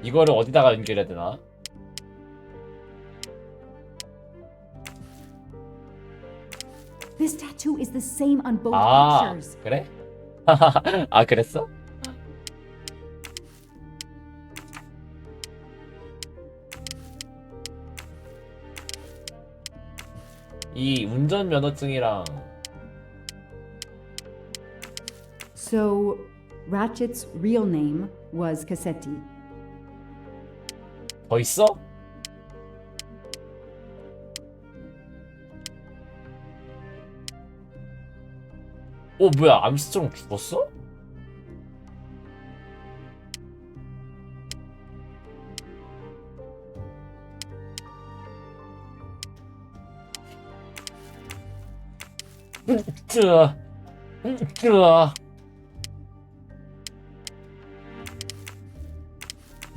이거를 어디다가 연결해야 되나?
This tattoo is the same on both
아,
pictures.
그래? 아, 그랬어? 이 운전면허증이랑
So, Ratchet's real name was Cassetti.
더 있어? 뭐야 암스트롱 죽었어?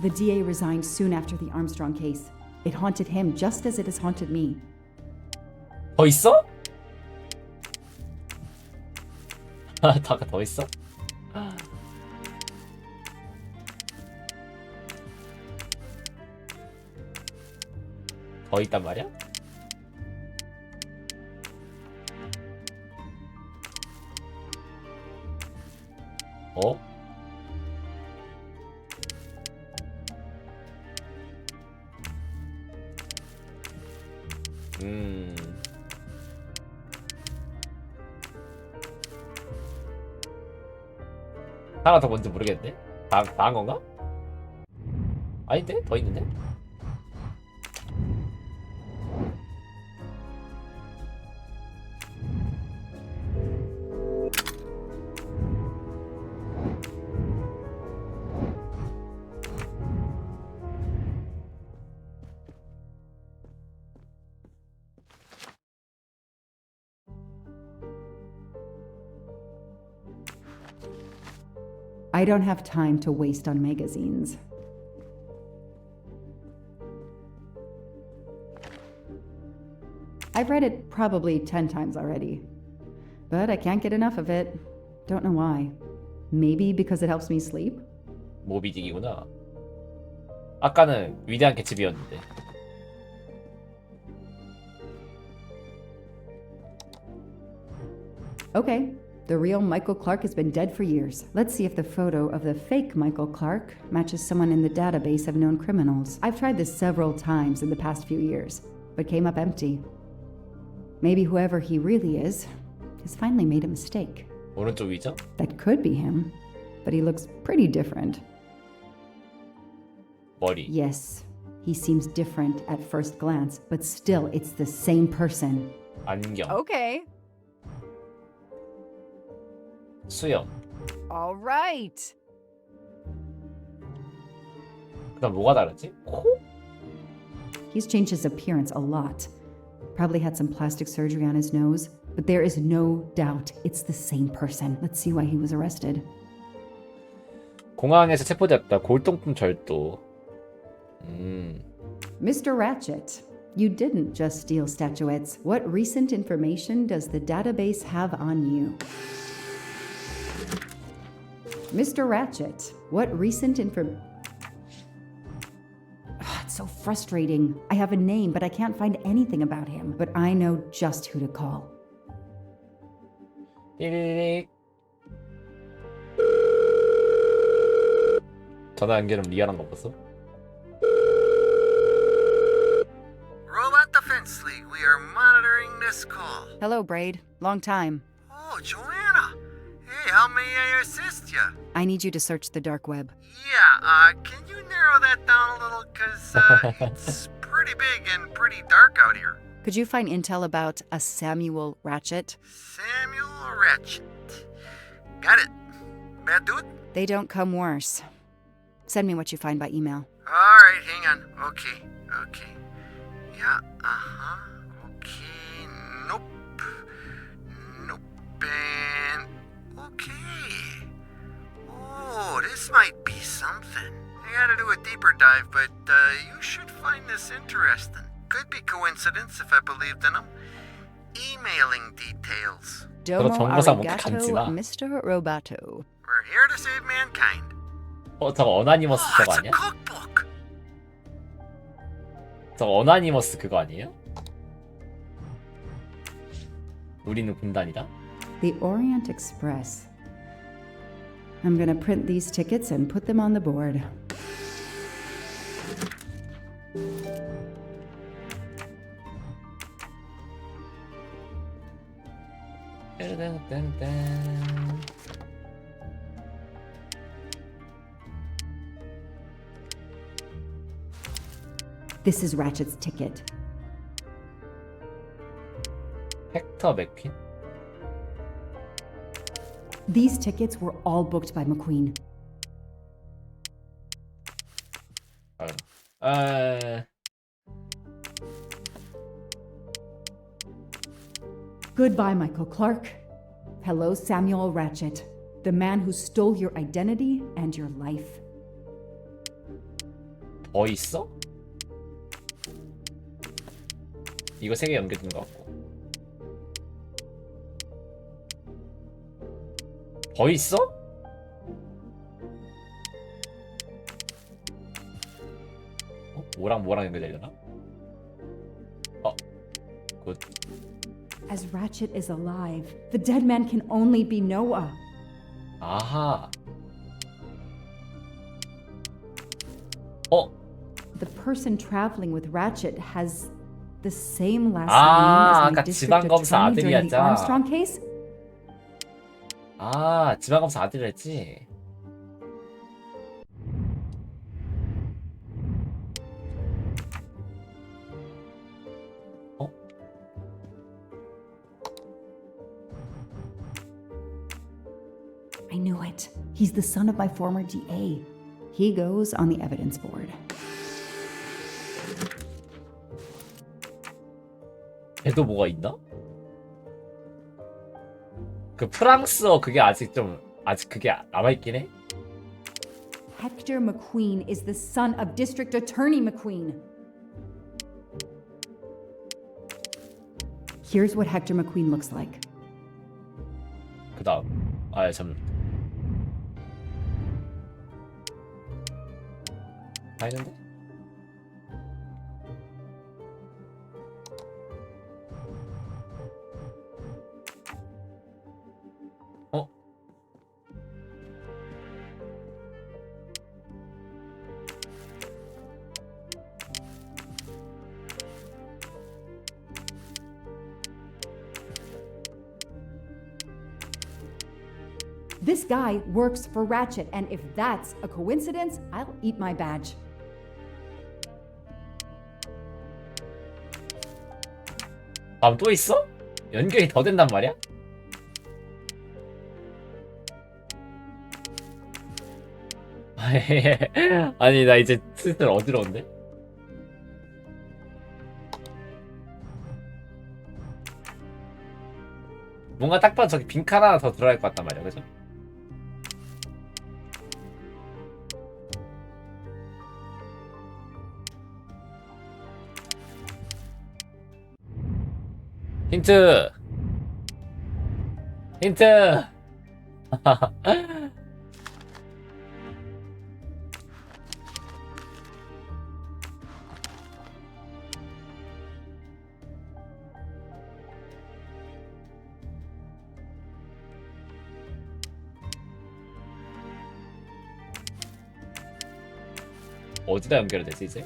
The DA resigned soon after the Armstrong case. It haunted him just as it has haunted me.
더 있어? 더 있어? 더 있단 말이야? 하나 더 뭔지 모르겠네. 다 한 건가? 아닌데? 더 있는데?
I don't have time to waste on magazines. I've read it probably 10 times already, but I can't get enough of it. Don't know why. Maybe because it helps me sleep?
모비딕이구나. 아까는 위대한 개츠비였는데.
Okay, the real Michael Clark has been dead for years. Let's see if the photo of the fake Michael Clark matches someone in the database of known criminals. I've tried this several times in the past few years, but came up empty. Maybe whoever he really is has finally made a mistake.
오른쪽 위죠?
That could be him, but he looks pretty different.
머리.
Yes, he seems different at first glance, but still it's the same person.
안경.
Okay.
수염.
All right.
그다음 뭐가 다르지? 코?
He's changed his appearance a lot. Probably had some plastic surgery on his nose, but there is no doubt it's the same person. Let's see why he was arrested.
공항에서 체포되었다. 골동품 절도.
Mr. Ratchet, you didn't just steal statuettes. What recent information does the database have on you? Mr. Ratchet, what recent It's so frustrating. I have a name, but I can't find anything about him. But I know just who to call.
띠리릭. 전화 연결은 리얼한 거 봤어?
Robot Defense League, we are monitoring this call.
Hello, Braid. Long time.
Oh, Joanna. Hey, how may I assist you?
I need you to search the dark web.
Yeah, can you narrow that down a little? Because it's pretty big and pretty dark out here.
Could you find intel about a Samuel Ratchet?
Samuel Ratchet. Got it. Bad dude?
They don't come worse. Send me what you find by email.
Alright, hang on. Okay. Yeah, okay. Nope. And... okay. Oh, this might be something. I gotta do a deeper dive, but you should find this interesting. Could be coincidence if I believed in them. Emailing details.
Domo
정보사 못
arigato,
간지나.
Mr. Roboto.
We're here to save mankind.
저거 어나니머스 저거 아니야?
cookbook.
저거 어나니머스 그거 아니에요? 우리는 군단이다?
The Orient Express. I'm gonna print these tickets and put them on the board. This is Ratchet's ticket.
헥터 맥퀸?
These tickets were all booked by McQueen. Goodbye, Michael Clark. Hello, Samuel Ratchet, the man who stole your identity and your life.
더 있어? 이거 3개 연결된 것 같고. 더 있어? 뭐랑 뭐랑 연결되려나? 굿.
As Ratchet is alive, the dead man can only be Noah.
아하.
The person traveling with Ratchet has the same last
아까
name as my district
지방검사
attorney during the
아들이었잖아.
Armstrong case.
아, 지방검사 아들이랬지.
I knew it. He's the son of my former DA. He goes on the evidence board.
걔도 뭐가 있나? 그 프랑스어 그게 아직 그게 남아있긴 해?
Hector McQueen is the son of District Attorney McQueen. Here's what Hector McQueen looks like.
그 다음 참 다 있는데?
This guy works for Ratchet, and if that's a coincidence, I'll eat my badge.
다음 또 있어? 연결이 더 된단 말이야? 아니 나 이제 슬슬 어지러운데? 뭔가 딱 봐도 저기 빈칸 하나 더 들어갈 것 같단 말이야, 그죠? 힌트! 힌트! 어디다 연결이 되지 이제?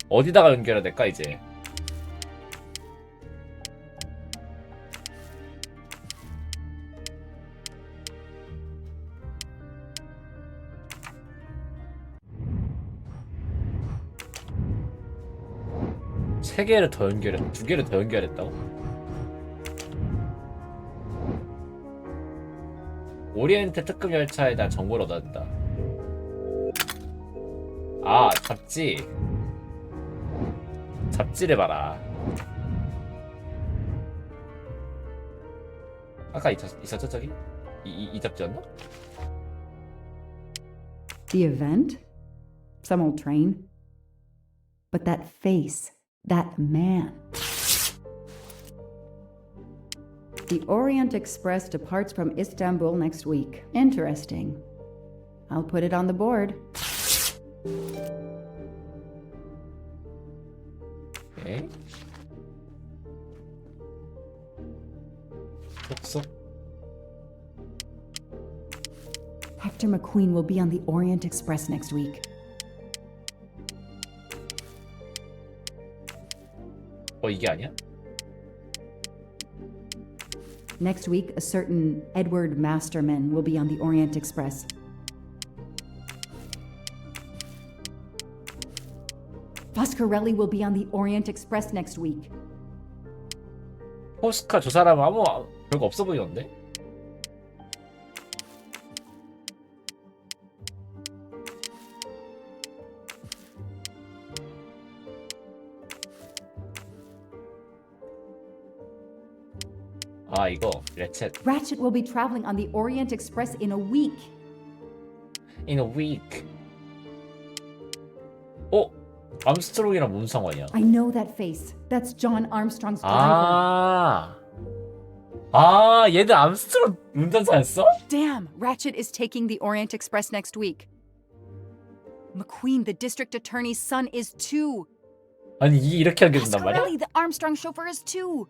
어디다가 연결해야 될까 이제? 세 개를 더 연결해, 두 개를 더 연결했다고? 오리엔트 특급 열차에 대한 정보를 얻어야 된다. 아, 잡지. 잡지를 봐라. 아까 있었죠 저기? 이 잡지였나?
The event? Some old train? But that face, that man. The Orient Express departs from Istanbul next week. Interesting. I'll put it on the board.
Okay. 쏙쏙.
Hector McQueen will be on the Orient Express next week.
이게 아니야?
Next week, a certain Edward Masterman will be on the Orient Express. Foscarelli will be on the Orient Express next week.
포스카 저 사람 아무 별거 없어 보이는데? 아 이거 레쳇.
Ratchet will be traveling on the Orient Express in a week.
In a week. 암스트롱이랑 무슨 상관이야?
I know that face. That's John Armstrong's driver.
얘들 암스트롱 운전사였어?
Damn, Ratchet is taking the Orient Express next week. McQueen, the district attorney's son, is too.
아니 이렇게 연결된단 말이야?
Foscarelli, the Armstrong chauffeur, is too.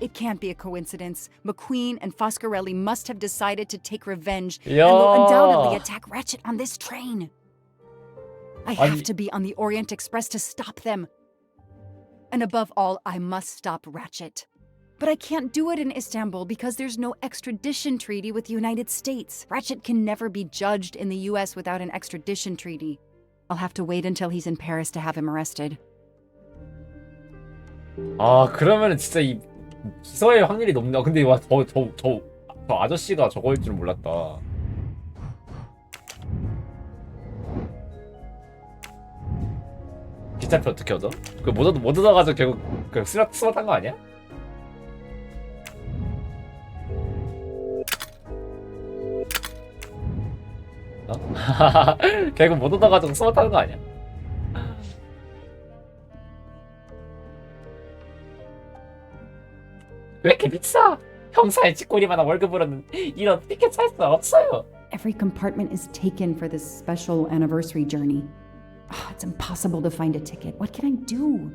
It can't be a coincidence. McQueen and Foscarelli must have decided to take revenge and will undoubtedly attack Ratchet on this train. I have to be on the Orient Express to stop them. And above all, I must stop Ratchet. But I can't do it in Istanbul because there's no extradition treaty with the United States. Ratchet can never be judged in the US without an extradition treaty. I'll have to wait until he's in Paris to have him arrested.
그러면은 진짜 이 기소의 확률이 높네. 근데 와 저 아저씨가 저거일 줄 몰랐다. 기차표 어떻게 얻어? 못 얻어가지고 결국 그 스마트한 거 아니야? 결국 못 얻어가지고 스마트한 거 아니야? 왜 이렇게 비싸? 형사의 쥐꼬리만한 월급으로는 이런 티켓 살 수 없어요.
Every compartment is taken for this special anniversary journey. It's impossible to find a ticket. What can I do?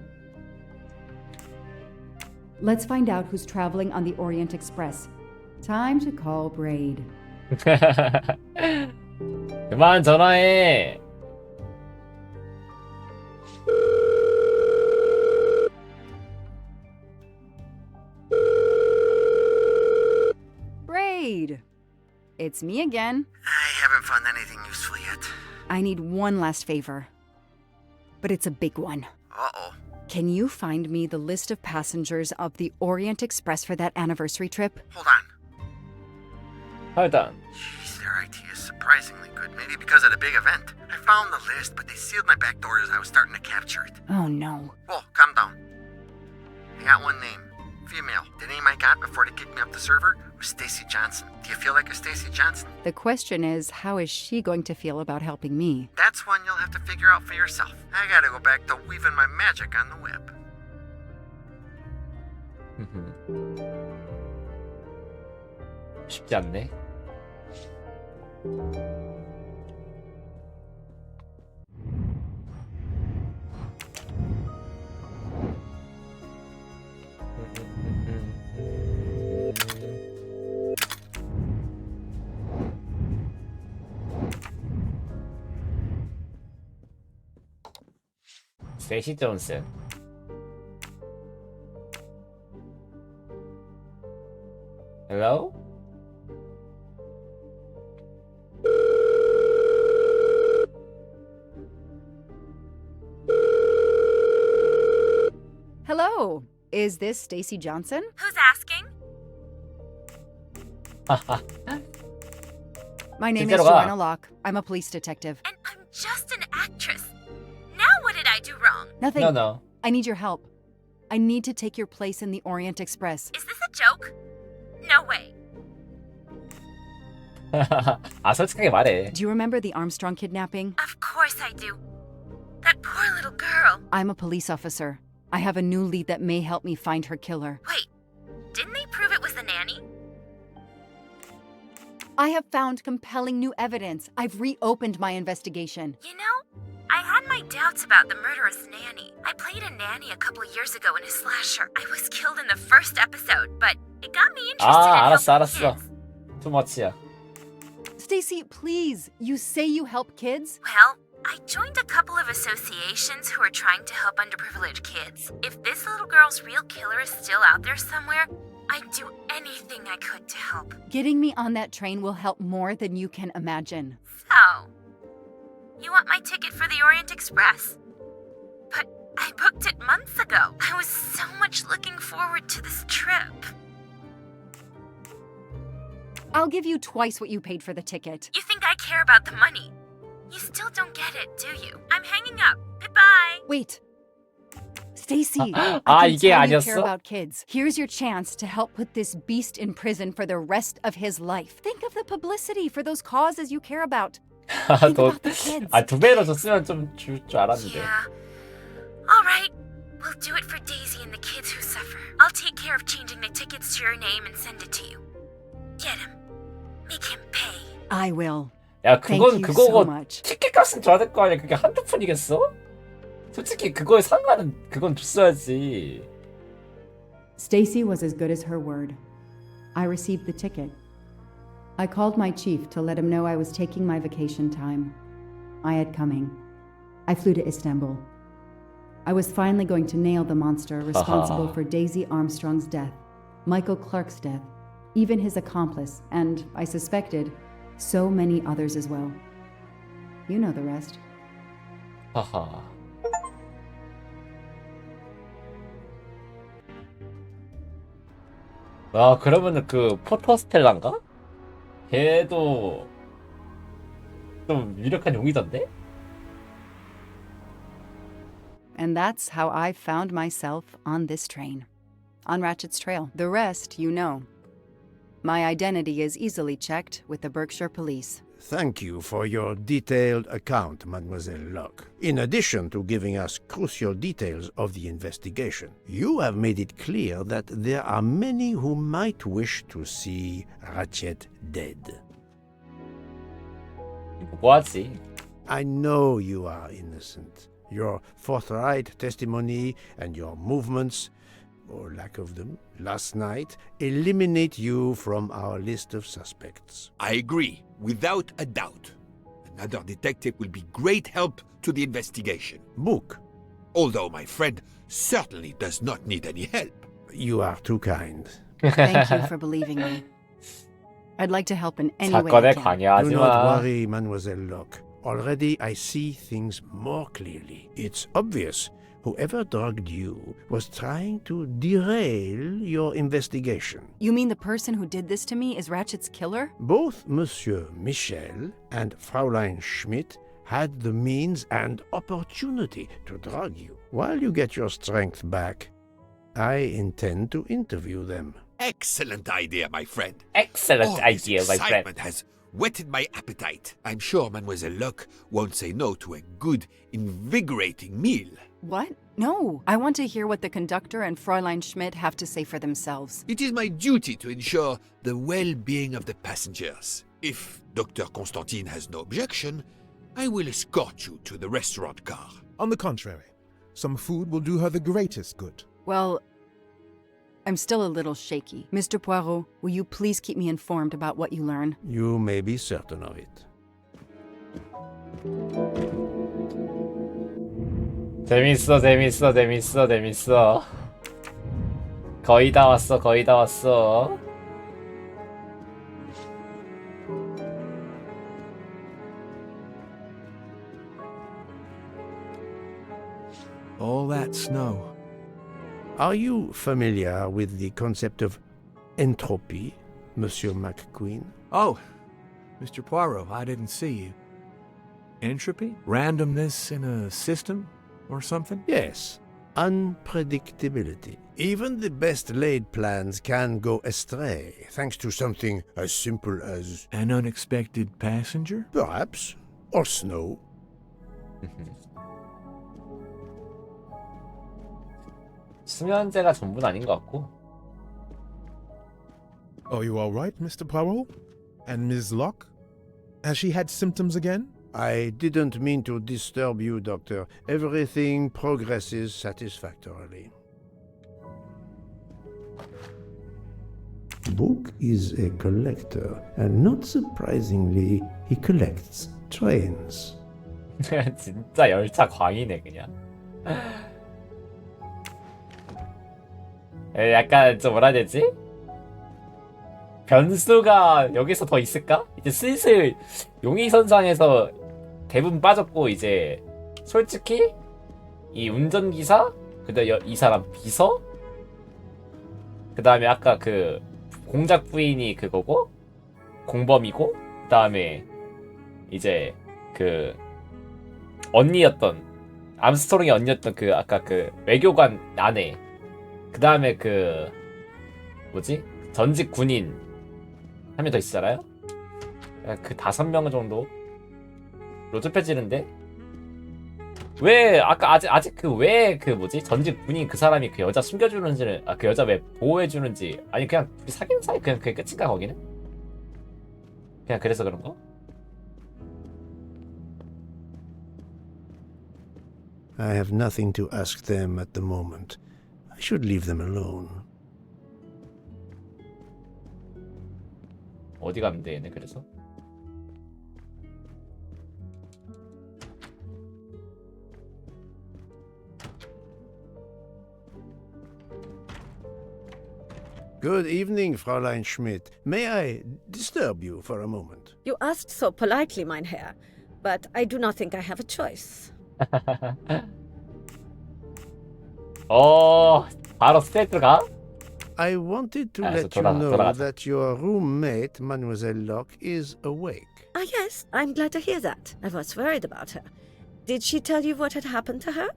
Let's find out who's traveling on the Orient Express. Time to call Braid.
그만 전화해.
Jade! It's me again.
I haven't found anything useful yet.
I need one last favor. But it's a big one.
Uh-oh.
Can you find me the list of passengers of the Orient Express for that anniversary trip?
Hold on.
Hold on.
Jeez, their IT is surprisingly good. Maybe because of the big event. I found the list, but they sealed my back door as I was starting to capture it.
Oh no.
Whoa, calm down. I got one name. Female. The name I got before they kicked me off the server was Stacy Johnson. Do you feel like a Stacy Johnson?
The question is, how is she going to feel about helping me?
That's one you'll have to figure out for yourself. I gotta go back to weaving my magic on the web.
쉽지 않네. 스테이시 존슨. Hello?
Hello, is this Stacy Johnson?
Who's asking?
My name is
실제로 가.
Joanna Locke. I'm a police detective.
And I'm just an actress. Now what did I do wrong?
Nothing.
No.
I need your help. I need to take your place in the Orient Express.
Is this a joke? No way.
아, 솔직하게 말해.
Do you remember the Armstrong kidnapping?
Of course I do. That poor little girl.
I'm a police officer. I have a new lead that may help me find her killer.
Wait, didn't they prove it was the nanny?
I have found compelling new evidence. I've reopened my investigation.
You know, I had my doubts about the murderous nanny. I played a nanny a couple years ago in a slasher. I was killed in the first episode, but it got me interested
아,
in
알았어.
helping kids.
Too much야.
Stacy, please. You say you help kids?
Well, I joined a couple of associations who are trying to help underprivileged kids. If this little girl's real killer is still out there somewhere, I'd do anything I could to help.
Getting me on that train will help more than you can imagine.
So, you want my ticket for the Orient Express? But I booked it months ago. I was so much looking forward to this trip.
I'll give you twice what you paid for the ticket.
You think I care about the money? You still don't get it, do you? I'm hanging up. Goodbye.
Wait. Stacy,
아,
I can
이게
tell you
아니었어?
care about kids. Here's your chance to help put this beast in prison for the rest of his life. Think of the publicity for those causes you care about. Think
너,
about the kids.
아, 2배로 줬으면 좀 줄 줄 알았는데.
Yeah. All right. We'll do it for Daisy and the kids who suffer. I'll take care of changing the tickets to your name and send it to you. Get him. Make him pay.
I will.
야,
Thank
그건
you
그거고
so much.
티켓 값은 줘야 될 거 아니야. 그게 한두 푼이겠어? 솔직히 그거에 상관은 그건 줬어야지.
Stacy was as good as her word. I received the ticket. I called my chief to let him know I was taking my vacation time. I had coming. I flew to Istanbul. I was finally going to nail the monster responsible for Daisy Armstrong's death, Michael Clark's death, even his accomplice, and, I suspected, so many others as well. You know the rest.
하하. 아, 그러면은 그 포터스텔라인가? 걔도 좀 유력한 용이던데?
And that's how I found myself on this train. On Ratchet's trail. The rest, you know. My identity is easily checked with the Berkshire Police.
Thank you for your detailed account, Mademoiselle Locke. In addition to giving us crucial details of the investigation, you have made it clear that there are many who might wish to see Ratchet dead.
뭐하지?
I know you are innocent. Your forthright testimony and your movements, or lack of them, last night eliminate you from our list of suspects.
I agree, without a doubt. Another detective will be great help to the investigation.
Book.
Although my friend certainly does not need any help.
You are too kind.
Thank you for believing me. I'd like to help in any way
사건에
I can.
관여하지
Do not
마.
worry, Mademoiselle Locke. Already I see things more clearly. It's obvious whoever drugged you was trying to derail your investigation.
You mean the person who did this to me is Ratchet's killer?
Both Monsieur Michel and Fraulein Schmidt had the means and opportunity to drug you. While you get your strength back, I intend to interview them.
Excellent idea, my friend.
Excellent idea,
this
my friend.
excitement has whetted my appetite. I'm sure Mademoiselle Locke won't say no to a good, invigorating meal.
What? No. I want to hear what the conductor and Fräulein Schmidt have to say for themselves.
It is my duty to ensure the well-being of the passengers. If Dr. Constantine has no objection, I will escort you to the restaurant car.
On the contrary, some food will do her the greatest good.
Well, I'm still a little shaky. Mr. Poirot, will you please keep me informed about what you learn?
You may be certain of it.
재밌어, 재밌어, 재밌어, 재밌어. 거의 다 왔어, 거의 다 왔어.
All that snow.
Are you familiar with the concept of entropy, Monsieur McQueen?
Oh, Mr. Poirot, I didn't see you. Entropy? Randomness in a system or something?
Yes, unpredictability. Even the best laid plans can go astray, thanks to something as simple as...
An unexpected passenger?
Perhaps. Or snow.
수면제가 전부는 아닌 것 같고.
Are you all right, Mr. Poirot? And Ms. Locke? Has she had symptoms again?
I didn't mean to disturb you, Doctor. Everything progresses satisfactorily. Book is a collector, and not surprisingly, he collects trains.
진짜 열차 광이네 그냥. 약간 좀 뭐라 해야 되지? 변수가 여기서 더 있을까? 이제 슬슬 용의선상에서 대부분 빠졌고 이제 솔직히 이 운전기사 그다음 이 사람 비서 그 다음에 아까 그 공작 부인이 그거고 공범이고 그 다음에 이제 그 언니였던 암스트롱의 언니였던 그 아까 그 외교관 아내 그 다음에 그 뭐지 전직 군인 한 명 더 있잖아요. 그 5명 정도 로드패지는데 왜 아까 아직 그 왜 그 뭐지 전직 군인 그 사람이 그 여자 숨겨주는지를 그 여자 왜 보호해주는지 아니 그냥 둘이 사귀는 사이 그냥 그게 끝인가 거기는? 그냥 그래서 그런 거?
I have nothing to ask them at the moment. I should leave them alone.
어디 가면 돼 얘네 그래서?
Good evening, Fräulein Schmidt. May I disturb you for a moment?
You asked so politely, mein Herr, but I do not think I have a choice.
바로 스트레이트 가?
I wanted to let you know that your roommate, Mademoiselle Locke, is awake.
Ah, yes, I'm glad to hear that. I was worried about her. Did she tell you what had happened to her?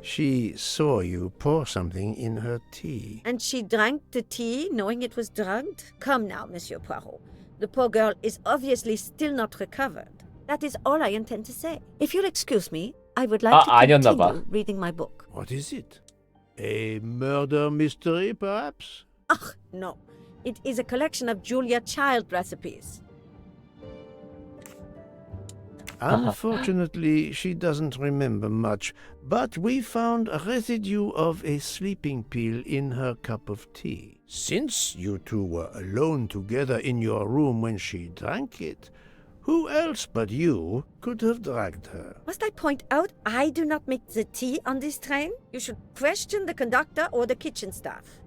She saw you pour something in her tea.
And she drank the tea knowing it was drugged? Come now, Monsieur Poirot. The poor girl is obviously still not recovered. That is all I intend to say. If you'll excuse me, I would like to continue reading my book.
What is it? A murder mystery, perhaps?
Ach, no. It is a collection of Julia Child recipes.
Unfortunately, she doesn't remember much, but we found a residue of a sleeping pill in her cup of tea. Since you two were alone together in your room when she drank it, who else but you could have dragged her?
Must I point out I do not make the tea on this train? You should question the conductor or the kitchen staff.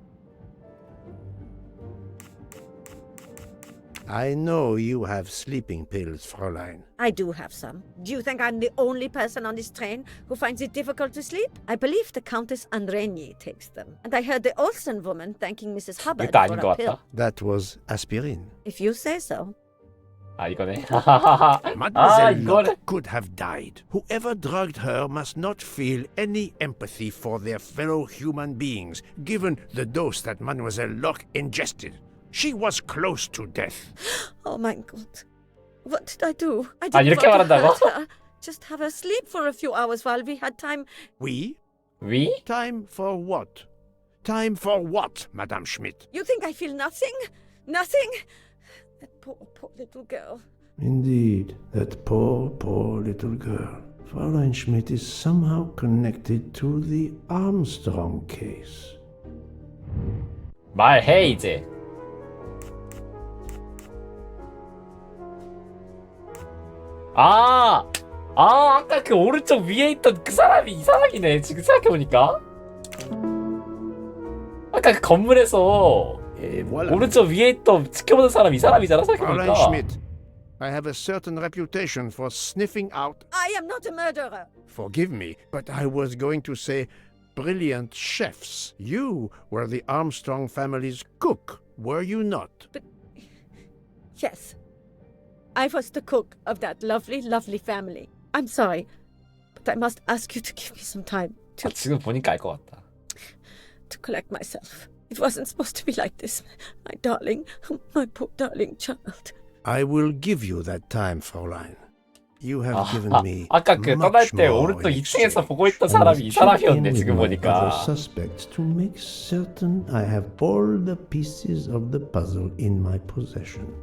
I know you have sleeping pills, Fräulein.
I do have some. Do you think I'm the only person on this train who finds it difficult to sleep? I believe the Countess Andreni takes them. And I heard the Olsen woman thanking Mrs. Hubbard
이거
for
아닌
a
것
pill.
같다.
That was aspirin.
If you say so.
아 이거네.
Mademoiselle
이거를.
Locke could have died. Whoever drugged her must not feel any empathy for their fellow human beings, given the dose that Mademoiselle Locke ingested. She was close to death.
Oh my God. What did I do? I
아,
didn't
이렇게
want to
말한다고?
hurt her. Just have her sleep for a few hours while we had time.
We?
We?
Time for what? Time for what, Madame Schmidt?
You think I feel nothing? Nothing? That poor little girl.
Indeed, that poor little girl. Fräulein Schmidt is somehow connected to the Armstrong case.
말해 이제. 아까 그 오른쪽 위에 있던 그 사람이 이 사람이네. 지금 생각해보니까. 아까 그 건물에서 오른쪽 위에 있던 지켜보는 사람 이 사람이잖아.
Fräulein
생각해보니까.
Schmidt, I have a certain reputation for sniffing out.
I am not a murderer.
Forgive me, but I was going to say brilliant chefs. You were the Armstrong family's cook, were you not?
But yes, I was the cook of that lovely, lovely family. I'm sorry, but I must ask you to give me some time to
지금 보니까 알 것 같다.
collect myself. It wasn't supposed to be like this, my darling, my poor darling child.
I will give you that time, Fräulein. You have given me
아까 그 떠날
much
때
more
오른쪽
in
2층에서
exchange.
보고 있던
I
사람이 이
must check in
사람이었네.
with
지금
my
보니까.
other suspects to make certain I have all the pieces of the puzzle in my possession.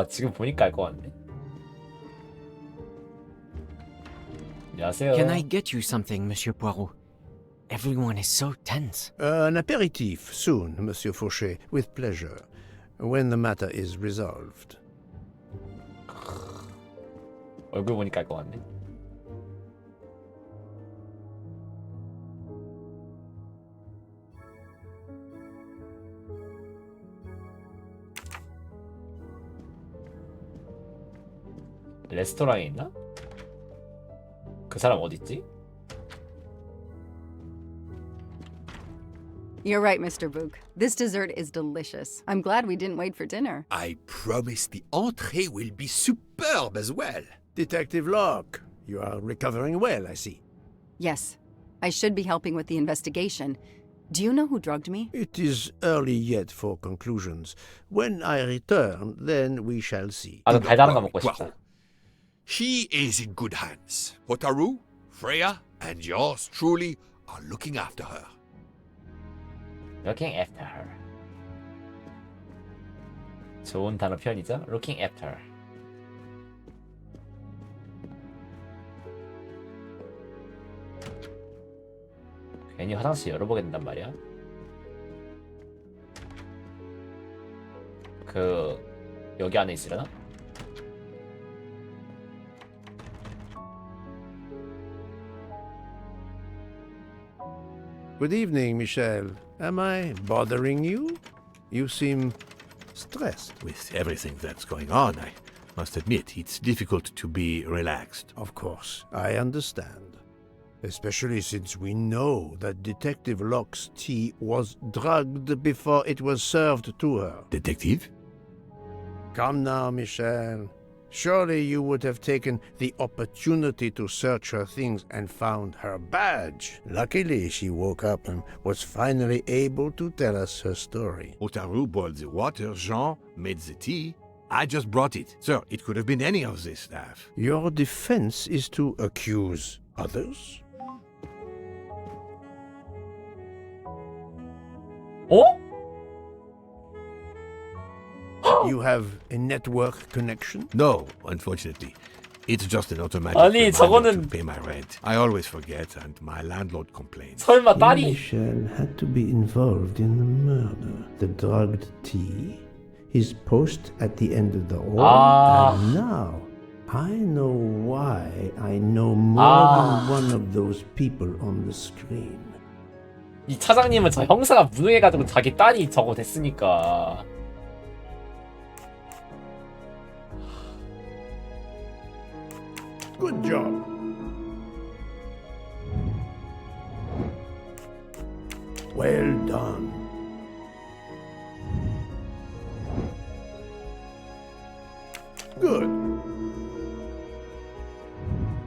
지금 보니까 알 것 같네. 안녕하세요.
Can I get you something, Monsieur Poirot? Everyone is so tense.
An aperitif soon, Monsieur Fauchet, with pleasure, when the matter is resolved.
얼굴 보니까 알 것 같네. 레스토랑에 있나? 그 사람 어디 있지?
You're right, Mr. Book. This dessert is delicious. I'm glad we didn't wait for dinner.
I promise the entrée will be superb as well.
Detective Locke, you are recovering well, I see.
Yes, I should be helping with the investigation. Do you know who drugged me?
It is early yet for conclusions. When I return, then we shall see.
나 달달한 거 먹고 싶다.
She is in good hands. Hotaru, Freya, and yours truly are looking after her.
Looking after her. 좋은 단어 표현이죠. Looking after. 괜히 화장실 열어보게 된단 말이야. 여기 안에 있으려나?
Good evening, Michel. Am I bothering you? You seem stressed.
With everything that's going on, I must admit it's difficult to be relaxed.
Of course, I understand. Especially since we know that Detective Locke's tea was drugged before it was served to her.
Detective?
Come now, Michel. Surely you would have taken the opportunity to search her things and found her badge. Luckily, she woke up and was finally able to tell us her story.
Hotaru boiled the water, Jean made the tea. I just brought it. Sir, it could have been any of the staff.
Your defense is to accuse others?
어?
You have a network connection?
No, unfortunately. It's just an automatic
아니,
reminder
저거는-
to pay my rent. I always forget and my landlord complains.
설마 딸이?
Michel had to be involved in the murder. The drugged tea, his post at the end of the hall, and now I know why I know more than one of those people on the screen.
이 차장님은 저 형사가 무능해가지고 자기 딸이 저거 됐으니까.
Good job. Well done. Good.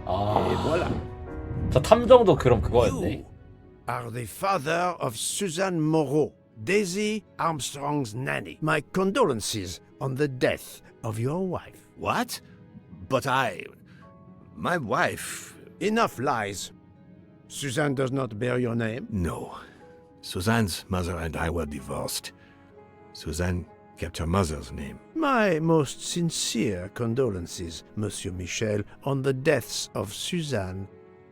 Et voilà.
저 탐정도 그럼 그거였네.
Are the father of Suzanne Moreau, Daisy Armstrong's nanny. My condolences on the death of your wife.
What? But my wife...
Enough lies. Suzanne does not bear your name?
No. Suzanne's mother and I were divorced. Suzanne kept her mother's name.
My most sincere condolences, Monsieur Michel, on the deaths of Suzanne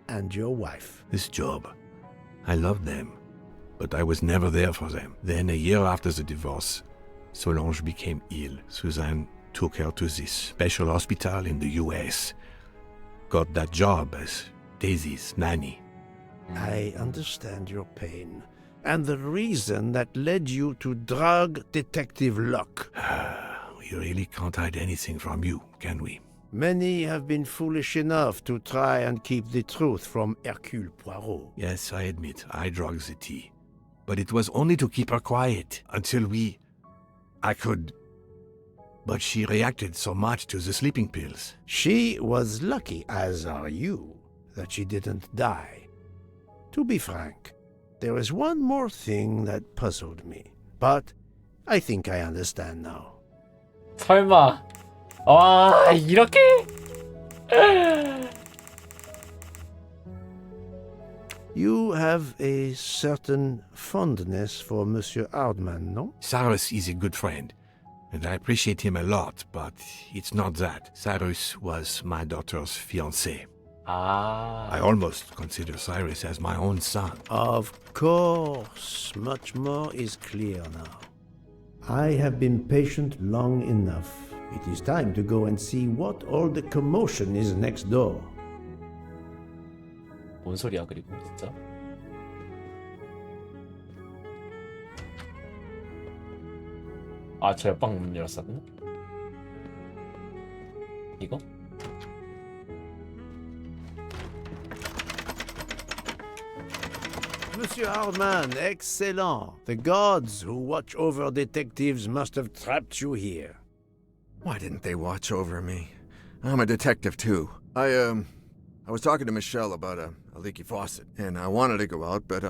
and your wife.
This job, I loved them, but I was never there for them. Then, a year after the divorce, Solange became ill. Suzanne took her to this special hospital in the US. Got that job as Daisy's nanny.
I understand your pain, and the reason that led you to drug Detective Locke.
We really can't hide anything from you, can we?
Many have been foolish enough to try and keep the truth from Hercule Poirot.
Yes, I admit, I drugged the tea. But it was only to keep her quiet, until I could... But she reacted so much to the sleeping pills.
She was lucky, as are you, that she didn't die. To be frank, there is one more thing that puzzled me, but I think I understand now.
설마. 와, 이렇게?
You have a certain fondness for Monsieur Hardman, no?
Cyrus is a good friend, and I appreciate him a lot, but it's not that. Cyrus was my daughter's fiancé. I almost consider Cyrus as my own son.
Of course, much more is clear now. I have been patient long enough. It is time to go and see what all the commotion is next door.
뭔 소리야, 그리고 진짜? 아, 저 옆방 문 열었었나? 이거?
Monsieur Hardman, excellent. The gods who watch over detectives must have trapped you here.
Why didn't they watch over me? I'm a detective too. I was talking to Michelle about a leaky faucet, and I wanted to go out, but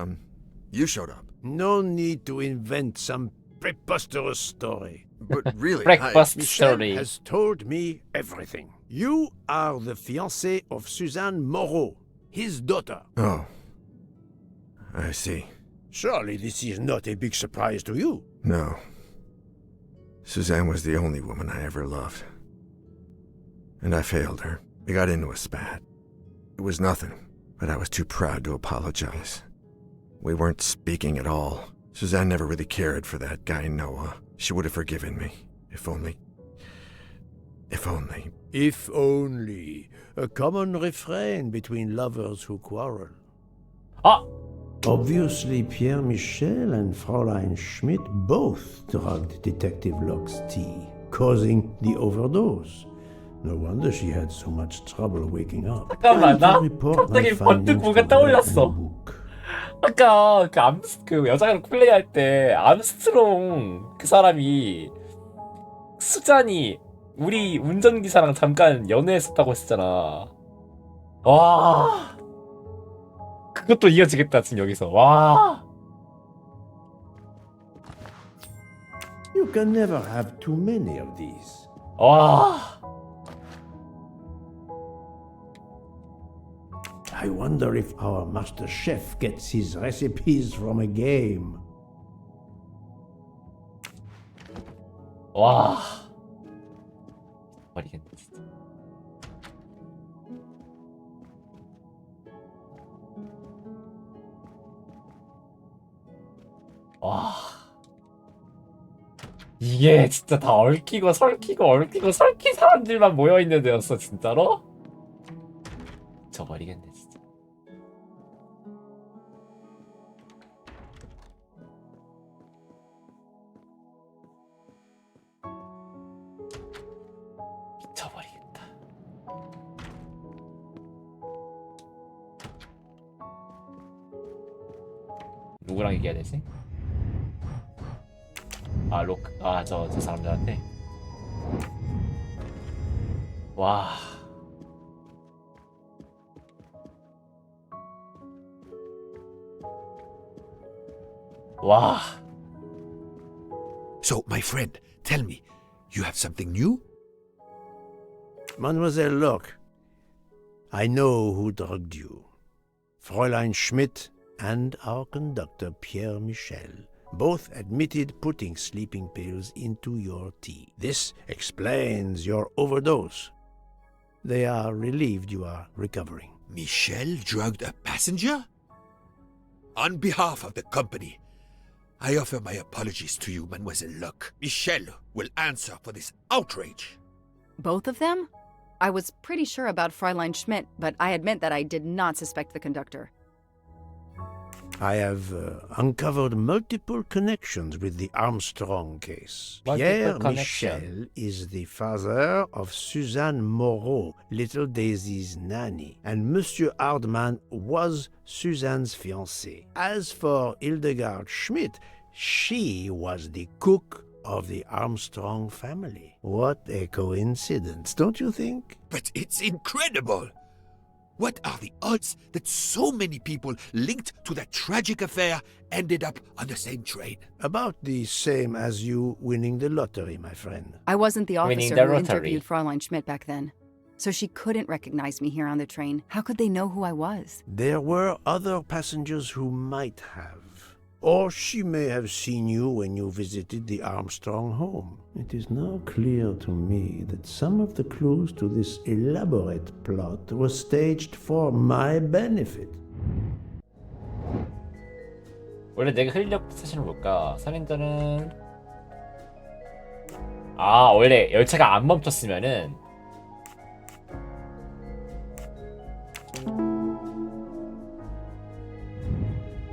you showed up.
No need to invent some preposterous story.
But really,
Michelle has told me everything. You are the fiancé of Suzanne Moreau, his daughter.
Oh, I see.
Surely this is not a big surprise to you.
No. Suzanne was the only woman I ever loved. And I failed her. We got into a spat. It was nothing, but I was too proud to apologize. We weren't speaking at all. Suzanne never really cared for that guy Noah. She would have forgiven me. If only... If only...
If only. A common refrain between lovers who quarrel.
Ah!
Obviously, Pierre Michel and Fräulein Schmidt both drugged Detective Locke's tea, causing the overdose. No wonder she had so much trouble waking up.
잠깐만, 나 갑자기 번뜩 뭐가 떠올랐어. 아까 그 여자랑 플레이할 때 암스트롱 그 사람이 수잔이 우리 운전기사랑 잠깐 연애했었다고 했잖아. 와, 그것도 이어지겠다 지금 여기서. 와.
You can never have too many of these.
와.
I wonder if our master chef gets his recipes from a game.
와. 버리겠네 진짜. 와. 이게 진짜 다 얽히고 설키고 얽히고 설킨 사람들만 모여있는 데였어 진짜로? 미쳐버리겠네 진짜. 미쳐버리겠다. 누구랑 얘기해야 되지? 저 사람들한테. 와. 와.
So, my friend, tell me, you have something new? Mademoiselle Locke, I know who drugged you. Fräulein Schmidt and our conductor Pierre Michel both admitted putting sleeping pills into your tea. This explains your overdose. They are relieved you are recovering.
Michel drugged a passenger? On behalf of the company, I offer my apologies to you, Mademoiselle Locke. Michel will answer for this outrage.
Both of them? I was pretty sure about Fräulein Schmidt, but I admit that I did not suspect the conductor.
I have uncovered multiple connections with the Armstrong case. Pierre Michel is the father of Suzanne Moreau, little Daisy's nanny, and Monsieur Hardman was Suzanne's fiancé. As for Hildegard Schmidt, she was the cook of the Armstrong family. What a coincidence, don't you think?
But it's incredible! What are the odds that so many people linked to that tragic affair ended up on the same train?
About the same as you winning the lottery, my friend.
I wasn't the
Winning
officer
the
who
lottery.
interviewed Fräulein Schmidt back then, so she couldn't recognize me here on the train. How could they know who I was?
There were other passengers who might have. Or she may have seen you when you visited the Armstrong home. It is now clear to me that some of the clues to this elaborate plot were staged for my benefit.
원래 내가 흘력 사실은 뭘까? 살인자는 원래 열차가 안 멈췄으면은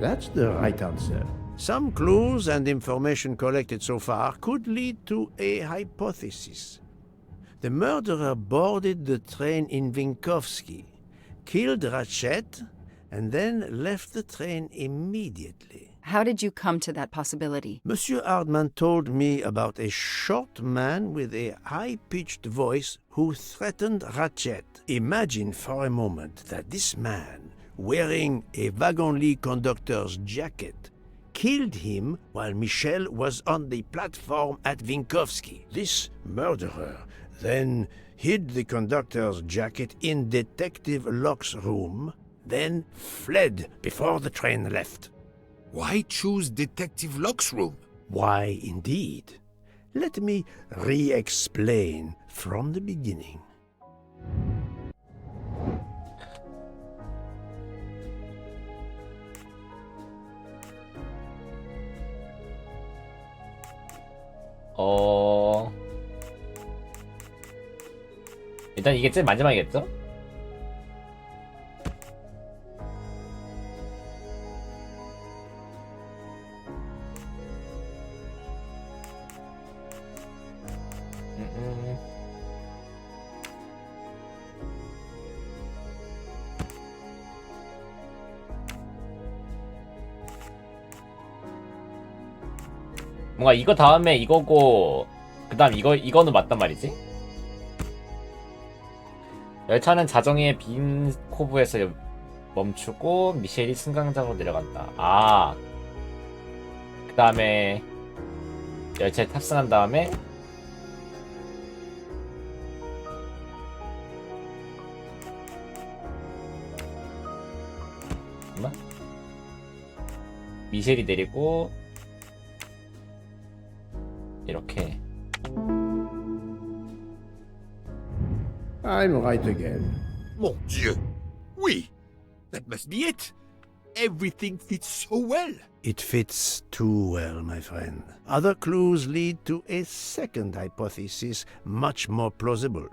That's the right answer. Some clues and information collected so far could lead to a hypothesis. The murderer boarded the train in Vinkovsky, killed Ratchet, and then left the train immediately.
How did you come to that possibility?
Monsieur Hardman told me about a short man with a high-pitched voice who threatened Ratchet. Imagine for a moment that this man, wearing a wagon-lit conductor's jacket, killed him while Michel was on the platform at Vinkovsky. This murderer then hid the conductor's jacket in Detective Locke's room, then fled before the train left.
Why choose Detective Locke's room?
Why, indeed. Let me re-explain from the beginning.
일단 이게 제일 마지막이겠죠? 뭔가 이거 다음에 이거고 그 다음 이거는 맞단 말이지? 열차는 자정에 빈 코브에서 멈추고 미셸이 승강장으로 내려간다. 그 다음에 열차에 탑승한 다음에 잠깐만. 미셸이 내리고 이렇게.
I'm right again.
Mon Dieu! Oui! That must be it! Everything fits so well!
It fits too well, my friend. Other clues lead to a second hypothesis, much more plausible.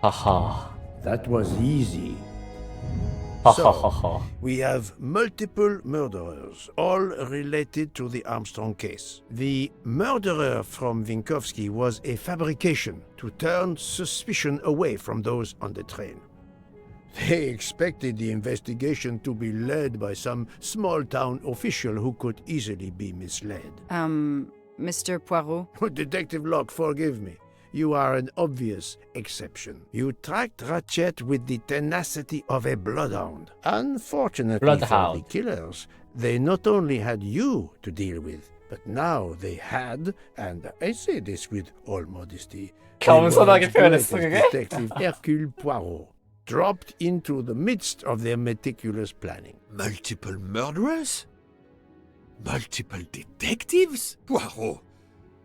하하.
That was easy. So, we have multiple murderers, all related to the Armstrong case. The murderer from Winkowski was a fabrication to turn suspicion away from those on the train. They expected the investigation to be led by some small-town official who could easily be misled.
Mr. Poirot?
Detective Locke, forgive me. You are an obvious exception. You tracked Ratchet with the tenacity of a bloodhound. Unfortunately for the killers, they not only had you to deal with, but now they had, and I say this with all modesty,
겸손하게 표현했어, 그게?
Detective Hercule Poirot dropped into the midst of their meticulous planning.
Multiple murderers? Multiple detectives? Poirot,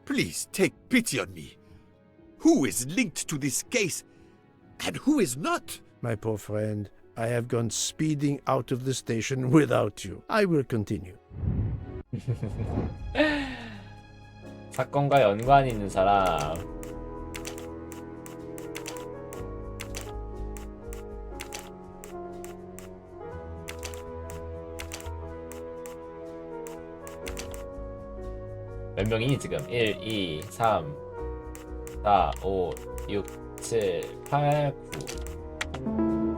please take pity on me. Who is linked to this case and who is not?
My poor friend, I have gone speeding out of the station without you. I will continue.
사건과 연관이 있는 사람. 몇 명이니 지금? 1, 2, 3, 4, 5, 6, 7, 8, 9.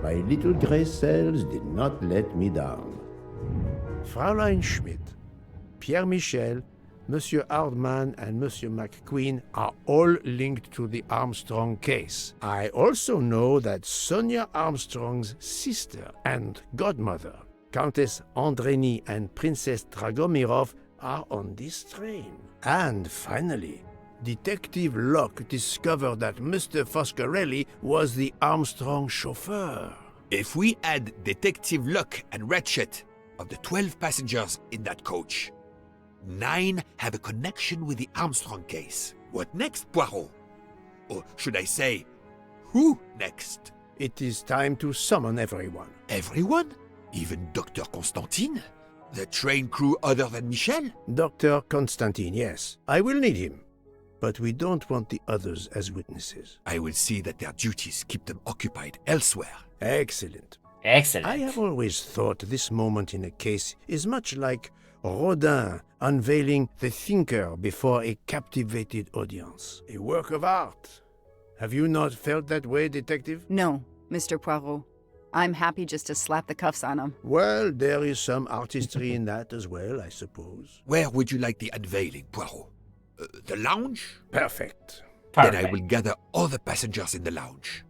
My little gray cells did not let me down.
Fraulein Schmidt, Pierre Michel, Monsieur Hardman, and Monsieur McQueen are all linked to the Armstrong case. I also know that Sonia Armstrong's sister and godmother, Countess Andreni and Princess Dragomirov, are on this train. And finally, Detective Locke discovered that Mr. Foscarelli was the Armstrong chauffeur.
If we add Detective Locke and Ratchet, of the 12 passengers in that coach, 9 have a connection with the Armstrong case. What next, Poirot? Or should I say, who next?
It is time to summon everyone.
Everyone? Even Dr. Constantine? The train crew other than Michel?
Dr. Constantine, yes. I will need him. But we don't want the others as witnesses.
I will see that their duties keep them occupied elsewhere.
Excellent.
Excellent.
I have always thought this moment in a case is much like Rodin unveiling the thinker before a captivated audience. A work of art. Have you not felt that way, Detective?
No, Mr. Poirot. I'm happy just to slap the cuffs on him.
Well, there is some artistry in that as well, I suppose.
Where would you like the unveiling, Poirot? The lounge?
Perfect.
Then I will gather all the passengers in the lounge.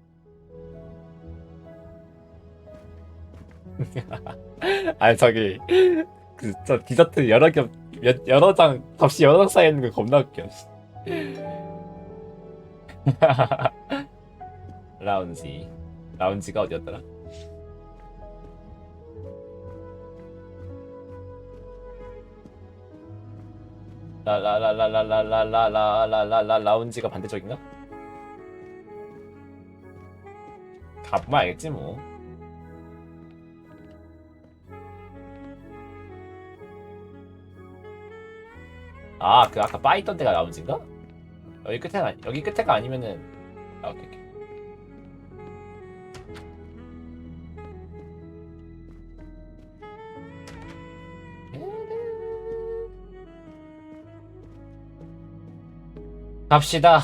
아니 저기 저 디저트 여러 장 값이 여러 장 쌓여 있는 거 겁나 웃겨. 라운지가 어디였더라? 라운지가 반대쪽인가? 가보면 알겠지 뭐. 아, 그 아까 바 있던 데가 라운지인가? 여기 끝에가 아니면은 오케이. 갑시다.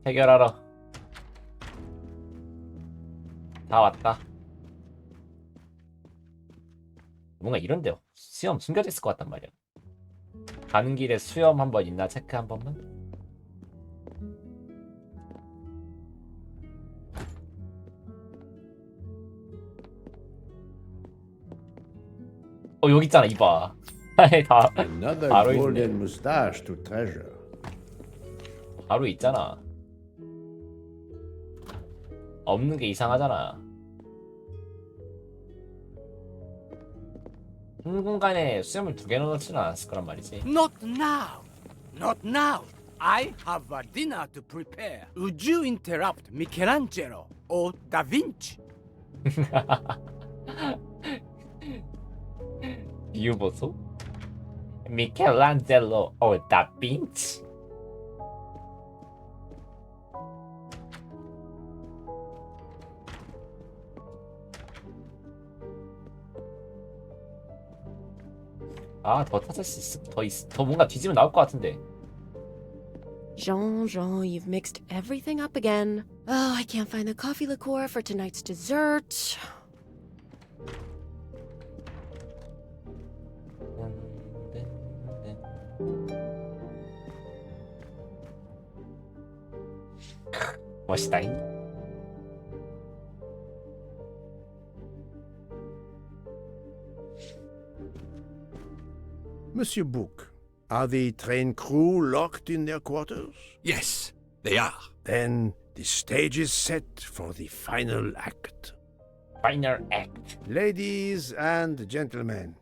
해결하러. 다 왔다. 뭔가 이런데요. 수염 숨겨져 있을 것 같단 말이야. 가는 길에 수염 한번 있나 체크 한 번만. 여기 있잖아 이봐. 다
Another
바로
golden
있네.
moustache to treasure.
바로 있잖아. 없는 게 이상하잖아. 한 공간에 수염을 2개 넣지는 않았을 거란 말이지.
Not now. Not now. I have a dinner to prepare. Would you interrupt Michelangelo or Da Vinci?
이유 보소? 미켈란젤로 or 다빈치? 더 찾을 수 있어. 더 뭔가 뒤지면 나올 것 같은데.
Jean, you've mixed everything up again. Oh, I can't find the coffee liqueur for tonight's dessert.
멋있다잉.
Monsieur Bouc, are the train crew locked in their quarters?
Yes, they are.
Then the stage is set for the final act.
Final act.
Ladies and gentlemen,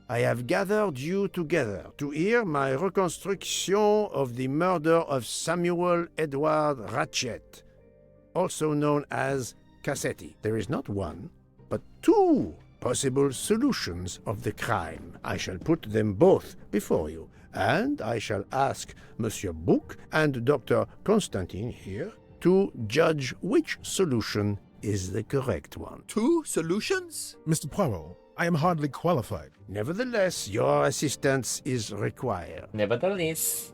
I have gathered you together to hear my reconstruction of the murder of Samuel Edward Ratchet, also known as Cassetti. There is not one, but two possible solutions of the crime. I shall put them both before you, and I shall ask Monsieur Bouc and Dr. Constantine here to judge which solution is the correct one.
Two solutions?
Mr. Poirot, I am hardly qualified.
Nevertheless, your assistance is required.
Nevertheless.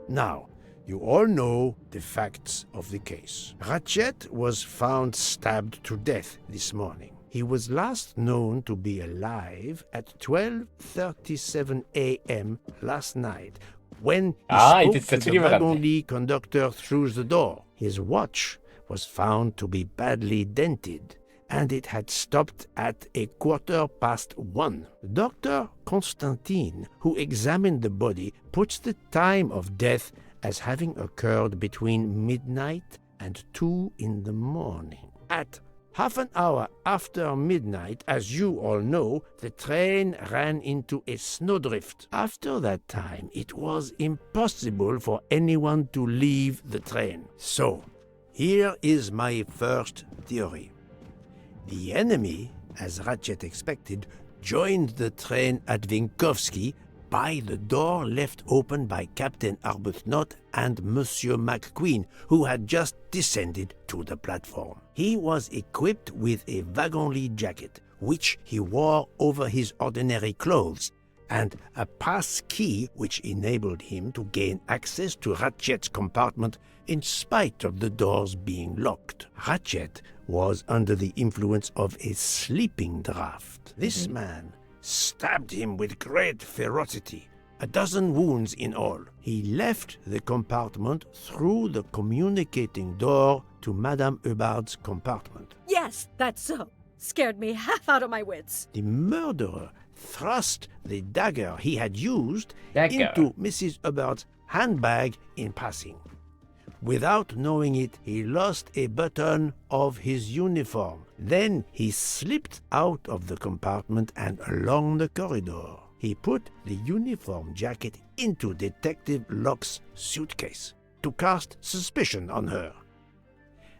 Now, you all know the facts of the case. Ratchet was found stabbed to death this morning. He was last known to be alive at 12:37 a.m. last night when he spoke to the wagon conductor through the door. His watch was found to be badly dented, and it had stopped at 1:15. Dr. Constantine, who examined the body, puts the time of death as having occurred between midnight and 2 in the morning. At half an hour after midnight, as you all know, the train ran into a snowdrift. After that time, it was impossible for anyone to leave the train. So, here is my first theory. The enemy, as Ratchet expected, joined the train at Vinkovsky by the door left open by Captain Arbuthnot and Monsieur McQueen, who had just descended to the platform. He was equipped with a wagon-lit jacket, which he wore over his ordinary clothes, and a pass key which enabled him to gain access to Ratchet's compartment in spite of the doors being locked. Ratchet was under the influence of a sleeping draught. This man stabbed him with great ferocity, 12 wounds in all. He left the compartment through the communicating door to Madame Hubbard's compartment.
Yes, that's so. Scared me half out of my wits.
The murderer thrust the dagger he had used into Mrs. Hubbard's handbag in passing. Without knowing it, he lost a button of his uniform. Then he slipped out of the compartment and along the corridor. He put the uniform jacket into Detective Locke's suitcase to cast suspicion on her.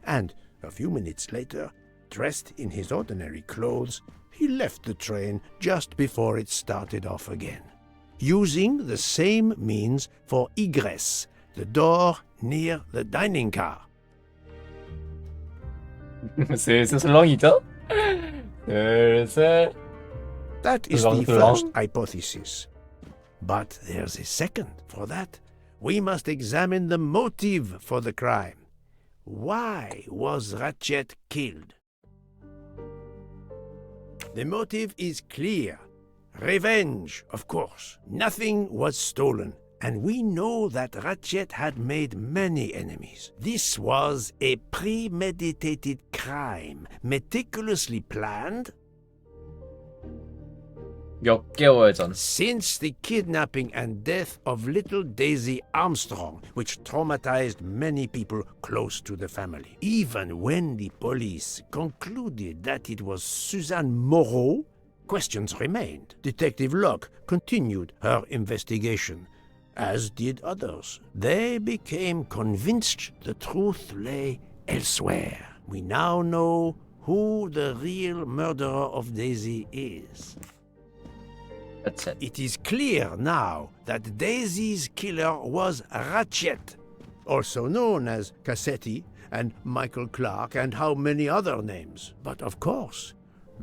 And a few minutes later, dressed in his ordinary clothes, he left the train just before it started off again, using the same means for egress, the door near the dining car.
슬슬 술렁이죠? 슬슬.
That is the first hypothesis. But there's a second. For that, we must examine the motive for the crime. Why was Ratchet killed? The motive is clear. Revenge, of course. Nothing was stolen. And we know that Ratchet had made many enemies. This was a premeditated crime, meticulously planned.
몇 개월 전.
Since the kidnapping and death of little Daisy Armstrong, which traumatized many people close to the family. Even when the police concluded that it was Suzanne Moreau, questions remained. Detective Locke continued her investigation, as did others. They became convinced the truth lay elsewhere. We now know who the real murderer of Daisy is.
That's it.
It is clear now that Daisy's killer was Ratchet, also known as Cassetti and Michael Clark and how many other names. But of course,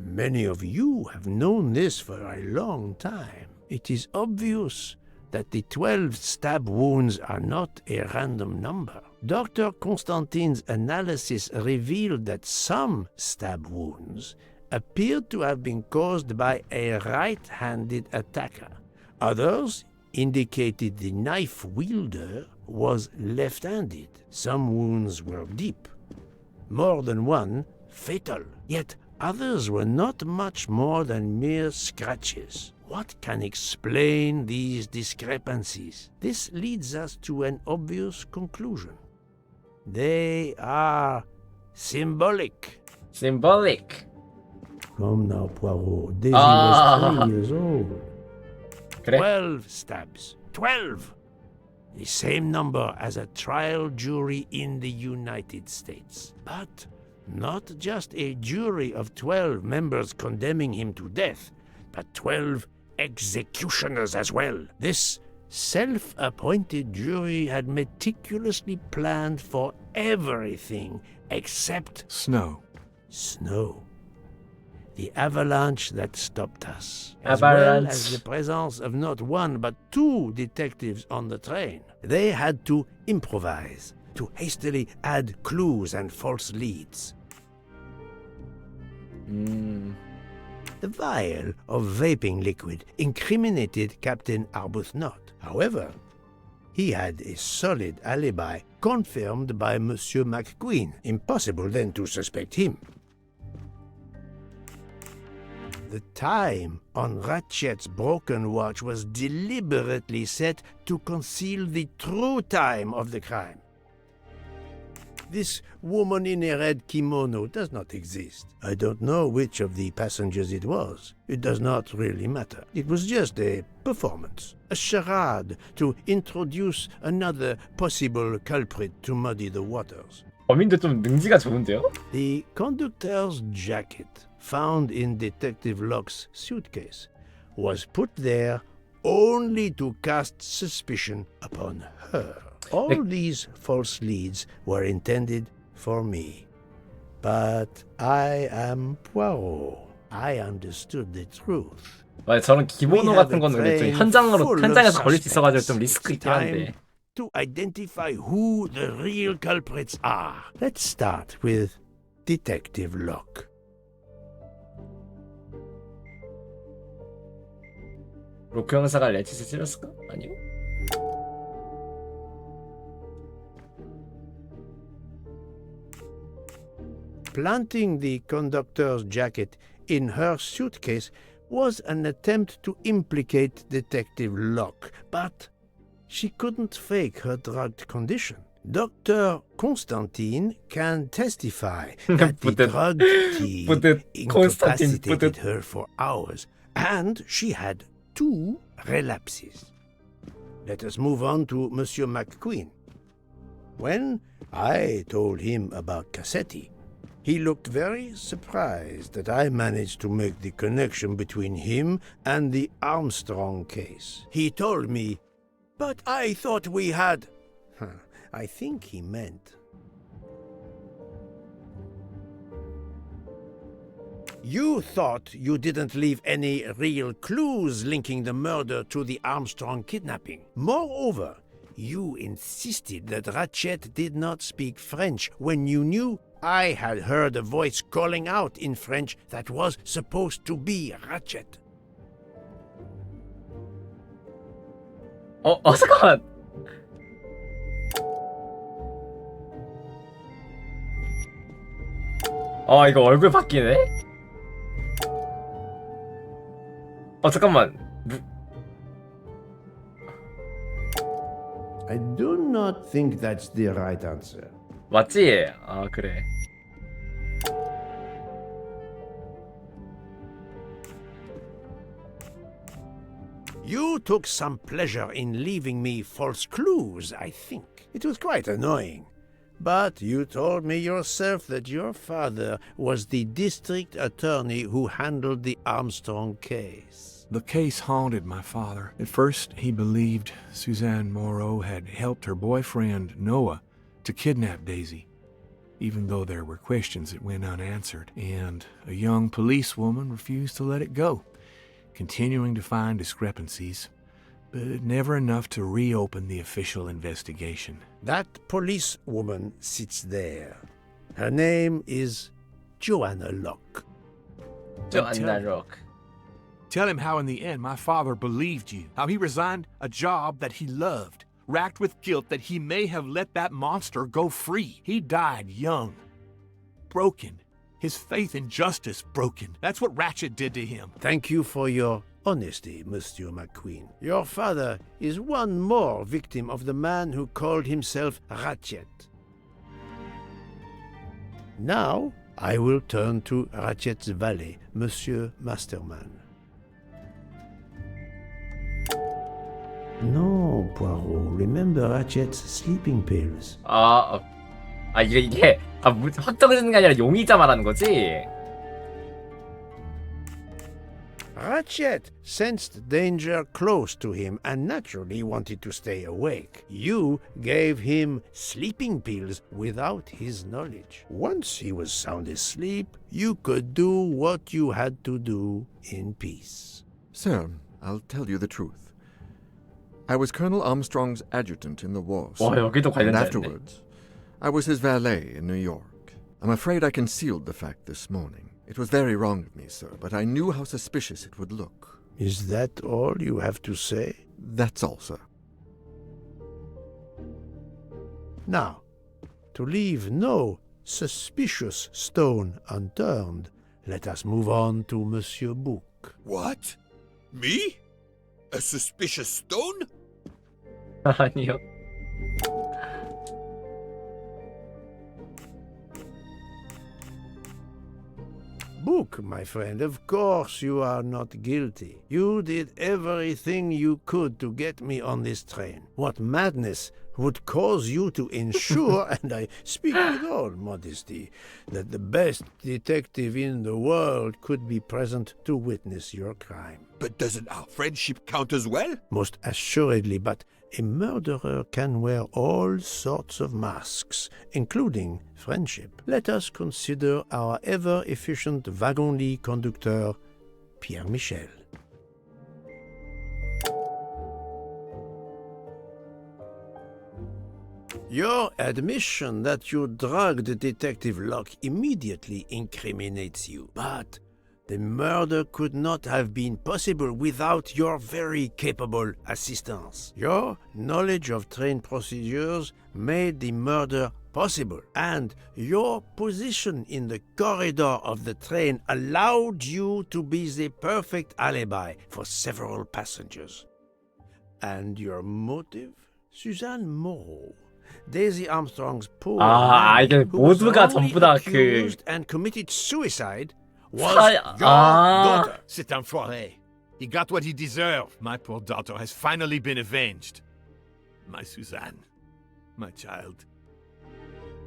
Many of you have known this for a long time. It is obvious that the 12 stab wounds are not a random number. Dr. Constantine's analysis revealed that some stab wounds appeared to have been caused by a right-handed attacker. Others indicated the knife wielder was left-handed. Some wounds were deep, more than one fatal, yet others were not much more than mere scratches. What can explain these discrepancies? This leads us to an obvious conclusion. They are symbolic.
Symbolic.
Come now, Poirot. Daisy was 3 years old.
그래?
12 stabs. 12! The same number as a trial jury in the United States. But not just a jury of 12 members condemning him to death, but 12 executioners as well. This self-appointed jury had meticulously planned for everything except
snow.
Snow. The avalanche that stopped us,
Avalanche.
as well as the presence of not one but 2 detectives on the train. They had to improvise, to hastily add clues and false leads. The vial of vaping liquid incriminated Captain Arbuthnot. However, he had a solid alibi confirmed by Monsieur McQueen. Impossible then to suspect him. The time on Ratchet's broken watch was deliberately set to conceal the true time of the crime. This woman in a red kimono does not exist. I don't know which of the passengers it was. It does not really matter. It was just a performance, a charade to introduce another possible culprit to muddy the waters.
범인도 좀 능지가 좋은데요?
The conductor's jacket found in Detective Locke's suitcase was put there only to cast suspicion upon her. All these false leads were intended for me. But I am Poirot. I understood the truth.
맞아, 저런 기모노 같은 거는 근데 좀 현장에서 걸릴 수 있어가지고 좀 리스크 있긴 한데.
To identify who the real culprits are. Let's start with Detective Locke.
로크 형사가 레치스 찔렀을까? 아니요.
Planting the conductor's jacket in her suitcase was an attempt to implicate Detective Locke, but she couldn't fake her drugged condition. Dr. Constantine can testify that the drugged tea incapacitated her for hours, and she had 2 relapses. Let us move on to Monsieur McQueen. When I told him about Cassetti, he looked very surprised that I managed to make the connection between him and the Armstrong case. He told me, "But I thought we had..." I think he meant, "You thought you didn't leave any real clues linking the murder to the Armstrong kidnapping. Moreover, you insisted that Ratchet did not speak French when you knew I had heard a voice calling out in French that was supposed to be Ratchet."
잠깐만. 이거 얼굴 바뀌네? 잠깐만.
I do not think that's the right answer.
맞지? 그래.
You took some pleasure in leaving me false clues, I think. It was quite annoying. But you told me yourself that your father was the district attorney who handled the Armstrong case.
The case haunted my father. At first, he believed Suzanne Moreau had helped her boyfriend, Noah, to kidnap Daisy. even though there were questions that went unanswered, and a young policewoman refused to let it go, continuing to find discrepancies, but never enough to reopen the official investigation.
That policewoman sits there. Her name is Joanna Locke.
Joanna Locke.
Tell him how in the end my father believed you, how he resigned a job that he loved, racked with guilt that he may have let that monster go free. He died young, broken, his faith in justice broken. That's what Ratchet did to him.
Thank you for your honesty, Monsieur McQueen. Your father is one more victim of the man who called himself Ratchet. Now, I will turn to Ratchet's valet, Monsieur Masterman. No, Poirot. Remember Ratchet's sleeping pills.
이게 확정해주는 게 아니라 용의자 말하는 거지?
Ratchet sensed danger close to him and naturally wanted to stay awake. You gave him sleeping pills without his knowledge. Once he was sound asleep, you could do what you had to do in peace.
Sir, I'll tell you the truth. I was Colonel Armstrong's adjutant in the war.
여기도
And
관련자
afterwards, I was his valet in New York. I'm afraid I concealed the fact this morning. It was very wrong of me, sir, but I knew how suspicious it would look.
Is that all you have to say?
That's all, sir.
Now, to leave no suspicious stone unturned, let us move on to Monsieur Book.
What? Me? A suspicious stone?
아니요.
Book, my friend, of course you are not guilty. You did everything you could to get me on this train. What madness would cause you to ensure, and I speak with all modesty, that the best detective in the world could be present to witness your crime?
But doesn't our friendship count as well?
Most assuredly, but a murderer can wear all sorts of masks, including friendship. Let us consider our ever-efficient wagon-lit conductor, Pierre Michel. Your admission that you drugged Detective Locke immediately incriminates you, but the murder could not have been possible without your very capable assistance. Your knowledge of train procedures made the murder possible, and your position in the corridor of the train allowed you to be the perfect alibi for several passengers. And your motive? Suzanne Moreau, Daisy Armstrong's poor man,
이게
who was
모두가
wrongly
전부 다
accused and committed suicide, was your daughter.
C'est enfoiré. He got what he deserved. My poor daughter has finally been avenged. My Suzanne. My child.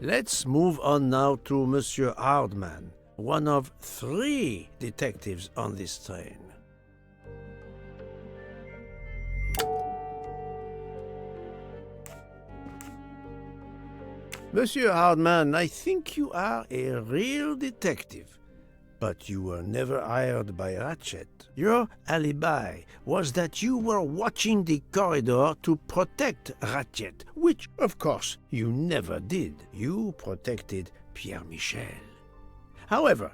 Let's move on now to Monsieur Hardman, one of 3 detectives on this train. Monsieur Hardman, I think you are a real detective, but you were never hired by Ratchet. Your alibi was that you were watching the corridor to protect Ratchet, which, of course, you never did. You protected Pierre Michel. However,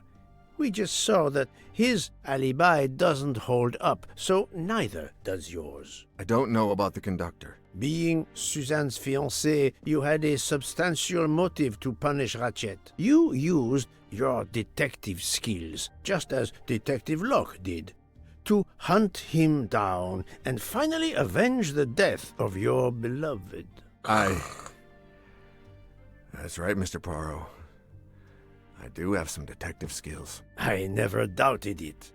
we just saw that his alibi doesn't hold up, so neither does yours.
I don't know about the conductor.
Being Suzanne's fiancé, you had a substantial motive to punish Ratchet. You used your detective skills, just as Detective Locke did, to hunt him down and finally avenge the death of your beloved.
That's right, Mr. Poirot. I do have some detective skills.
I never doubted it.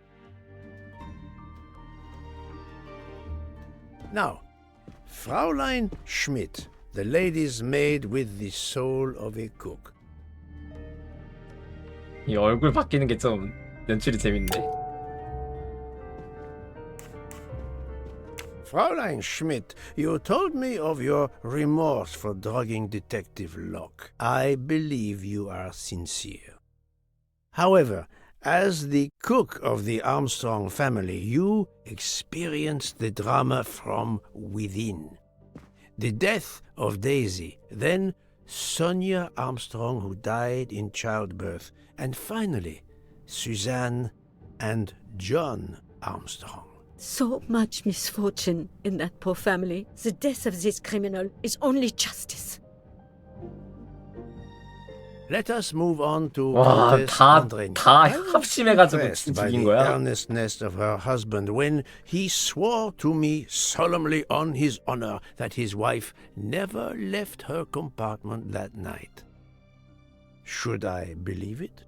Now, Fraulein Schmidt, the lady's maid with the soul of a cook.
이 얼굴 바뀌는 게 좀 연출이 재밌네.
Fräulein Schmidt, you told me of your remorse for drugging Detective Locke. I believe you are sincere. However, as the cook of the Armstrong family, you experienced the drama from within. The death of Daisy, then Sonia Armstrong, who died in childbirth, and finally, Suzanne and John Armstrong.
So much misfortune in that poor family. The death of this criminal is only justice.
Let us move on to
와,
Countess
다
Andreni.
합심해가지고
Impressed by
죽인
the
거야?
earnestness of her husband when he swore to me solemnly on his honor that his wife never left her compartment that night. Should I believe it?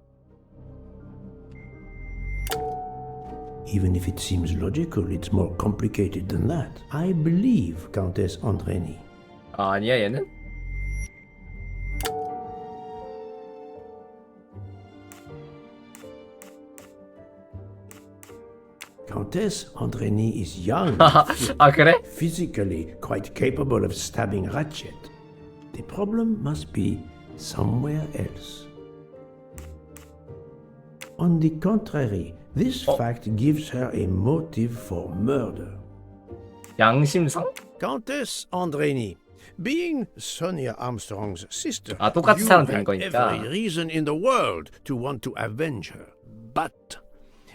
Even if it seems logical, it's more complicated than that. I believe Countess Andreni.
아니야 얘는?
Countess Andreni is young,
아 그래?
physically quite capable of stabbing Ratchet. The problem must be somewhere else. On the contrary, this fact gives her a motive for murder.
양심상?
Countess Andreni, being Sonia Armstrong's sister,
아, 똑같은
you
사람 된
had
거니까.
every reason in the world to want to avenge her. But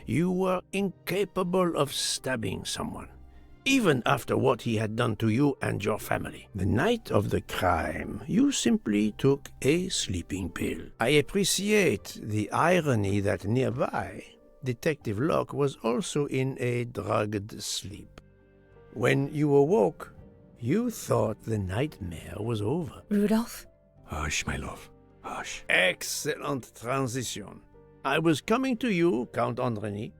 you were incapable of stabbing someone, even after what he had done to you and your family. The night of the crime, you simply took a sleeping pill. I appreciate the irony that nearby, Detective Locke was also in a drugged sleep. When you awoke, you thought the nightmare was over.
Rudolph?
Hush, my love. Hush.
Excellent transition. I was coming to you, Count Andreni.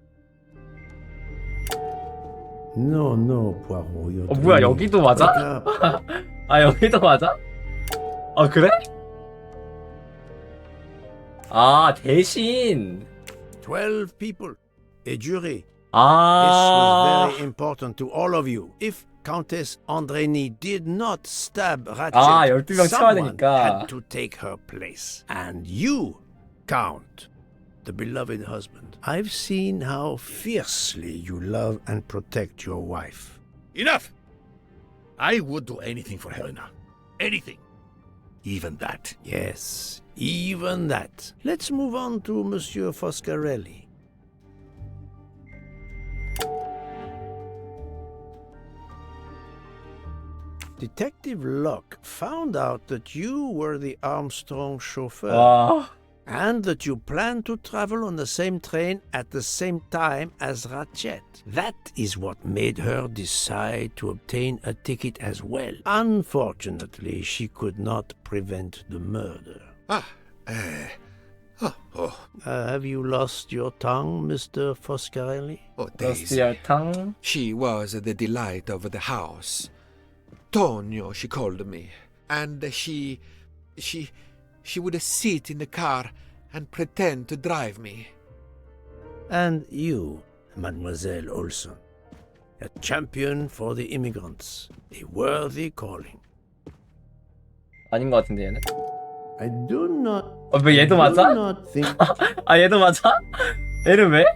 No, Poirot. You're
뭐야
dreaming.
여기도 맞아?
Wake up.
아 여기도 맞아? 아 그래? 아 대신
12 people, a jury.
아
This was very important to all of you. If Countess Andreni did not stab Ratchet,
아 12명 채워야
someone
되니까
had to take her place. And you, Count, the beloved husband. I've seen how fiercely you love and protect your wife.
Enough! I would do anything for Helena. Anything. Even that.
Yes, even that. Let's move on to Monsieur Foscarelli. Detective Locke found out that you were the Armstrong chauffeur.
와
And that you plan to travel on the same train at the same time as Ratchet. That is what made her decide to obtain a ticket as well. Unfortunately, she could not prevent the murder. Have you lost your tongue, Mr. Foscarelli?
Oh,
lost
Daisy.
your tongue?
She was the delight of the house. Tonio, she called me. And she would sit in the car and pretend to drive me.
And you, Mademoiselle Olson, a champion for the immigrants, a worthy calling.
아닌 것 같은데 얘는?
I do not.
왜 얘도 맞아?
do not think.
아 얘도 맞아? 얘는 왜?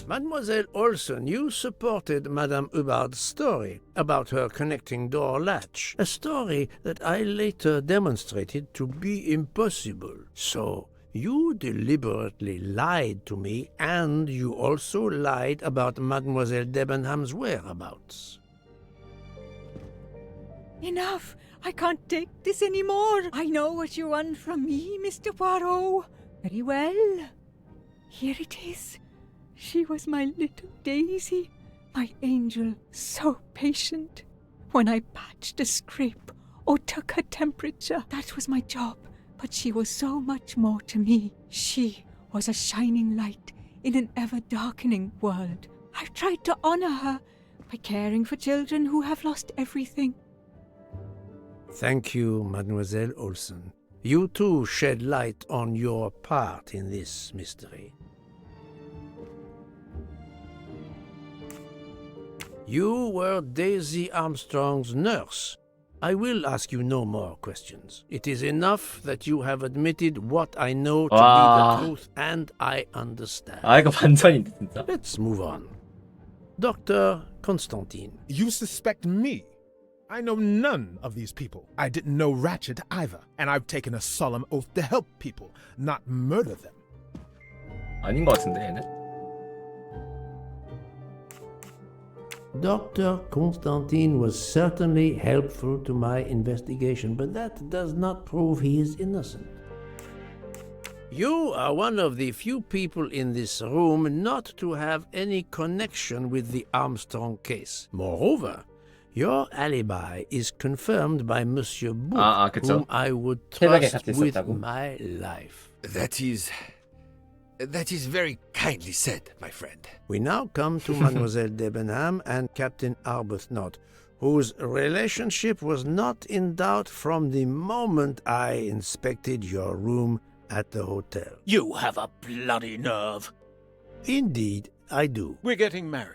Mademoiselle Olson, you supported Madame Hubbard's story about her connecting door latch, a story that I later demonstrated to be impossible. So, you deliberately lied to me, and you also lied about Mademoiselle Debenham's whereabouts.
Enough! I can't take this anymore. I know what you want from me, Mr. Poirot. Very well. Here it is. She was my little Daisy, my angel, so patient. When I patched a scrape or took her temperature, that was my job. But she was so much more to me. She was a shining light in an ever-darkening world. I've tried to honor her by caring for children who have lost everything.
Thank you, Mademoiselle Olson. You too shed light on your part in this mystery.
You were Daisy Armstrong's nurse. I will ask you no more questions. It is enough that you have admitted what I know to be the truth, and I understand.
아, 이거 반전인데, 진짜.
Let's move on. Dr. Constantine.
You suspect me? I know none of these people. I didn't know Ratchet either, and I've taken a solemn oath to help people, not murder them.
아닌 것 같은데, 얘는?
Dr. Constantine was certainly helpful to my investigation, but that does not prove he is innocent. You are one of the few people in this room not to have any connection with the Armstrong case. Moreover, your alibi is confirmed by Monsieur Bouc, whom I would trust with my life.
That is very kindly said, my friend.
We now come to Mademoiselle Debenham and Captain Arbuthnot, whose relationship was not in doubt from the moment I inspected your room at the hotel.
You have a bloody nerve.
Indeed, I do.
We're getting married.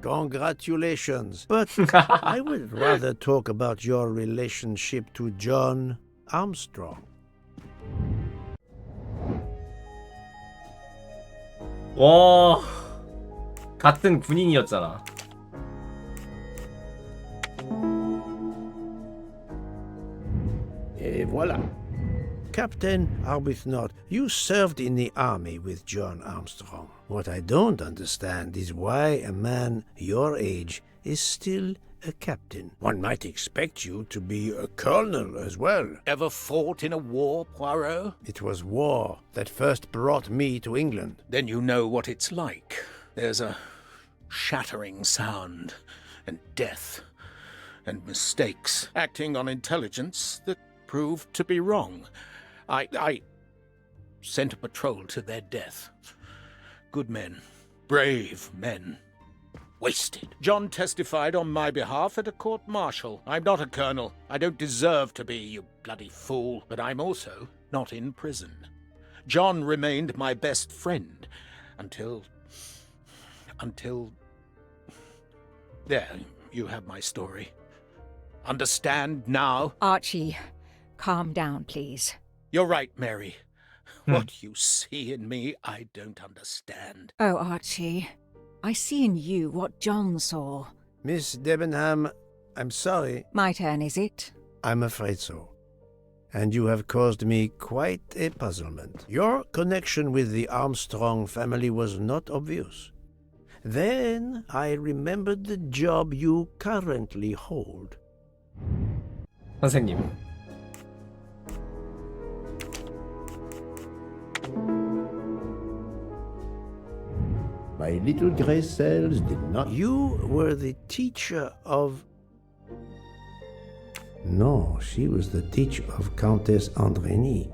Congratulations. But I would rather talk about your relationship to John Armstrong.
와, 같은 군인이었잖아.
Et voilà. Captain Arbuthnot, you served in the army with John Armstrong. What I don't understand is why a man your age is still a captain. One might expect you to be a colonel as well.
Ever fought in a war, Poirot?
It was war that first brought me to England.
Then you know what it's like. There's a shattering sound, and death, and mistakes, acting on intelligence that proved to be wrong. I sent a patrol to their death. Good men, brave men. Wasted. John testified on my behalf at a court-martial. I'm not a colonel. I don't deserve to be, you bloody fool. But I'm also not in prison. John remained my best friend until... There, you have my story. Understand now?
Archie, calm down, please.
You're right, Mary. What you see in me, I don't understand.
Oh, Archie, I see in you what John saw.
Miss Debenham, I'm sorry.
My turn, is it?
I'm afraid so. And you have caused me quite a puzzlement. Your connection with the Armstrong family was not obvious. Then I remembered the job you currently hold.
선생님.
My little gray cells did not... You were the teacher of... No, she was the teacher of Countess Andrény.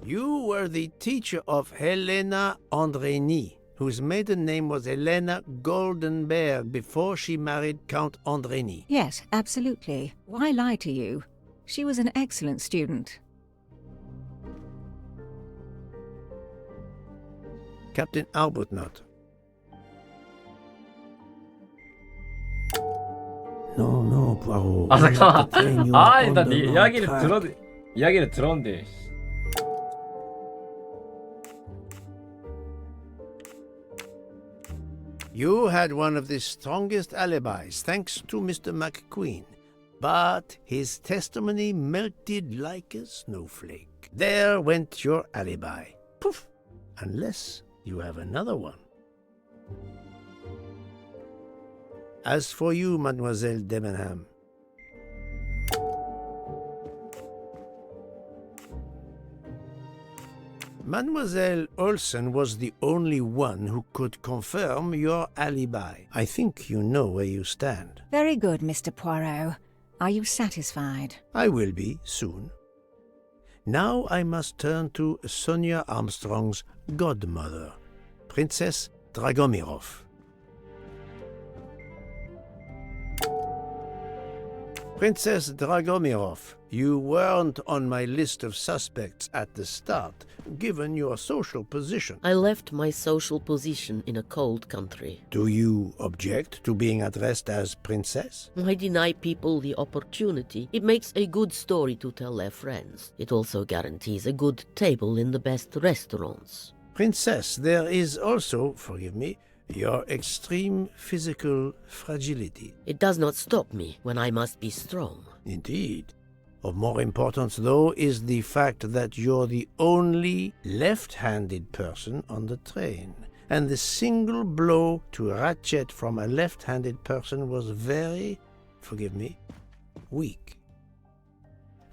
You were the teacher of Helena Andrény, whose maiden name was Helena Goldenberg before she married Count Andrény.
Yes, absolutely. Why lie to you? She was an excellent student.
Captain Arbuthnot. No, Poirot.
아, 잠깐만. 아, 일단 네 이야기를 들었는데.
You had one of the strongest alibis, thanks to Mr. McQueen. But his testimony melted like a snowflake. There went your alibi. Poof! Unless you have another one. As for you, Mademoiselle Debenham, Mademoiselle Olsen was the only one who could confirm your alibi. I think you know where you stand.
Very good, Mr. Poirot. Are you satisfied?
I will be soon. Now I must turn to Sonia Armstrong's godmother, Princess Dragomirov. Princess Dragomirov, you weren't on my list of suspects at the start, given your social position.
I left my social position in a cold country.
Do you object to being addressed as Princess?
I deny people the opportunity. It makes a good story to tell their friends. It also guarantees a good table in the best restaurants.
Princess, there is also, forgive me, your extreme physical fragility.
It does not stop me when I must be strong.
Indeed. Of more importance, though, is the fact that you're the only left-handed person on the train. And the single blow to Ratchet from a left-handed person was very, forgive me, weak.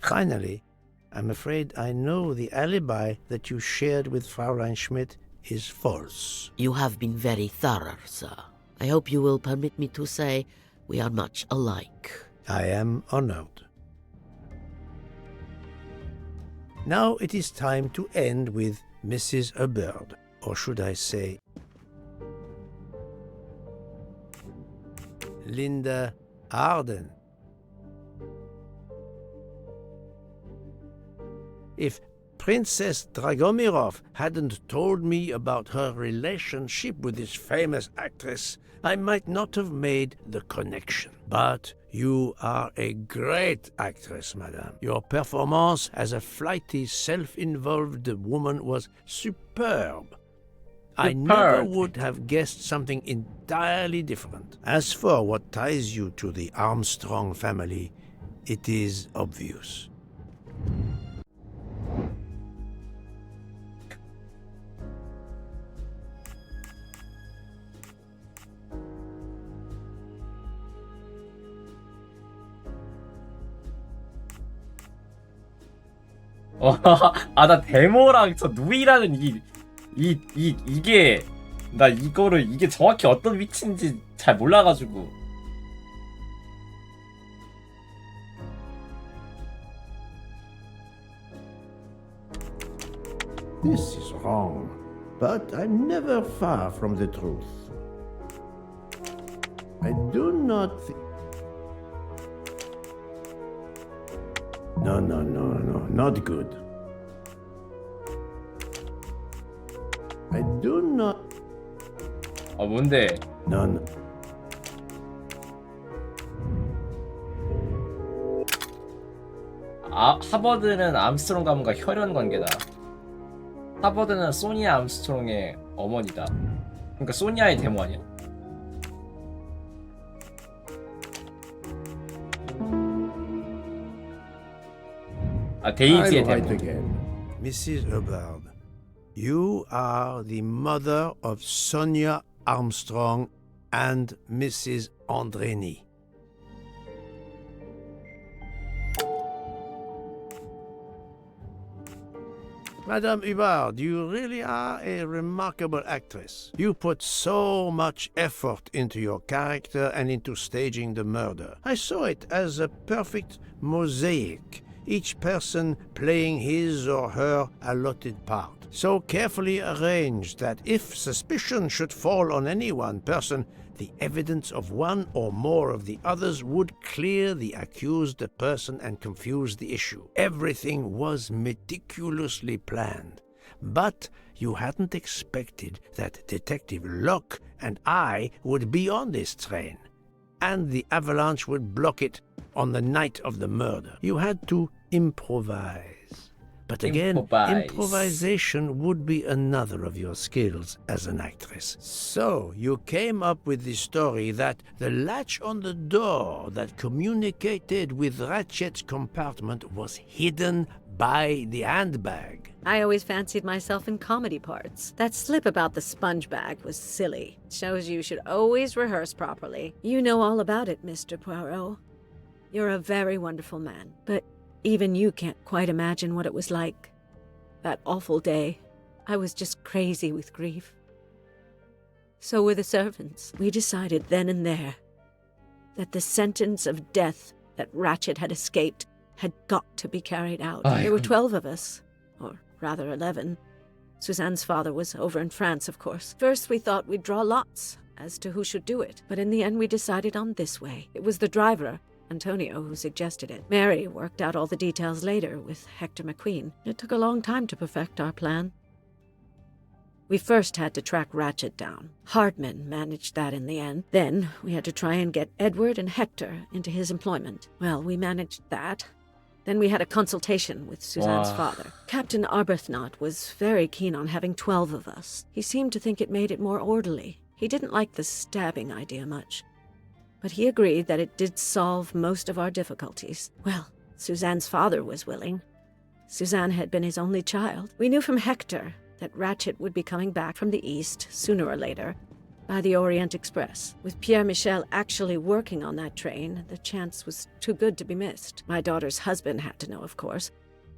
Finally, I'm afraid I know the alibi that you shared with Fraulein Schmidt is false.
You have been very thorough, sir. I hope you will permit me to say we are much alike.
I am honored. Now it is time to end with Mrs. Hubbard, or should I say, Linda Arden. If Princess Dragomirov hadn't told me about her relationship with this famous actress, I might not have made the connection. But you are a great actress, madame. Your performance as a flighty, self-involved woman was superb. I never would have guessed something entirely different. As for what ties you to the Armstrong family, it is obvious.
나 데모랑 저 누이라는 이게 나 이게 정확히 어떤 위치인지 잘 몰라가지고.
This is wrong, but I'm never far from the truth. I do not think... No, not good. I do not...
뭔데?
No.
하버드는 암스트롱 가문과 혈연 관계다. 하버드는 소니아 암스트롱의 어머니다. 그러니까 소니아의 데모 아니야? 데이지의 데모.
Mrs. Hubbard, you are the mother of Sonia Armstrong and Mrs. Andreni. Madame Hubbard, you really are a remarkable actress. You put so much effort into your character and into staging the murder. I saw it as a perfect mosaic, each person playing his or her allotted part, so carefully arranged that if suspicion should fall on any one person, the evidence of one or more of the others would clear the accused person and confuse the issue. Everything was meticulously planned. But you hadn't expected that Detective Locke and I would be on this train, and the avalanche would block it on the night of the murder. You had to improvise. But again, improvisation would be another of your skills as an actress. So you came up with the story that the latch on the door that communicated with Ratchet's compartment was hidden by the handbag.
I always fancied myself in comedy parts. That slip about the sponge bag was silly. Shows you should always rehearse properly. You know all about it, Mr. Poirot. You're a very wonderful man, but even you can't quite imagine what it was like. That awful day, I was just crazy with grief. So were the servants. We decided then and there that the sentence of death that Ratchet had escaped had got to be carried out. There were 12 of us, or rather 11. Suzanne's father was over in France, of course. First we thought we'd draw lots as to who should do it, but in the end we decided on this way. It was the driver Antonio, who suggested it. Mary worked out all the details later with Hector McQueen. It took a long time to perfect our plan. We first had to track Ratchet down. Hardman managed that in the end. Then we had to try and get Edward and Hector into his employment. Well, we managed that. Then we had a consultation with Suzanne's father. Captain Arbuthnot was very keen on having 12 of us. He seemed to think it made it more orderly. He didn't like the stabbing idea much. But he agreed that it did solve most of our difficulties. Well, Suzanne's father was willing. Suzanne had been his only child. We knew from Hector that Ratchet would be coming back from the east, sooner or later, by the Orient Express. With Pierre Michel actually working on that train, the chance was too good to be missed. My daughter's husband had to know, of course,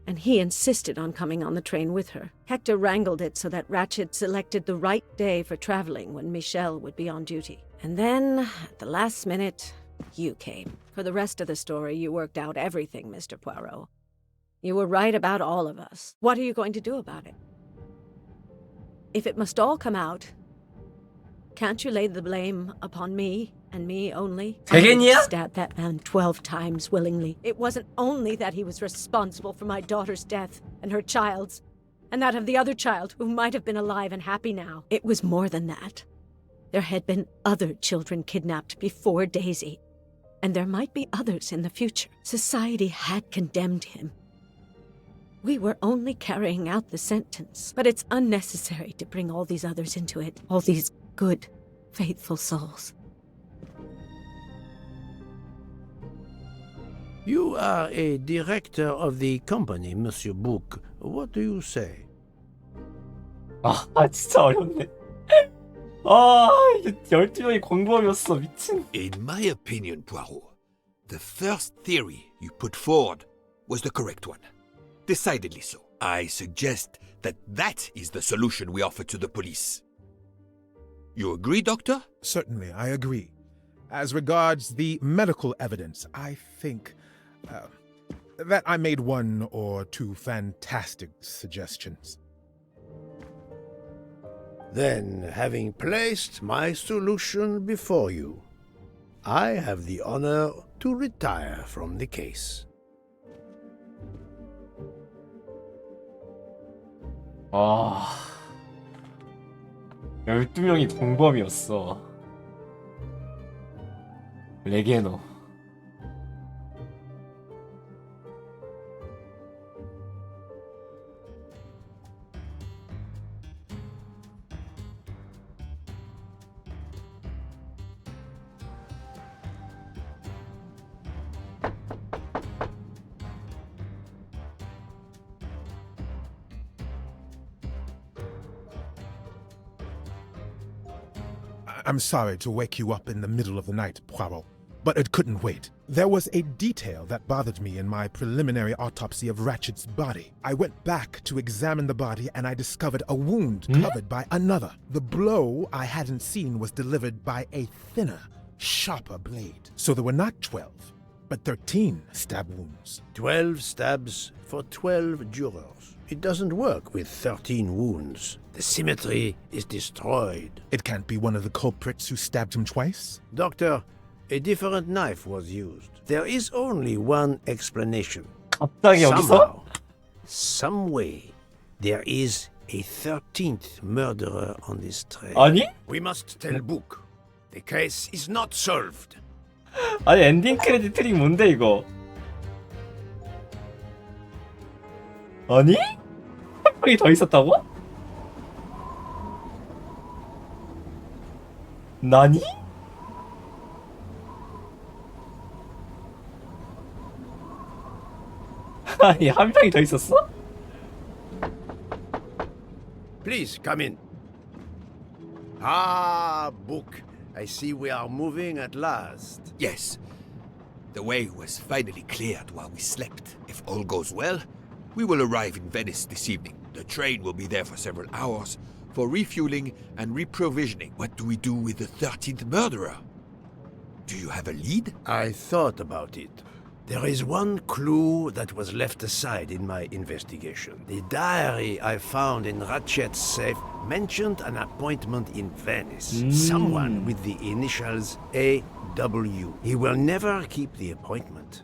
and he insisted on coming on the train with her. Hector wrangled it so that Ratchet selected the right day for traveling when Michel would be on duty. And then, at the last minute, you came. For the rest of the story, you worked out everything, Mr. Poirot. You were right about all of us. What are you going to do about it? If it must all come out, can't you lay the blame upon me and me only? I stabbed that man 12 times willingly. It wasn't only that he was responsible for my daughter's death and her child's, and that of the other child who might have been alive and happy now. It was more than that. There had been other children kidnapped before Daisy, and there might be others in the future. Society had condemned him. We were only carrying out the sentence, but it's unnecessary to bring all these others into it, all these good, faithful souls.
You are a director of the company, Monsieur Book. What do you say?
진짜 어렵네. 이게 12명이 공범이었어. 미친.
In my opinion, Poirot, the first theory you put forward was the correct one. Decidedly so. I suggest that is the solution we offer to the police. You agree, Doctor?
Certainly, I agree. As regards the medical evidence, I think that I made one or two fantastic suggestions.
Then, having placed my solution before you, I have the honor to retire from the case.
12명이 공범이었어. 레게노.
I'm sorry to wake you up in the middle of the night, Poirot, but it couldn't wait. There was a detail that bothered me in my preliminary autopsy of Ratchet's body. I went back to examine the body and I discovered a wound covered by another. The blow I hadn't seen was delivered by a thinner, sharper blade. So there were not 12, but 13 stab wounds.
12 stabs for 12 jurors. It doesn't work with 13 wounds. The symmetry is destroyed.
It can't be one of the culprits who stabbed him twice?
Doctor, a different knife was used. There is only one explanation.
갑자기 여기서?
Somehow, some way, there is a 13th murderer on this train.
아니?
We must tell Book. The case is not solved.
아니 엔딩 크레딧 트릭 뭔데 이거? 아니? 한 명이 더 있었다고? 나니? 아니 한 명이 더 있었어?
Please come in. Ah, Book. I see we are moving at last.
Yes. The way was finally cleared while we slept. If all goes well, we will arrive in Venice this evening. The train will be there for several hours for refueling and reprovisioning. What do we do with the 13th murderer? Do you have a lead?
I thought about it.
There is one clue that was left aside in my investigation. The diary I found in Ratchet's safe mentioned an appointment in Venice. Someone with the initials AW. He will never keep the appointment.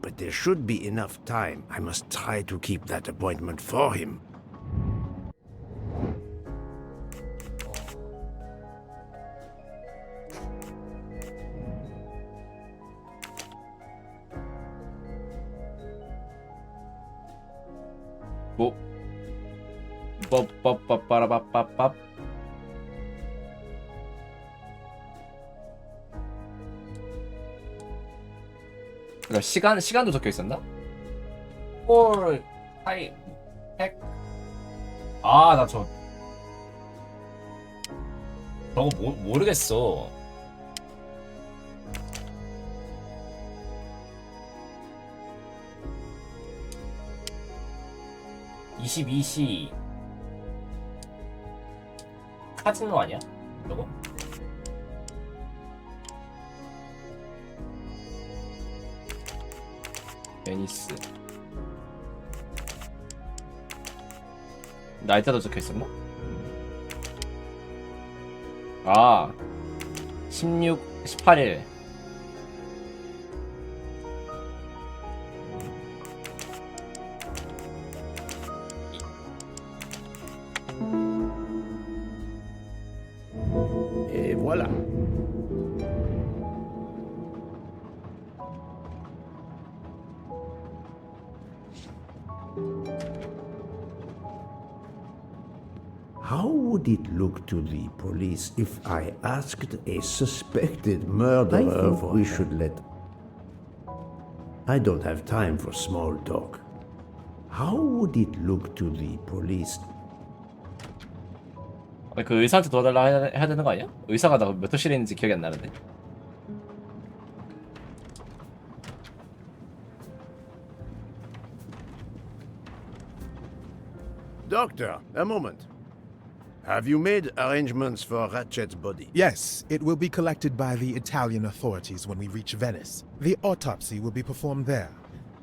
But there should be enough time. I must try to keep that appointment for him.
뭐? 빠빠빠빠라빠빠빠. 그러니까 시간도 적혀 있었나? 홀 하이 핵. 아, 나 저거 모르겠어. (22시) 카지노 아니야? 저거? 베니스. 날짜도 적혀있었나? 아 18일.
Et voilà. How would it look to the police if I asked a suspected murderer if we should let... I don't have time for small talk. How would it look to the police?
그 의사한테 도와달라 해야 되는 거 아니야? 의사가 나 몇 호실에 있는지 기억이 안 나는데.
Doctor, a moment. Have you made arrangements for Ratchet's body?
Yes, it will be collected by the Italian authorities when we reach Venice. The autopsy will be performed there.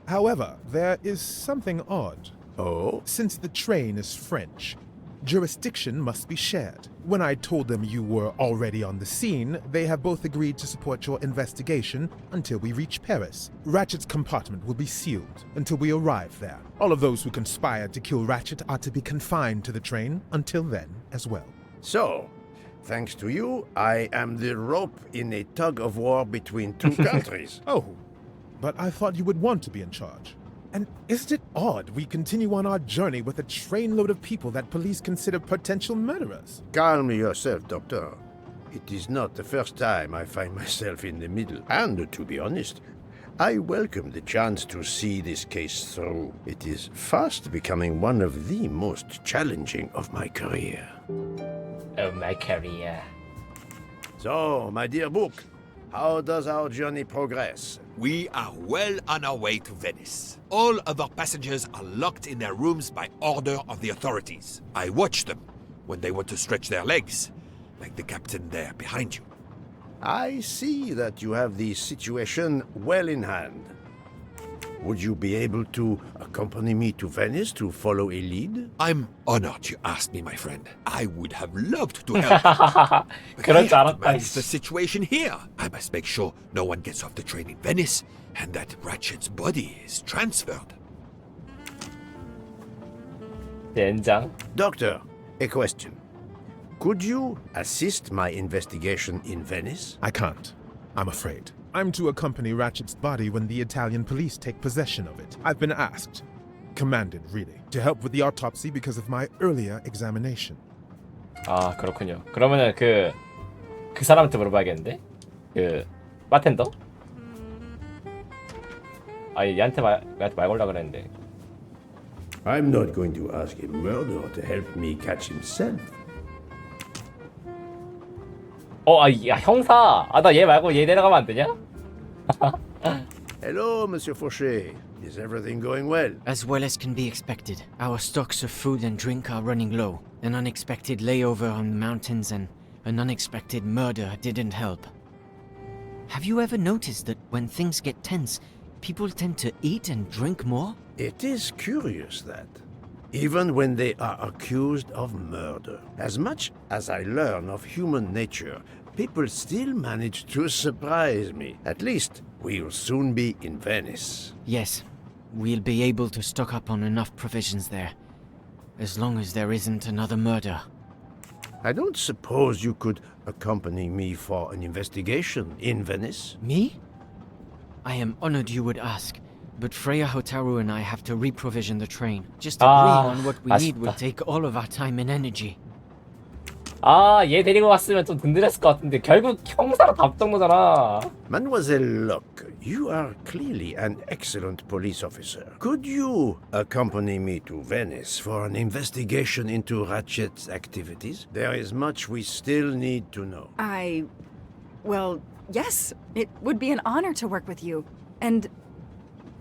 However, there is something odd.
Oh?
Since the train is French, jurisdiction must be shared. When I told them you were already on the scene, they have both agreed to support your investigation until we reach Paris. Ratchet's compartment will be sealed until we arrive there. All of those who conspired to kill Ratchet are to be confined to the train until then as well.
So, thanks to you, I am the rope in a tug-of-war between two countries.
Oh, but I thought you would want to be in charge. And isn't it odd we continue on our journey with a trainload of people that police consider potential murderers?
Calm yourself, Doctor. It is not the first time I find myself in the middle. And to be honest, I welcome the chance to see this case through. It is fast becoming one of the most challenging of my career.
Of my career.
So, my dear book, how does our journey progress?
We are well on our way to Venice. All of our passengers are locked in their rooms by order of the authorities. I watch them when they want to stretch their legs, like the captain there behind you.
I see that you have the situation well in hand. Would you be able to accompany me to Venice to follow a lead?
I'm honored you asked me, my friend. I would have loved to help. But I have to manage the situation here. I must make sure no one gets off the train in Venice and that Ratchet's body is transferred.
Doctor, a question. Could you assist my investigation in Venice?
I can't, I'm afraid. I'm to accompany Ratchet's body when the Italian police take possession of it. I've been asked, commanded really, to help with the autopsy because of my earlier examination.
아, 그렇군요. 그러면은 그 사람한테 물어봐야겠는데? 그 바텐더? 아, 얘한테 말 걸라 그랬는데.
I'm not going to ask a murderer to help me catch himself.
야, 형사. 아, 나 얘 말고 얘 내려가면 안 되냐?
Hello, Monsieur Fauché. Is everything going well?
As well as can be expected. Our stocks of food and drink are running low. An unexpected layover on the mountains and an unexpected murder didn't help. Have you ever noticed that when things get tense, people tend to eat and drink more?
It is curious that, even when they are accused of murder, as much as I learn of human nature, people still manage to surprise me. At least, we'll soon be in Venice.
Yes, we'll be able to stock up on enough provisions there. As long as there isn't another murder.
I don't suppose you could accompany me for an investigation in Venice?
Me? I am honored you would ask, but Freya Hotaru and I have to reprovision the train. Just agreeing on what we need will take all of our time and energy.
얘 데리고 왔으면 좀 든든했을 것 같은데 결국 형사로 답정너잖아.
Mademoiselle Locke, you are clearly an excellent police officer. Could you accompany me to Venice for an investigation into Ratchet's activities? There is much we still need to know.
Well, yes. It would be an honor to work with you. And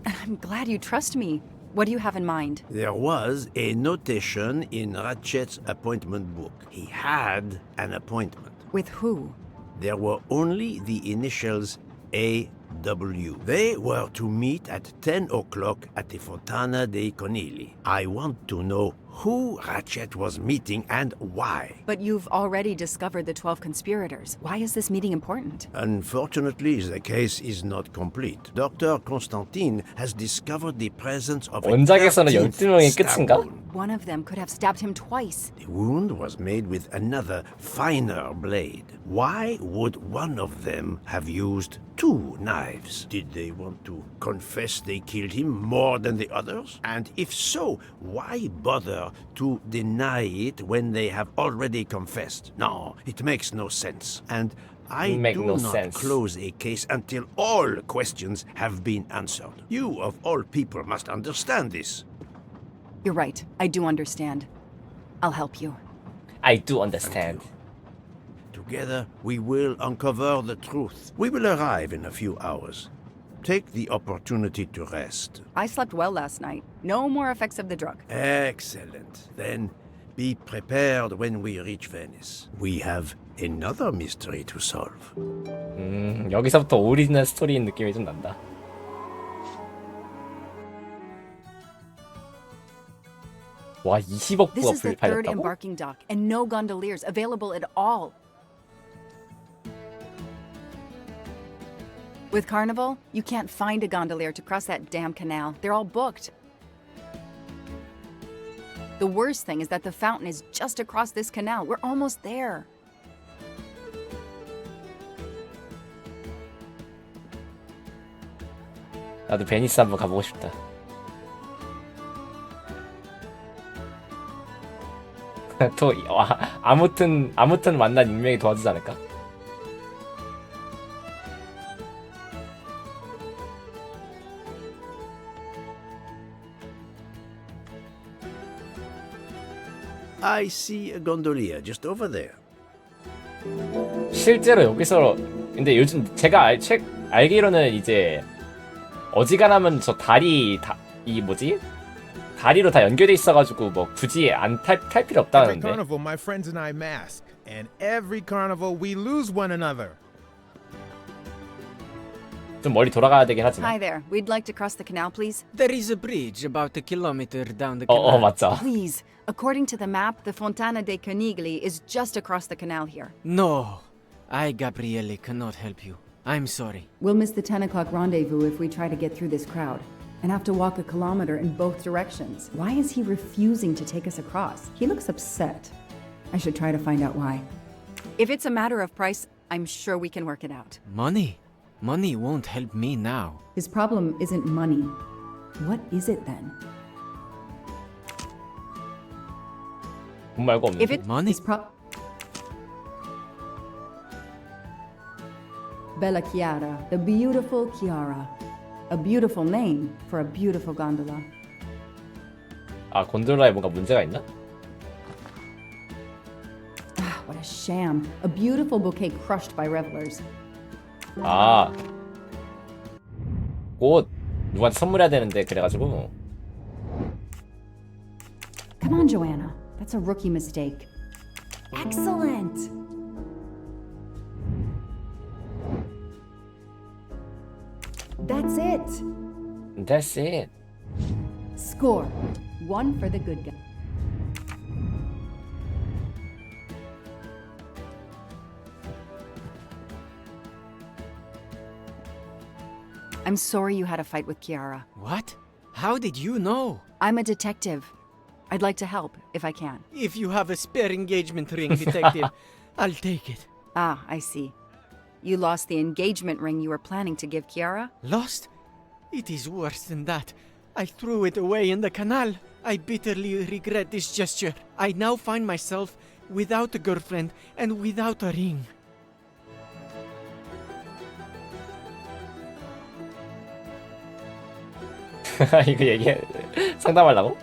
I'm glad you trust me. What do you have in mind?
There was a notation in Ratchet's appointment book. He had an appointment.
With who?
There were only the initials A.W. They were to meet at 10 o'clock at the Fontana dei Conigli. I want to know who Ratchet was meeting and why.
But you've already discovered the 12 conspirators. Why is this meeting important?
Unfortunately, the case is not complete. Dr. Constantine has discovered the presence of a
원작에서는
13th
12명이
stab
끝인가?
wound.
One of them could have stabbed him twice.
The wound was made with another, finer blade. Why would one of them have used two knives? Did they want to confess they killed him more than the others? And if so, why bother to deny it when they have already confessed? No, it makes no sense. And I do not close a case until all questions have been answered. You, of all people, must understand this.
You're right. I do understand. I'll help you.
I do understand.
Together, we will uncover the truth. We will arrive in a few hours. Take the opportunity to rest.
I slept well last night. No more effects of the drug.
Excellent. Then be prepared when we reach Venice. We have another mystery to solve.
여기서부터 오리지널 스토리인 느낌이 좀 난다. 와, 20억
This
부가
is the third
불팔렸다고?
embarking dock, and no gondoliers available at all. With Carnival, you can't find a gondolier to cross that damn canal. They're all booked. The worst thing is that the fountain is just across this canal. We're almost there.
나도 베니스 한번 가보고 싶다. 또 아무튼 만난 인명이 도와주지 않을까?
I see a gondolier just over there.
실제로 여기서 근데 요즘 제가 알기로는 이제 어지간하면 저 다리 이 뭐지? 다리로 다 연결돼 있어가지고 뭐 굳이 안 탈 필요
Every
없다는데.
carnival, my friends and I mask, and every carnival we lose one another.
좀 멀리 돌아가야 되긴 하지만.
Hi there. We'd like to cross the canal, please.
There is a bridge about a kilometer down the canal.
맞죠.
Please. According to the map, the Fontana dei Conigli is just across the canal here.
No, I, Gabriele, cannot help you. I'm sorry.
We'll miss the 10 o'clock rendezvous if we try to get through this crowd and have to walk a kilometer in both directions. Why is he refusing to take us across? He looks upset. I should try to find out why.
If it's a matter of price, I'm sure we can work it out.
Money? Money won't help me now.
His problem isn't money. What is it then?
돈 말고 없는데.
If it
money?
Bella Chiara, the beautiful Chiara. A beautiful name for a beautiful gondola.
아, 곤돌라에 뭔가 문제가 있나?
What a sham. A beautiful bouquet crushed by revelers.
아, 꽃 누구한테 선물해야 되는데 그래가지고.
Come on, Joanna. That's a rookie mistake. Excellent! That's it!
That's it.
Score. 1 for the good guy.
I'm sorry you had a fight with Kiara.
What? How did you know?
I'm a detective. I'd like to help, if I can.
If you have a spare engagement ring, detective, I'll take it.
Ah, I see. You lost the engagement ring you were planning to give Kiara?
Lost? It is worse than that. I threw it away in the canal. I bitterly regret this gesture. I now find myself without a girlfriend and without a ring.
이거 얘기해 상담하려고?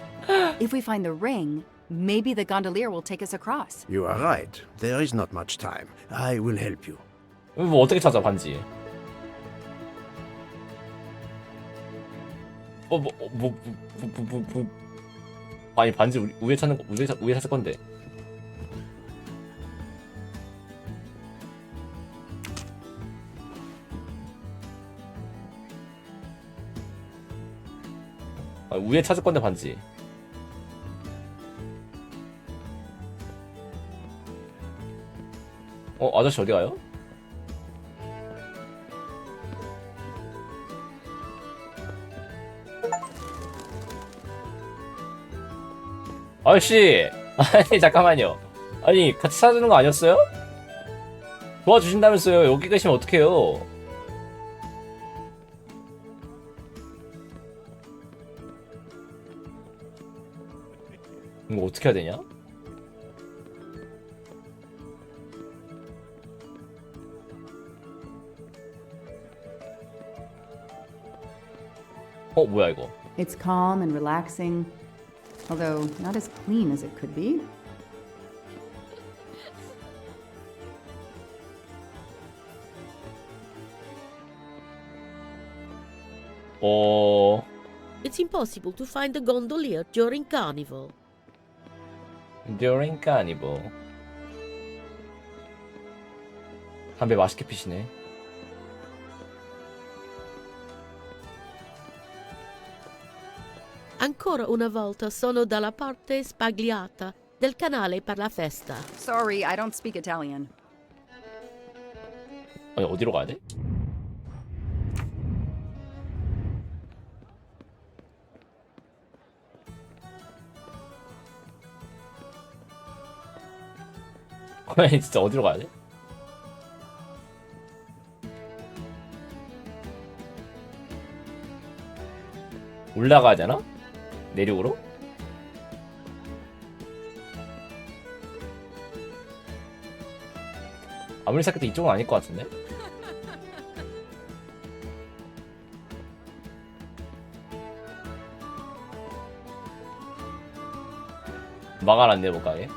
If we find the ring, maybe the gondolier will take us across.
You are right. There is not much time. I will help you.
뭐 어떻게 찾아 반지? 아니 반지 우에 찾는 거 우에 찾을 건데. 아, 우에 찾을 건데 반지. 아저씨 어디 가요? 아저씨! 아니 잠깐만요. 아니 같이 찾아주는 거 아니었어요? 도와주신다면서요. 여기 계시면 어떡해요. 이거 어떻게 해야 되냐? 뭐야 이거?
It's calm and relaxing, although not as clean as it could be.
It's impossible to find a gondolier during carnival.
During carnival. 담배 맛있게 피시네.
Ancora una volta sono dalla parte spagliata del canale per la festa.
Sorry, I don't speak Italian.
아니 어디로 가야 돼? 아니 진짜 어디로 가야 돼? 올라가야 되나? 내륙으로? 아무리 생각해도 이쪽은 아닐 것 같은데? 막아놨네 못 가게.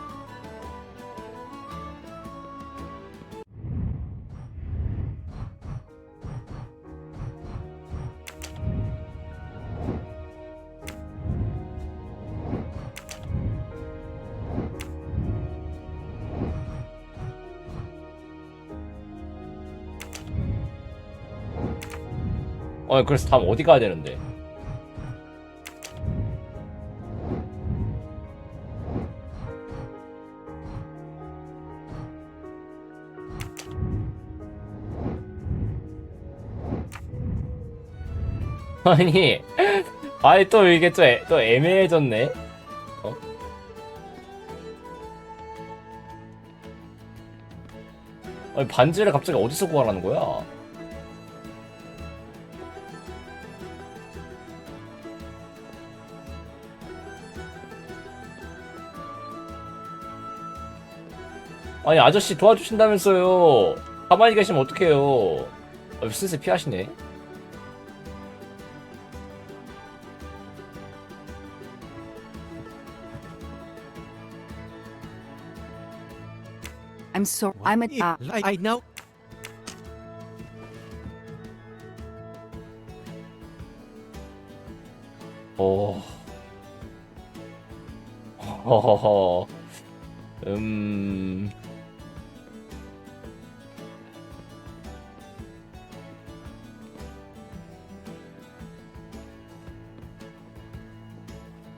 그래서 다음 어디 가야 되는데? 아니 또 이게 또 애매해졌네. 아니 반지를 갑자기 어디서 구하라는 거야? 아니 아저씨 도와주신다면서요. 가만히 계시면 어떡해요. 슬슬 피하시네.
I'm sorry. I'm a.
I know.
허허허.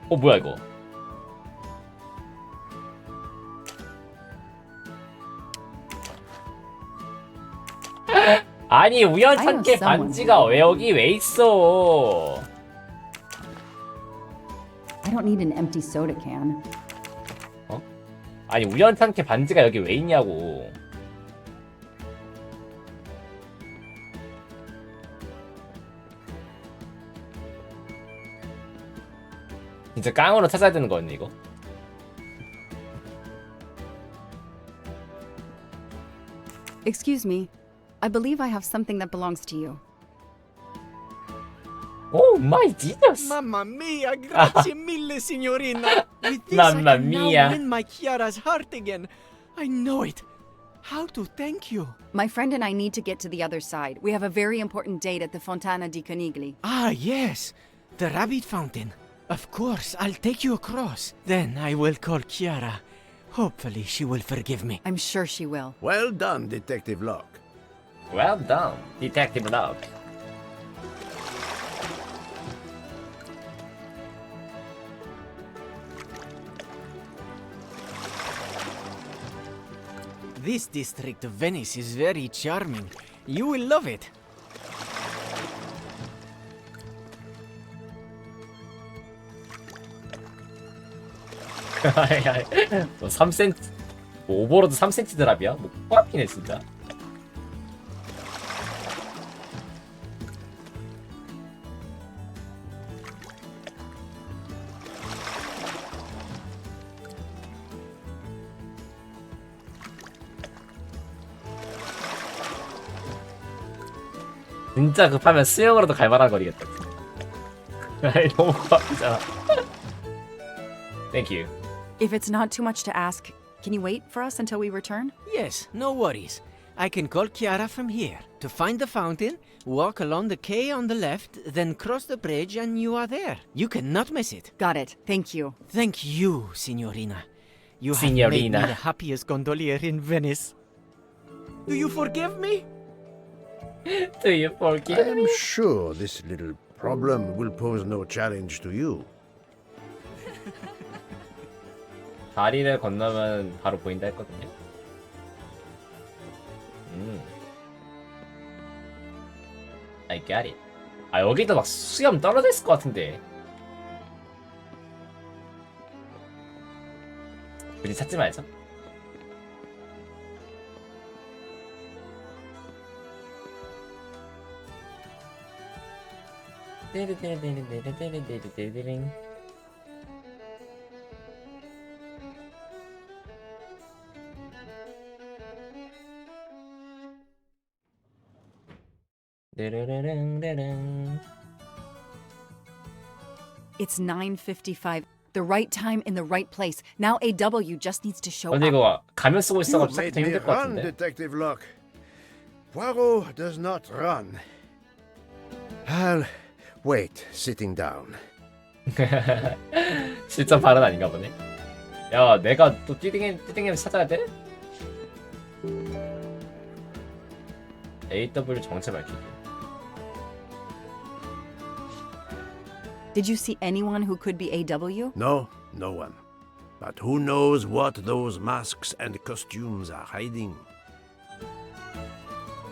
뭐야 이거? 아니 우연찮게 반지가 왜 여기 왜 있어?
I don't need an empty soda can.
아니 우연찮게 반지가 여기 왜 있냐고. 진짜 깡으로 찾아야 되는 거였네 이거.
Excuse me. I believe I have something that belongs to you.
Oh my Jesus!
Mamma mia, grazie mille, signorina. With this,
Mamma
I can
mia.
now win my Chiara's heart again. I know it. How to thank you?
My friend and I need to get to the other side. We have a very important date at the Fontana di Conigli.
Ah, yes. The rabbit fountain. Of course, I'll take you across. Then I will call Chiara. Hopefully she will forgive me.
I'm sure she will.
Well done, Detective Locke.
Well done, Detective Locke.
This district of Venice is very charming. You will love it.
뭐 3cm 뭐 오버로드 3cm 드랍이야? 뭐 코앞이네 진짜. 진짜 급하면 수영으로도 갈만한 거리겠다. 너무 코앞이잖아. Thank you.
If it's not too much to ask, can you wait for us until we return?
Yes, no worries. I can call Chiara from here. To find the fountain, walk along the quay on the left, then cross the bridge and you are there. You cannot miss it.
Got it. Thank you.
Thank you, Signorina. You have made me the happiest gondolier in Venice. Do you forgive me?
Do you forgive me?
I'm sure this little problem will pose no challenge to you.
다리를 건너면 바로 보인다 했거든요. I got it. 아 여기도 막 수염 떨어져 있을 것 같은데. 굳이 찾지 말자.
It's 9:55. The right time in the right place. Now AW just needs to show
근데
up.
이거 가면 쓰고 있어가지고
You
찾기
made me
힘들 것
run,
같은데.
Detective Locke. Poirot does not run. I'll wait, sitting down.
실전 발언 아닌가 보네. 야, 내가 또 띠딩햄 찾아야 돼? AW 정체 밝히기.
Did you see anyone who could be AW?
No, no one. But who knows what those masks and costumes are hiding?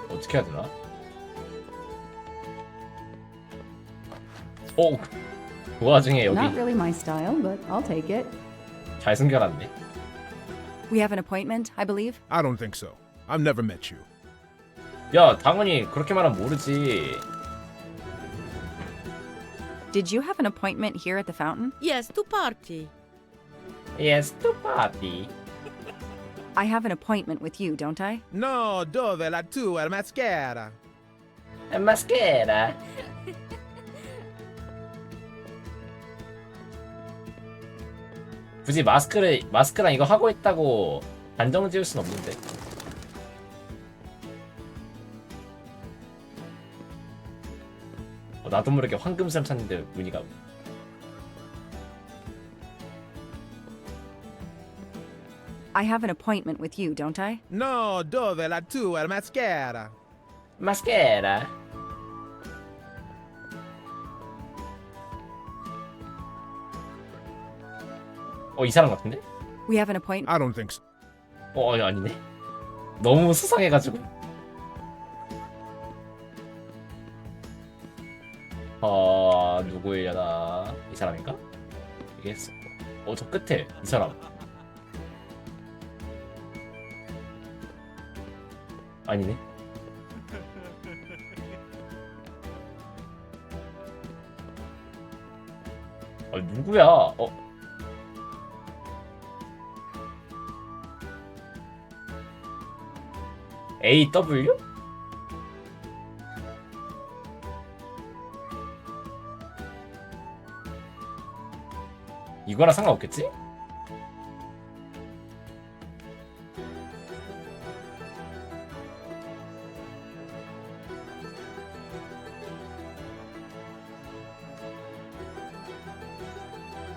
어떻게 해야 되나? 오! 그 와중에 여기
Not really my style, but I'll take it.
잘 숨겨놨네.
We have an appointment, I believe.
I don't think so. I've never met you.
야, 당연히 그렇게 말하면 모르지.
Did you have an appointment here at the fountain?
Yes, to party.
Yes, to party.
I have an appointment with you, don't I?
No, dove la tua maschera?
Maschera. 굳이 마스크랑 이거 하고 있다고 단정 지을 순 없는데. 나도 모르게 황금샘 찾는데 문의가.
I have an appointment with you, don't I?
No, dove la tua maschera?
Maschera. 이 사람 같은데?
We have an appointment.
I don't think so.
아니네. 너무 수상해가지고. 누구이려나? 이 사람인가? 이게 저 끝에 이 사람. 아니네. 누구야? AW? 이거랑 상관없겠지?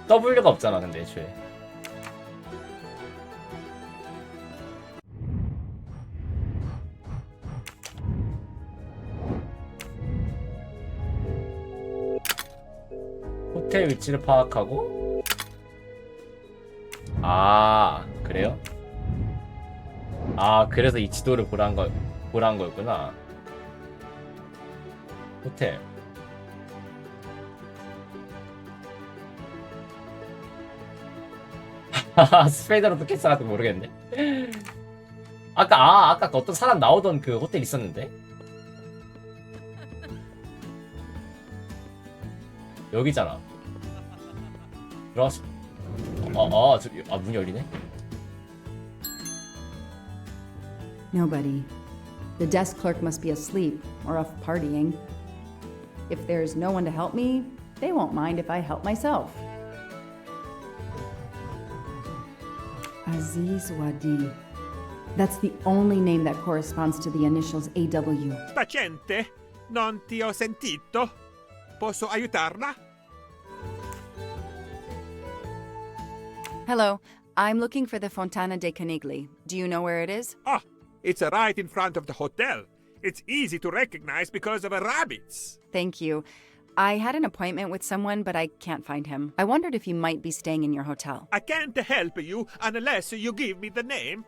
W가 없잖아 근데 애초에. 호텔 위치를 파악하고. 그래요? 그래서 이 지도를 보란 거였구나. 호텔. 스페이드로 어떻게 써가지고 모르겠네. 아까 그 어떤 사람 나오던 그 호텔 있었는데. 여기잖아. 들어갔어. 문 열리네.
Nobody. The desk clerk must be asleep or off partying. If there's no one to help me, they won't mind if I help myself. Aziz Wadi. That's the only name that corresponds to the initials AW.
Paziente, non ti ho sentito. Posso aiutarla?
Hello, I'm looking for the Fontana de Canigli. Do you know where it is?
It's right in front of the hotel. It's easy to recognize because of rabbits.
Thank you. I had an appointment with someone, but I can't find him. I wondered if he might be staying in your hotel.
I can't help you unless you give me the name.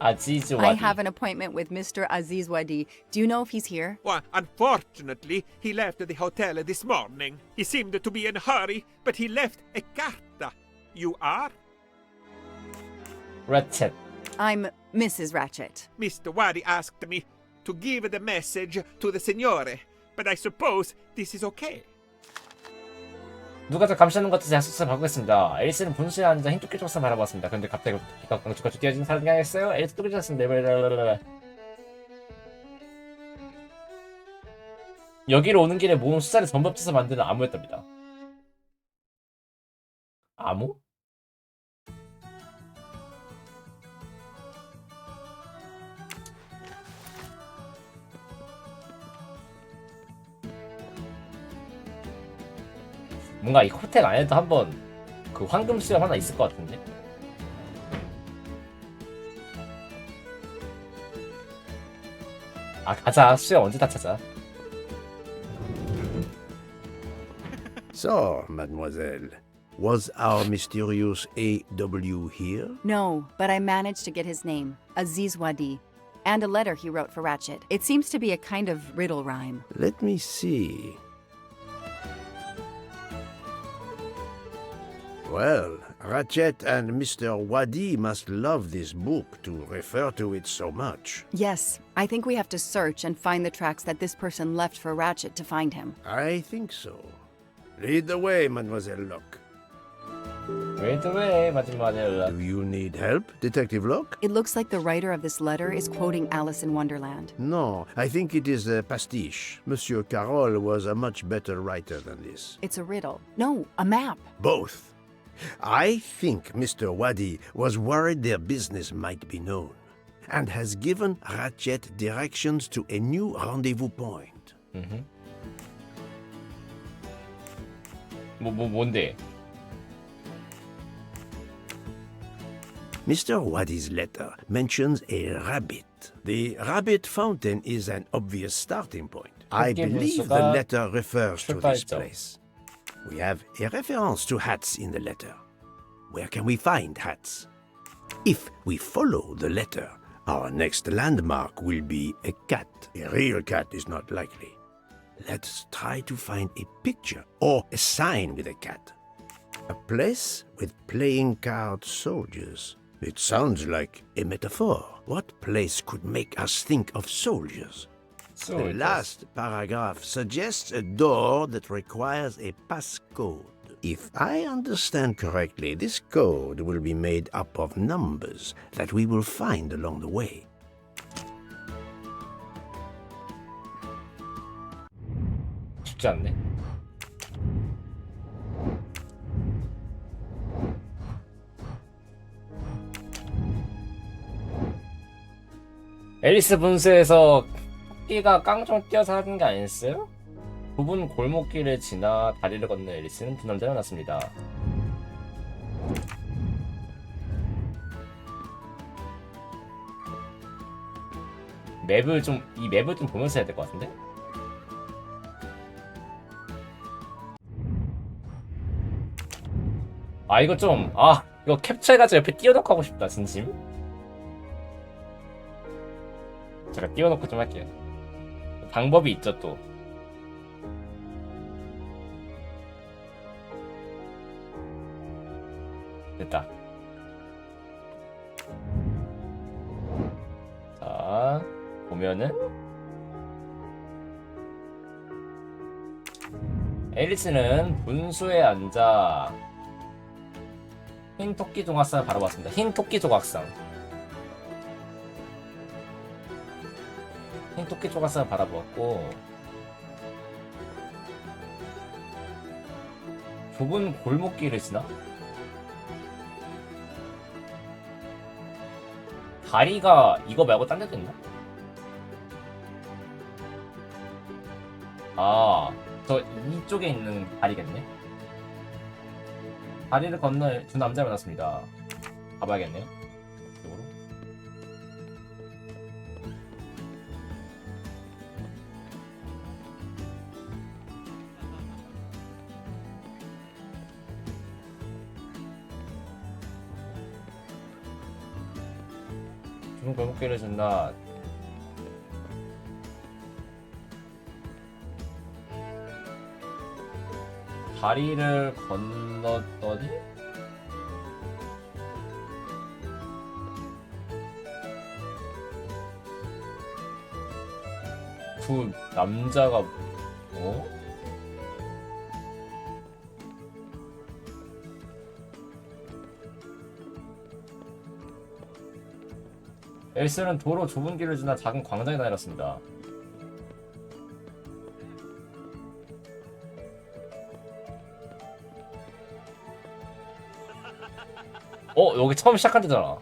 Aziz Wadi.
I have an appointment with Mr. Aziz Wadi. Do you know if he's here?
Well, unfortunately, he left the hotel this morning. He seemed to be in a hurry, but he left a carta. You are?
Ratchet.
I'm Mrs. Ratchet.
Mr. Wadi asked me to give the message to the signore, but I suppose this is okay.
누가 저 감시하는 것 같아서 제가 수습을 바꾸겠습니다. 앨리스는 분수에 앉아 흰 토끼 쪽만 바라봤습니다. 그런데 갑자기 비가 강추가 뛰어진 사람이 하겠어요? 앨리스 또 그러셨습니다. 여기로 오는 길에 모은 수사를 전부 합쳐서 만드는 암호였답니다. 암호? 뭔가 이 호텔 안에도 한번 그 황금 수염 하나 있을 것 같은데? 가자. 수염 언제 다 찾아.
So, mademoiselle, was our mysterious AW here?
No, but I managed to get his name, Aziz Wadi, and a letter he wrote for Ratchet. It seems to be a kind of riddle rhyme.
Let me see. Well, Ratchet and Mr. Wadi must love this book to refer to it so much.
Yes, I think we have to search and find the tracks that this person left for Ratchet to find him.
I think so. Lead the way, Mademoiselle Locke.
Lead the way, Mademoiselle.
Do you need help, Detective Locke?
It looks like the writer of this letter is quoting Alice in Wonderland.
No, I think it is a pastiche. Monsieur Carroll was a much better writer than this.
It's a riddle. No, a map.
Both. I think Mr. Wadi was worried their business might be known and has given Ratchet directions to a new rendezvous point.
뭔데?
Mr. Wadi's letter mentions a rabbit. The rabbit fountain is an obvious starting point. I believe the letter refers to this place.
We have a reference to hats in the letter. Where can we find hats? If we follow the letter, our next landmark will be a cat. A real cat is not likely. Let's try to find a picture or a sign with a cat. A place with playing card soldiers. It sounds like a metaphor. What place could make us think of soldiers? The last paragraph suggests a door that requires a passcode. If I understand correctly, this code will be made up of numbers that we will find along the way.
쉽지 않네. 앨리스 분수에서 토끼가 깡총 뛰어서 하는 게 아니었어요? 좁은 골목길을 지나 다리를 건너 앨리스는 두 남자를 만났습니다. 이 맵을 좀 보면서 해야 될 것 같은데? 이거 캡처해가지고 옆에 띄워놓고 하고 싶다, 진심. 제가 띄워놓고 좀 할게요. 방법이 있죠, 또. 됐다. 자, 보면은 앨리스는 분수에 앉아 흰 토끼 조각상을 바라봤습니다. 흰 토끼 조각상. 흰 토끼 조각상을 바라보았고, 좁은 골목길을 지나? 다리가 이거 말고 딴 데도 있나? 저 이쪽에 있는 다리겠네. 다리를 건너 두 남자를 만났습니다. 가봐야겠네요. 이쪽으로. 좁은 골목길을 지나 다리를 건넜더니 두 남자가 엘스는 도로 좁은 길을 지나 작은 광장에 다녔습니다. 여기 처음 시작한 데잖아.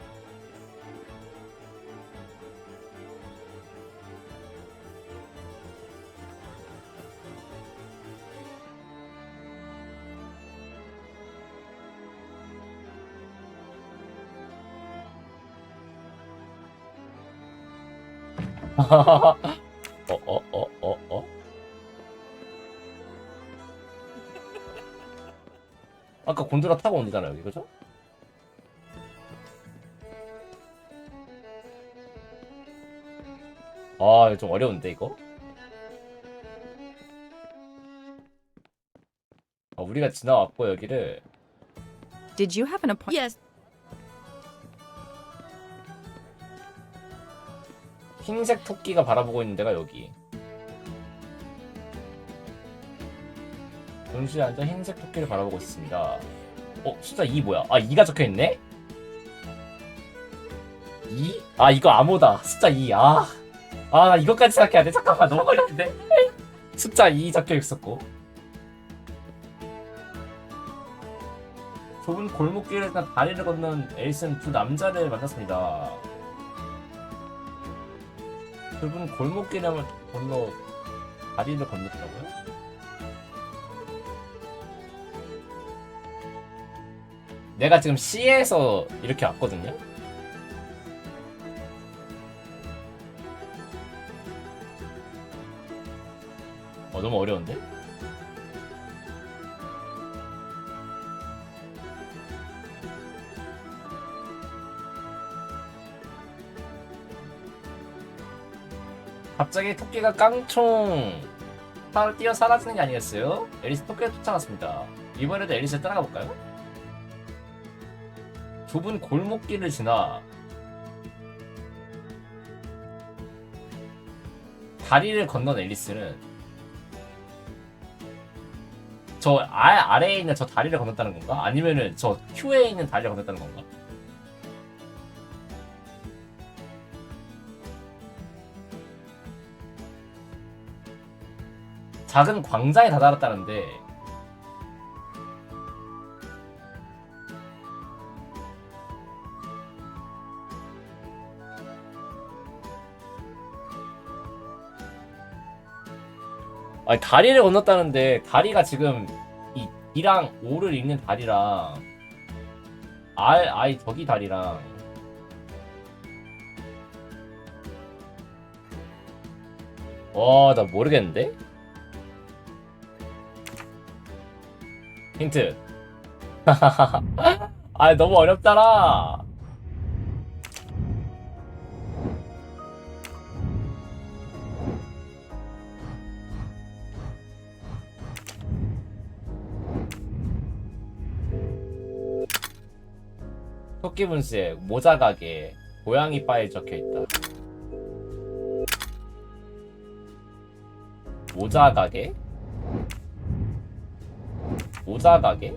아까 곤드라 타고 온 데잖아, 여기, 그죠? 이거 좀 어려운데, 이거? 우리가 지나왔고, 여기를.
Did you have an appointment?
Yes.
흰색 토끼가 바라보고 있는 데가 여기. 분수에 앉아 흰색 토끼를 바라보고 있습니다. 숫자 2 뭐야? 2가 적혀있네? 2? 이거 암호다. 숫자 2. 나 이것까지 생각해야 돼. 잠깐만, 너무 어려운데. 숫자 2 적혀있었고. 좁은 골목길에 다리를 건넌 엘스는 두 남자를 만났습니다. 좁은 골목길에 건너 다리를 건넜다고요? 내가 지금 C에서 이렇게 왔거든요? 너무 어려운데? 갑자기 토끼가 깡총 뛰어 사라지는 게 아니겠어요? 앨리스 토끼를 쫓아갔습니다. 이번에도 앨리스를 따라가 볼까요? 좁은 골목길을 지나 다리를 건넌 앨리스는 저 아래에 있는 저 다리를 건넜다는 건가? 아니면은 저 Q에 있는 다리를 건넜다는 건가? 작은 광장에 다다랐다는데 아니 다리를 건넜다는데 다리가 지금 이 D랑 O를 읽는 다리랑 I 저기 다리랑 와 나 모르겠는데? 힌트. 아 너무 어렵잖아. 토끼 분수에 모자 가게 고양이 바에 적혀 있다. 모자 가게? 모자 가게?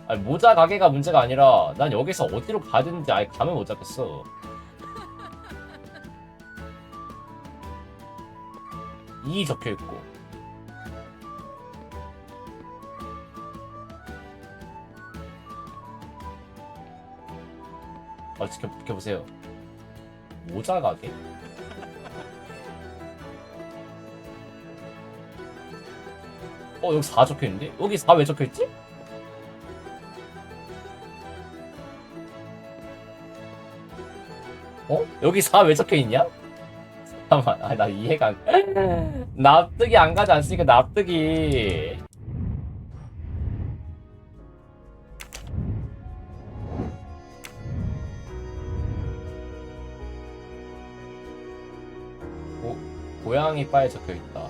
아니 모자 가게가 문제가 아니라 난 여기서 어디로 가야 되는지 아예 감을 못 잡겠어. 이 적혀있고 지켜보세요. 모자 가게? 여기 4 적혀있는데? 여기 4 왜 적혀있지? 여기 4 왜 적혀있냐? 잠깐만, 나 이해가 안... 납득이 안 가지 않습니까? 납득이. 고양이 바에 적혀있다.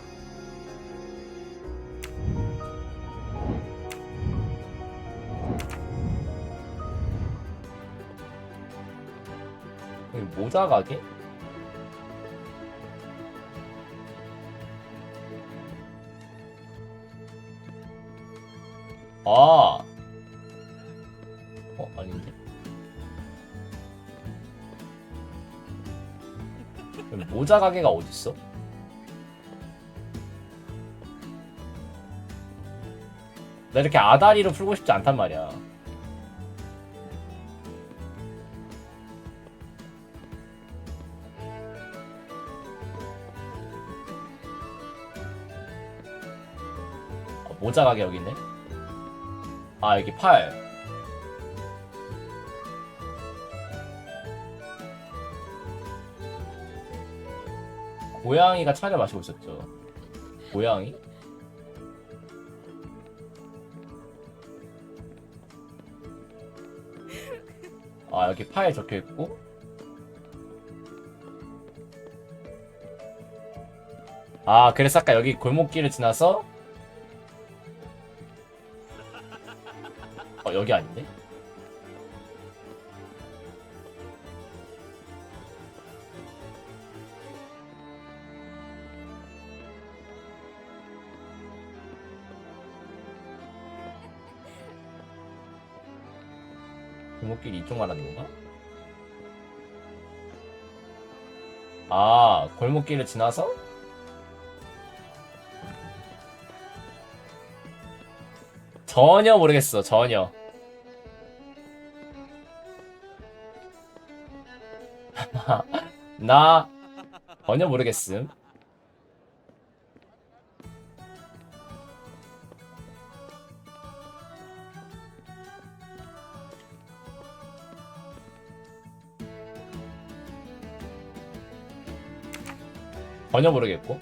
모자 가게? 아닌데? 모자 가게가 어딨어? 나 이렇게 아다리로 풀고 싶지 않단 말이야. 모자 가게 여기 있네. 여기 8. 고양이가 차를 마시고 있었죠. 고양이? 여기 8 적혀있고 그래서 아까 여기 골목길을 지나서 여기 아닌데? 골목길 이쪽 말하는 건가? 골목길을 지나서? 전혀 모르겠어, 전혀. 나 전혀 모르겠음. 전혀 모르겠고.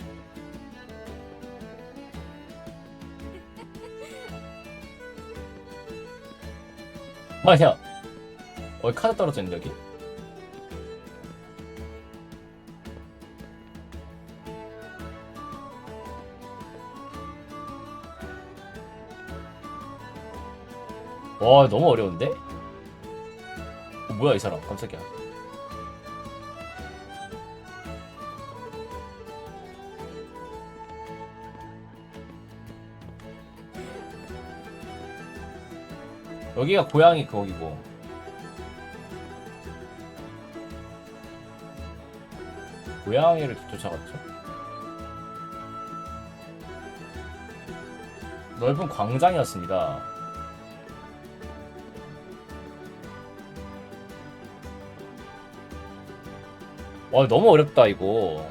아니야. 카드 떨어져 있는데 여기? 와 너무 어려운데? 뭐야 이 사람 깜짝이야. 여기가 고양이 거기고. 고양이를 쫓아갔죠? 넓은 광장이었습니다. 와 너무 어렵다 이거.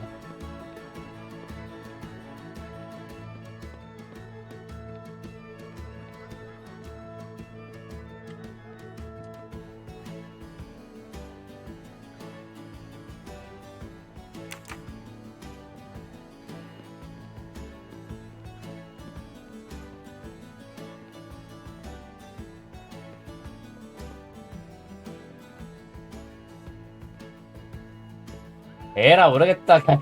에라 모르겠다. 그냥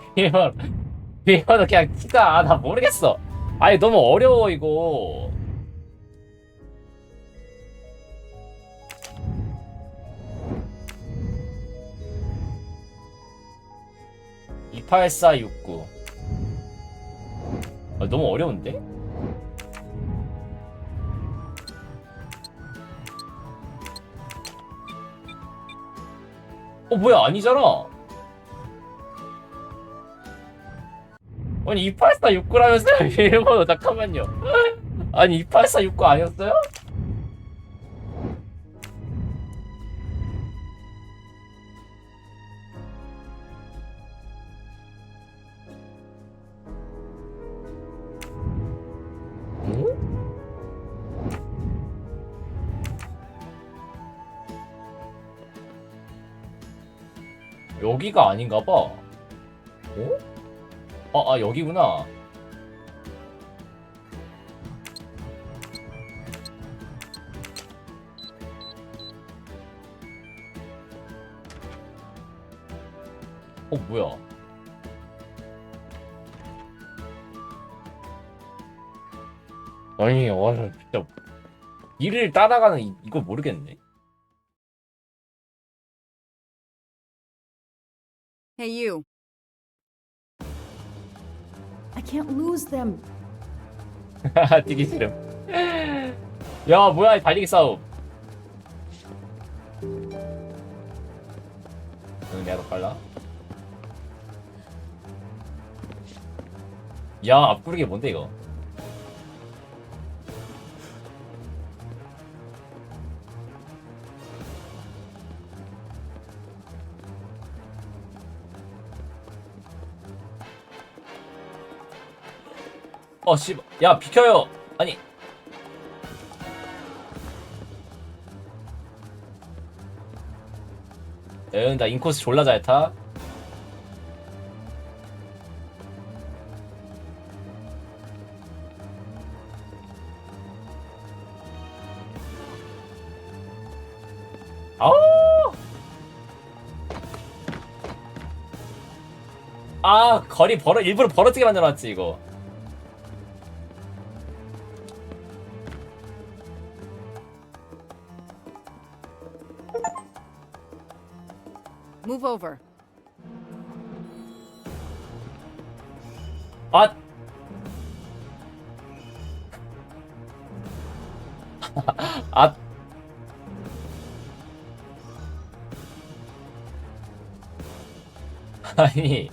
이거는 그냥 키가 나 모르겠어. 아니 너무 어려워 이거. (28469) 너무 어려운데? 뭐야 아니잖아. 아니 28469라면서요? 일본어 잠깐만요. 아니 28469 아니었어요? 여기가 아닌가봐. 여기구나. 뭐야. 아니, 진짜. 일을 따라가는 이거 모르겠네.
Hey, you. I can't lose them.
뛰기 싫음. 야, 뭐야, 이 달리기 싸움. 응, 내가 더 빨라. 야, 앞구르기 뭔데, 이거? 씨발. 야, 비켜요. 아니. 나 인코스 졸라 잘 타. 거리 일부러 벌어지게 만들어놨지, 이거.
Move over.
아니.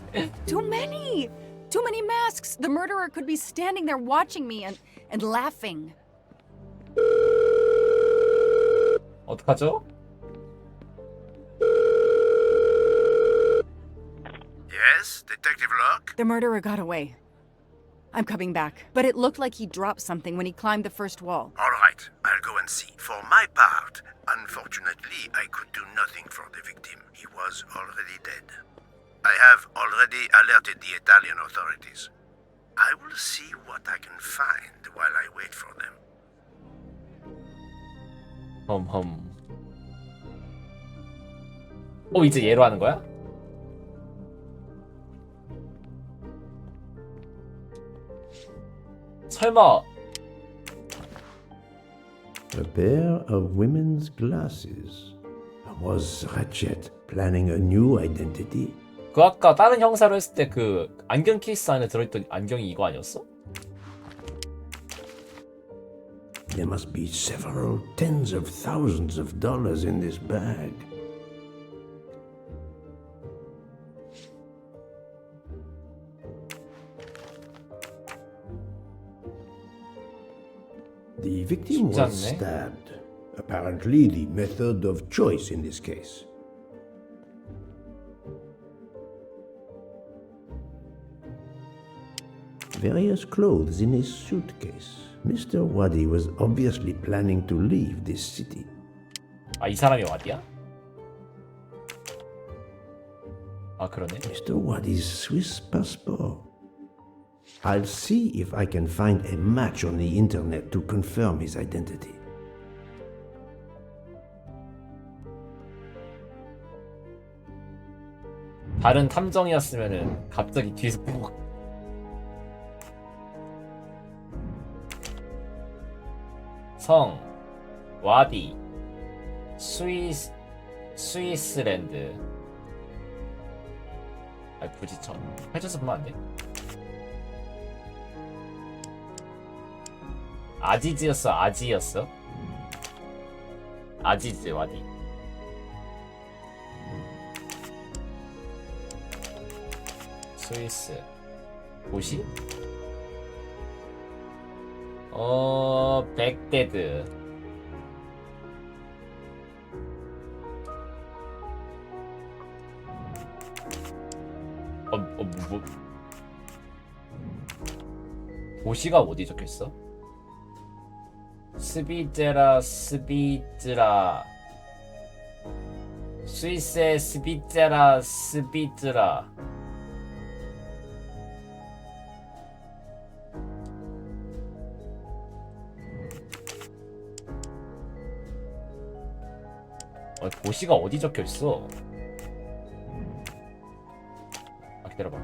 Too many! Too many masks! The murderer could be standing there watching me and laughing.
어떡하죠?
Yes, Detective Locke?
The murderer got away. I'm coming back. But it looked like he dropped something when he climbed the first wall.
All right, I'll go and see. For my part, unfortunately, I could do nothing for the victim. He was already dead. I have already alerted the Italian authorities. I will see what I can find while I wait for them.
이제 얘로 하는 거야? 설마
A pair of women's glasses. Was Ratchet planning a new identity?
그 아까 다른 형사로 했을 때 그 안경 케이스 안에 들어있던 안경이 이거 아니었어?
There must be several tens of thousands of dollars in this bag. The victim was stabbed. Apparently the method of choice in this case. Various clothes in his suitcase. Mr. Wadi was obviously planning to leave this city.
아, 이 사람이 와디야? 아, 그러네.
Mr. Wadi's Swiss passport. I'll see if I can find a match on the internet to confirm his identity.
다른 탐정이었으면은 갑자기 뒤에서 푹. 성, 와디, 스위스랜드. 아, 굳이 펼쳐서 보면 안 돼? 아지즈였어, 아지였어? 아지즈, 와디. 스위스. 도시? 백데드. 도시가 어디 적혀있어? 스비제라. 스위스의 스비제라. 도시가 어디 적혀있어? 아, 기다려봐.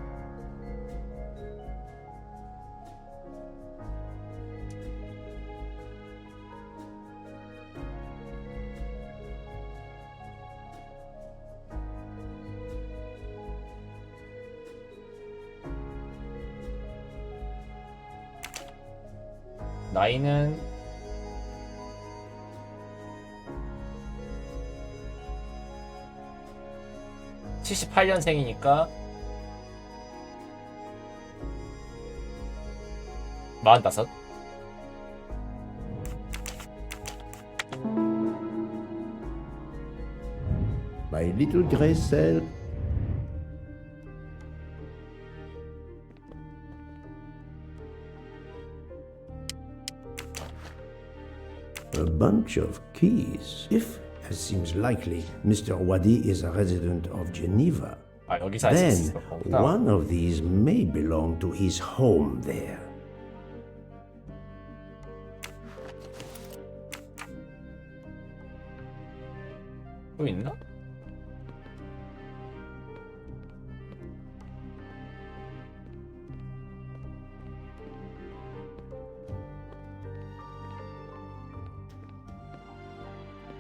나이는 78년생이니까 45?
My little gray cell. A bunch of keys. If, as seems likely, Mr. Wadi is a resident of Geneva, then one of these may belong to his home there.
또 있나?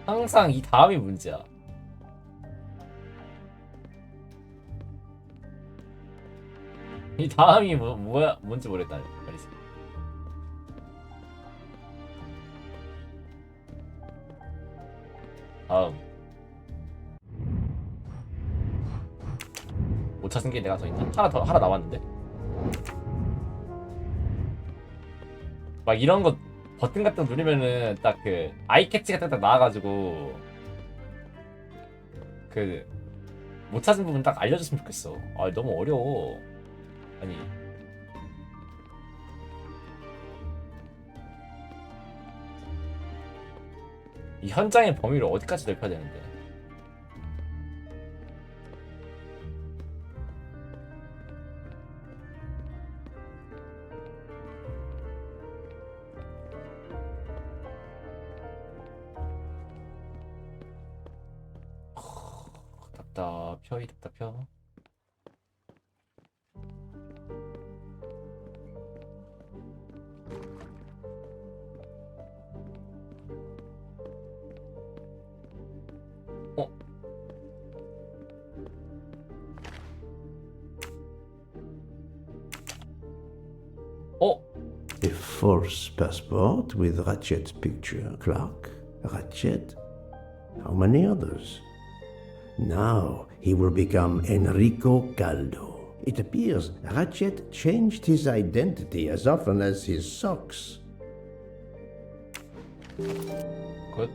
항상 이 다음이 문제야. 이 다음이 뭐야? 뭔지 모르겠다. 말이지. 다음. 못 찾은 게 내가 더 있나? 하나 남았는데. 막 이런 거 버튼 같은 거 누르면은 딱 그 아이 캐치 같은 거 딱 나와가지고 그 못 찾은 부분 딱 알려줬으면 좋겠어. 아, 너무 어려워. 아니. 이 현장의 범위를 어디까지 넓혀야 되는데. 답답혀.
A false passport with Ratchet's picture. Clark, Ratchet. How many others? Now he will become Enrico Caldo. It appears Ratchet changed his identity as often as his socks.
굿.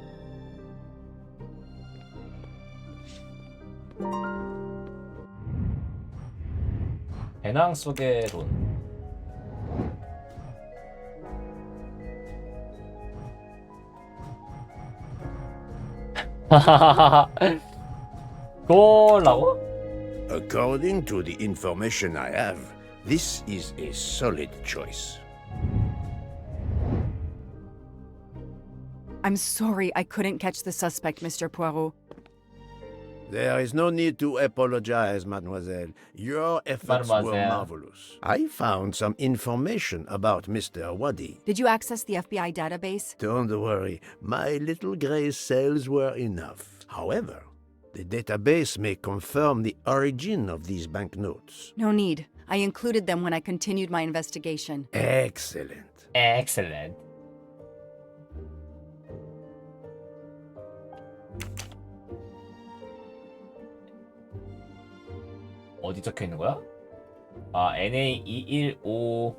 배낭 속의 론. 그걸라고?
According to the information I have, this is a solid choice.
I'm sorry I couldn't catch the suspect, Mr. Poirot.
There is no need to apologize, mademoiselle. Your efforts were marvelous. I found some information about Mr. Wadi.
Did you access the FBI database?
Don't worry, my little gray cells were enough. However, the database may confirm the origin of these banknotes.
No need. I included them when I continued my investigation.
Excellent.
Excellent. 어디 적혀 있는 거야? 아, NA215.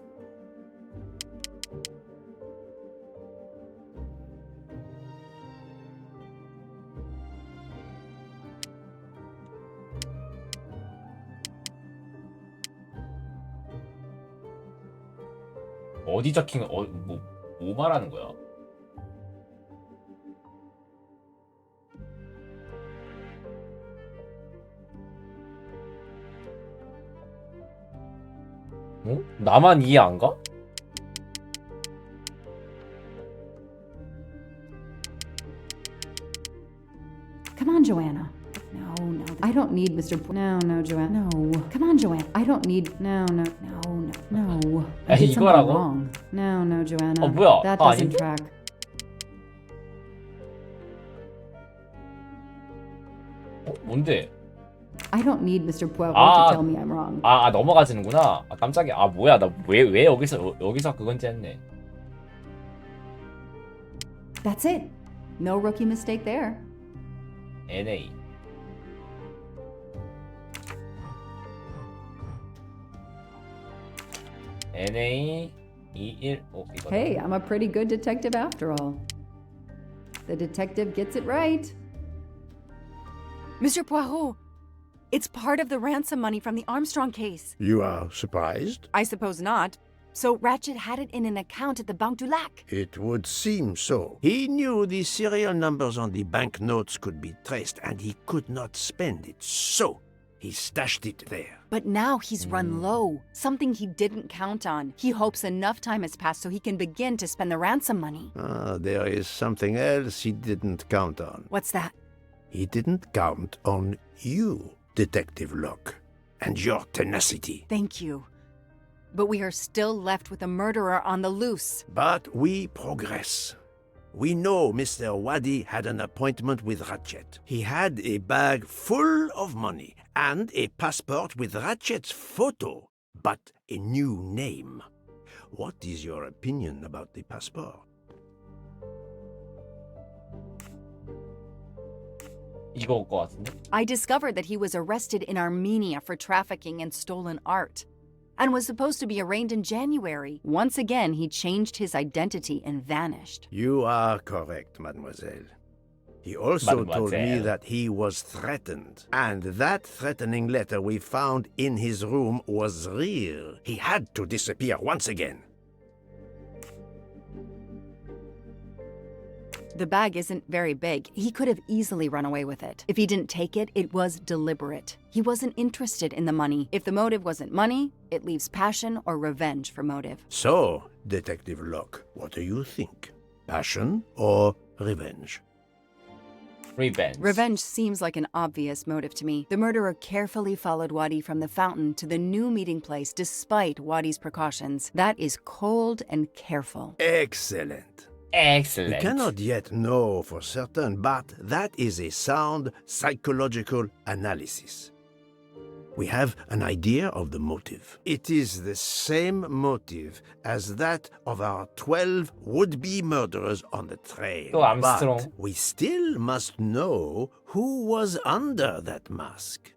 어디 적힌 뭐 말하는 거야? 어? 나만 이해 안 가?
Come on, Joanna. No. I don't need Mr. No, Joanna. No. Come on, Joanna. I don't need. No. I did something
이거라고?
wrong. No, Joanna.
뭐야?
That
아,
doesn't
아닌데?
track.
뭔데?
I don't need Mr. Poirot
아,
to tell me I'm wrong.
넘어가지는구나. 아, 깜짝이야. 아, 뭐야? 나 왜 여기서 그건지 했네.
That's it. No rookie mistake there.
NA. NA 215 이거.
Hey, I'm a pretty good detective after all. The detective gets it right.
Mr. Poirot, it's part of the ransom money from the Armstrong case.
You are surprised?
I suppose not. So Ratchet had it in an account at the Banque du Lac.
It would seem so. He knew the serial numbers on the banknotes could be traced, and he could not spend it, so he stashed it there.
But now he's run low, something he didn't count on. He hopes enough time has passed so he can begin to spend the ransom money.
There is something else he didn't count on.
What's that?
He didn't count on you, Detective Locke, and your tenacity.
Thank you. But we are still left with a murderer on the loose.
But we progress. We know Mr. Wadi had an appointment with Ratchet. He had a bag full of money and a passport with Ratchet's photo, but a new name. What is your opinion about the passport?
이거일 것 같은데?
I discovered that he was arrested in Armenia for trafficking in stolen art and was supposed to be arraigned in January. Once again, he changed his identity and vanished.
You are correct, mademoiselle. He also told me that he was threatened, and that threatening letter we found in his room was real. He had to disappear once again.
The bag isn't very big. He could have easily run away with it. If he didn't take it, it was deliberate. He wasn't interested in the money. If the motive wasn't money, it leaves passion or revenge for motive.
So, Detective Locke, what do you think? Passion or revenge?
Revenge.
Revenge seems like an obvious motive to me. The murderer carefully followed Wadi from the fountain to the new meeting place despite Wadi's precautions. That is cold and careful.
Excellent.
Excellent.
We cannot yet know for certain, but that is a sound psychological analysis. We have an idea of the motive. It is the same motive as that of our 12 would-be murderers on the train.
또 암스트롱.
But we still must know who was under that mask.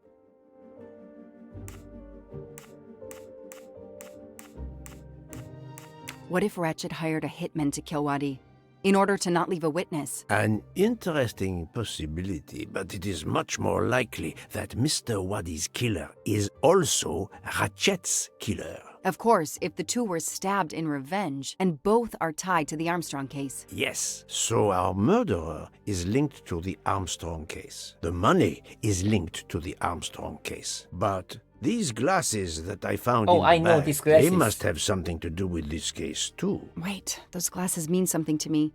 What if Ratchet hired a hitman to kill Wadi in order to not leave a witness?
An interesting possibility, but it is much more likely that Mr. Wadi's killer is also Ratchet's killer.
Of course, if the two were stabbed in revenge, and both are tied to the Armstrong case.
Yes, so our murderer is linked to the Armstrong case. The money is linked to the Armstrong case. But these glasses that I found in the
I know
bag,
these glasses.
they must have something to do with this case too.
Wait, those glasses mean something to me.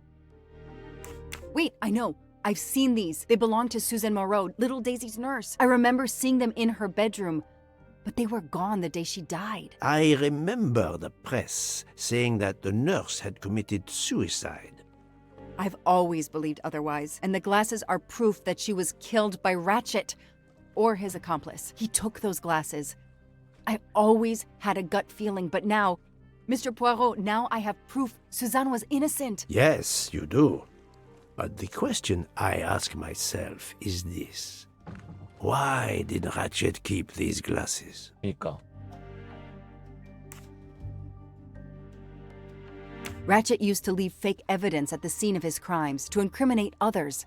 Wait, I know. I've seen these. They belong to Suzanne Moreau, little Daisy's nurse. I remember seeing them in her bedroom, but they were gone the day she died.
I remember the press saying that the nurse had committed suicide.
I've always believed otherwise, and the glasses are proof that she was killed by Ratchet or his accomplice. He took those glasses. I always had a gut feeling, but now, Mr. Poirot, now I have proof Suzanne was innocent.
Yes, you do. But the question I ask myself is this. Why did Ratchet keep these glasses?
그러니까.
Ratchet used to leave fake evidence at the scene of his crimes to incriminate others.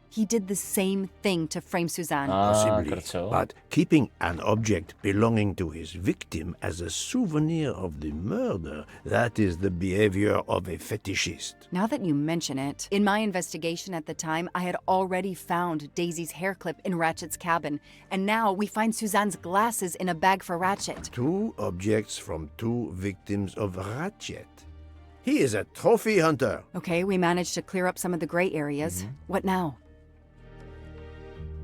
He did the same thing to frame Suzanne.
Possibly.
그렇죠.
But keeping an object belonging to his victim as a souvenir of the murder, that is the behavior of a fetishist.
Now that you mention it, in my investigation at the time, I had already found Daisy's hair clip in Ratchet's cabin, and now we find Suzanne's glasses in a bag for Ratchet.
2 objects from 2 victims of Ratchet. He is a trophy hunter.
Okay, we managed to clear up some of the gray areas. What now?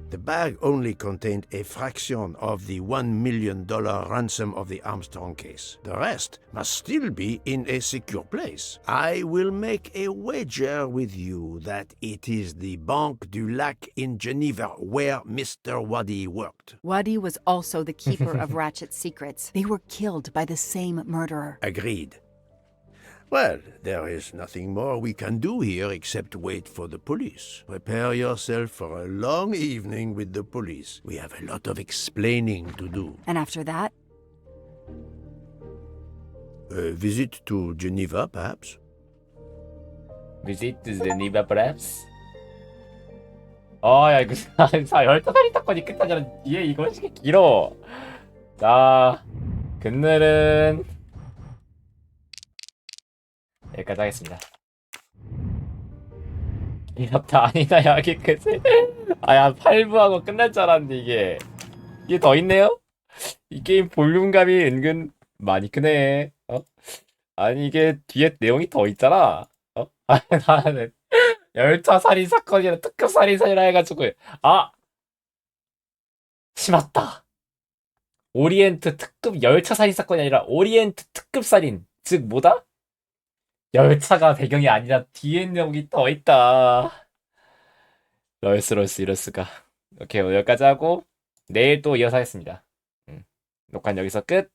The bag only contained a fraction of the $1 million ransom of the Armstrong case. The rest must still be in a secure place. I will make a wager with you that it is the Banque du Lac in Geneva where Mr. Wadi worked.
Wadi was also the keeper of Ratchet's secrets. They were killed by the same murderer.
Agreed. Well, there is nothing more we can do here except wait for the police. Prepare yourself for a long evening with the police. We have a lot of explaining to do.
And after that?
A visit to Geneva, perhaps?
Visit to Geneva, perhaps? 야, 이거 열차살인 사건이 끝나잖아. 뒤에 이거 길어. 자, 그늘은 여기까지 하겠습니다. 이렇다 아니다 여기까지. 야 8부하고 끝날 줄 알았는데 이게 더 있네요? 이 게임 볼륨감이 은근 많이 크네. 아니 이게 뒤에 내용이 더 있잖아. 나는 열차 살인 사건이라 특급 살인사건이라 해가지고 심았다. 오리엔트 특급 열차 살인 사건이 아니라 오리엔트 특급 살인. 즉 뭐다? 열차가 배경이 아니라 뒤에 내용이 더 있다. 럴스 이럴 수가. 오케이 오늘 여기까지 하고 내일 또 이어서 하겠습니다. 녹화는 여기서 끝.